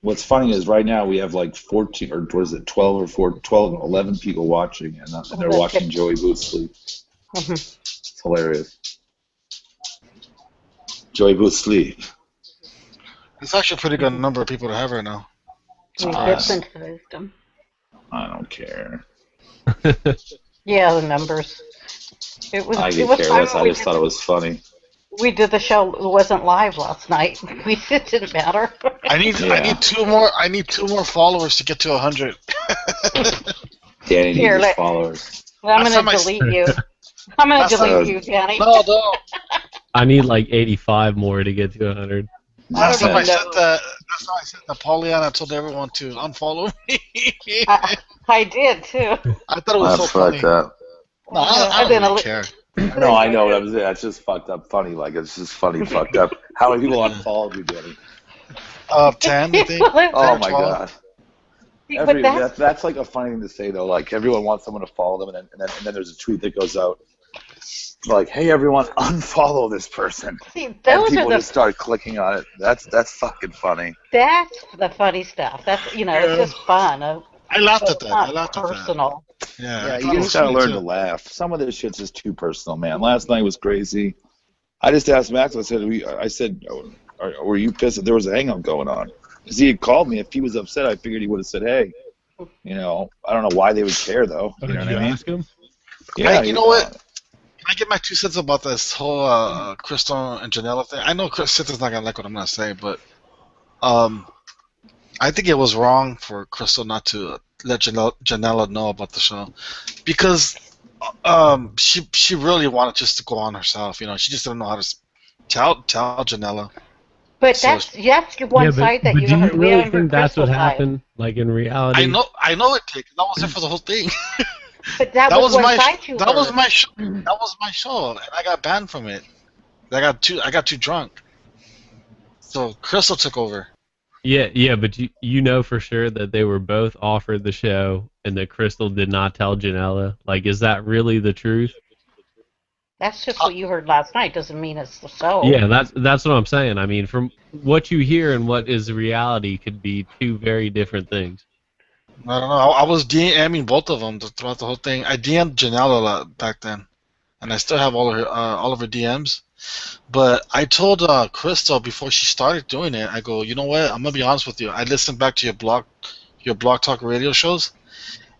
What's funny is right now we have like 14 or was it 12 or 11 people watching, and they're watching Joey Boots sleep. It's hilarious. Joey Boots sleep. It's actually a pretty good number of people to have right now. We hypnotized him. I don't care. Yeah, the numbers. It was. I It could was care fun less. when I we just did. thought it was funny. We did the show. It wasn't live last night. It didn't matter. I need two more. I need 2 more followers to get to 100. Danny Here, needs his followers. I'm gonna delete you. I'm gonna delete you, Danny. No, no. I need like 85 more to get to 100. Last time I said that, Pollyanna told everyone to unfollow me. I did too. I thought it was so funny. That. No, I don't really care. No, I know what I'm saying. That's just fucked up funny. Like, it's just funny fucked up. How many people unfollowed you, Danny? 10, I think. Oh, my 12. God. That's like a funny thing to say, though. Like, everyone wants someone to follow them, and then there's a tweet that goes out. Like, hey, everyone, unfollow this person. See, and those people are the. just start clicking on it. That's fucking funny. That's the funny stuff. That's it's just fun. I laughed at that. Not I laughed personal. at that. Yeah, Yeah, you just gotta learn to laugh. Some of this shit's just too personal, man. Last night was crazy. I just asked Max. I said, were you pissed that there was a hangout going on? Because he had called me. If he was upset, I figured he would have said, hey. You know, I don't know why they would care, though. You know what I mean? Ask him? Yeah. You know what? Can I get my 2 cents about this whole Crystal and Janela thing? I know Crystal's not gonna like what I'm gonna say, but I think it was wrong for Crystal not to let Janela know about the show, because she really wanted just to go on herself. You know, she just didn't know how to tell Janela. But that's one side that but you do you heard. really think that's what happened? Like in reality? I know it did. That was it for the whole thing. But that was one side you That heard. was my show. That was my show, and I got banned from it. I got too drunk. So Crystal took over. Yeah, but you know for sure that they were both offered the show and that Crystal did not tell Janela. Like, is that really the truth? That's just what you heard last night. Doesn't mean it's so. Yeah, that's what I'm saying. I mean, from what you hear and what is reality could be two very different things. I don't know. I was DMing both of them throughout the whole thing. I DM'd Janela a lot back then, and I still have all of her DMs. But I told Crystal before she started doing it, I go, you know what? I'm gonna be honest with you. I listened back to your blog talk radio shows,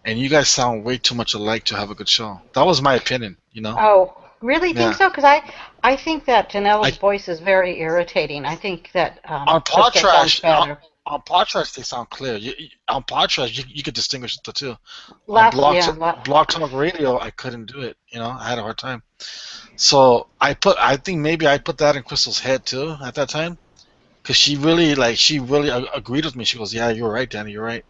and you guys sound way too much alike to have a good show. That was my opinion, you know. Oh, really think Yeah. so? Because I think that Janela's voice is very irritating. I think that On Crystal sounds better. on Podtrash they sound clear. On Podtrash you could distinguish the two. Last- on yeah, Blog Talk Radio I couldn't do it. You know, I had a hard time. So I think maybe I put that in Crystal's head too at that time, because she really agreed with me. She goes, "Yeah, you're right, Danny. You're right."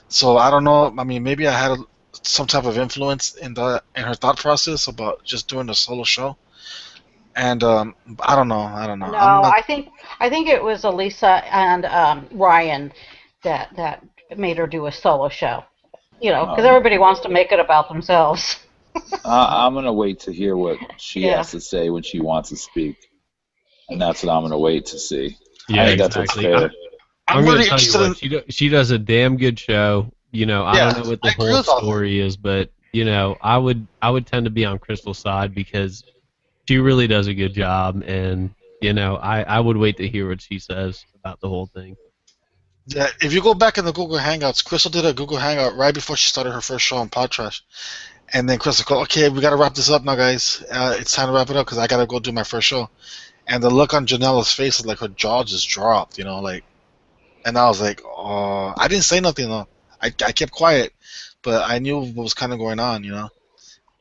So I don't know. I mean, maybe I had some type of influence in her thought process about just doing a solo show. And I don't know. No, I think it was Elisa and Ryan that made her do a solo show. You know, because everybody wants to make it about themselves. I'm gonna wait to hear what she Yeah. has to say when she wants to speak, and that's what I'm gonna wait to see. Yeah, I think that's what's exactly. fair. I'm going to tell you what, she does a damn good show. You know, I don't know what the whole story is, but you know, I would tend to be on Crystal's side because she really does a good job, and you know, I would wait to hear what she says about the whole thing. Yeah, if you go back in the Google Hangouts, Crystal did a Google Hangout right before she started her first show on Podtrash. And then Crystal goes, okay, we got to wrap this up now, guys. It's time to wrap it up because I got to go do my first show. And the look on Janela's face is like her jaw just dropped, you know, like. And I was like, oh, I didn't say nothing, though. I kept quiet, but I knew what was kind of going on, you know.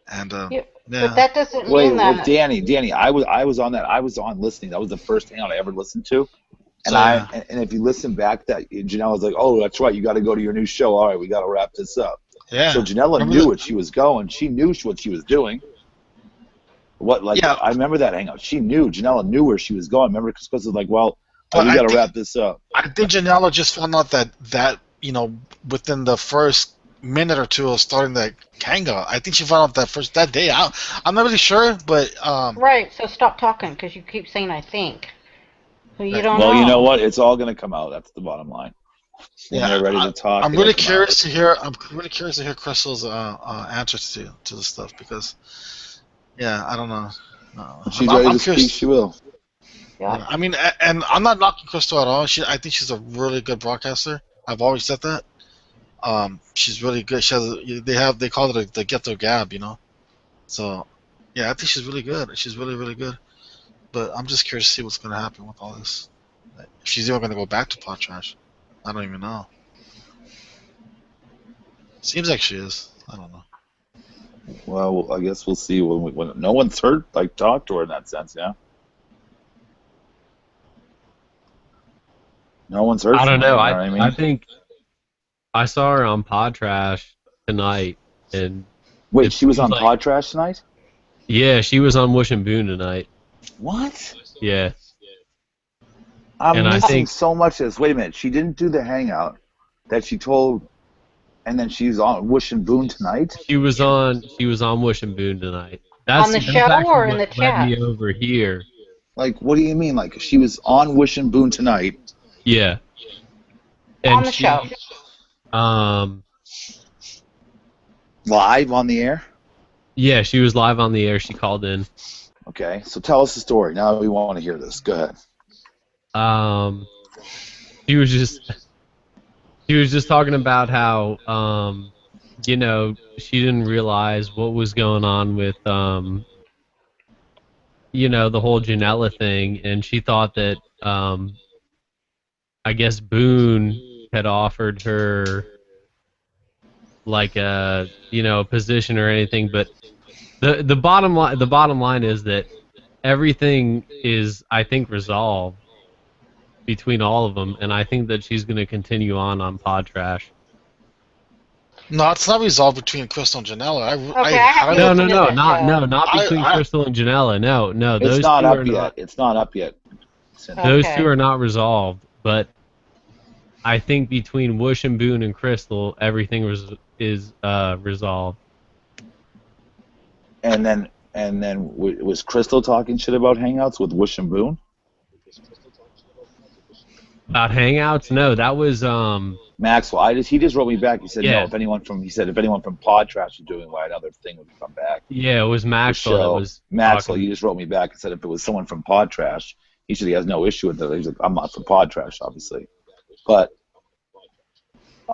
And, yeah. But that doesn't mean Wait, that. Danny, I was on that. I was on listening. That was the first hangout I ever listened to. And and if you listen back, that Janela was like, "Oh, that's right. You got to go to your new show. All right, we got to wrap this up." Yeah. So Janela knew what she was going. She knew what she was doing. I remember that hangout. She knew. Janela knew where she was going. Remember, because it was like, "Well, we got to wrap this up." I think Janela just found out that you know, within the first minute or two of starting that hangout. I think she found out that day. I'm not really sure, but Right. So stop talking because you keep saying "I think." So you don't know. Well, you know what? It's all going to come out. That's the bottom line. When they're ready to talk. I'm really curious to hear. I'm really curious to hear Crystal's answers to the stuff because, yeah, I don't know. She's ready to speak. She will. Yeah. I mean, and I'm not knocking Crystal at all. I think she's a really good broadcaster. I've always said that. She's really good. They call it the ghetto gab, So, yeah, I think she's really good. She's really, really good. But I'm just curious to see what's going to happen with all this. If she's even going to go back to Pot Trash. I don't even know. Seems like she is. I don't know. Well, I guess we'll see when no one's heard, talked to her in that sense, yeah? No one's heard I don't from her, know. you know what I mean? I think I saw her on Pod Trash tonight, and wait, she was on Pod Trash tonight? Yeah, she was on Wish and Boone tonight. What? Yeah. I'm missing so much of this. Wait a minute, she didn't do the hangout that she told, and then she's on Wish and Boone tonight? She was on Wish and Boone tonight. On the show or in the chat? Led me over here. What do you mean? She was on Wish and Boone tonight? Yeah. And on the show. Live on the air? Yeah, she was live on the air. She called in. Okay, so tell us the story. Now we want to hear this. Go ahead. She was just talking about how she didn't realize what was going on with the whole Janela thing, and she thought that I guess Boone had offered her a position or anything, but the bottom line is that everything is, I think, resolved between all of them, and I think that she's going to continue on Pod Trash. No, it's not resolved between Crystal and Janela. Not between Crystal and Janela. No, those it's not two up are yet. not. It's not up yet. Those two are not resolved, but I think between Wish and Boone and Crystal, everything is resolved. And then was Crystal talking shit about Hangouts with Wish and Boone? About Hangouts? No, that was Maxwell. He just wrote me back. He said no. If anyone from Pod Trash is doing well, another thing would come back. Yeah, it was Maxwell. That was Maxwell. He just wrote me back and said if it was someone from Pod Trash, he said he has no issue with it. He's like, I'm not from Pod Trash, obviously, but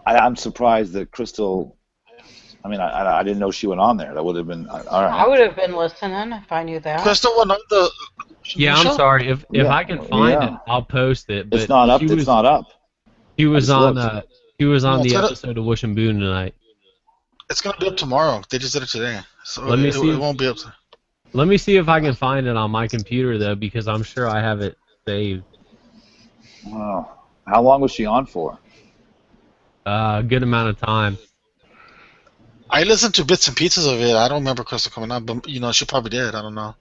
I'm surprised that Crystal. I mean, I didn't know she went on there. That would have been all right. I would have been listening if I knew that. Crystal went on the. Yeah, I'm sorry. If I can find it, I'll post it. But it's not up. It's not up. He was on. He was on the episode of Wish and Boone tonight. It's gonna be up tomorrow. They just did it today, so let me see. It won't be up. Let me see if I can find it on my computer though, because I'm sure I have it saved. Wow. How long was she on for? A good amount of time. I listened to bits and pieces of it. I don't remember Crystal coming on, but she probably did. I don't know.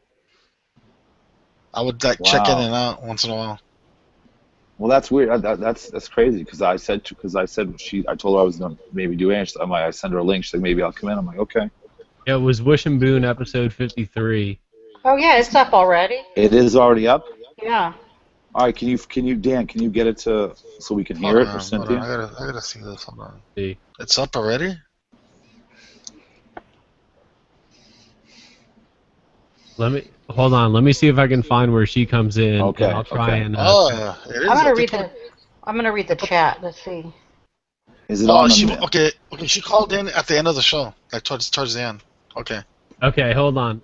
I would check in and out once in a while. Well, that's weird. That's crazy because I told her I was gonna maybe do it. I sent her a link. She's like, maybe I'll come in. I'm like, okay. Yeah, it was Wish and Boone episode 53. Oh yeah, it's up already. It is already up. Yeah. All right, can you Dan? Can you get it so we can hear it, or Cynthia? I gotta see this. Hold on. See. It's up already. Hold on. Let me see if I can find where she comes in. Okay. And I'll try and. I'm gonna read the chat. Let's see. Is it on? Okay. She called in at the end of the show, towards the end. Okay. Okay. Hold on.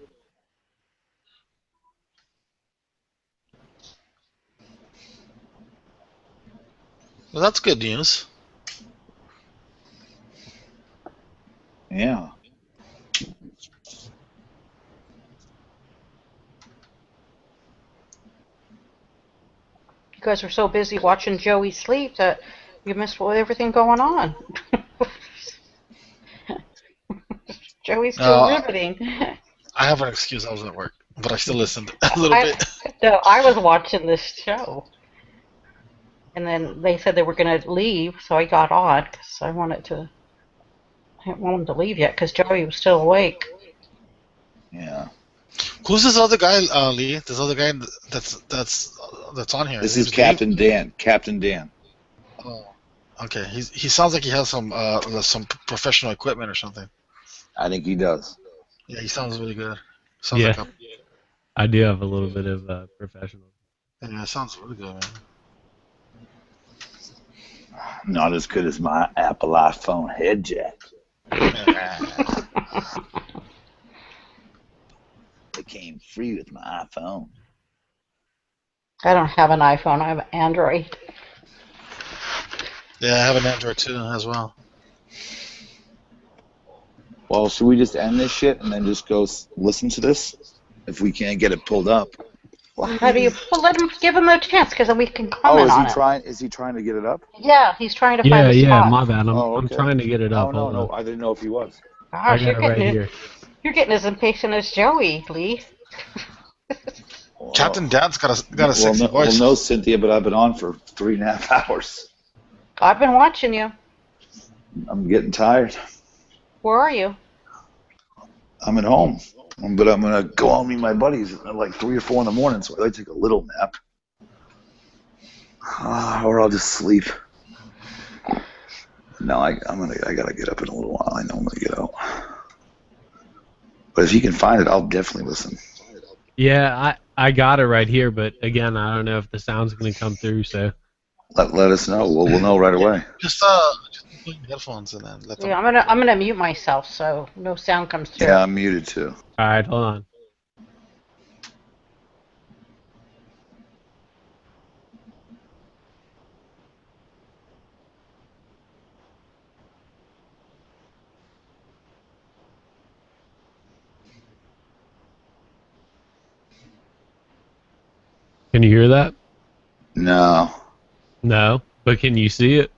Well, that's good news. Yeah. You guys were so busy watching Joey sleep that you missed everything going on. Joey's still riveting. I have an excuse. I was at work, but I still listened a little bit. No, I was watching this show. And then they said they were going to leave, so I got on because I didn't want them to leave yet because Joey was still awake. Yeah. Who's this other guy, Lee? This other guy that's on here. This is Captain Dan. Captain Dan. Oh, okay. He sounds like he has some professional equipment or something. I think he does. Yeah, he sounds really good. I do have a little bit of professional. Yeah, it sounds really good, man. Not as good as my Apple iPhone head jack. It came free with my iPhone. I don't have an iPhone. I have an Android. Yeah, I have an Android too as well. Well, should we just end this shit and then just go listen to this if we can't get it pulled up? Well, how do you? Well, give him a chance because then we can comment on it. Is he trying to get it up? Yeah, he's trying to find the Yeah, spot. my bad. I'm okay. trying to get it up. Oh no, I didn't know if he was. Gosh, I got it right here. You're getting as impatient as Joey, Lee. Well, Captain Dan's got a sexy voice. Well, no, Cynthia, but I've been on for 3.5 hours. I've been watching you. I'm getting tired. Where are you? I'm at home, but I'm gonna go out and meet my buddies at like 3 or 4 in the morning, so I like to take a little nap, or I'll just sleep. No, I gotta get up in a little while. I know I'm gonna get out, but if you can find it, I'll definitely listen. Yeah, I got it right here, but again, I don't know if the sound's gonna come through. So let us know. We'll know right away. Just put your headphones in and let them. Yeah, I'm gonna mute myself so no sound comes through. Yeah, I'm muted too. All right, hold on. Can you hear that? No. No, but can you see it?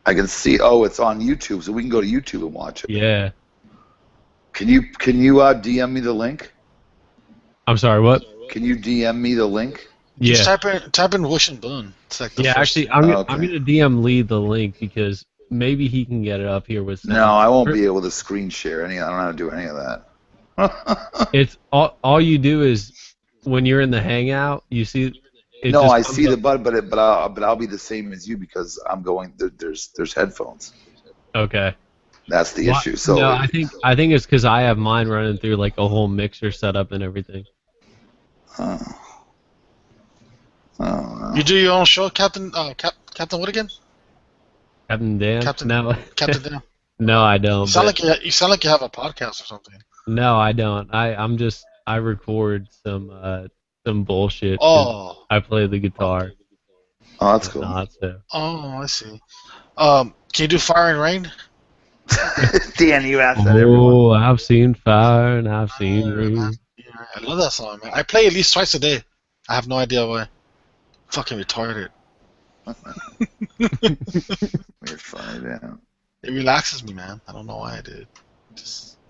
I can see. Oh, it's on YouTube, so we can go to YouTube and watch it. Yeah. Can you DM me the link? I'm sorry, what? Can you DM me the link? Yeah. Just type in Wish and Boone. It's like the first. Actually, I'm gonna DM Lee the link because maybe he can get it up here with. No, I won't be able to screen share any. I don't know how to do any of that. It's all you do is when you're in the hangout, you see. No, I see the button, but I'll be the same as you because I'm going. There's headphones. Okay. That's the issue. So no, I think it's because I have mine running through like a whole mixer setup and everything. Oh. You do your own show, Captain? Captain what again? Captain Dan. Captain Dan. No, I don't. You sound like you have a podcast or something. No, I don't. I record some bullshit. Oh. I play the guitar. Oh, that's cool. Oh, I see. Can you do Fire and Rain? Dan, you asked that everyone. Oh, I've seen fire and I've seen rain. Yeah, I love that song, man. I play at least twice a day. I have no idea why. Fucking retarded. You're funny, Dan. It relaxes me, man. I don't know why I did.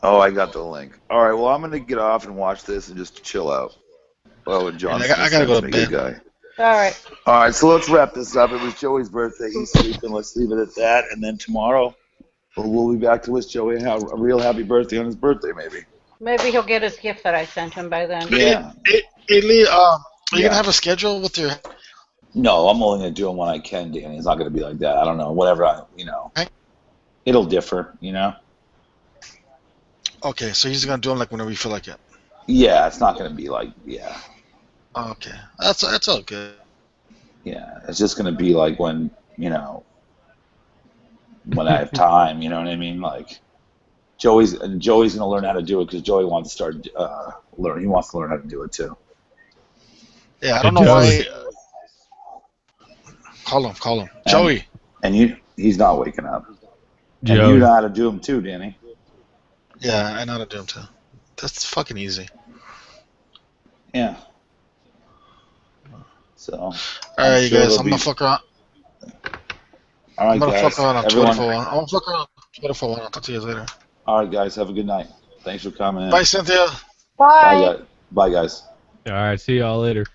Oh, I got the link. All right, well, I'm gonna get off and watch this and just chill out. Oh, and John, I gotta go to bed. Good guy. All right, so let's wrap this up. It was Joey's birthday. He's sleeping. Let's leave it at that. And then tomorrow, we'll be back to wish Joey a real happy birthday on his birthday, maybe. Maybe he'll get his gift that I sent him by then. Yeah. Hey Lee, are you gonna have a schedule with your? No, I'm only gonna do them when I can, Danny. It's not gonna be like that. I don't know. Whatever it'll differ, Okay, so he's gonna do them like whenever you feel like it. Yeah, it's not gonna be like Okay, that's all good. Yeah, it's just gonna be like when when I have time. You know what I mean? Like Joey's gonna learn how to do it because Joey wants to start learn. He wants to learn how to do it too. Yeah, I don't know why. Call him. Joey. And he's not waking up. Joey. And you know how to do them too, Danny. Yeah, I know how to do them too. That's fucking easy. Yeah. So. All right, you guys. I'm gonna fuck around. All right, I'm gonna guys. fuck around on Twitter for one. I'm gonna fuck around on Twitter for one. I'll talk to you guys later. All right, guys. Have a good night. Thanks for coming in. Bye, Cynthia. Bye. Bye, guys. All right, see y'all later.